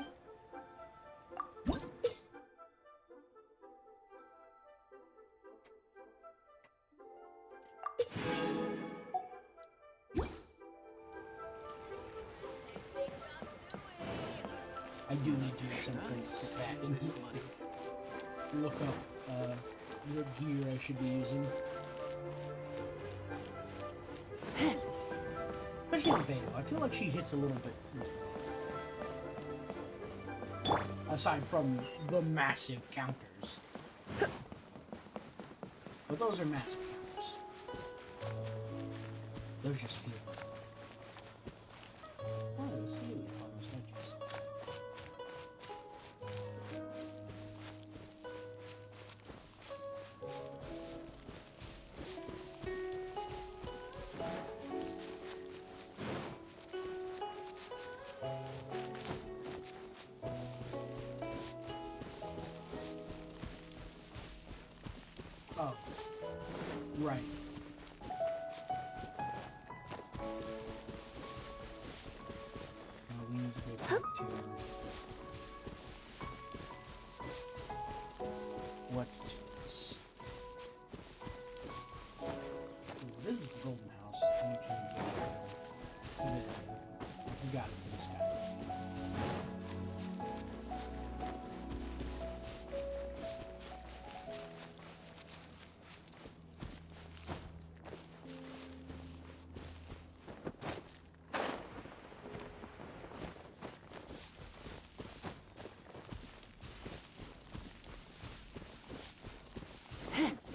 I do need to at some point sit back and look up what gear I should be using. Especially the Beto. I feel like she hits a little bit. Aside from the massive counters. But those are massive counters. Those just feel like. Oh, the ceiling on those edges. Oh, right. We need to go back to what's this? Ooh, this is the golden house. We got it to this guy.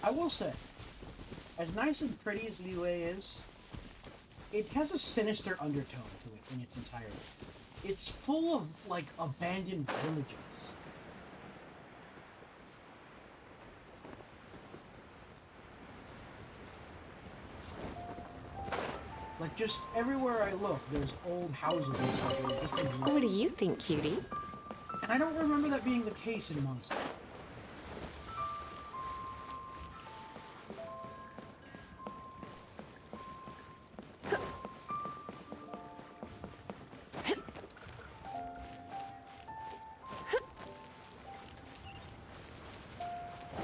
I will say, as nice and pretty as Liyue is, it has a sinister undertone to it in its entirety. It's full of, like, abandoned villages. Like, just everywhere I look, there's old houses and stuff.
What do you think, cutie?
And I don't remember that being the case in Monster.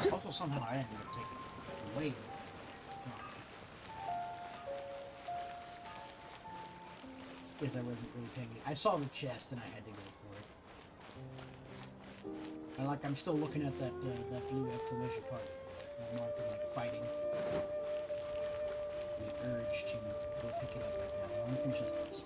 Also, somehow I ended up taking it away. Guess I wasn't really paying it. I saw the chest and I had to go for it. I'm still looking at that that blue exclamation part. I'm like fighting. The urge to go pick it up right now. I want to finish this quest.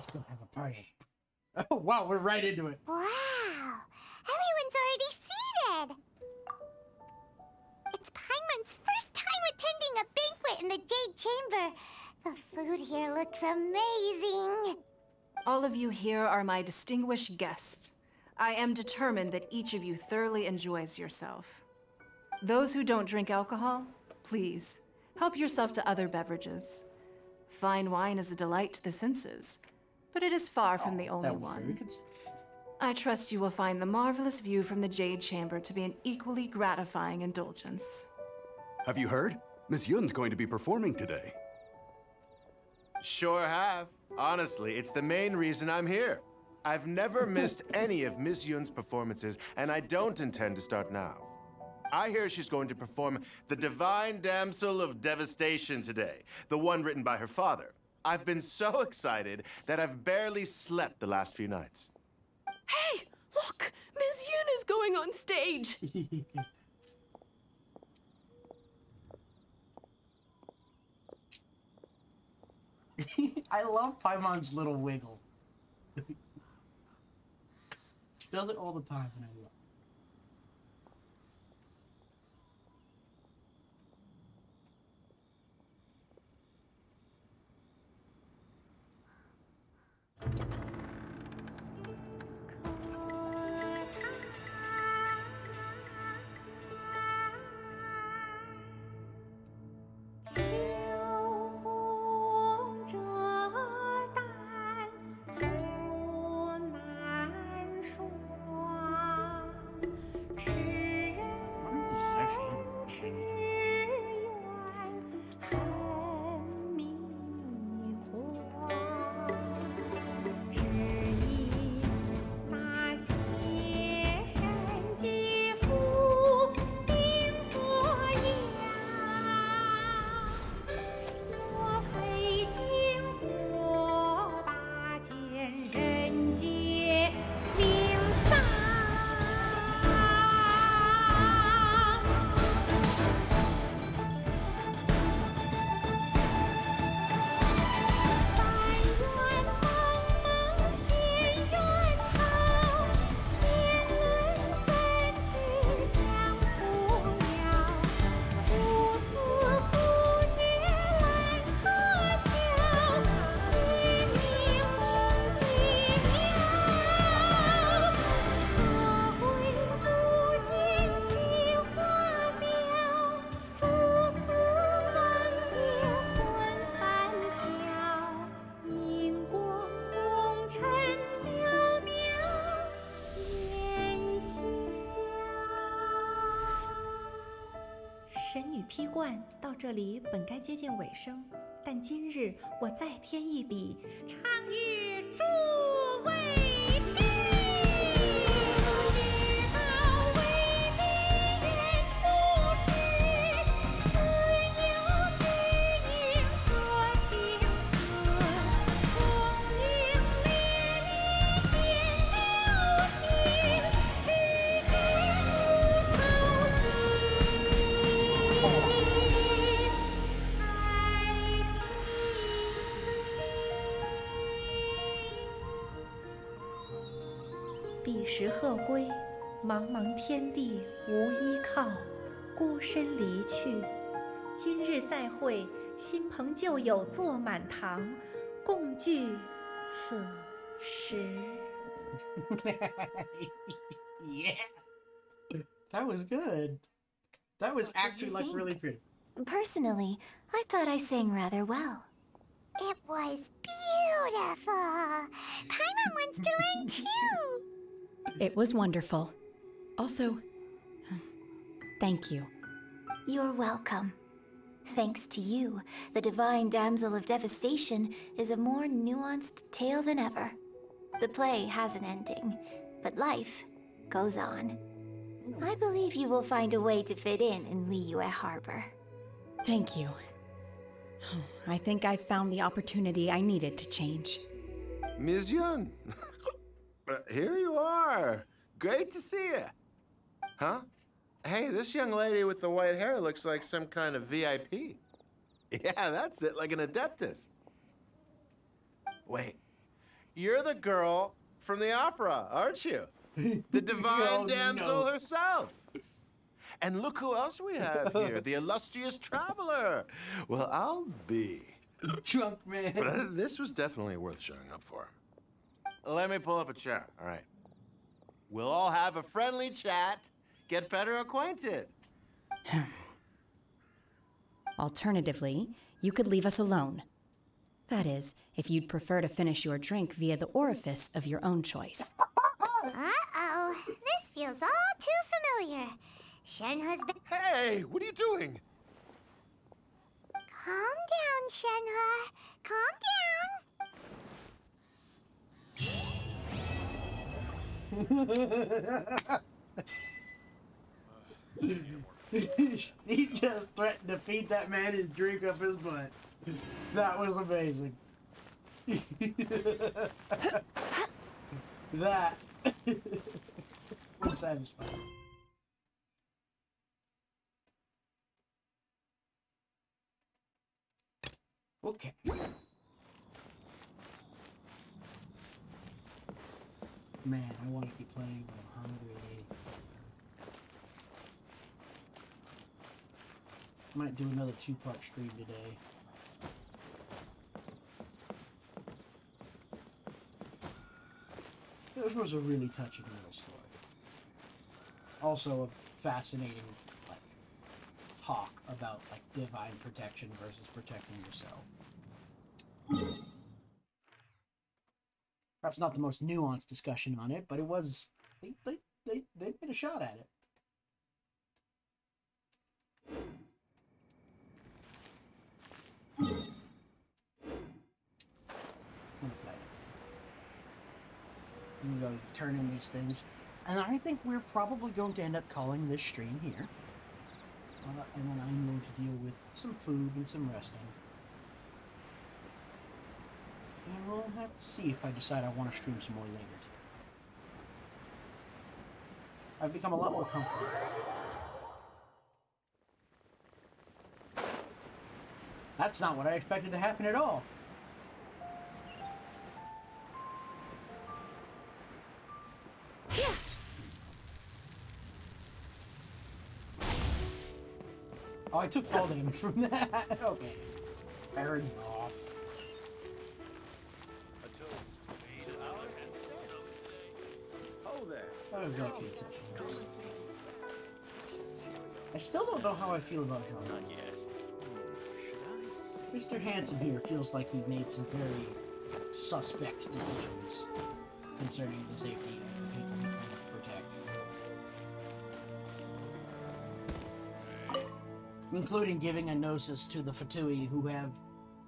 Still have a party. Oh, wow, we're right into it.
Wow! Everyone's already seated! It's Paimon's first time attending a banquet in the Jade Chamber. The food here looks amazing.
All of you here are my distinguished guests. I am determined that each of you thoroughly enjoys yourself. Those who don't drink alcohol, please, help yourself to other beverages. Fine wine is a delight to the senses, but it is far from the only one. I trust you will find the marvelous view from the Jade Chamber to be an equally gratifying indulgence.
Have you heard? Miss Yun's going to be performing today.
Sure have. Honestly, it's the main reason I'm here. I've never missed any of Miss Yun's performances, and I don't intend to start now. I hear she's going to perform The Divine Damsel of Devastation today, the one written by her father. I've been so excited that I've barely slept the last few nights.
Hey, look! Miss Yun is going on stage!
I love Paimon's little wiggle. She does it all the time, and I love it.
神女劈冠到这里本该接近尾声，但今日我再添一笔，唱与诸位听。知道为敌人不是，自有知音和情思。红缨烈烈见流星，只知不偷心。彼时鹤归，茫茫天地无依靠，孤身离去。今日再会，新朋旧友坐满堂，共聚此时。
Yeah, that was good. That was actually like really pretty.
Personally, I thought I sang rather well.
It was beautiful. Paimon wants to learn too.
It was wonderful. Also, thank you.
You're welcome. Thanks to you, the Divine Damsel of Devastation is a more nuanced tale than ever. The play has an ending, but life goes on. I believe you will find a way to fit in Liyue Harbor.
Thank you. I think I've found the opportunity I needed to change.
Ms. Yun, here you are. Great to see you. Huh? Hey, this young lady with the white hair looks like some kind of VIP. Yeah, that's it, like an adeptus. Wait, You're the girl from the opera, aren't you? The divine damsel herself. And look who else we have here, the illustrious traveler. Well, I'll be.
Drunk man.
But this was definitely worth showing up for. Let me pull up a chair, all right? We'll all have a friendly chat, get better acquainted.
Alternatively, you could leave us alone. That is, if you'd prefer to finish your drink via the orifice of your own choice.
Uh-oh. This feels all too familiar. Shenhe's been...
Hey, what are you doing?
Calm down, Shenhe. Calm
He just threatened to feed that man his drink up his butt. That was amazing. That was satisfying. Okay. Man, I want to keep playing, but I'm hungry. Might do another 2-part stream today. This was a really touching little story. Also a fascinating, like, talk about, like, divine protection versus protecting yourself. Perhaps not the most nuanced discussion on it, but it was, they made a shot at it. I'm going to turn in these things, and I think we're probably going to end up calling this stream here. And then I'm going to deal with some food and some resting. And we'll have to see if I decide I want to stream some more later today. I've become a lot more comfortable. That's not what I expected to happen at all. Oh, I took fall damage from that. Okay. Fair enough.
A toast to our success. Oh there.
That was actually a touching roast. I still don't know how I feel about John. Not yet. Mr. Hanson here feels like he made some very suspect decisions concerning the safety of people he's trying to protect. Including giving a gnosis to the Fatui, who have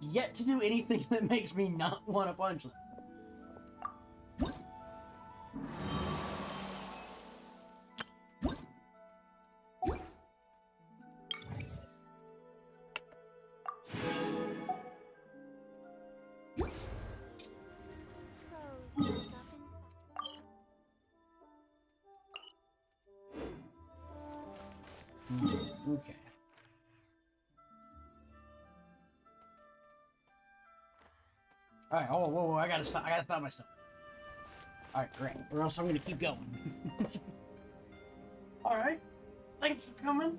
yet to do anything that makes me not want to punch them. Okay. Alright, whoa, I gotta stop myself. Alright, great. Or else I'm gonna keep going. Alright. Thanks for coming.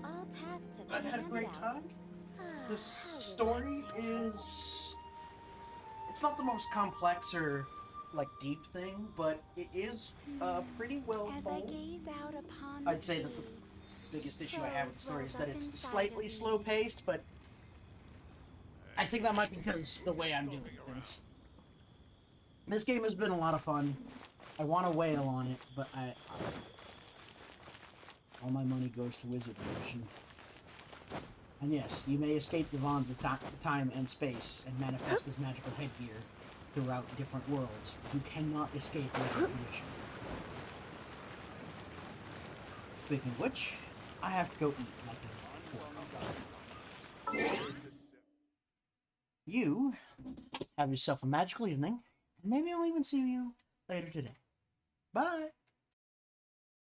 All tasks have
I
been
had a great time. This story is... It's not the most complex or, like, deep thing, but it is pretty well told. I'd say that the biggest issue I have with the story is that it's slightly slow-paced, but I think that might be because the way I'm doing things. This game has been a lot of fun. I want to wail on it, but all my money goes to wizard profession. And yes, you may escape the bonds of time and space and manifest as magical headgear throughout different worlds. You cannot escape wizard tradition. Speaking of which, I have to go eat like a poor. You have yourself a magical evening, and maybe I'll even see you later today. Bye!